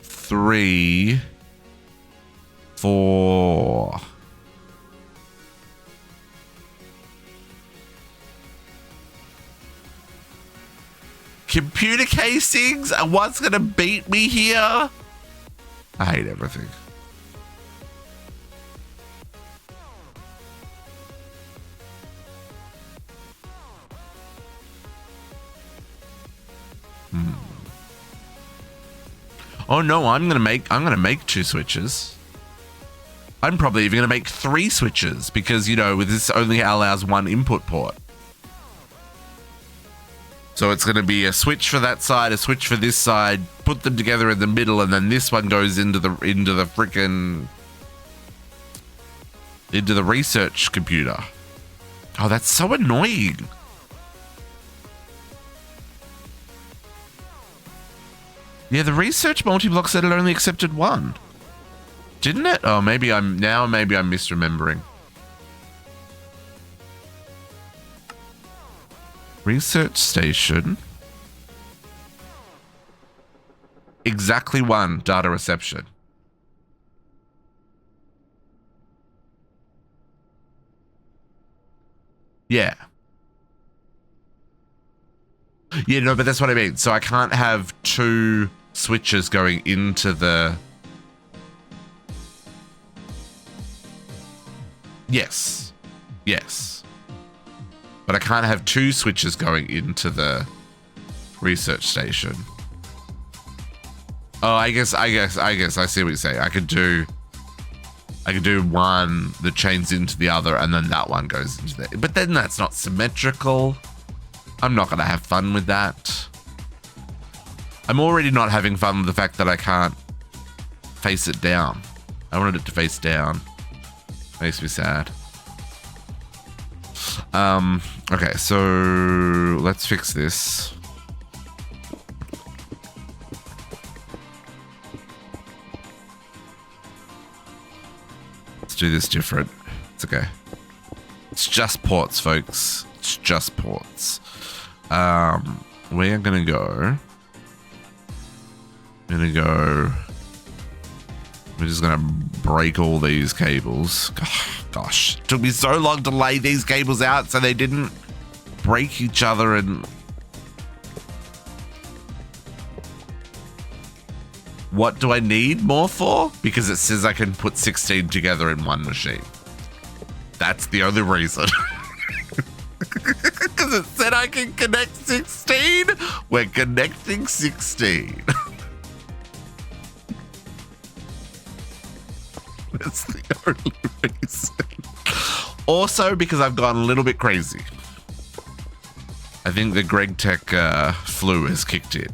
3, 4. Computer casings are what's gonna beat me here? I hate everything. Oh no, I'm gonna make 2 switches. I'm probably even gonna make 3 switches because, you know, this only allows 1 input port. So it's gonna be a switch for that side, a switch for this side, put them together in the middle, and then this one goes into the research computer. Oh, that's so annoying. Yeah, the research multi-block said it only accepted one. Didn't it? Oh, maybe I'm misremembering. Research station. Exactly one data reception. Yeah. Yeah, no, but that's what I mean. So I can't have two switches going into the... Yes. Yes. But I can't have two switches going into the research station. Oh, I guess I see what you're saying. I could do one that chains into the other and then that one goes into there. But then that's not symmetrical. I'm not going to have fun with that. I'm already not having fun with the fact that I can't face it down. I wanted it to face down. Makes me sad. Okay, so let's fix this. Let's do this different. It's okay. It's just ports, folks. It's just ports. We're gonna go. We're just gonna break all these cables. Gosh, it took me so long to lay these cables out so they didn't break each other. And what do I need more for? Because it says I can put 16 together in one machine. That's the only reason. Because it said I can connect 16. We're connecting 16. That's the only reason. Also, because I've gone a little bit crazy. I think the Greg Tech flu has kicked in.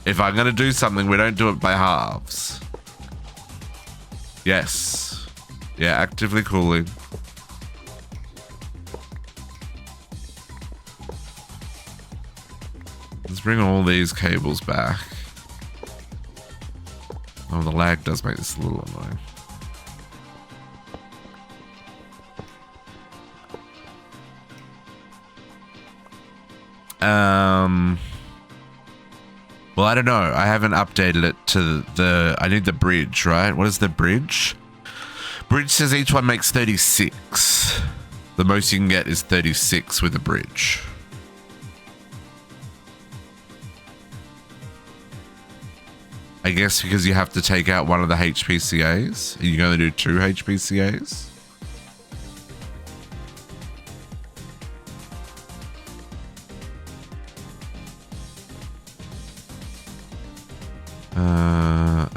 If I'm going to do something, we don't do it by halves. Yes. Yeah, actively cooling. Let's bring all these cables back. Oh, the lag does make this a little annoying. Well, I don't know. I haven't updated it to the... I need the bridge, right? What is the bridge? Bridge says each one makes 36. The most you can get is 36 with a bridge. I guess because you have to take out one of the HPCAs. You're going to do 2 HPCAs.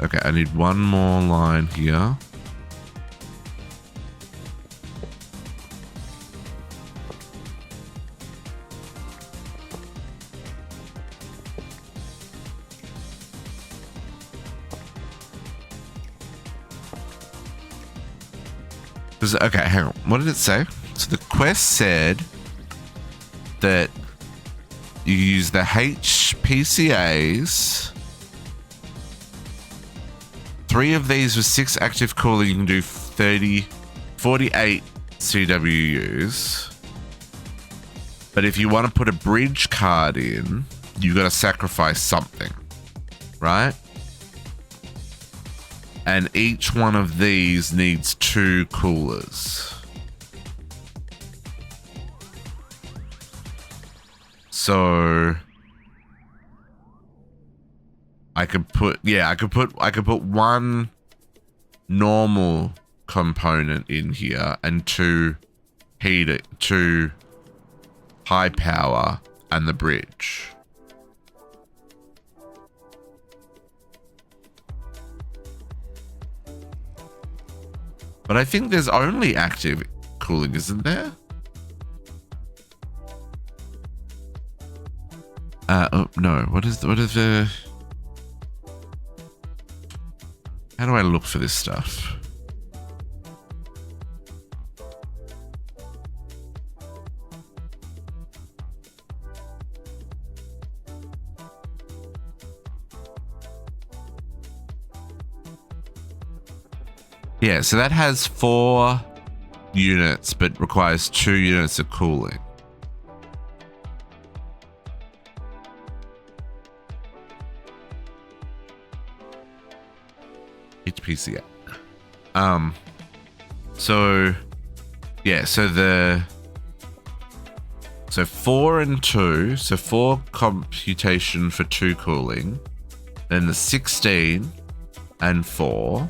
Okay, I need one more line here. Okay, hang on. What did it say? So the quest said that you use the HPCAs. 3 of these with 6 active cooling, you can do 48 CWUs. But if you want to put a bridge card in, you got to sacrifice something, right? And each one of these needs 2 coolers. So I could put, yeah, I could put one normal component in here and 2 heater, 2 high power and the bridge. But I think there's only active cooling, isn't there? Oh no, what is the how do I look for this stuff? Yeah, so that has 4 units, but requires 2 units of cooling. HPC. So yeah, so 4 and 2, so 4 computation for 2 cooling, then the 16 and 4.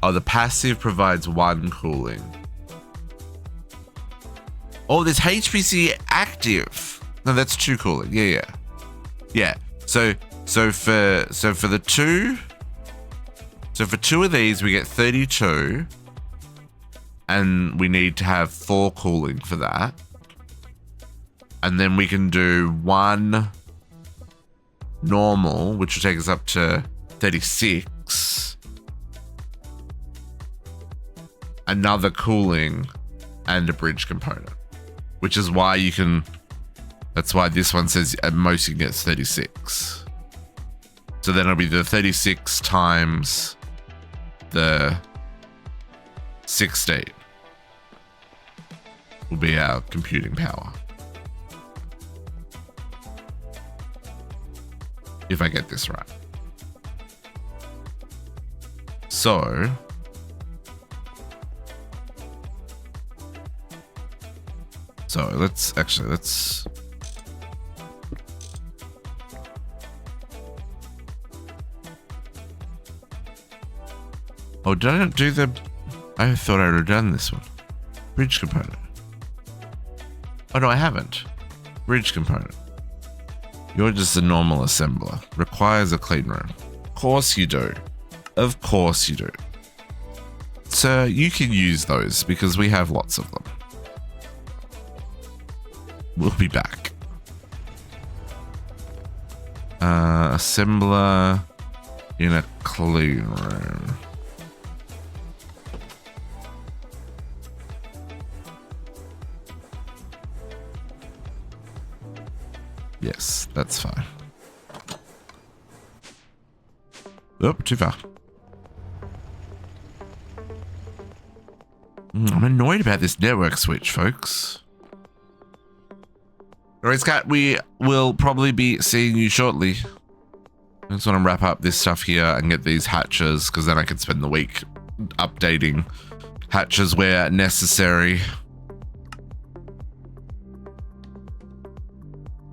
Oh, the passive provides 1 cooling. Oh, there's HPC active. No, that's 2 cooling. Yeah. So for the 2, so for 2 of these we get 32, and we need to have 4 cooling for that. And then we can do 1 normal, which will take us up to 36. Another cooling and a bridge component, which is why you can, that's why this one says at most you can get 36. So then it'll be the 36 times the 16 will be our computing power. If I get this right. So let's oh, did I not do the, I thought I would have done this one. Bridge component. Oh no, I haven't. Bridge component. You're just a normal assembler. Requires a clean room. Of course you do. Of course you do. So you can use those because we have lots of them. We'll be back. Assembler in a clean room. Yes, that's fine. Oop, too far. I'm annoyed about this network switch, folks. Alright, Scat, we will probably be seeing you shortly. I just want to wrap up this stuff here and get these hatches, because then I can spend the week updating hatches where necessary.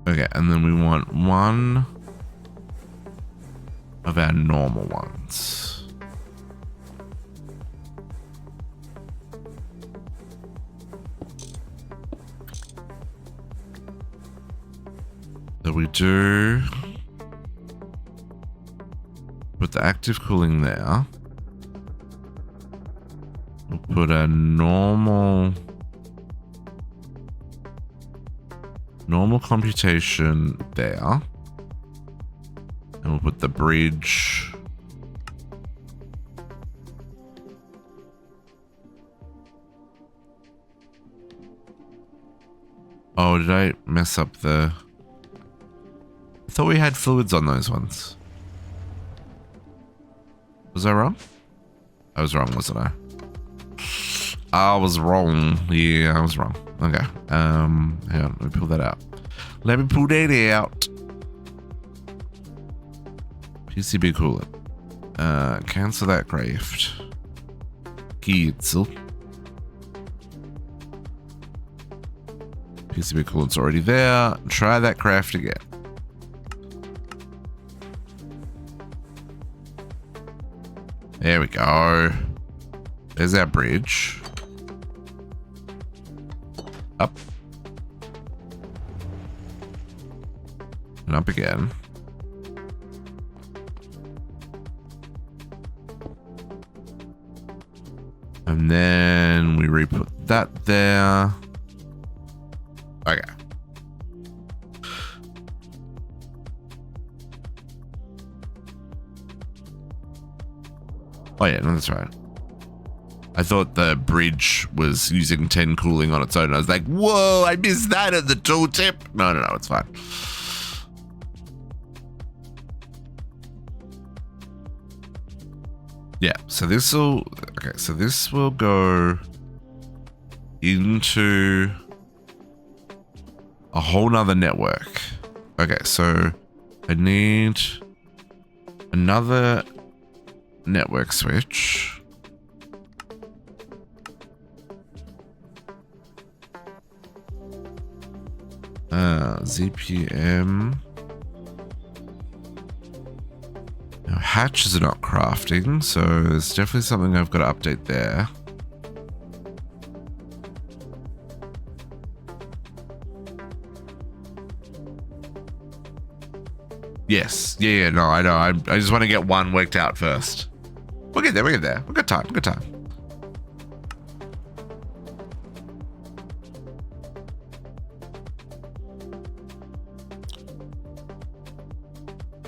Okay, and then we want 1 of our normal ones. So we do put the active cooling there. We'll put a normal computation there. And we'll put the bridge oh, did I mess up the, I thought we had fluids on those ones. Was I wrong? I was wrong, wasn't I? I was wrong. Yeah, I was wrong. Okay. Hang on, let me pull that out. Let me pull that out. PCB coolant. Cancel that graft. Cancel. PCB coolant's already there. Try that craft again. There we go. There's our bridge. Up. And up again. And then we re-put that there. Okay. Oh yeah, no, that's right. I thought the bridge was using 10 cooling on its own. I was like, whoa, I missed that at the tooltip. No, it's fine. Yeah, so this will, okay, so this will go into a whole nother network. Okay, so I need another network switch. ZPM. Now, hatches are not crafting, so there's definitely something I've got to update there. Yes. Yeah, no, I know. I just want to get one worked out first. We'll get there, we'll get there. We've got time, we've got time.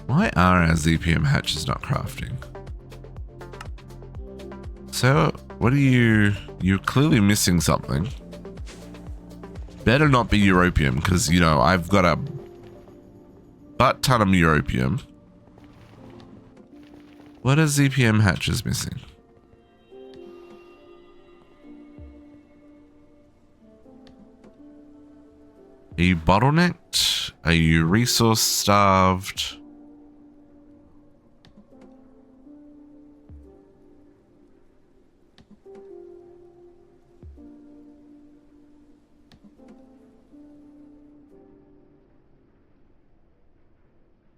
Why are our ZPM hatches not crafting? So, what are you... You're clearly missing something. Better not be europium, because, you know, I've got a butt ton of europium. What are ZPM hatches missing? Are you bottlenecked? Are you resource starved?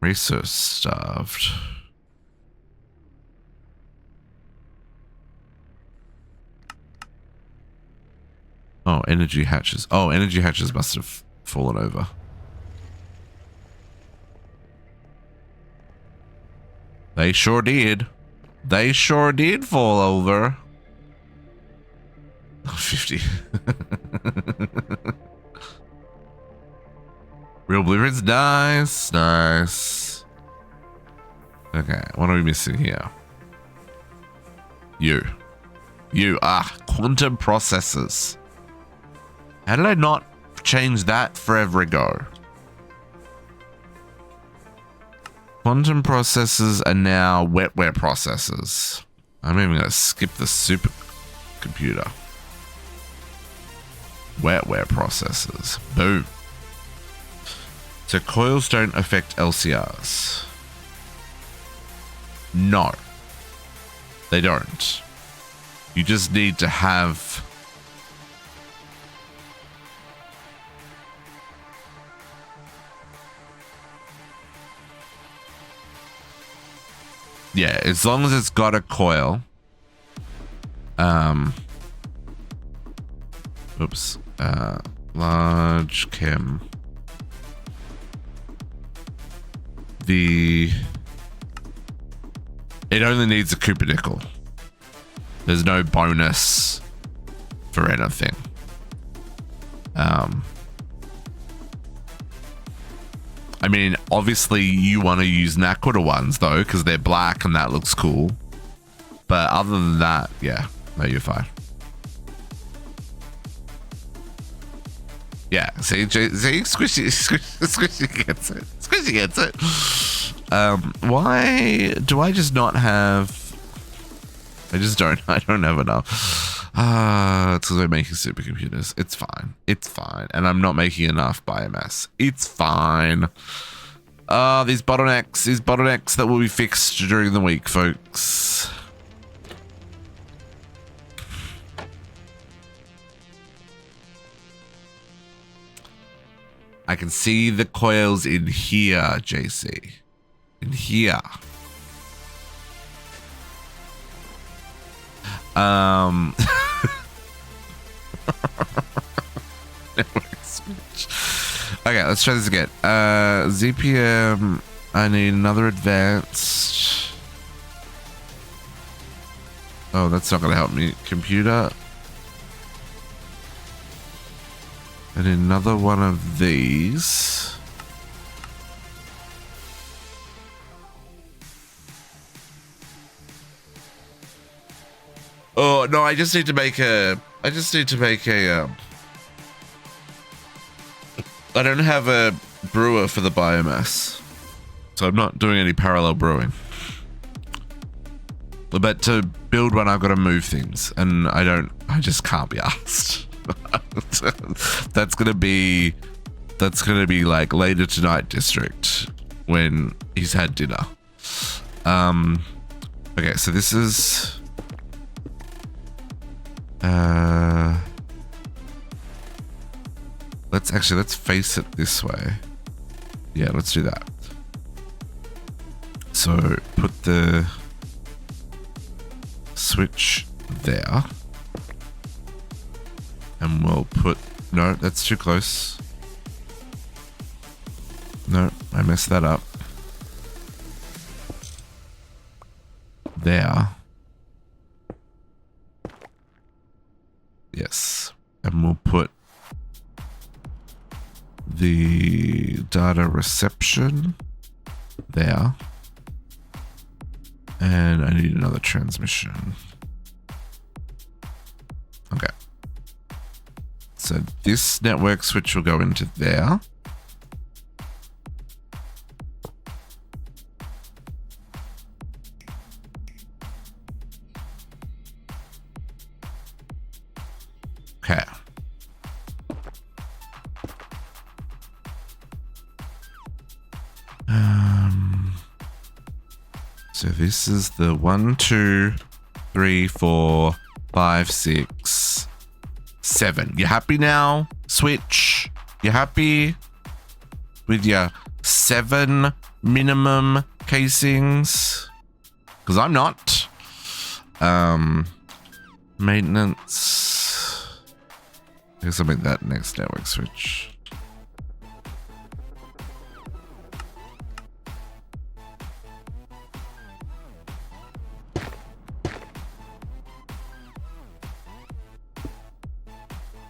Resource starved. Oh, energy hatches. Oh, energy hatches must have fallen over. They sure did. They sure did fall over. Oh, 50. Real blueprints. Nice. Nice. Okay, what are we missing here? You. Quantum processors. How did I not change that forever ago? Quantum processors are now wetware processors. I'm even going to skip the supercomputer. Wetware processors. Boom. So coils don't affect LCRs. No. They don't. You just need to have... Yeah, as long as it's got a coil. Oops. Large chem. It only needs a Cooper nickel. There's no bonus for anything. I mean, obviously you want to use Naquita ones though, because they're black and that looks cool. But other than that, yeah, no, you're fine. Yeah, see, Squishy gets it. Squishy gets it. Why do I just not have... I don't have enough. It's because we're making supercomputers. It's fine. It's fine. And I'm not making enough biomass. It's fine. These bottlenecks that will be fixed during the week, folks. I can see the coils in here, JC. In here. Okay, let's try this again. ZPM, I need another advanced. Oh, that's not going to help me. Computer. I need another one of these. Oh, no, I just need to make a... I don't have a brewer for the biomass. So I'm not doing any parallel brewing. But to build one, I've got to move things, and I just can't be asked. That's gonna be like later tonight district when he's had dinner. Okay, so this is let's face it this way. Yeah, let's do that. So put the switch there, and we'll put, no, that's too close. No, I messed that up. There. Yes. And we'll put the data reception there. And I need another transmission. Okay. So this network switch will go into there. Okay. So this is the 1, 2, 3, 4, 5, 6, 7. You happy now? Switch. You happy with your 7 minimum casings? Because I'm not. Maintenance. I guess I'll make that next network switch.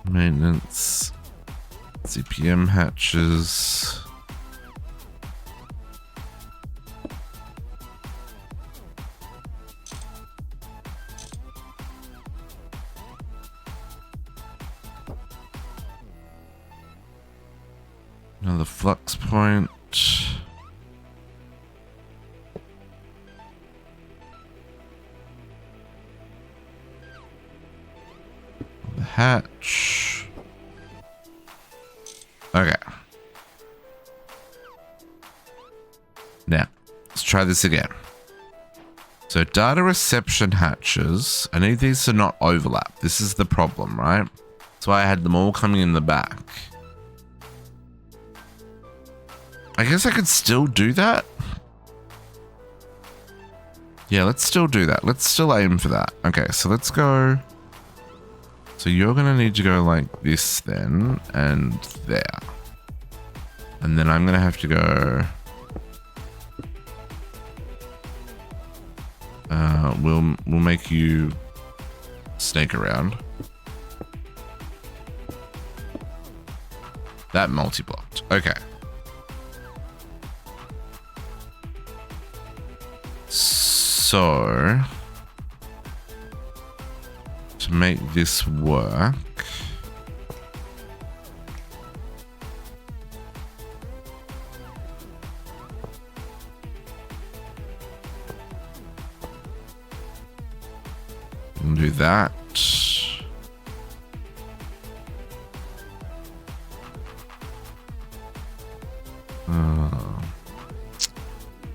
Maintenance, CPM hatches. Another flux point. The hatch. Okay. Now, let's try this again. So data reception hatches, I need these to not overlap. This is the problem, right? That's why I had them all coming in the back. I guess I could still do that. Yeah, let's still do that. Let's still aim for that. Okay, so let's go. So you're going to need to go like this then, and there. And then I'm going to have to go. We'll make you snake around. That multi-blocked. Okay. So to make this work, we'll do that.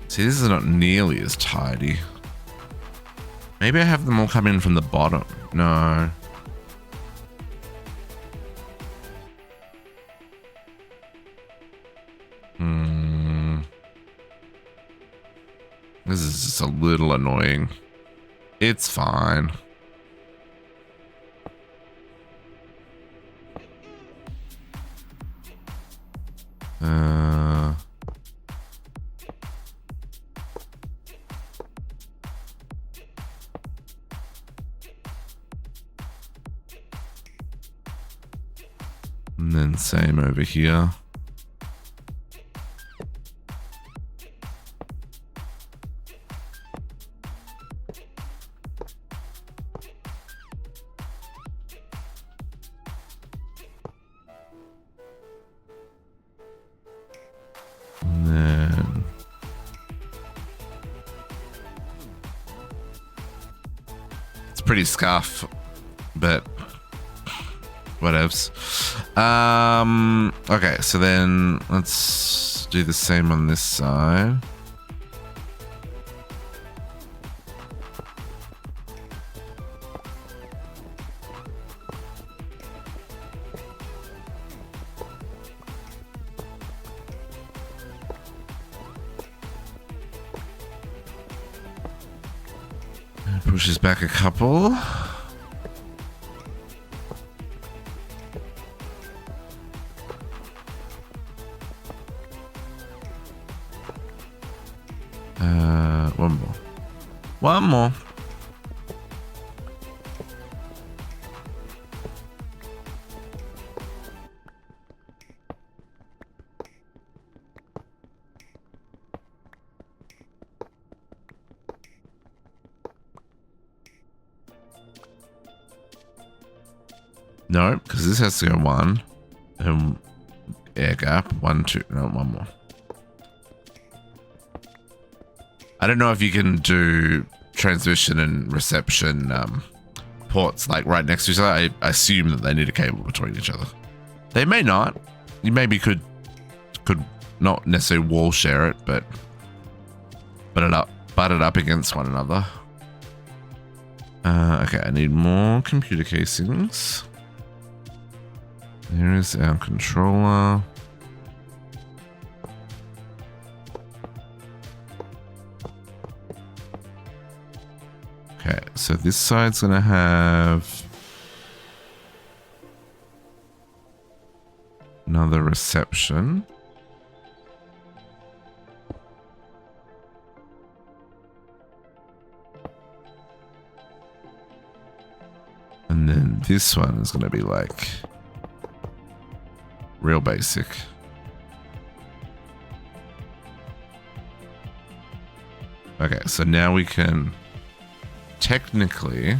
See, this is not nearly as tidy. Maybe I have them all come in from the bottom. No. This is just a little annoying. It's fine. And then same over here. And then pretty scuff, but whatevs. Okay, so then let's do the same on this side. Pushes back a couple. One more. One more. No, because this has to go one. Air gap. 1, 2. No, one more. I don't know if you can do transmission and reception ports like right next to each other. I assume that they need a cable between each other. They may not. You maybe could not necessarily wall share it, but butt it up against one another. Okay, I need more computer casings. There is our controller. Okay, so this side's gonna have another reception. And then this one is gonna be like real basic. Okay, so now we can technically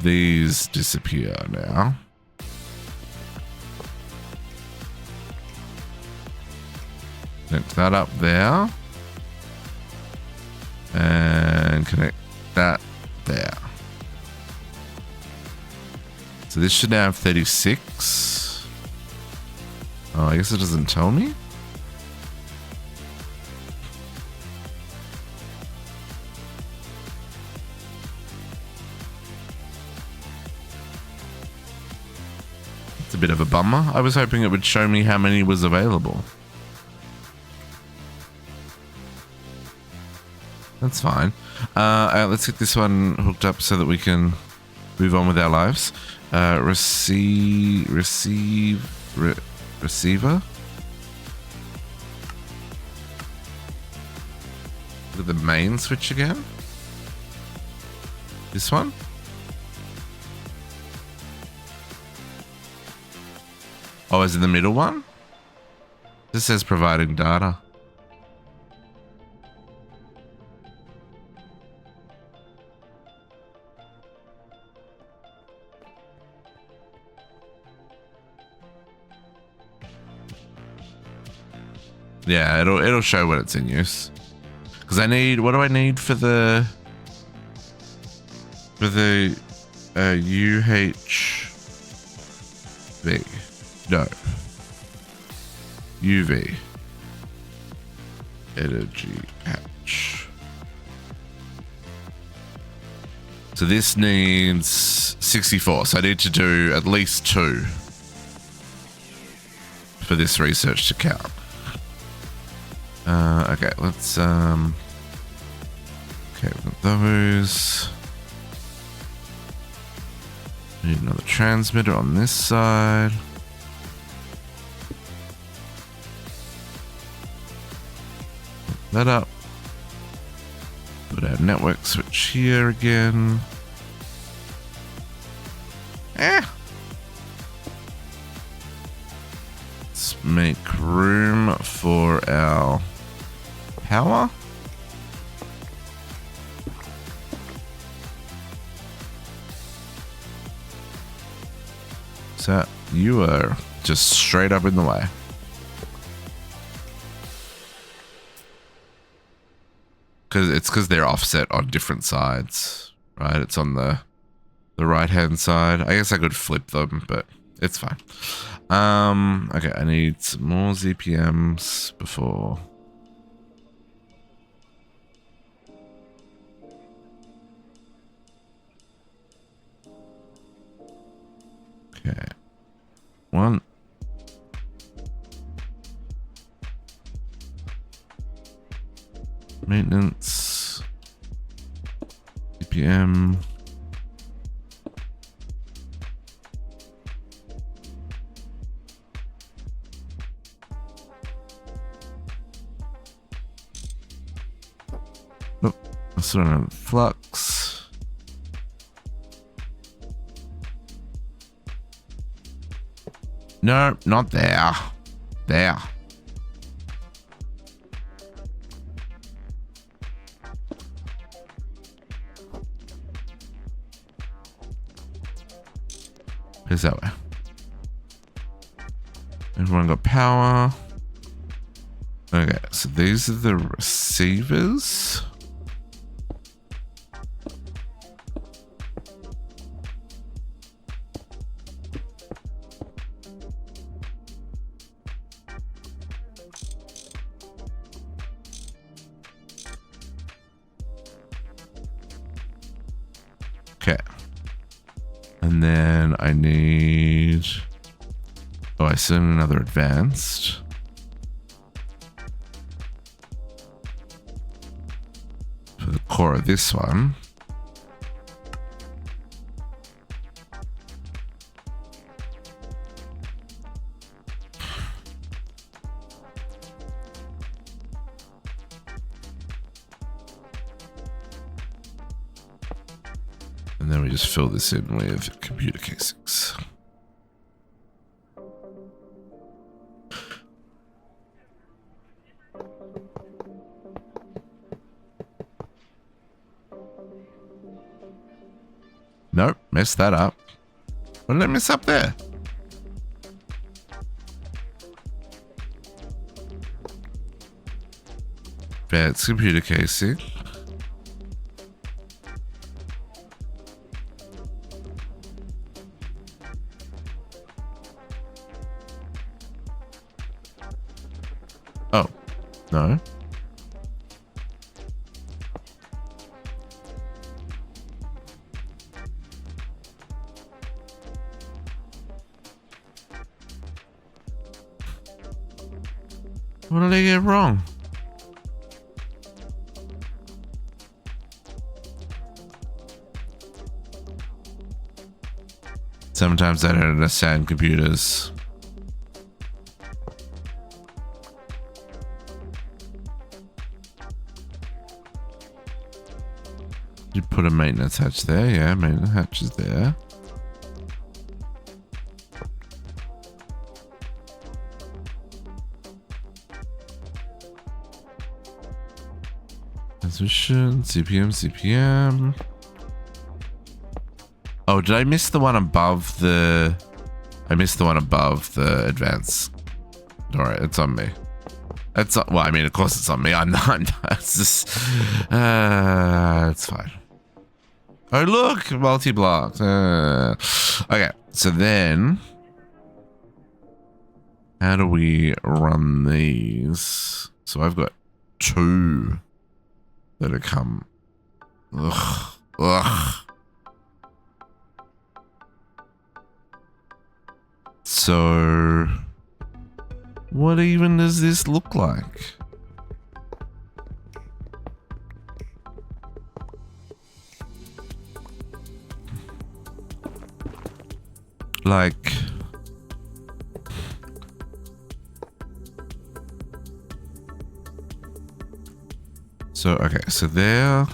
these disappear now. Connect that up there and connect that there. So this should now have 36. Oh, I guess it doesn't tell me. It's a bit of a bummer. I was hoping it would show me how many was available. That's fine. Let's get this one hooked up so that we can move on with our lives. Receiver. Look at the main switch again. This one. Oh, is it the middle one? This says providing data. Yeah, it'll show when it's in use. Because I need, what do I need for the UHV? No. UV. Energy patch. So this needs 64. So I need to do at least 2 for this research to count. Okay, let's okay, we've got those. Need another transmitter on this side. Put that up. Put our network switch here again. Let's make room for our power. So you are just straight up in the way. Because they're offset on different sides, Right, it's on the right hand side. I guess I could flip them, but it's fine. Okay, I need some more ZPMs before. Okay. One. Maintenance. ZPM. Oh, I still don't have flux. No, not there. There. Here's that way. Everyone got power. Okay, so these are the receivers. Okay. And then I need... Oh, I still need another advanced. For the core of this one. And then we just fill this in with computer casings. Nope, messed that up. What did I mess up there? Advanced computer casing. Oh, no. What did I get wrong? Sometimes I don't understand computers. You put a maintenance hatch there, yeah, maintenance hatch is there. Transition, CPM, CPM. Oh, did I miss the one above the... I missed the one above the advanced. Alright, it's on me. It's well, I mean, of course it's on me. I'm not. It's just... it's fine. Oh, look! Multi-blocked. Okay, so then... How do we run these? So I've got 2 that have come. Ugh. Ugh. So... What even does this look like? Like... So, okay, so there...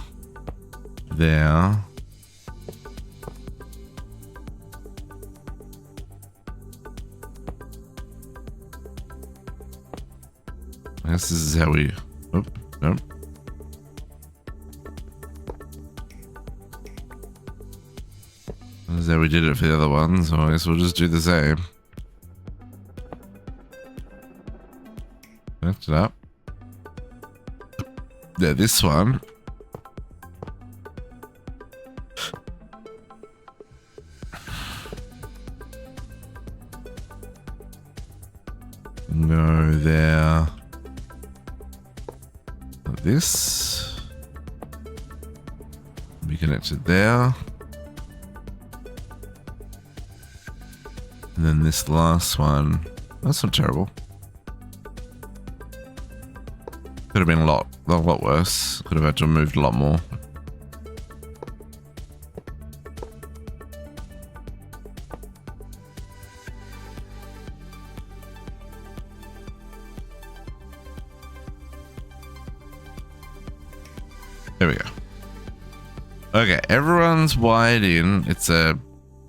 I guess this is how we... Oh, nope. This is how we did it for the other ones, so I guess we'll just do the same. Lift it up. Yeah, this one. Go there. Like this. Be connected there. And then this last one. That's not terrible. Could have been a lot worse. Could have had to have moved a lot more. There we go. Okay, everyone's wired in. It's a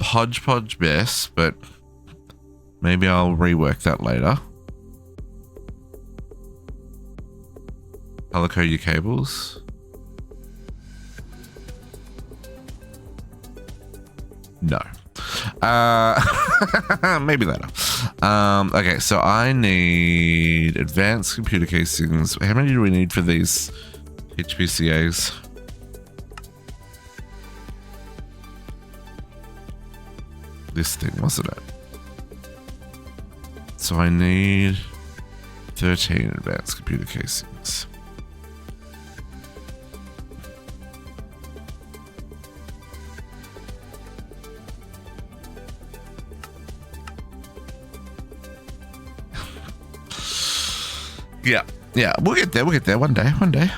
hodgepodge mess, but maybe I'll rework that later. Color code your cables. No. Maybe later. Okay, so I need advanced computer casings. How many do we need for these HPCAs? This thing, wasn't it? So I need 13 advanced computer casings. Yeah, we'll get there one day.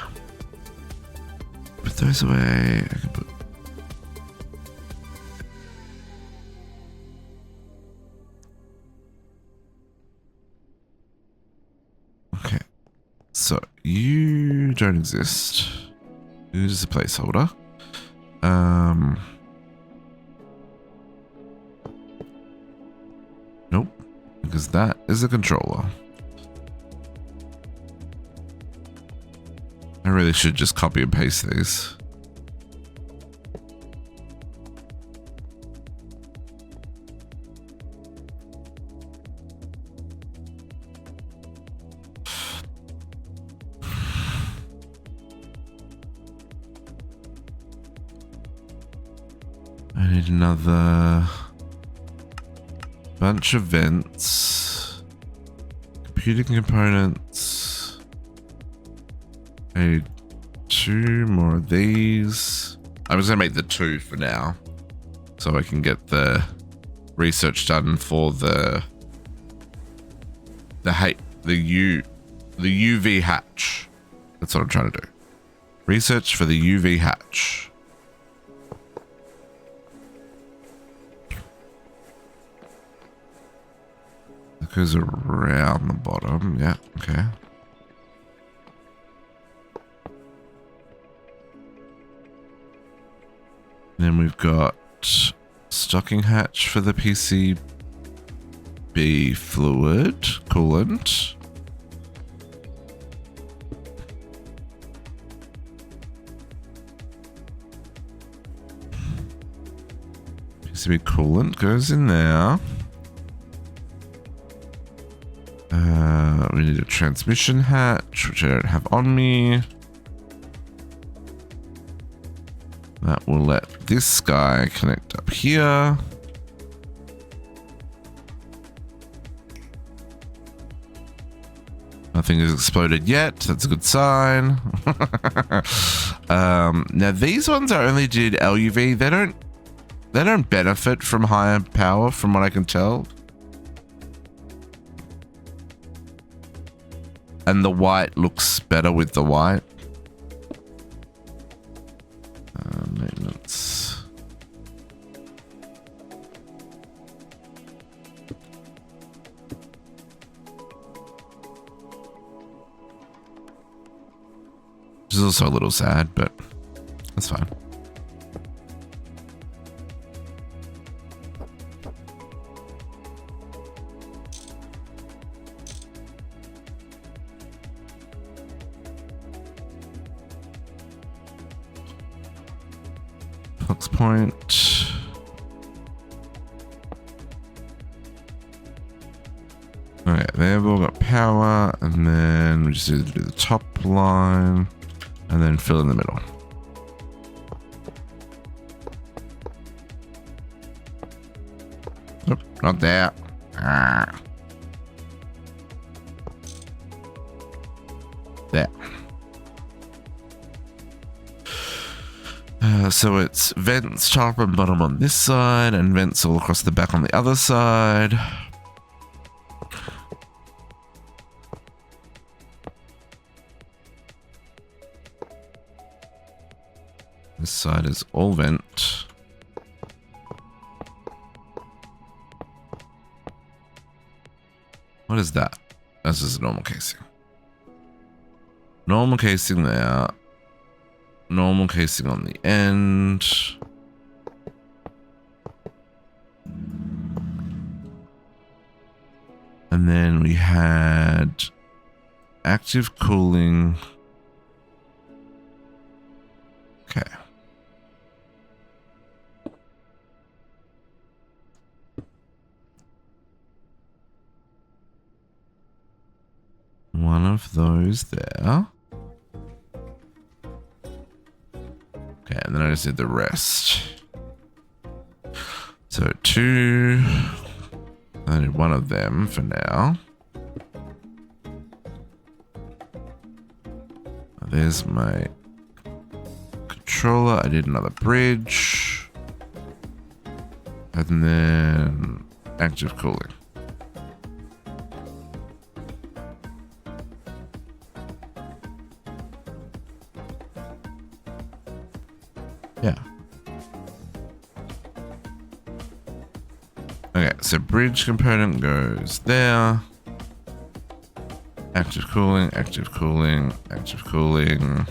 Put those away. I can put. Okay, so you don't exist. Use a placeholder. Nope, because that is a controller. I really should just copy and paste these. I need another bunch of vents, computing components. I need 2 more of these. I'm just gonna make the 2 for now, so I can get the research done for the UV hatch. That's what I'm trying to do. Research for the UV hatch. That goes around the bottom. Yeah. Okay. Then we've got stocking hatch for the PCB fluid coolant. PCB coolant goes in there. We need a transmission hatch, which I don't have on me. That will let this guy connect up here. Nothing has exploded yet. That's a good sign. Now these ones are only did LUV. They don't benefit from higher power, from what I can tell. And the white looks better with the white. Maintenance. Which is also a little sad, but that's fine. Flux point. Alright, they've all got power, and then we just need to do the top line, and then fill in the middle. Nope, not there. Ah. So it's vents top and bottom on this side, and vents all across the back on the other side. This side is all vent. What is that? That's just a normal casing. Normal casing there. Normal casing on the end. And then we had active cooling. Okay. One of those there. Okay, and then I just did the rest. So 2. I did one of them for now. There's my controller. I did another bridge. And then active cooling. Yeah. Okay, so bridge component goes there. Active cooling, active cooling, active cooling,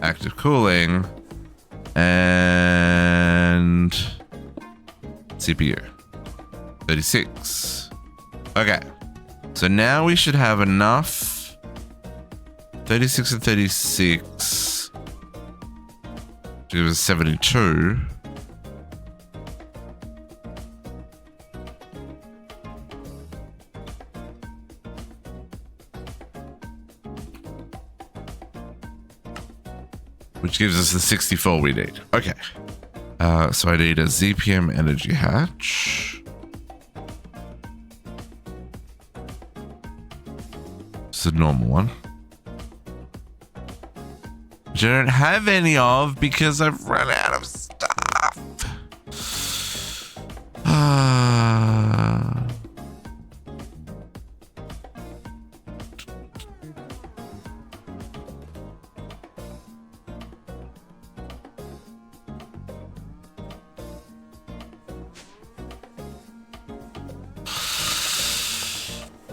active cooling, and CPU. 36. Okay. So now we should have enough. 36 and 36. It was 72. Which gives us the 64 we need. Okay. So I need a ZPM energy hatch. It's a normal one. Which I don't have any of because I've run out of stuff.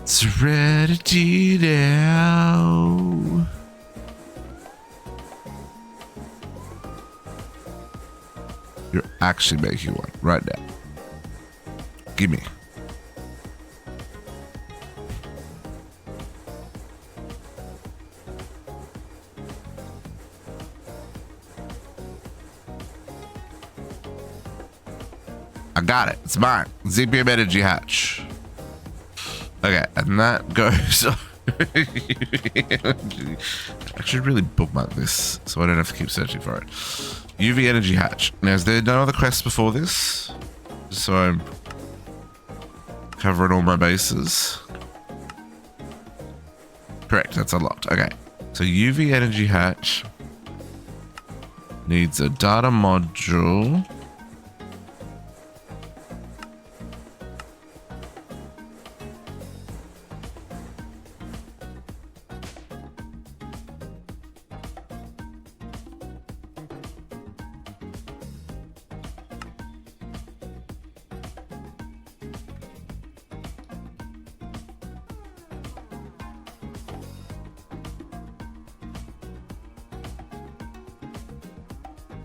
Serenity now. You're actually making one right now. Give me. I got it. It's mine. ZPM energy hatch. Okay, and that goes. I should really bookmark this so I don't have to keep searching for it. UV energy hatch. Now, is there no other quests before this? Just so I'm covering all my bases. Correct, that's unlocked. Okay, so UV energy hatch needs a data module.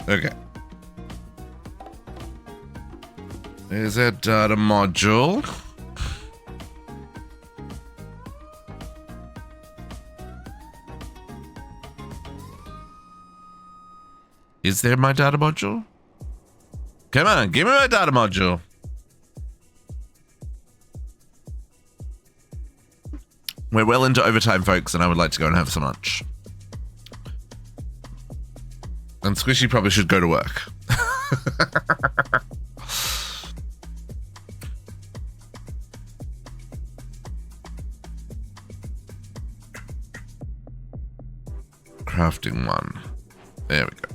Okay. There's that data module. Is there my data module? Come on, give me my data module. We're well into overtime, folks, and I would like to go and have some lunch. And Squishy probably should go to work. Crafting one. There we go.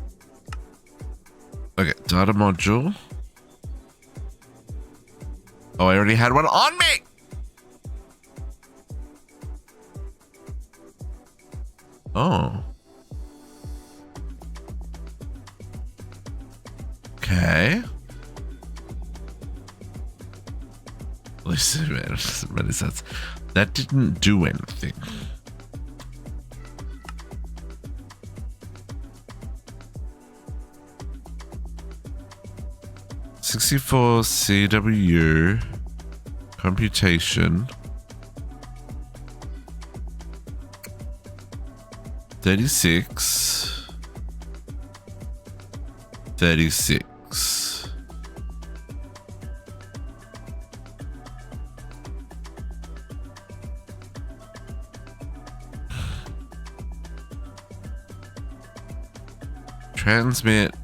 Data module. Oh, I already had one on me. Oh. Okay. Listen, man, it doesn't make any sense. That didn't do anything. $64 CW computation 36 transmit,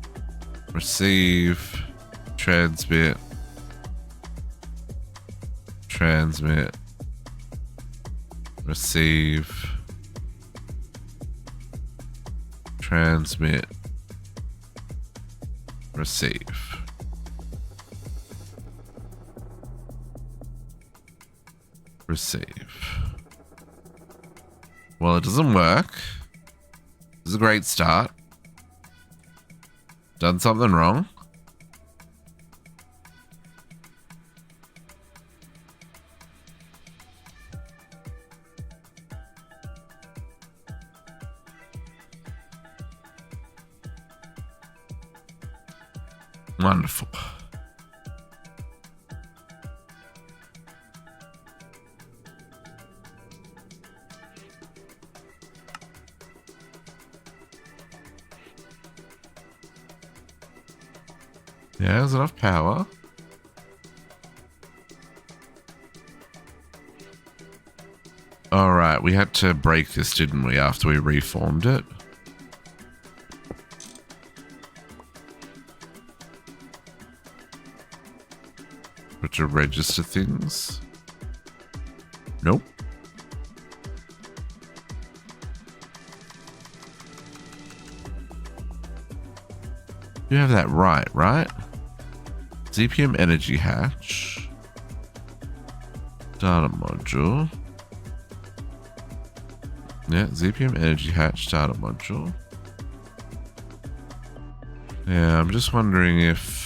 receive, transmit, receive, transmit, receive. Receive. Well, it doesn't work. This is a great start. Done something wrong. Wonderful. Yeah, there's enough power. All right, we had to break this, didn't we, after we reformed it? To register things. Nope. You have that right? ZPM energy hatch. Data module. Yeah, ZPM energy hatch data module. Yeah, I'm just wondering if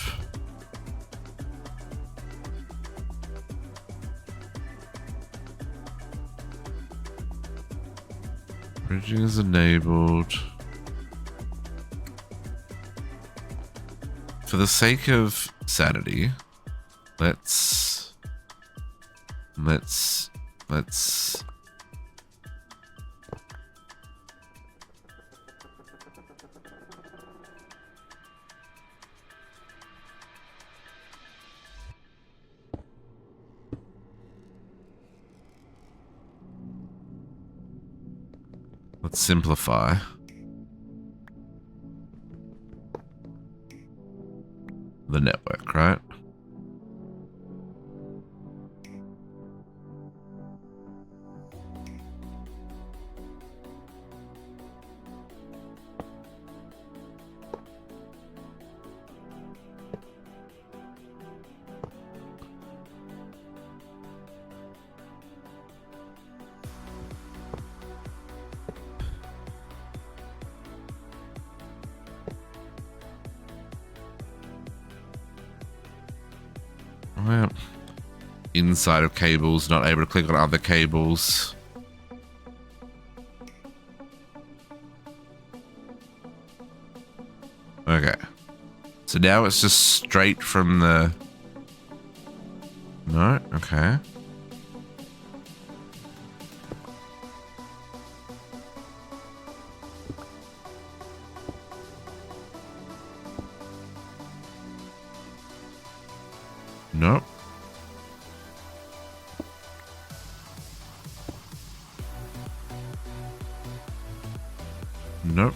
bridging is enabled. For the sake of sanity, let's simplify. The network, right? Well, inside of cables, not able to click on other cables. Okay. So now it's just straight from the... No? Okay. Nope. Nope.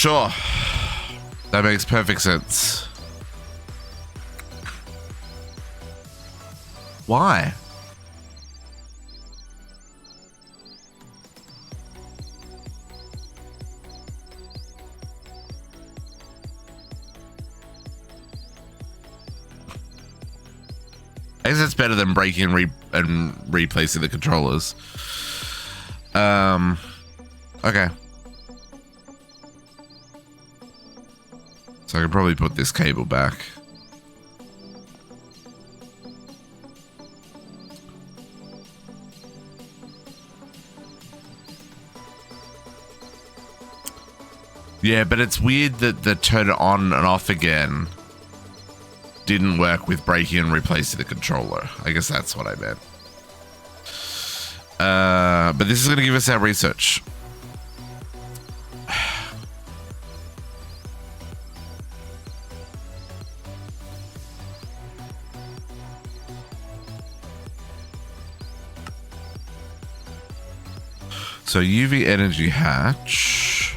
Sure. That makes perfect sense. Why? I guess it's better than breaking and replacing the controllers. Okay. So I can probably put this cable back. Yeah, but it's weird that the turn it on and off again didn't work with breaking and replacing the controller. I guess that's what I meant. But this is going to give us our research. So UV energy hatch.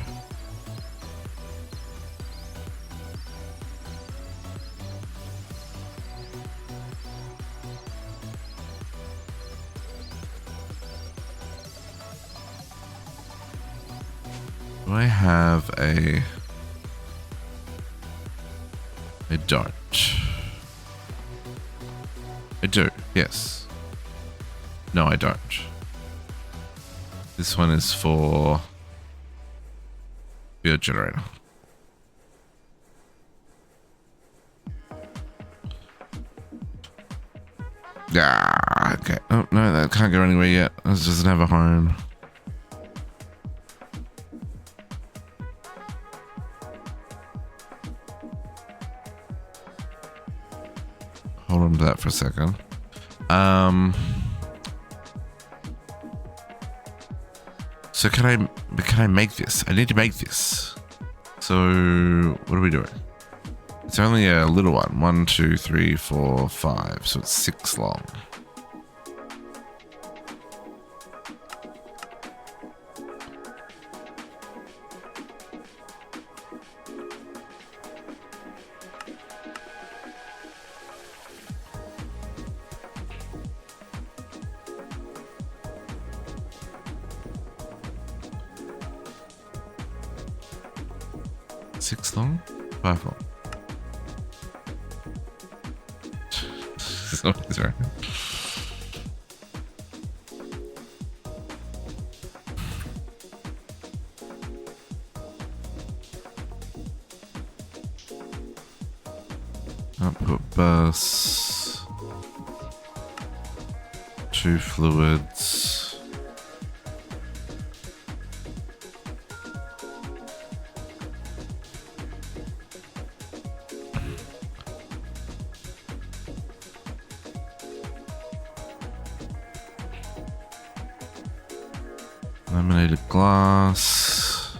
Do I have a... I don't. I do, yes. No, I don't. This one is for field generator. Ah, okay. Oh, no, that can't go anywhere yet. It doesn't have a home. Hold on to that for a second. So can I make this? I need to make this. So what are we doing? It's only a little one. 1, 2, 3, 4, 5. So it's 6 long. Six long? 5 long. Sorry. Output bus. 2 fluids. Laminated glass.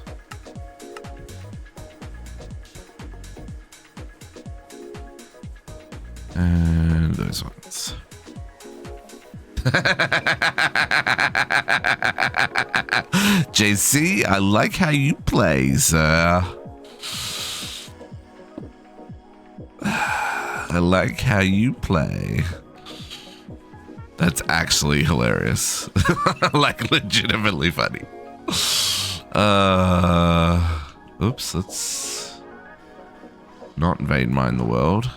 And those ones. JC, I like how you play, sir. I like how you play. That's actually hilarious. Like legitimately funny. Oops, let's not invade mine the world.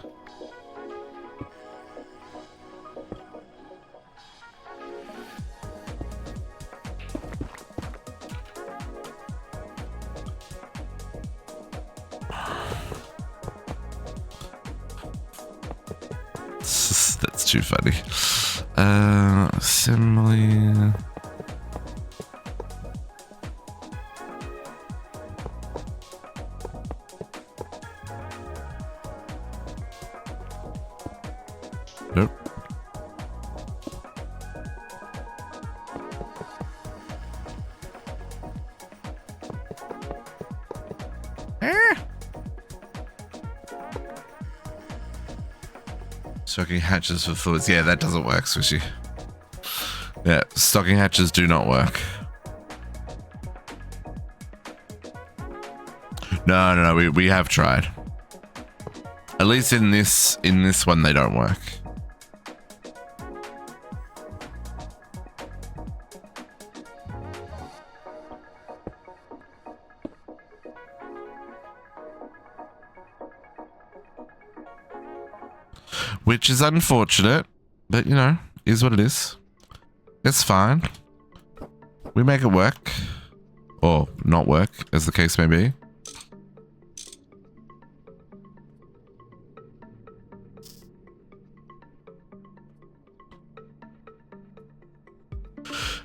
That's too funny. Assembly. Nope. Stocking hatches for fluids. Yeah, that doesn't work, Swishy. Yeah, stocking hatches do not work. No. We have tried. At least in this one, they don't work. Which is unfortunate, but you know, is what it is. It's fine. We make it work. Or not work, as the case may be.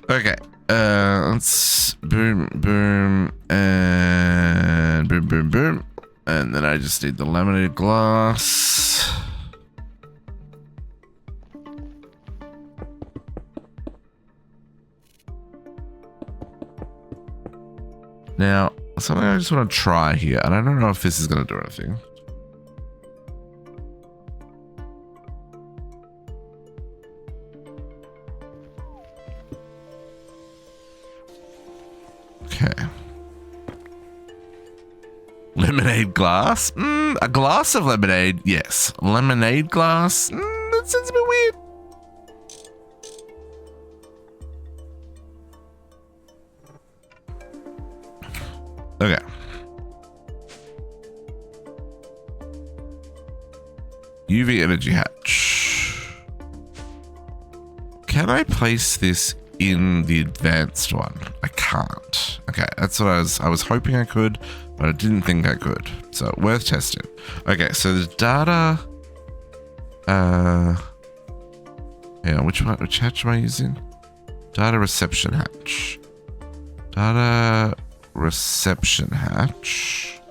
Okay. Let's boom, boom, and boom, boom, boom. And then I just need the laminated glass. Now, something I just want to try here, and I don't know if this is going to do anything. Okay. Lemonade glass? A glass of lemonade, yes. Lemonade glass? That sounds a bit weird. Okay. UV energy hatch. Can I place this in the advanced one? I can't. Okay, that's what I was hoping I could, but I didn't think I could. So worth testing. Okay, so the data. Yeah, which hatch am I using? Data reception hatch. Data reception hatch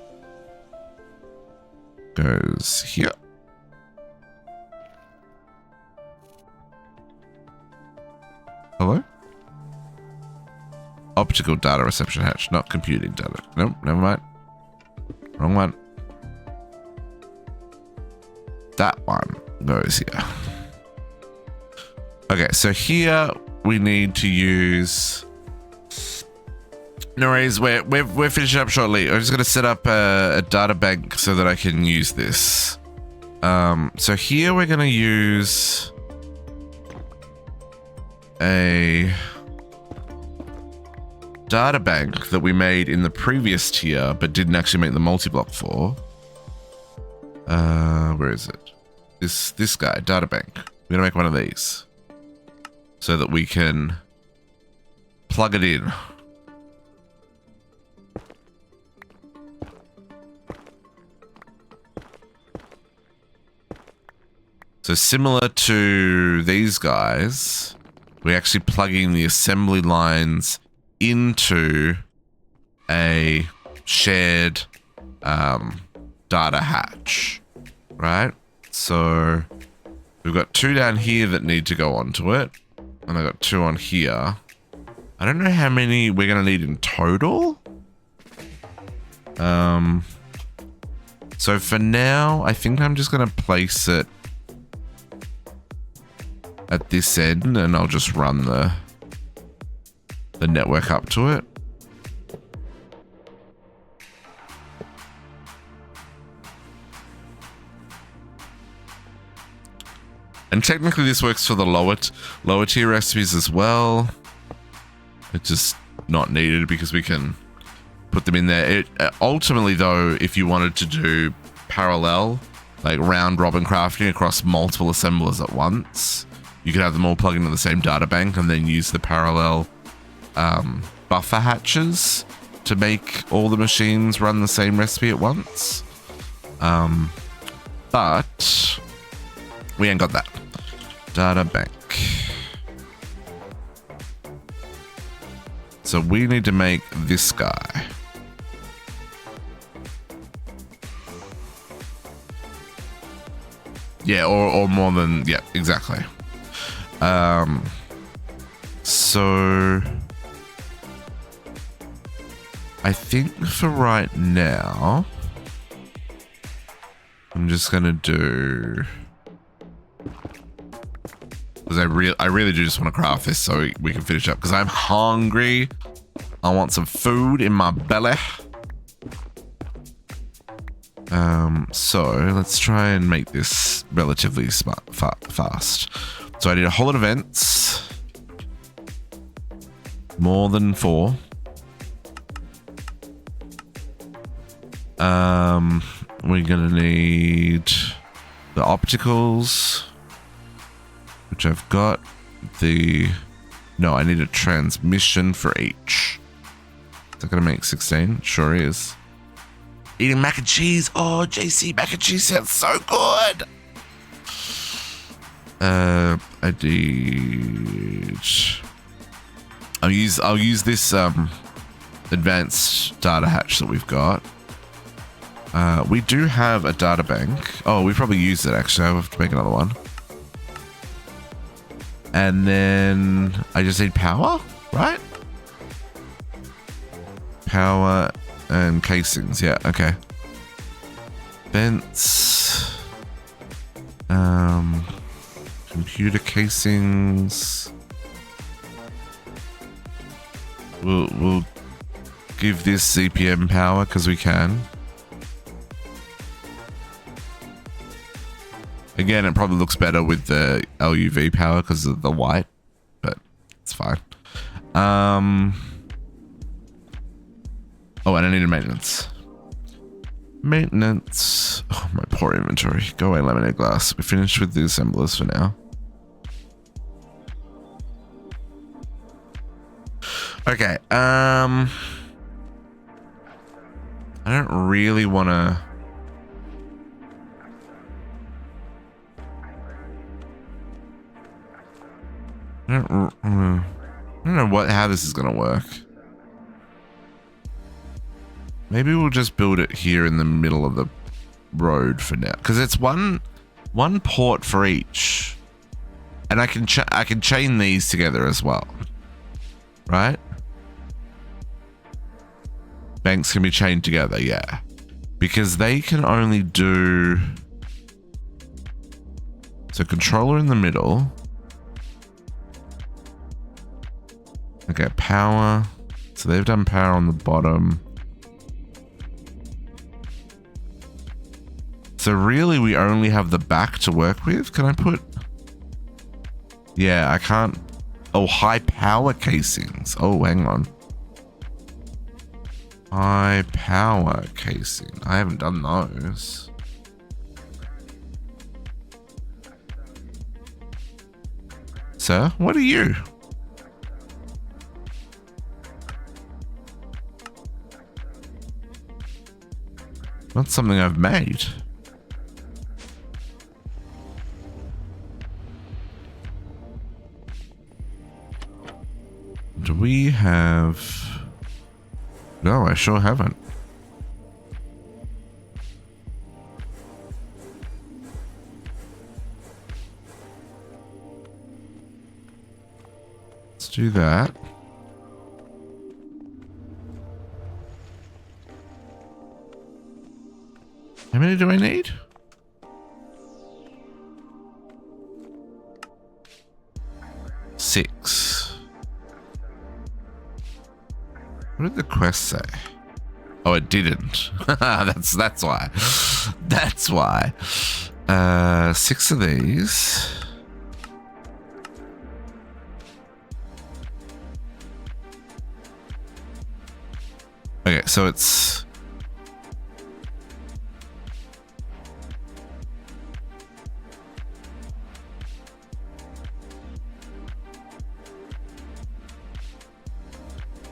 goes here. Hello? Optical data reception hatch, not computing data. Nope, never mind. Wrong one. That one goes here. Okay, so here we need to use... No worries, we're finishing up shortly. I'm just going to set up a data bank so that I can use this. So here we're going to use a data bank that we made in the previous tier, but didn't actually make the multi-block for. Where is it? This guy, data bank. We're going to make one of these so that we can plug it in. So similar to these guys, we're actually plugging the assembly lines into a shared data hatch, right? So we've got 2 down here that need to go onto it, and I've got 2 on here. I don't know how many we're going to need in total. So for now, I think I'm just going to place it at this end, and I'll just run the network up to it. And technically this works for the lower tier recipes as well. It's just not needed because we can put them in there. Ultimately though, if you wanted to do parallel, like round robin crafting across multiple assemblers at once, you could have them all plug into the same data bank and then use the parallel buffer hatches to make all the machines run the same recipe at once. But we ain't got that. Data bank. So we need to make this guy. Yeah, or more than, yeah, exactly. So I think for right now, I'm just gonna do, because I really do just want to craft this so we can finish up, because I'm hungry. I want some food in my belly. So let's try and make this relatively fast. So I need a whole lot of vents. More than 4. We're gonna need the opticals, which I've got. No, I need a transmission for each. Is that gonna make 16? Sure is. Eating mac and cheese. Oh, JC, mac and cheese sounds so good. I need. I'll use this advanced data hatch that we've got. We do have a data bank. Oh, we probably used it actually. I have to make another one. And then I just need power, right? Power and casings. Yeah, okay. Vents. Computer casings. We'll give this CPM power because we can. Again, it probably looks better with the LUV power because of the white, but it's fine. Oh, and I need a maintenance. Maintenance. Oh, my poor inventory. Go away, laminated glass. We're finished with the assemblers for now. Okay. I don't really want to. I don't know how this is gonna work. Maybe we'll just build it here in the middle of the road for now, because it's one port for each, and I can chain these together as well, right? Banks can be chained together, yeah, because they can only do so controller in the middle. Okay, power. So they've done power on the bottom. So really we only have the back to work with. Can I put... Yeah, I can't... Oh, high power casings. Oh, hang on. High power casing. I haven't done those. Sir, what are you? Not something I've made. Do we have... No, I sure haven't. Let's do that. How many do I need? 6. What did the quest say? Oh, it didn't. that's why. That's why. 6 of these. Okay, so it's...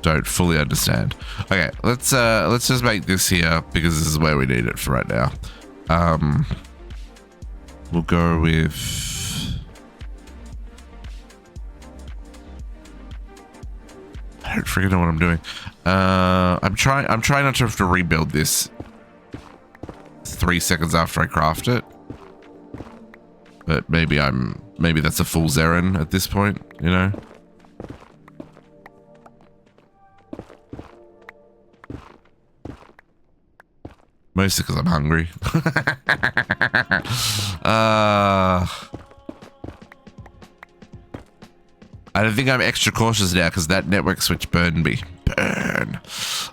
Don't fully understand. Okay, let's just make this here because this is where we need it for right now. We'll go with... I don't freaking know what I'm doing. I'm trying not to have to rebuild this 3 seconds after I craft it. But maybe that's a fool's errand at this point, you know? Mostly because I'm hungry. I don't think I'm extra cautious now because that network switch burned me. Burn.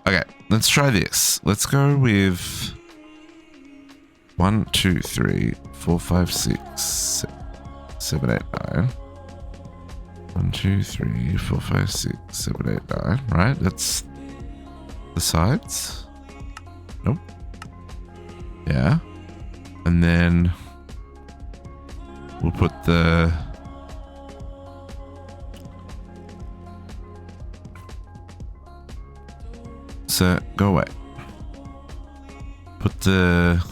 Okay, let's try this. Let's go with 1, 2, 3, 4, 5, 6, 7, 8, 9. 1, 2, 3, 4, 5, 6, 7, 8, 9. Right? That's the sides. Nope. Yeah. And then we'll put the so go away. Put the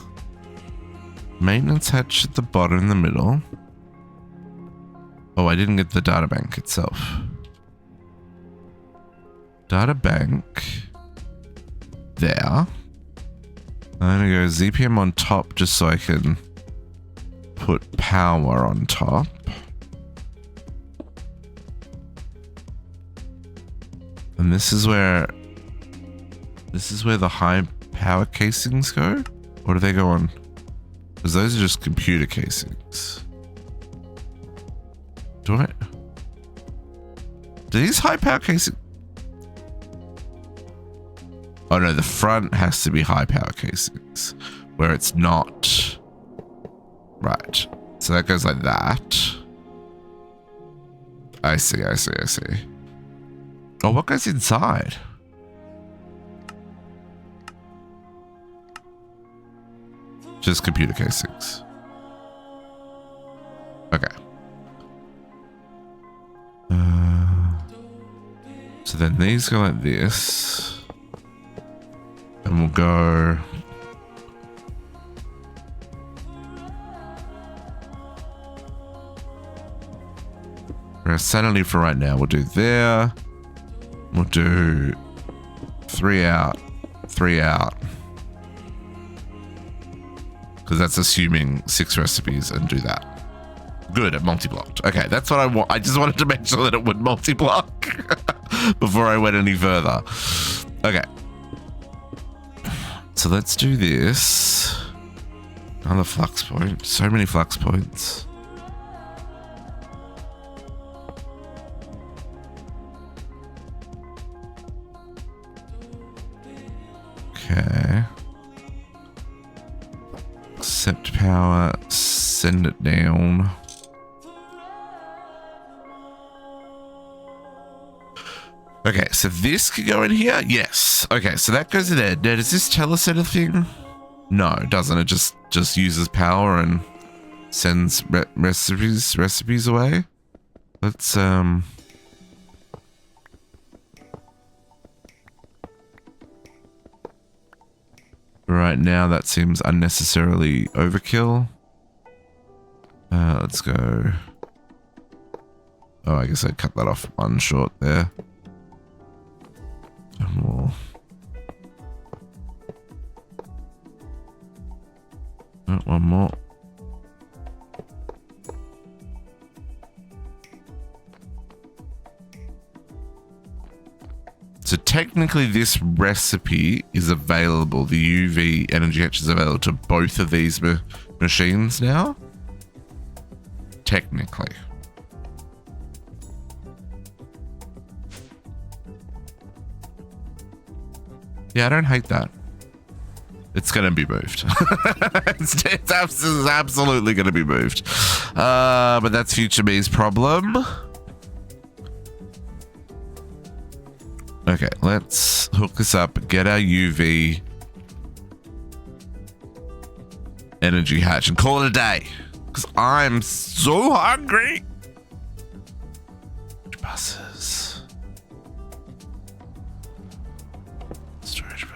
maintenance hatch at the bottom in the middle. Oh, I didn't get the data bank itself. Data bank there. I'm gonna go ZPM on top just so I can put power on top. And this is where the high power casings go? Or do they go on? Because those are just computer casings. Do these high power casings? Oh no, the front has to be high power casings, where it's not. Right. So that goes like that. I see. Oh, what goes inside? Just computer casings. Okay. So then these go like this. And we'll go... For our sanity for right now, we'll do there. We'll do 3 out, 3 out. Because that's assuming 6 recipes and do that. Good, at multi-blocked. Okay, that's what I want. I just wanted to make sure that it would multi-block before I went any further. Okay. So let's do this. Another flux point. So many flux points. Okay. Accept power. Send it down. Okay, so this could go in here? Yes. Okay, so that goes in there. Now, does this tell us anything? No, it doesn't. It just uses power and sends recipes away. Let's, right now, that seems unnecessarily overkill. Let's go. Oh, I guess I cut that off one short there. And we'll... Oh, one more. So technically this recipe is available. The UV energy hatch is available to both of these machines now. Technically. Yeah, I don't hate that. It's going to be moved. it's absolutely going to be moved. But that's future me's problem. Okay, let's hook this up, get our UV energy hatch and call it a day. Because I'm so hungry. Buses.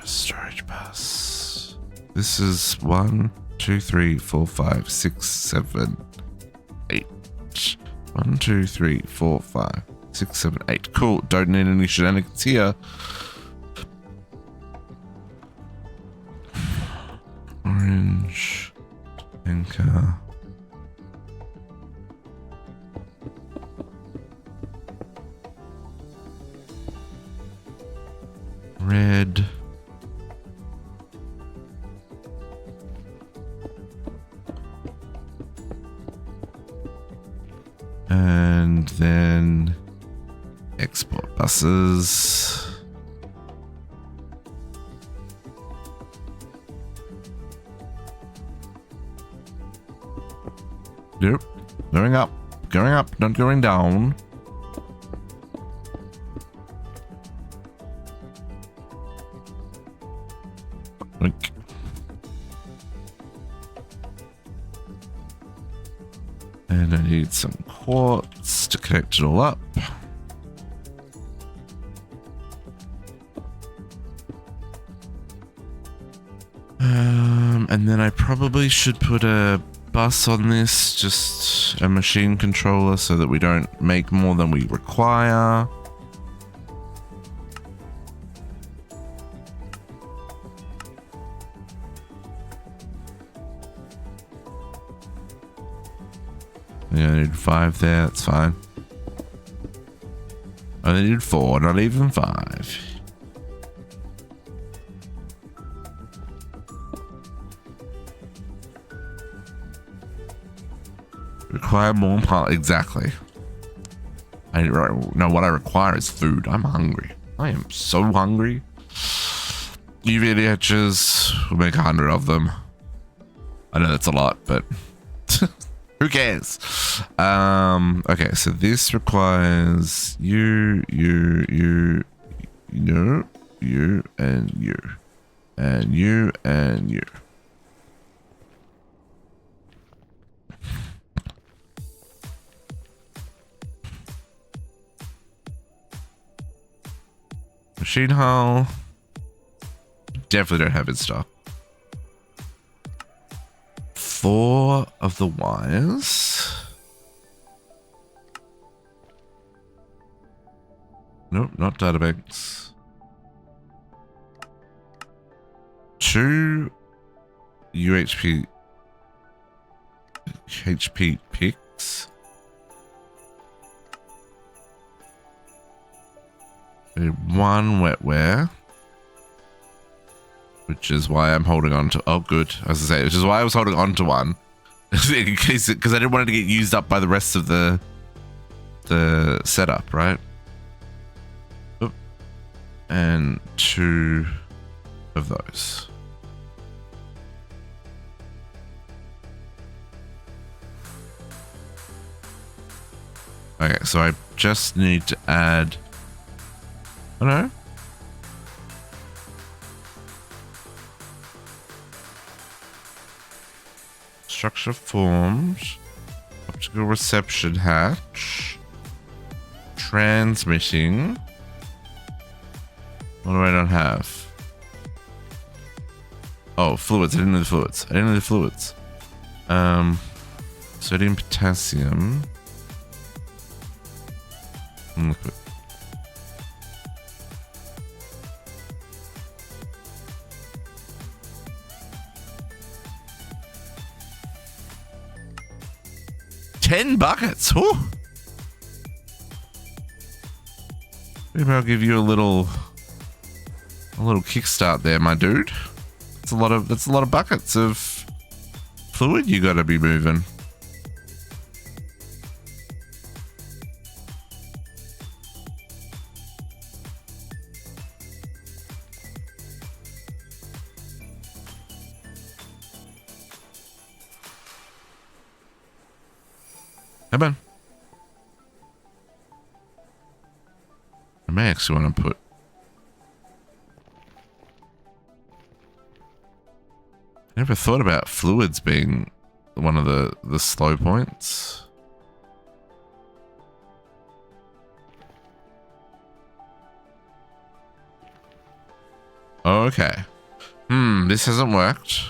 Storage bus. This is 1, 2, 3, 4, 5, 6, 7, 8. 1, 2, 3, 4, 5, 6, 7, 8. Cool. Don't need any shenanigans here. Orange. Anchor. Red. And then export buses. Nope. Going up. Going up, not going down. Oink. And I need some quartz to connect it all up. And then I probably should put a bus on this, just a machine controller, so that we don't make more than we require. Yeah, I need 5 there, that's fine. I only need 4, not even 5. Require more part, exactly. I know what I require is food. I'm hungry. I am so hungry. UV etchers, we'll make 100 of them. I know that's a lot, but who cares? Okay, so this requires you, and you, and you, and you. Machine hull. Definitely don't have in stock. 4 of the wires. Nope, not databanks. 2 UHP HP picks. I need 1 wetware, which is why I'm holding on to. Oh, good. As I say, which is why I was holding on to 1, in case, because I didn't want it to get used up by the rest of the setup, right? Oop. And 2 of those. Okay, so I just need to add. I don't know. Structure forms. Optical reception hatch. Transmitting. What do I not have? Oh, fluids. I didn't know the fluids. I didn't know the fluids. Sodium, potassium. Liquid. $10. Whew. Maybe I'll give you a little kickstart there, my dude. That's a lot of buckets of fluid you gotta be moving. Come on. I may actually want to put. I never thought about fluids being one of the slow points. Okay. This hasn't worked.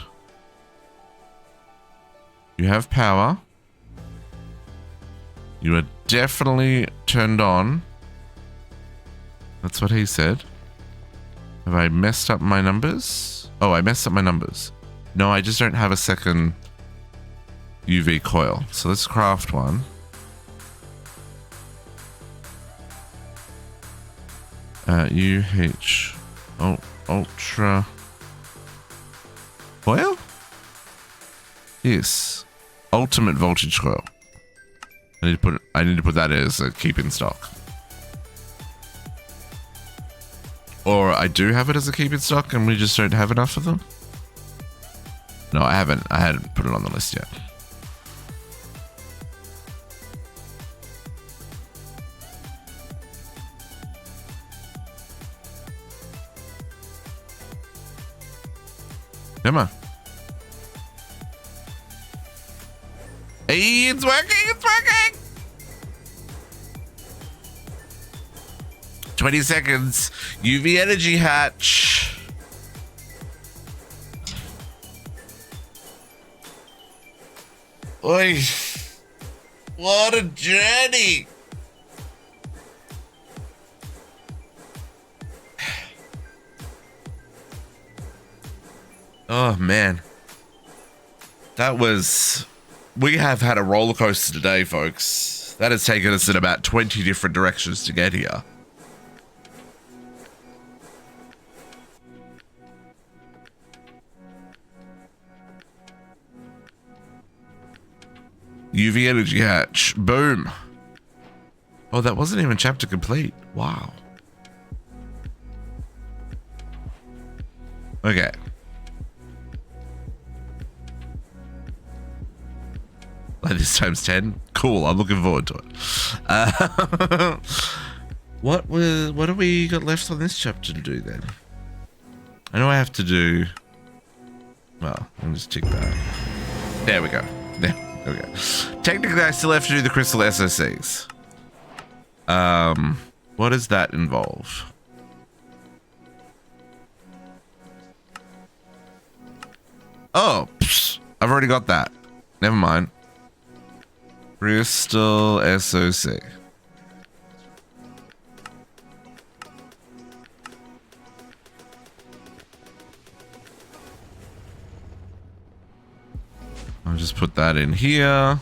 You have power. You are definitely turned on. That's what he said. Have I messed up my numbers? Oh, I messed up my numbers. No, I just don't have a second UV coil. So let's craft one. Ultra coil? Yes. Ultimate voltage coil. I need to put that as a keep in stock. Or I do have it as a keep in stock and we just don't have enough of them. No, I haven't. I hadn't put it on the list yet. Come on. Hey, it's working, it's working! 20 seconds. UV energy hatch. Oi. What a journey. Oh, man. That was... We have had a roller coaster today, folks. That has taken us in about 20 different directions to get here. UV energy hatch. Boom. Oh, that wasn't even chapter complete. Wow. Okay. Like this times 10. Cool. I'm looking forward to it. What do we got left on this chapter to do then? I know I have to do. Well, I'll just tick that. There we go. There we go. Technically, I still have to do the crystal SOCs. What does that involve? Oh, psh, I've already got that. Never mind. Crystal SOC. I'll just put that in here.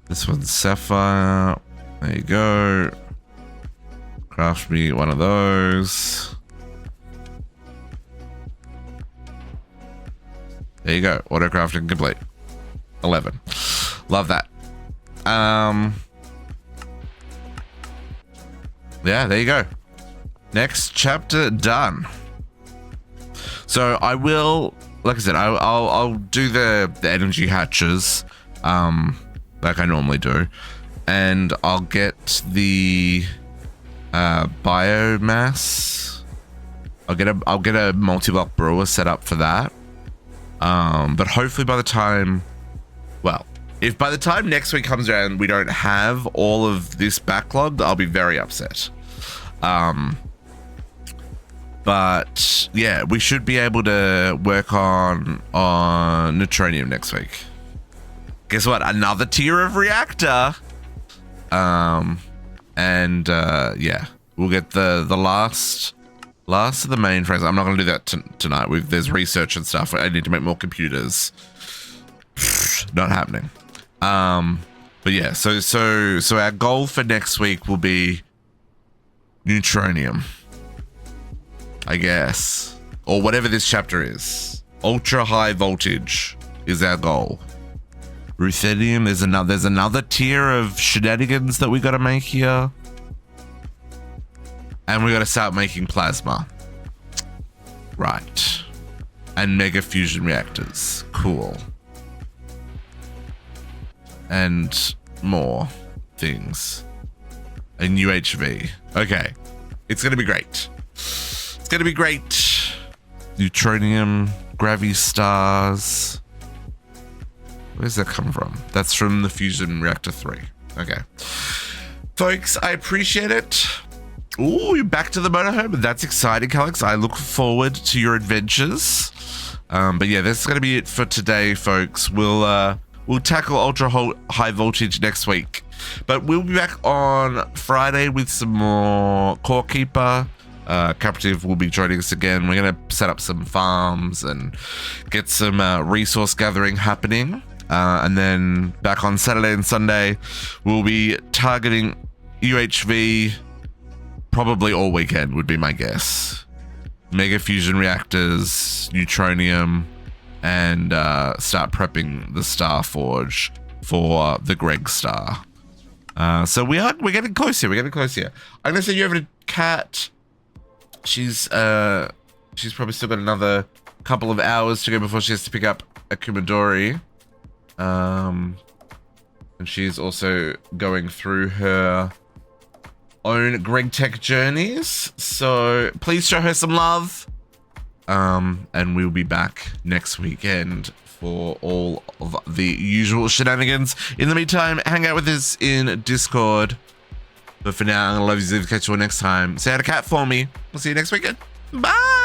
This one's sapphire. There you go. Craft me one of those. There you go. Auto crafting complete. 11. Love that. Yeah, there you go. Next chapter done. So I will, like I said, I'll do the energy hatches, like I normally do, and I'll get the biomass. I'll get a multi-block brewer set up for that. But hopefully by the time, well, if by the time next week comes around we don't have all of this backlogged, I'll be very upset. But yeah, we should be able to work on neutronium next week. Guess what? Another tier of reactor. Yeah, we'll get the last of the mainframes. I'm not going to do that tonight. There's research and stuff. I need to make more computers. Not happening. But yeah, so our goal for next week will be neutronium, I guess, or whatever this chapter is. Ultra high voltage is our goal. Ruthenium, there's another tier of shenanigans that we got to make here, and we got to start making plasma, right? And mega fusion reactors, cool, and more things. And UHV. Okay, it's gonna be great. It's gonna be great. Neutronium, gravity stars. Where's that come from? That's from the fusion reactor 3. Okay, folks, I appreciate it. Ooh, you're back to the motorhome. That's exciting, Alex. I look forward to your adventures. But yeah, that's gonna be it for today, folks. We'll tackle ultra high voltage next week, but we'll be back on Friday with some more Core Keeper. Captive will be joining us again. We're going to set up some farms and get some resource gathering happening. And then back on Saturday and Sunday, we'll be targeting UHV probably all weekend would be my guess. Mega fusion reactors, neutronium, and start prepping the Star Forge for the Greg Star. So we're getting close here. We're getting close here. I'm gonna send you over to Kat. She's probably still got another couple of hours to go before she has to pick up a Kumadori. And she's also going through her own Greg Tech journeys. So please show her some love. and we'll be back next weekend for all of the usual shenanigans. In the meantime, hang out with us in Discord. But for now, I'm gonna love you. Catch you all next time. Say hi to Cat for me. We'll see you next weekend. Bye.